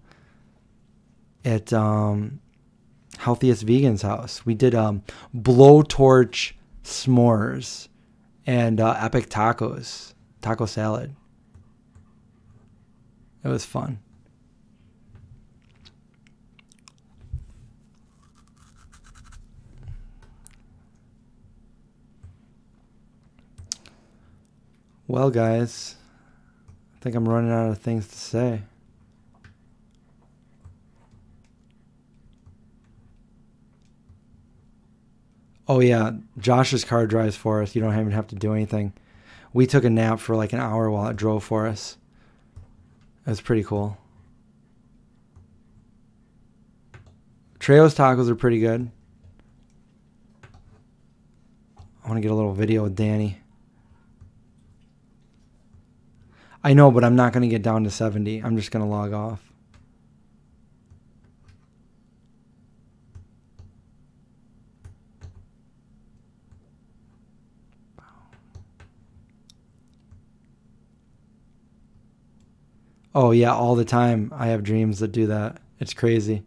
Speaker 1: at Healthiest Vegan's house. We did blowtorch s'mores and epic tacos, taco salad. It was fun. Well, guys, I think I'm running out of things to say. Oh, yeah, Josh's car drives for us. You don't even have to do anything. We took a nap for like an hour while it drove for us. It was pretty cool. Trejo's tacos are pretty good. I want to get a little video with Danny. I know, but I'm not going to get down to 70. I'm just going to log off. Oh, yeah, all the time I have dreams that do that. It's crazy.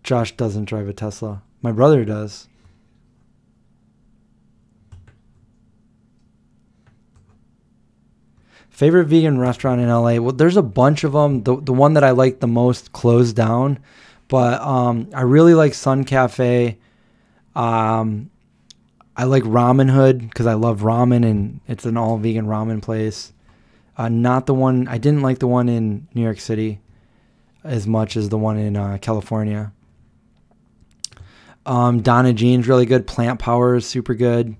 Speaker 1: Josh doesn't drive a Tesla. My brother does. Favorite vegan restaurant in LA? Well, there's a bunch of them. The one that I like the most closed down, but I really like Sun Cafe. I like Ramen Hood because I love ramen and it's an all vegan ramen place. Not the one, I didn't like the one in New York City as much as the one in California. Donna Jean's really good. Plant Power is super good.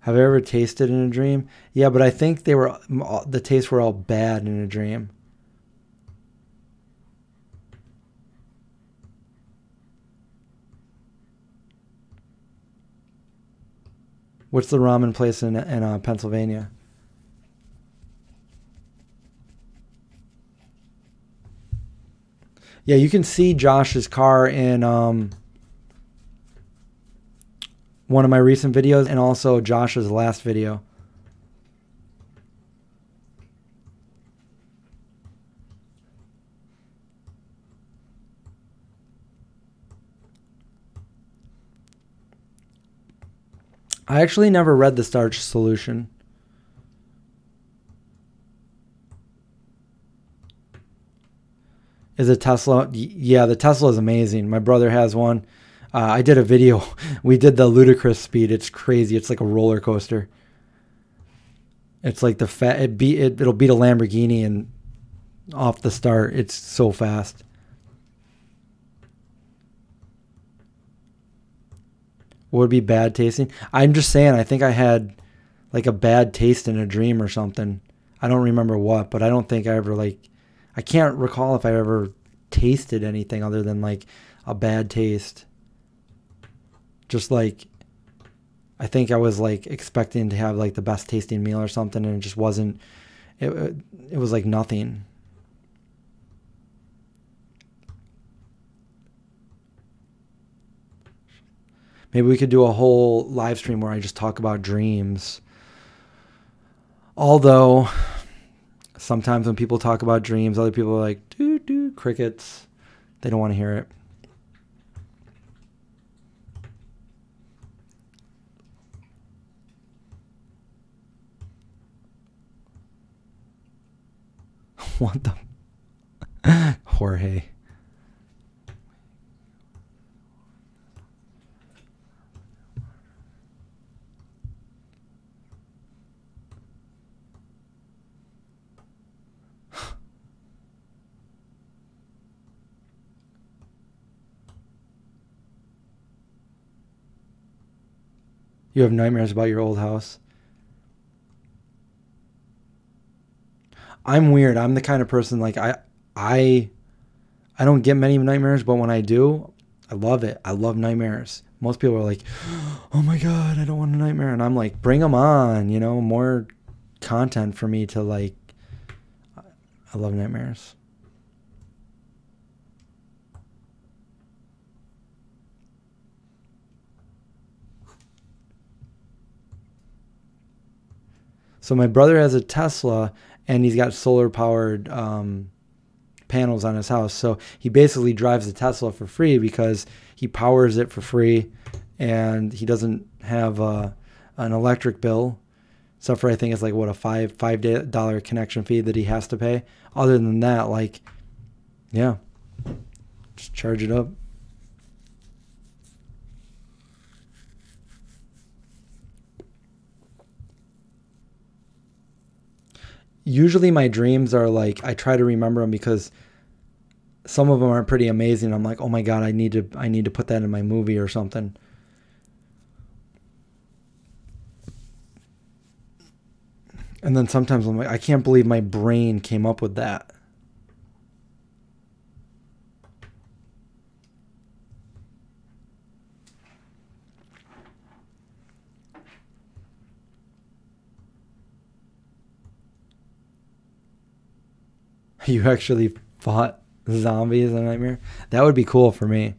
Speaker 1: Have I ever tasted in a dream? Yeah, but I think the tastes were all bad in a dream. What's the ramen place in Pennsylvania? Yeah, you can see Josh's car in one of my recent videos and also Josh's last video. I actually never read the Starch Solution. Is a Tesla? Yeah, the Tesla is amazing. My brother has one. I did a video. We did the ludicrous speed. It's crazy. It's like a roller coaster. It's like it'll beat a Lamborghini and off the start. It's so fast. What would be bad tasting? I'm just saying, I think I had like a bad taste in a dream or something. I don't remember what, but I don't think I ever I can't recall if I ever tasted anything other than like a bad taste. Just like, I think I was like expecting to have like the best tasting meal or something and it just wasn't, it was like nothing. Maybe we could do a whole live stream where I just talk about dreams. Although, sometimes when people talk about dreams, other people are like, doo, crickets. They don't want to hear it. What the? Jorge. You have nightmares about your old house? I'm weird. I'm the kind of person like I don't get many nightmares, but when I do, I love it. I love nightmares. Most people are like, "Oh my God, I don't want a nightmare." And I'm like, "Bring them on, you know, more content for me to like." I love nightmares. So my brother has a Tesla and he's got solar powered panels on his house. So he basically drives the Tesla for free because he powers it for free and he doesn't have an electric bill. Except for I think it's like what, a $5 connection fee that he has to pay. Other than that, like, yeah, just charge it up. Usually my dreams are like, I try to remember them because some of them are pretty amazing. I'm like, oh my God, I need to put that in my movie or something. And then sometimes I'm like, I can't believe my brain came up with that. You actually fought zombies in a nightmare? That would be cool for me.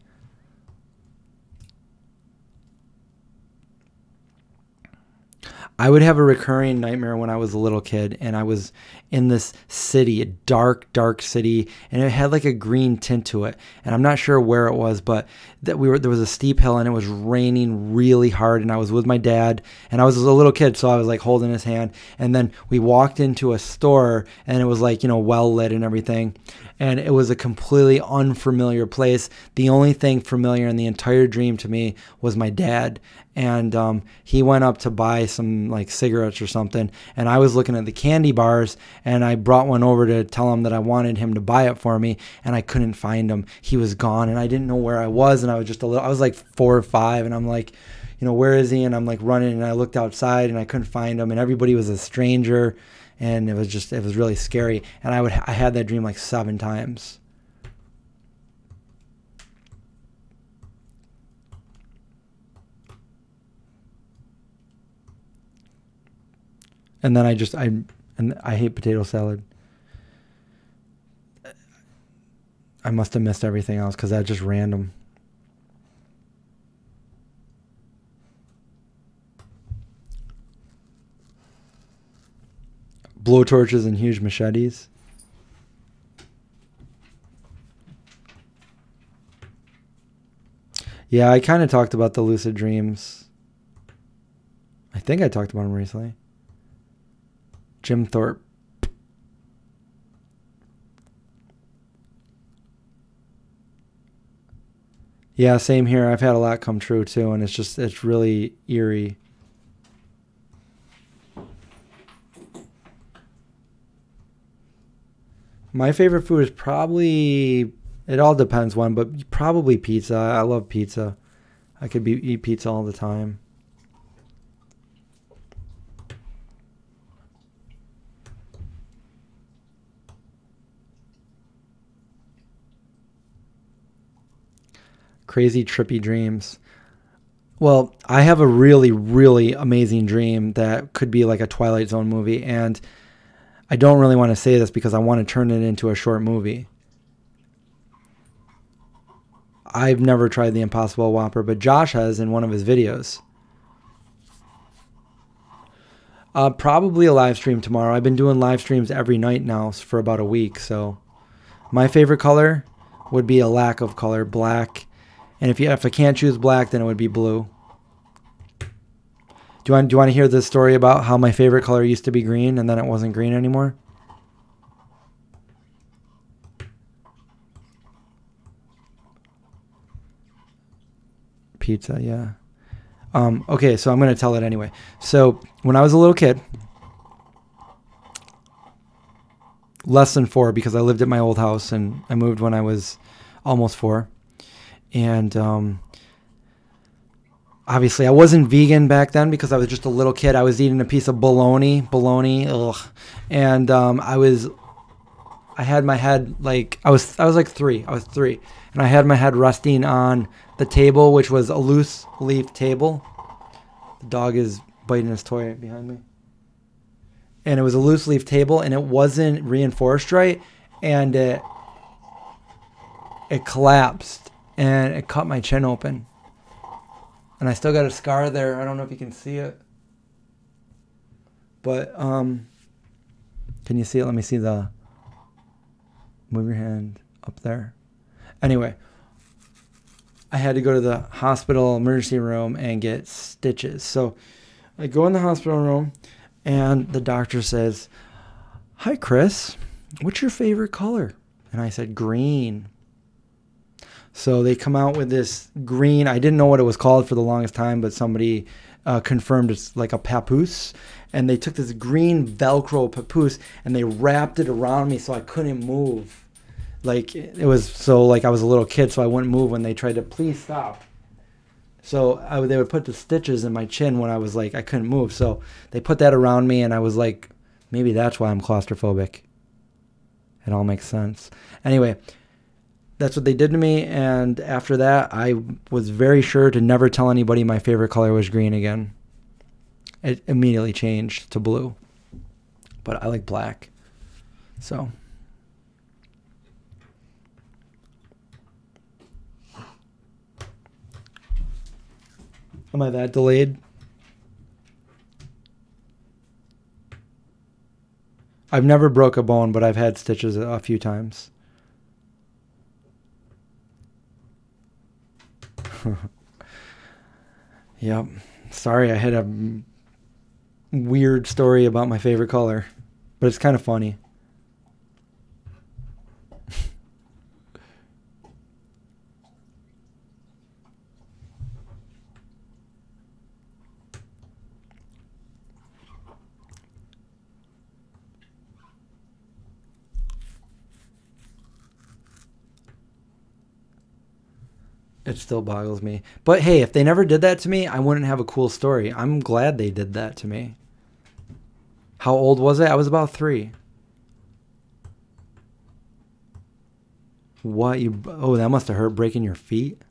Speaker 1: I would have a recurring nightmare when I was a little kid, and I was in this city, a dark, dark city, and it had like a green tint to it. And I'm not sure where it was, but there was a steep hill, and it was raining really hard, and I was with my dad, and I was a little kid, so I was like holding his hand. And then we walked into a store, and it was like, you know, well lit and everything. And it was a completely unfamiliar place. The only thing familiar in the entire dream to me was my dad. And he went up to buy some like cigarettes or something. And I was looking at the candy bars, and I brought one over to tell him that I wanted him to buy it for me. And I couldn't find him. He was gone, and I didn't know where I was. And I was just I was like 4 or 5, and I'm like, you know, where is he? And I'm like running, and I looked outside, and I couldn't find him. And everybody was a stranger. And it was really scary. And I had that dream like 7 times. And then I hate potato salad. I must have missed everything else because that's just random. Blowtorches and huge machetes. Yeah, I kind of talked about the lucid dreams. I think I talked about them recently. Jim Thorpe. Yeah, same here. I've had a lot come true too, and it's really eerie. My favorite food is probably, it all depends one, but probably pizza. I love pizza. I could eat pizza all the time. Crazy trippy dreams. Well, I have a really, really amazing dream that could be like a Twilight Zone movie, and I don't really want to say this because I want to turn it into a short movie. I've never tried the Impossible Whopper, but Josh has in one of his videos. Probably a live stream tomorrow. I've been doing live streams every night now for about a week. So my favorite color would be a lack of color, black. And if I can't choose black, then it would be blue. Do you want to hear this story about how my favorite color used to be green and then it wasn't green anymore? Pizza, yeah. Okay, so I'm going to tell it anyway. So when I was a little kid, less than 4 because I lived at my old house and I moved when I was almost 4. And obviously I wasn't vegan back then because I was just a little kid. I was eating a piece of bologna, ugh. And I had my head like, I was like 3. I was 3. And I had my head resting on the table, which was a loose leaf table. The dog is biting his toy behind me. And it was a loose leaf table, and it wasn't reinforced right. And it collapsed, and it cut my chin open. And I still got a scar there. I don't know if you can see it. But, can you see it? Let me see move your hand up there. Anyway, I had to go to the hospital emergency room and get stitches. So I go in the hospital room, and the doctor says, "Hi, Chris, what's your favorite color?" And I said, "Green." So they come out with this green. I didn't know what it was called for the longest time, but somebody confirmed it's like a papoose. And they took this green Velcro papoose and they wrapped it around me so I couldn't move. Like it was so like I was a little kid, so I wouldn't move when they tried to please stop. So they would put the stitches in my chin when I was like I couldn't move. So they put that around me, and I was like, maybe that's why I'm claustrophobic. It all makes sense. Anyway. That's what they did to me, and after that, I was very sure to never tell anybody my favorite color was green again. It immediately changed to blue, but I like black, so. Am I that delayed? I've never broke a bone, but I've had stitches a few times. Yep. Sorry, I had a weird story about my favorite color, but it's kind of funny. It still boggles me. But hey, if they never did that to me, I wouldn't have a cool story. I'm glad they did that to me. How old was I? I was about 3. What? Oh, that must have hurt breaking your feet?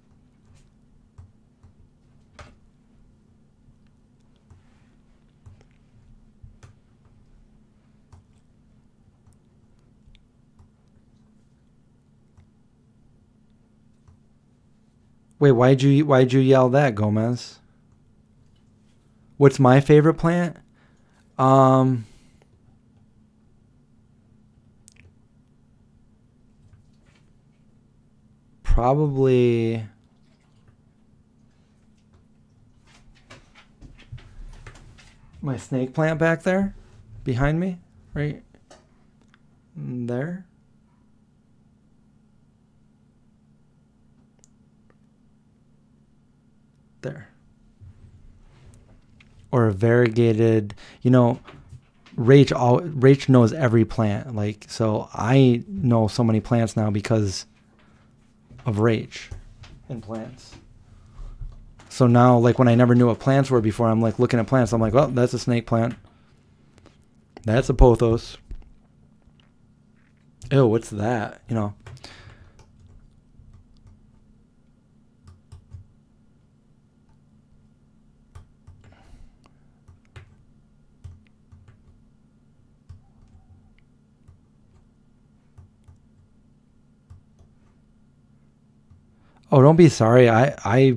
Speaker 1: Wait, why'd you yell that, Gomez? What's my favorite plant? Probably my snake plant back there behind me, right there. There. Or a variegated, Rach knows every plant. Like, so I know so many plants now because of Rach and plants. So now, like, when I never knew what plants were before, I'm like looking at plants. I'm like, well, that's a snake plant. That's a pothos. Ew, what's that? Oh, don't be sorry. I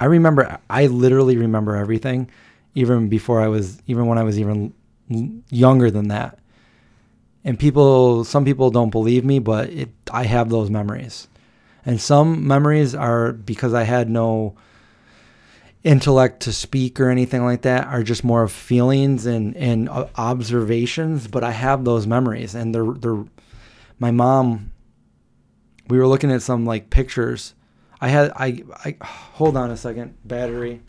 Speaker 1: remember. I literally remember everything, even when I was even younger than that. And some people don't believe me, but I have those memories. And some memories are because I had no intellect to speak or anything like that, are just more of feelings and observations. But I have those memories, and they're my mom. We were looking at some like pictures. I hold on a second. Battery.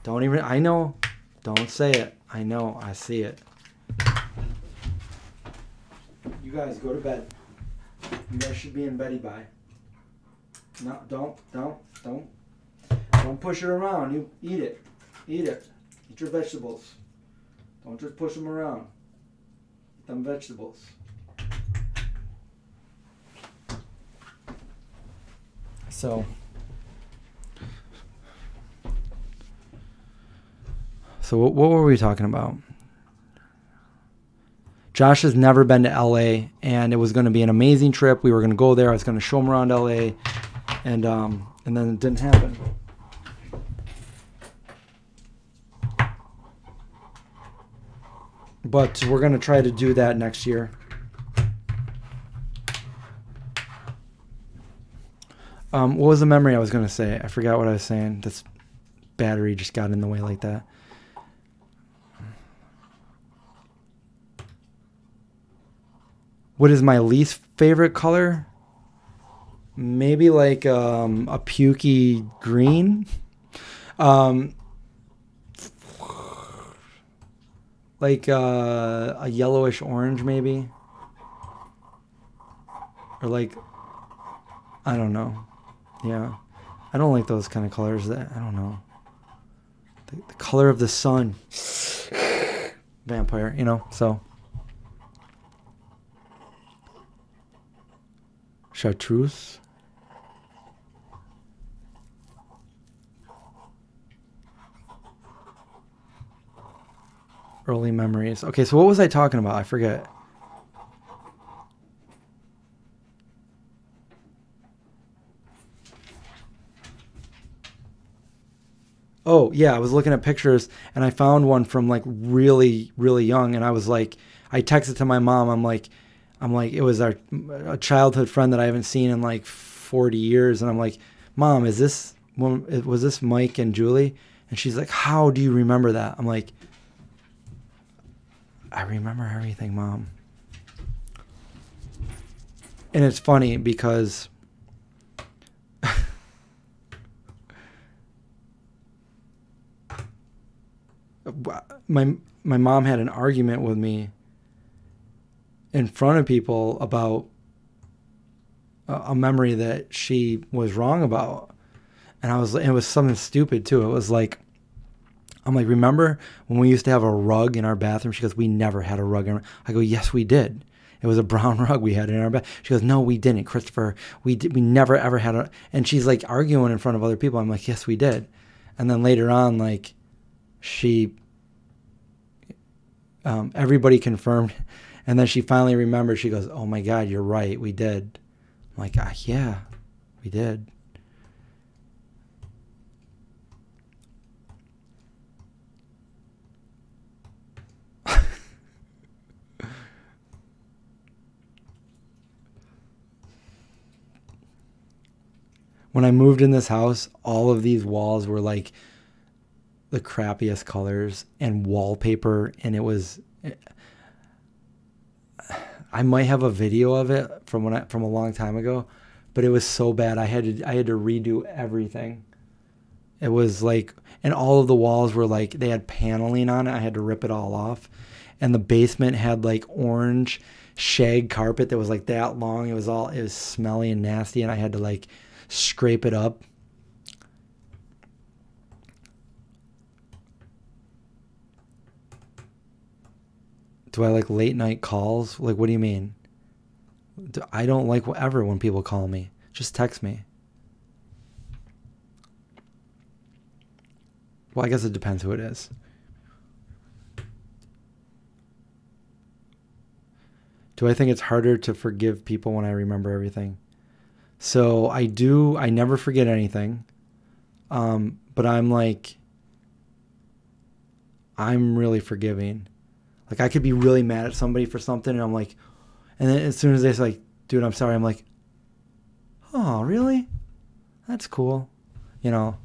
Speaker 1: I know. Don't say it. I know. I see it. You guys go to bed. You guys should be in beddy by. No, don't push it around. You eat it. Eat it. Eat your vegetables. Don't just push them around. Eat them vegetables. So what were we talking about? Josh has never been to LA, and it was going to be an amazing trip. We were going to go there. I was going to show him around LA, and then it didn't happen. But we're going to try to do that next year. What was the memory I was going to say? I forgot what I was saying. This battery just got in the way like that. What is my least favorite color? Maybe like a pukey green. Like a yellowish orange maybe. Or like, I don't know. Yeah. I don't like those kind of colors. I don't know. The color of the sun. Vampire, so. Chartreuse. Early memories. Okay, so what was I talking about? I forget. Oh, yeah, I was looking at pictures and I found one from like really, really young, and I was like, I texted to my mom. I'm like, it was a childhood friend that I haven't seen in like 40 years. And I'm like, Mom, was this Mike and Julie? And she's like, how do you remember that? I'm like, I remember everything, Mom. And it's funny because my mom had an argument with me in front of people about a memory that she was wrong about. And it was something stupid too. It was like, I'm like, remember when we used to have a rug in our bathroom? She goes, we never had a rug. I go, yes, we did. It was a brown rug we had in our bathroom. She goes, no, we didn't, Christopher. We never ever had a, and she's like arguing in front of other people. I'm like, yes, we did. And then later on, like everybody confirmed. And then she finally remembered. She goes, oh my God, you're right. We did. I'm like, yeah, we did. When I moved in this house, all of these walls were like the crappiest colors and wallpaper. And it was, I might have a video of it from a long time ago, but it was so bad. I had to redo everything. It was like, and all of the walls were like, they had paneling on it. I had to rip it all off. And the basement had like orange shag carpet that was like that long. It was smelly and nasty. And I had to like scrape it up. Do I like late night calls? Like, what do you mean? I don't like whatever when people call me. Just text me. Well, I guess it depends who it is. Do I think it's harder to forgive people when I remember everything? So I do. I never forget anything. But I'm really forgiving. Like, I could be really mad at somebody for something, and I'm like, and then as soon as they say, like, dude, I'm sorry, I'm like, oh, really? That's cool. You know?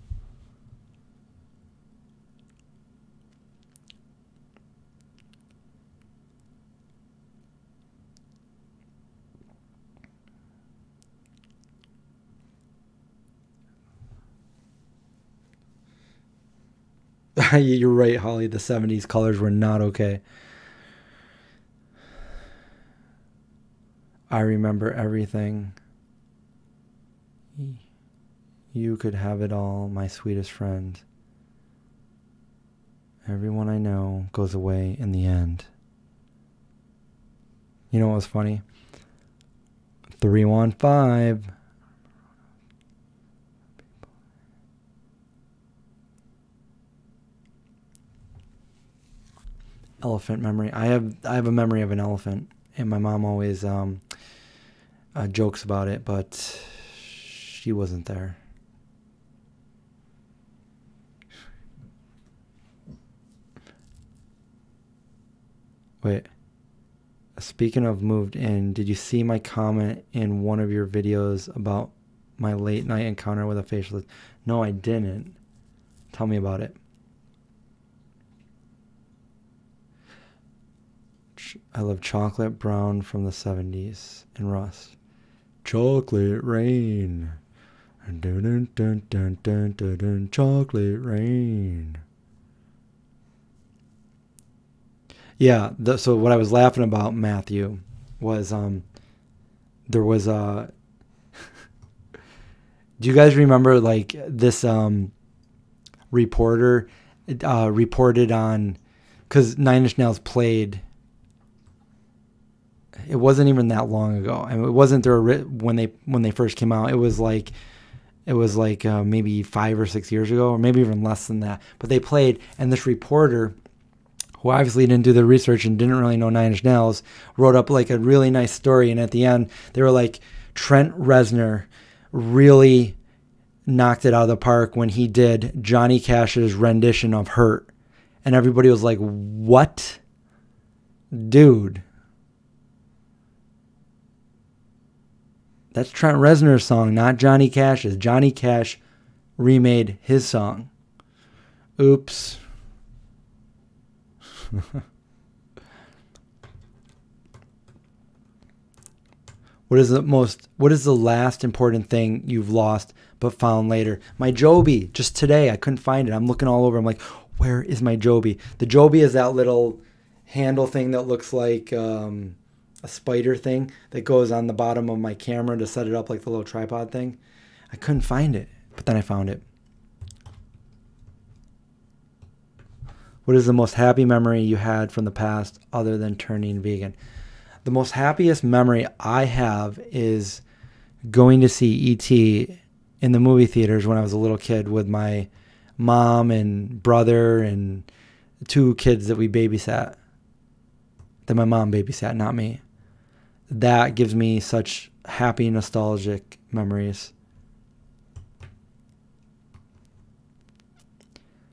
Speaker 1: You're right, Holly. The 70s colors were not okay. I remember everything. You could have it all, my sweetest friend. Everyone I know goes away in the end. You know what was funny? 315. Elephant memory. I have a memory of an elephant, and my mom always jokes about it, but she wasn't there. Wait. Speaking of moved in, did you see my comment in one of your videos about my late night encounter with a facialist? No, I didn't. Tell me about it. I love chocolate brown from the 70s and rust. Chocolate rain. Dun, dun, dun, dun, dun, dun, chocolate rain. Yeah, so what I was laughing about, Matthew, was there was a do you guys remember like this reporter reported on, because Nine Inch Nails played, it wasn't even that long ago. I mean, it wasn't there when they first came out. It was like maybe 5 or 6 years ago, or maybe even less than that. But they played, and this reporter, who obviously didn't do the research and didn't really know Nine Inch Nails, wrote up like a really nice story. And at the end, they were like, Trent Reznor really knocked it out of the park when he did Johnny Cash's rendition of Hurt. And everybody was like, what? Dude. That's Trent Reznor's song, not Johnny Cash's. Johnny Cash remade his song. Oops. What is the last important thing you've lost but found later? My Joby, just today, I couldn't find it. I'm looking all over. I'm like, where is my Joby? The Joby is that little handle thing that looks like a spider thing that goes on the bottom of my camera to set it up like the little tripod thing. I couldn't find it, but then I found it. What is the most happy memory you had from the past other than turning vegan? The most happiest memory I have is going to see E.T. in the movie theaters when I was a little kid with my mom and brother and 2 kids that we babysat. That my mom babysat, not me. That gives me such happy, nostalgic memories.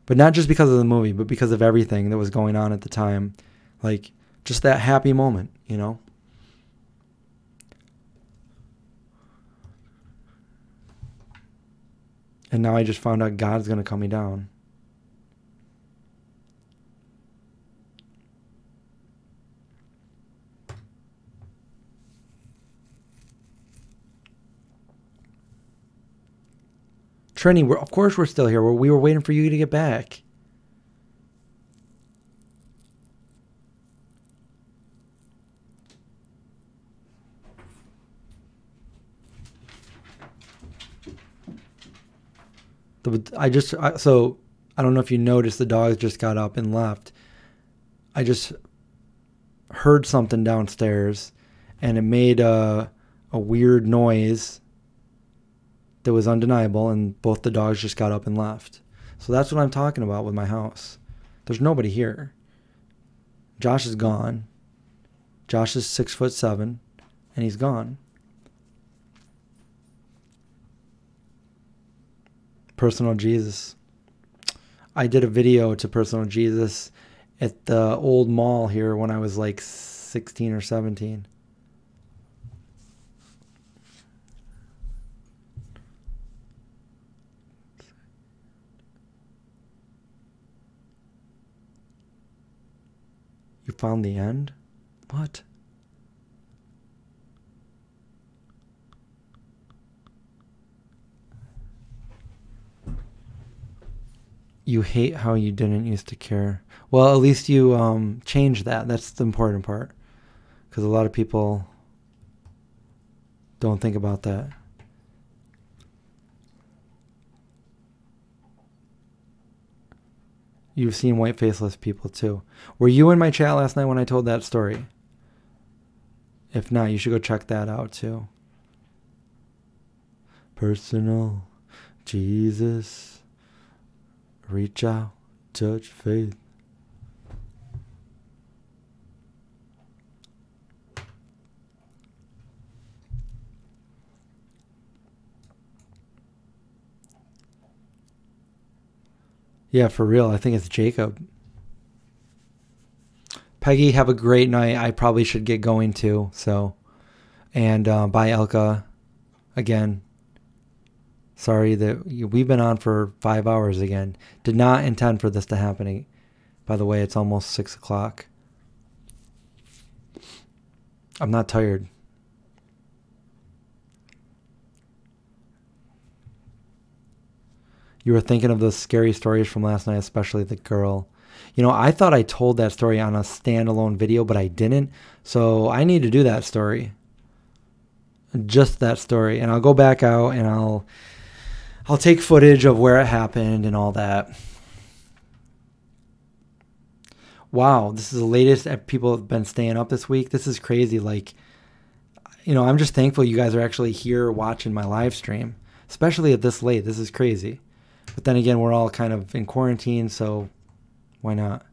Speaker 1: But not just because of the movie, but because of everything that was going on at the time. Like, just that happy moment, you know? And now I just found out God's going to cut me down. Trini, of course we're still here. We were waiting for you to get back. So I don't know if you noticed, the dogs just got up and left. I just heard something downstairs, and it made a weird noise that was undeniable, and both the dogs just got up and left. So that's what I'm talking about with my house. There's nobody here. Josh is gone. Josh is 6'7", and he's gone. Personal Jesus. I did a video to Personal Jesus at the old mall here when I was like 16 or 17. You found the end? What? You hate how you didn't used to care. Well, at least you changed that. That's the important part. Because a lot of people don't think about that. You've seen white faceless people too. Were you in my chat last night when I told that story? If not, you should go check that out too. Personal Jesus. Reach out, touch faith. Yeah, for real. I think it's Jacob. Peggy, have a great night. I probably should get going too. So, and bye, Elka. Again. Sorry that we've been on for 5 hours again. Did not intend for this to happen. By the way, it's almost 6 o'clock. I'm not tired. You were thinking of those scary stories from last night, especially the girl. You know, I thought I told that story on a standalone video, but I didn't. So I need to do that story. Just that story. And I'll go back out and I'll take footage of where it happened and all that. Wow, this is the latest people have been staying up this week. This is crazy. Like, you know, I'm just thankful you guys are actually here watching my live stream, especially at this late. This is crazy. But then again, we're all kind of in quarantine, so why not?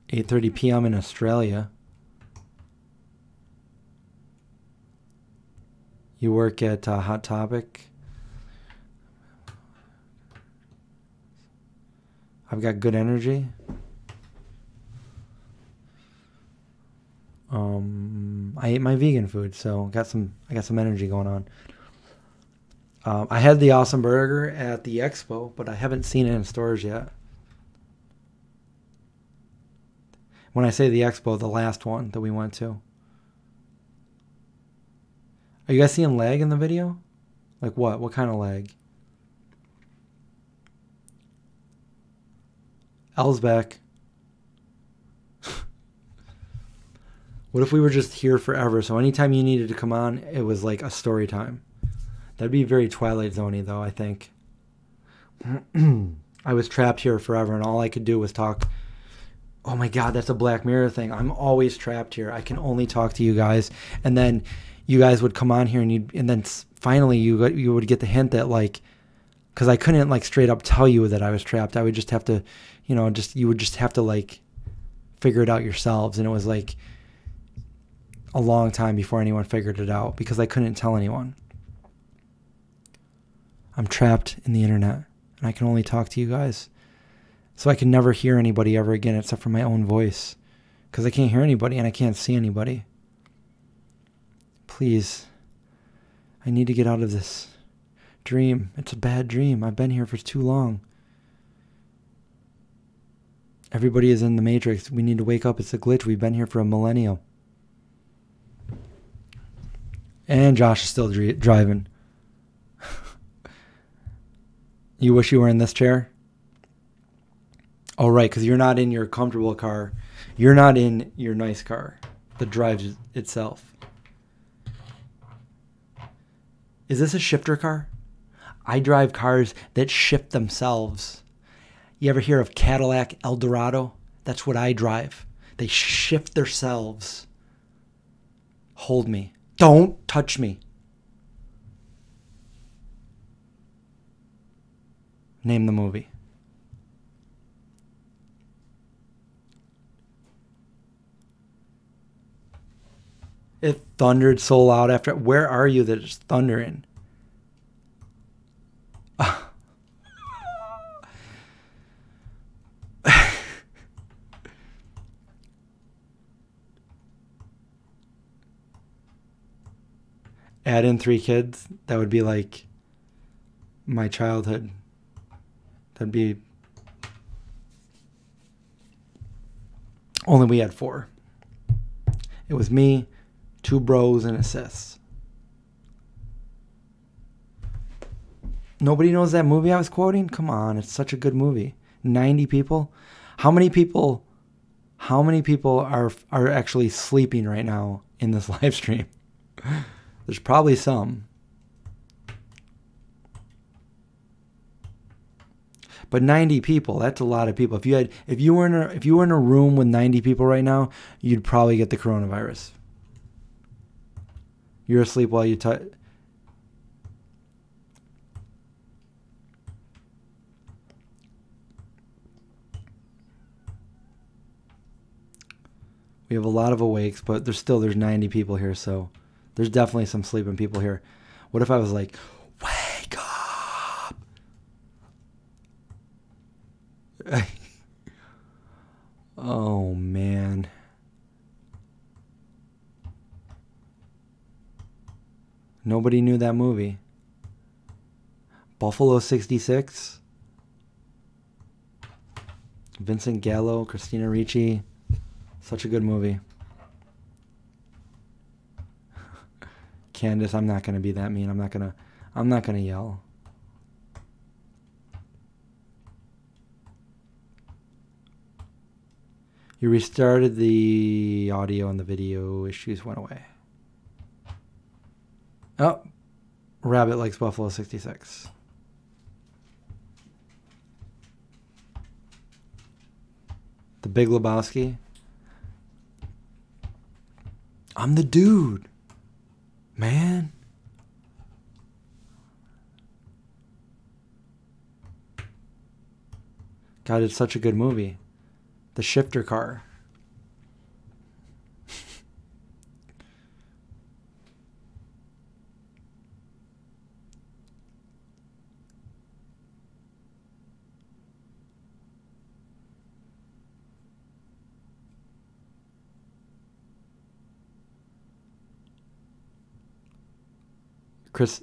Speaker 1: 8:30 p.m. in Australia. You work at Hot Topic. I've got good energy. I ate my vegan food, so I got some energy going on. I had the awesome burger at the expo, but I haven't seen it in stores yet. When I say the expo, the last one that we went to. Are you guys seeing lag in the video? Like what? What kind of lag? L's back. What if we were just here forever? So anytime you needed to come on, it was like a story time. That'd be very Twilight Zone-y though, I think. I was trapped here forever and all I could do was talk. Oh my God, that's a Black Mirror thing. I'm always trapped here. I can only talk to you guys. And then you guys would come on here and then finally you would get the hint that like, because I couldn't like straight up tell you that I was trapped. I would just have to, you would just have to like figure it out yourselves. And it was like a long time before anyone figured it out because I couldn't tell anyone. I'm trapped in the internet and I can only talk to you guys. So I can never hear anybody ever again except for my own voice because I can't hear anybody and I can't see anybody. Please, I need to get out of this dream. It's a bad dream. I've been here for too long. Everybody is in the Matrix. We need to wake up. It's a glitch. We've been here for a millennium. And Josh is still driving. You wish you were in this chair? Oh, right, because you're not in your comfortable car. You're not in your nice car that drives itself. Is this a shifter car? I drive cars that shift themselves. You ever hear of Cadillac Eldorado? That's what I drive. They shift themselves. Hold me. Don't touch me. Name the movie. It thundered so loud after. Where are you that it's thundering? Add in 3 kids. That would be like my childhood. That'd be. Only we had 4. It was me, 2 bros, and a sis. Nobody knows that movie I was quoting? Come on, it's such a good movie. 90 people? How many people are actually sleeping right now in this live stream? There's probably some. But 90 people, that's a lot of people. If you were in a room with 90 people right now, you'd probably get the coronavirus. You're asleep while you We have a lot of awakes, but there's 90 people here, so there's definitely some sleeping people here. What if I was like, wake up? Oh, man. Nobody knew that movie. Buffalo 66. Vincent Gallo, Christina Ricci. Such a good movie. Candace, I'm not going to be that mean. I'm not going to yell. You restarted the audio and the video issues went away. Oh, Rabbit likes Buffalo 66. The Big Lebowski. I'm the dude, man. God, it's such a good movie. The shifter car. Chris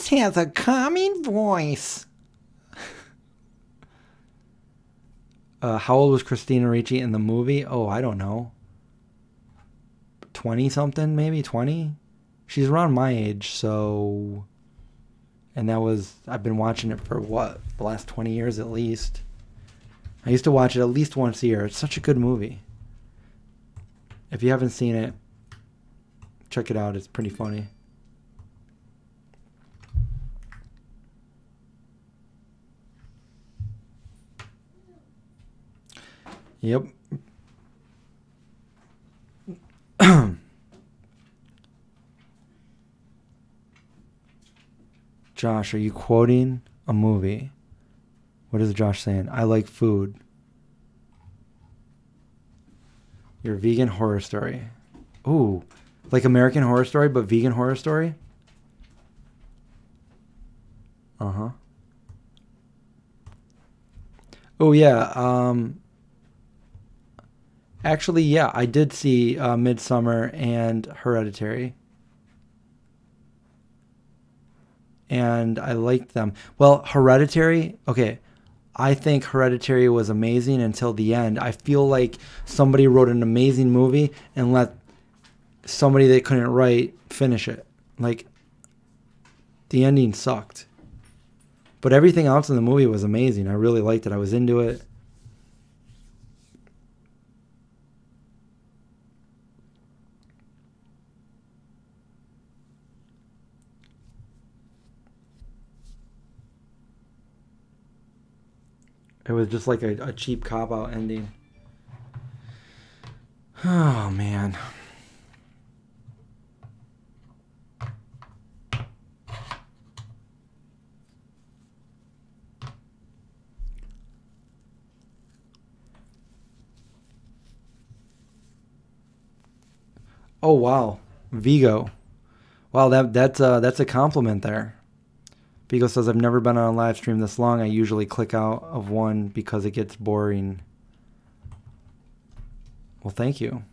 Speaker 1: has a calming voice. How old was Christina Ricci in the movie? Oh, I don't know. 20 something, maybe 20. She's around my age, so. And that was, I've been watching it for what, the last 20 years at least. I used to watch it at least once a year. It's such a good movie. If you haven't seen it, check it out. It's pretty funny. Yep. Josh, are you quoting a movie? What is Josh saying? I like food. Your vegan horror story. Ooh, like American Horror Story, but vegan horror story? Uh-huh. Oh, yeah. Actually, yeah, I did see Midsummer and Hereditary. And I liked them. Well, Hereditary, okay, I think Hereditary was amazing until the end. I feel like somebody wrote an amazing movie and let somebody they couldn't write finish it. Like, the ending sucked. But everything else in the movie was amazing. I really liked it. I was into it. It was just like a cheap cop-out ending. Oh, man. Oh, wow. Vigo. Wow, that's a compliment there. Vigo says, I've never been on a live stream this long. I usually click out of one because it gets boring. Well, thank you.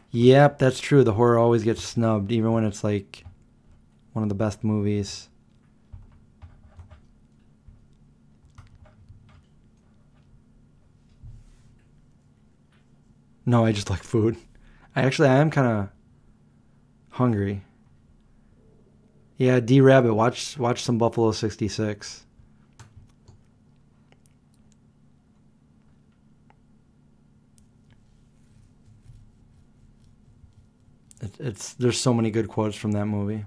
Speaker 1: Yep, that's true. The horror always gets snubbed, even when it's like one of the best movies. No, I just like food. I am kind of hungry. Yeah, D Rabbit, watch some Buffalo 66. There's so many good quotes from that movie.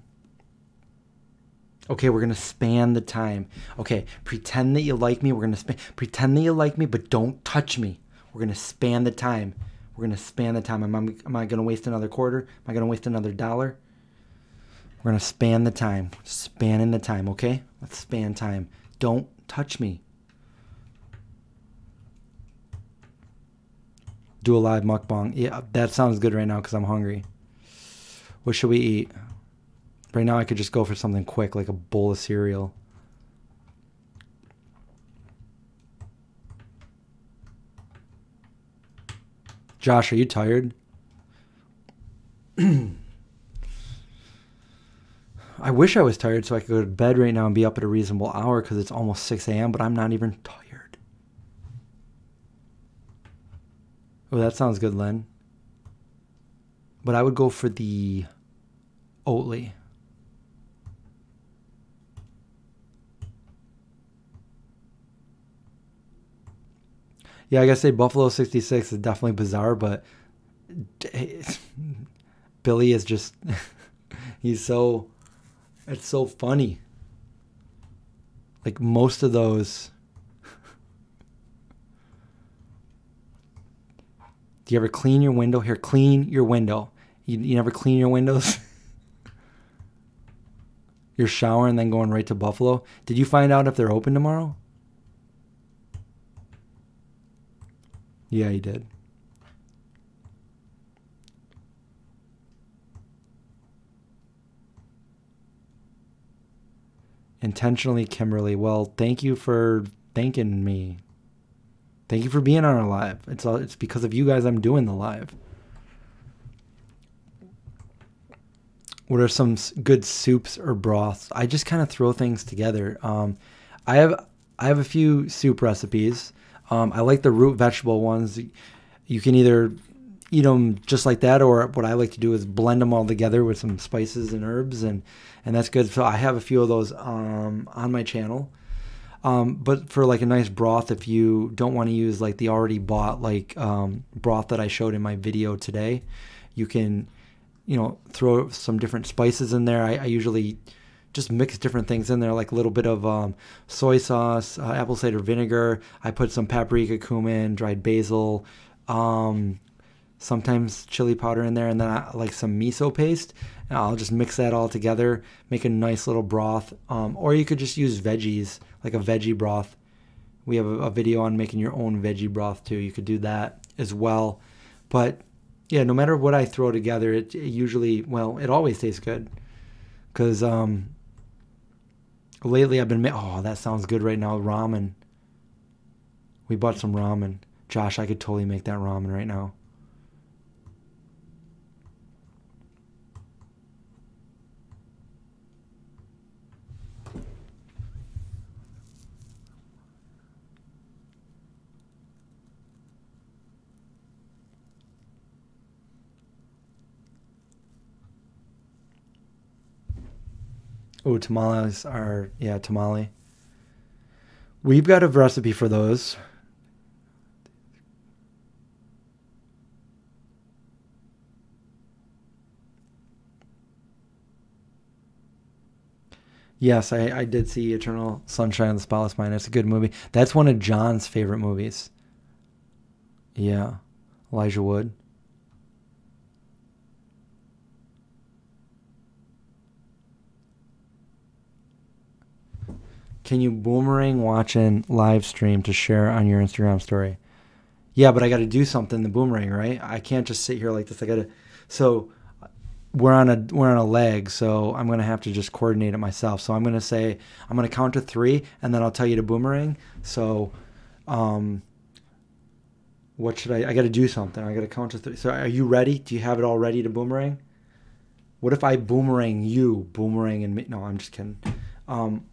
Speaker 1: Okay, we're gonna span the time. Okay, pretend that you like me. Pretend that you like me, but don't touch me. We're gonna span the time. We're gonna span the time. Am I gonna waste another quarter? Am I gonna waste another dollar? We're going to span the time. Spanning the time, okay? Let's span time. Don't touch me. Do a live mukbang. Yeah, that sounds good right now because I'm hungry. What should we eat? Right now I could just go for something quick, like a bowl of cereal. Josh, are you tired? I wish I was tired so I could go to bed right now and be up at a reasonable hour because it's almost 6 a.m., but I'm not even tired. Oh, that sounds good, Len. But I would go for the Oatly. Yeah, I gotta say Buffalo 66 is definitely bizarre, but Billy is just, it's so funny. Like most of those. Do you ever clean your window? Here, clean your window. You never clean your windows? You're showering and then going right to Buffalo. Did you find out if they're open tomorrow? Yeah, you did. Intentionally, Kimberly. Well, thank you for thanking me. Thank you for being on our live. It's because of you guys I'm doing the live. what are some good soups or broths? I just kind of throw things together. I have a few soup recipes. I like the root vegetable ones. You can either eat them just like that, or what I like to do is blend them all together with some spices and herbs, and that's good. So I have a few of those on my channel. But for like a nice broth, if you don't want to use like the already bought like broth that I showed in my video today, you can, throw some different spices in there. I usually just mix different things in there, like a little bit of soy sauce, apple cider vinegar. I put some paprika, cumin, dried basil, sometimes chili powder in there, and then like some miso paste. And I'll just mix that all together, make a nice little broth. Or you could just use veggies, like a veggie broth. We have a video on making your own veggie broth too. You could do that as well. But yeah, no matter what I throw together, it usually, well, it always tastes good. Because lately I've been, oh, that sounds good right now, ramen. We bought some ramen. Josh, I could totally make that ramen right now. Oh, tamales are, yeah, tamale. We've got a recipe for those. Yes, I did see Eternal Sunshine of the Spotless Mind. It's a good movie. That's one of John's favorite movies. Yeah, Elijah Wood. Can you boomerang watching live stream to share on your Instagram story? Yeah, but I got to do something, the boomerang, right? I can't just sit here like this. I got to. So we're on a leg, so I'm going to have to just coordinate it myself. So I'm going to count to 3, and then I'll tell you to boomerang. So what should I got to do something. I got to count to 3. So are you ready? Do you have it all ready to boomerang? What if I boomerang you, boomerang and me? No, I'm just kidding.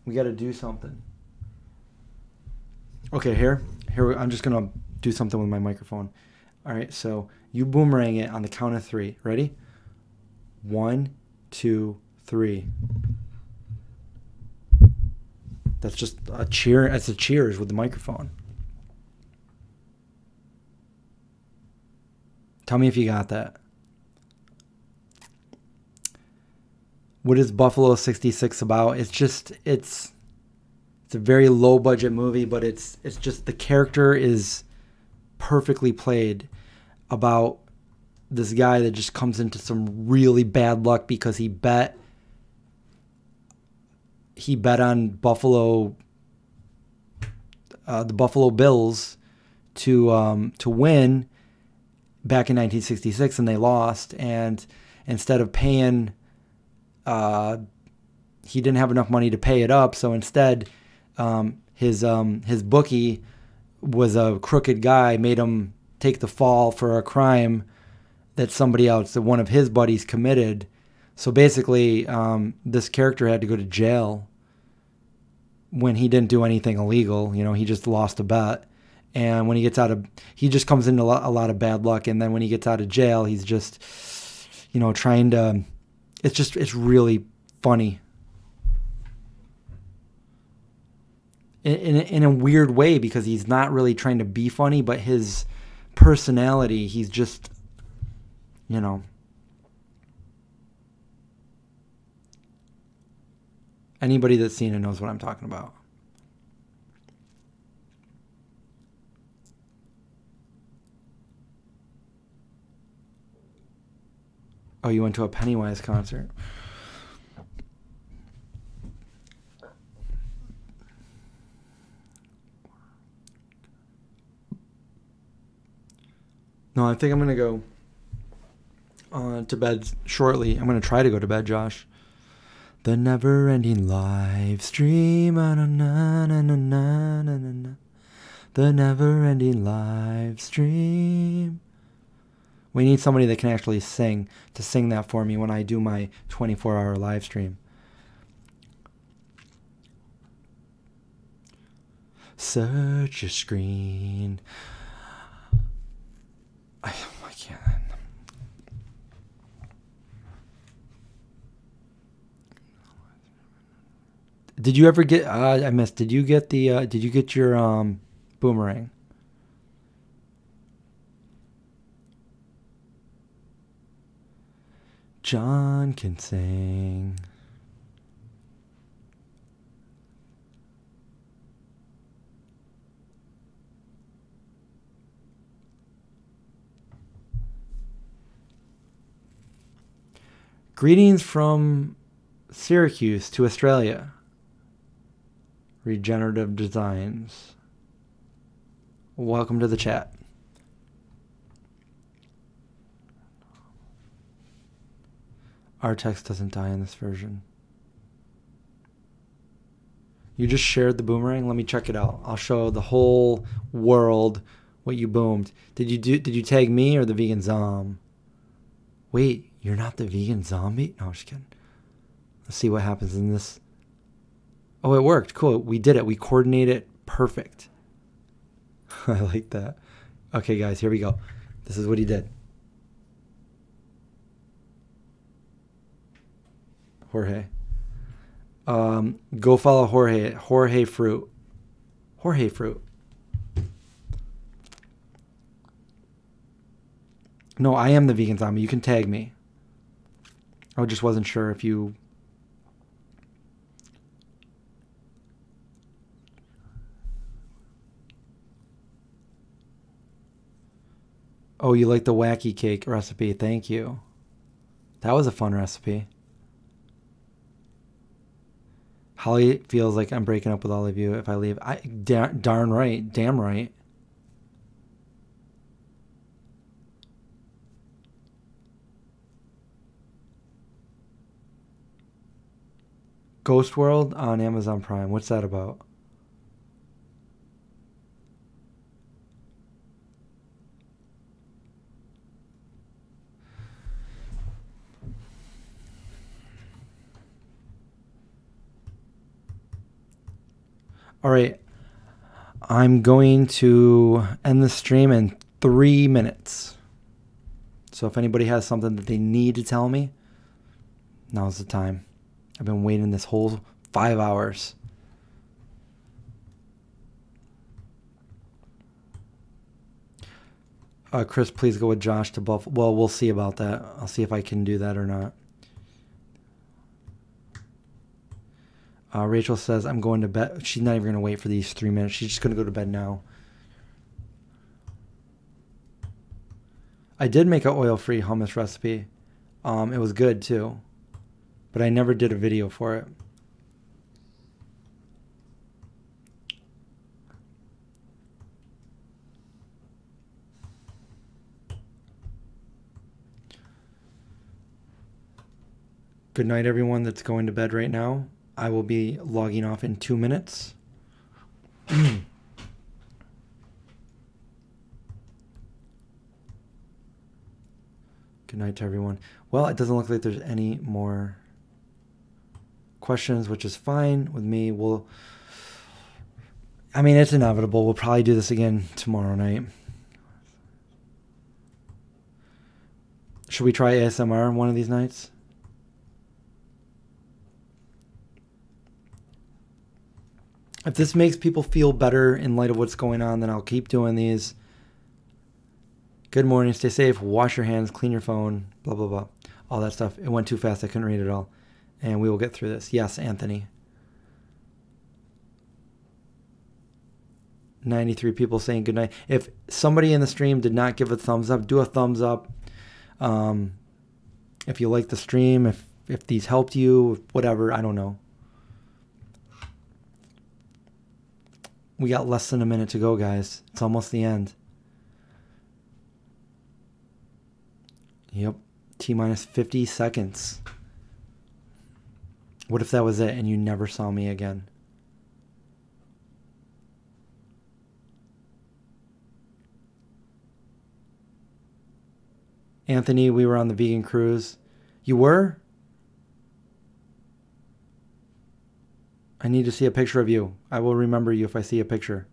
Speaker 1: We got to do something. Okay, here, I'm just going to do something with my microphone. All right, so you boomerang it on the count of 3. Ready? 1, 2, 3. That's just a cheer. That's a cheers with the microphone. Tell me if you got that. What is Buffalo 66 about? It's a very low budget movie, but it's just the character is perfectly played about this guy that just comes into some really bad luck because he bet on Buffalo, the Buffalo Bills to win back in 1966, and they lost. And instead of paying, he didn't have enough money to pay it up, so instead, his bookie was a crooked guy, made him take the fall for a crime that somebody else, that one of his buddies committed. So basically, this character had to go to jail when he didn't do anything illegal. He just lost a bet. And when he gets he just comes into a lot of bad luck. And then when he gets out of jail, he's just, trying to, it's really funny. In a weird way, because he's not really trying to be funny, but his personality, he's just, anybody that's seen it knows what I'm talking about. Oh, you went to a Pennywise concert. No, I think I'm going to go to bed shortly. I'm going to try to go to bed, Josh. The never-ending live stream. The never-ending live stream. We need somebody that can actually sing to sing that for me when I do my 24-hour live stream. Search your screen. I can't. Did you ever get? I missed. Did you get the? Did you get your boomerang? John can sing. Greetings from Syracuse to Australia. Regenerative Designs. Welcome to the chat. Our text doesn't die in this version. You just shared the boomerang? Let me check it out. I'll show the whole world what you boomed. Did you tag me or the vegan zom? Wait, you're not the vegan zombie? No, I'm just kidding. Let's see what happens in this. Oh, it worked. Cool. We did it. We coordinated it perfect. I like that. Okay, guys, here we go. This is what he did. Jorge. Go follow Jorge. Jorge Fruit. Jorge Fruit. No, I am the vegan zombie. You can tag me. I just wasn't sure if you... Oh, you like the wacky cake recipe. Thank you. That was a fun recipe. Holly feels like I'm breaking up with all of you if I leave. Darn right. Damn right. Ghost World on Amazon Prime. What's that about? All right, I'm going to end the stream in 3 minutes. So if anybody has something that they need to tell me, now's the time. I've been waiting this whole 5 hours. Chris, please go with Josh to Buffalo. Well, we'll see about that. I'll see if I can do that or not. Rachel says, I'm going to bed. She's not even going to wait for these 3 minutes. She's just going to go to bed now. I did make an oil-free hummus recipe. It was good, too. But I never did a video for it. Good night, everyone that's going to bed right now. I will be logging off in 2 minutes. Good night to everyone. Well, it doesn't look like there's any more questions, which is fine with me. I mean, it's inevitable. We'll probably do this again tomorrow night. Should we try ASMR one of these nights? If this makes people feel better in light of what's going on, then I'll keep doing these. Good morning, stay safe, wash your hands, clean your phone, blah, blah, blah. All that stuff. It went too fast, I couldn't read it all. And we will get through this. Yes, Anthony. 93 people saying good night. If somebody in the stream did not give a thumbs up, do a thumbs up. If you like the stream, if these helped you, whatever, I don't know. We got less than a minute to go, guys. It's almost the end. Yep. T-minus 50 seconds. What if that was it and you never saw me again? Anthony, we were on the vegan cruise. You were? I need to see a picture of you. I will remember you if I see a picture.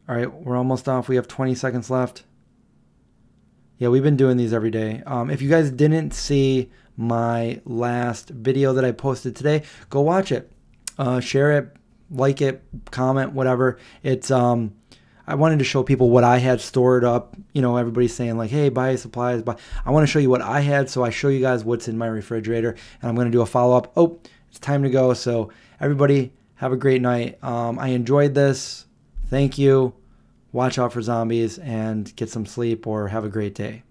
Speaker 1: All right, we're almost off. We have 20 seconds left. Yeah, we've been doing these every day. If you guys didn't see my last video that I posted today, go watch it. Share it, like it, comment, whatever. It's I wanted to show people what I had stored up. You know, everybody's saying like, hey, buy supplies. Buy. I want to show you what I had, so I show you guys what's in my refrigerator, and I'm going to do a follow-up. Oh, it's time to go. So everybody have a great night. I enjoyed this. Thank you. Watch out for zombies and get some sleep, or have a great day.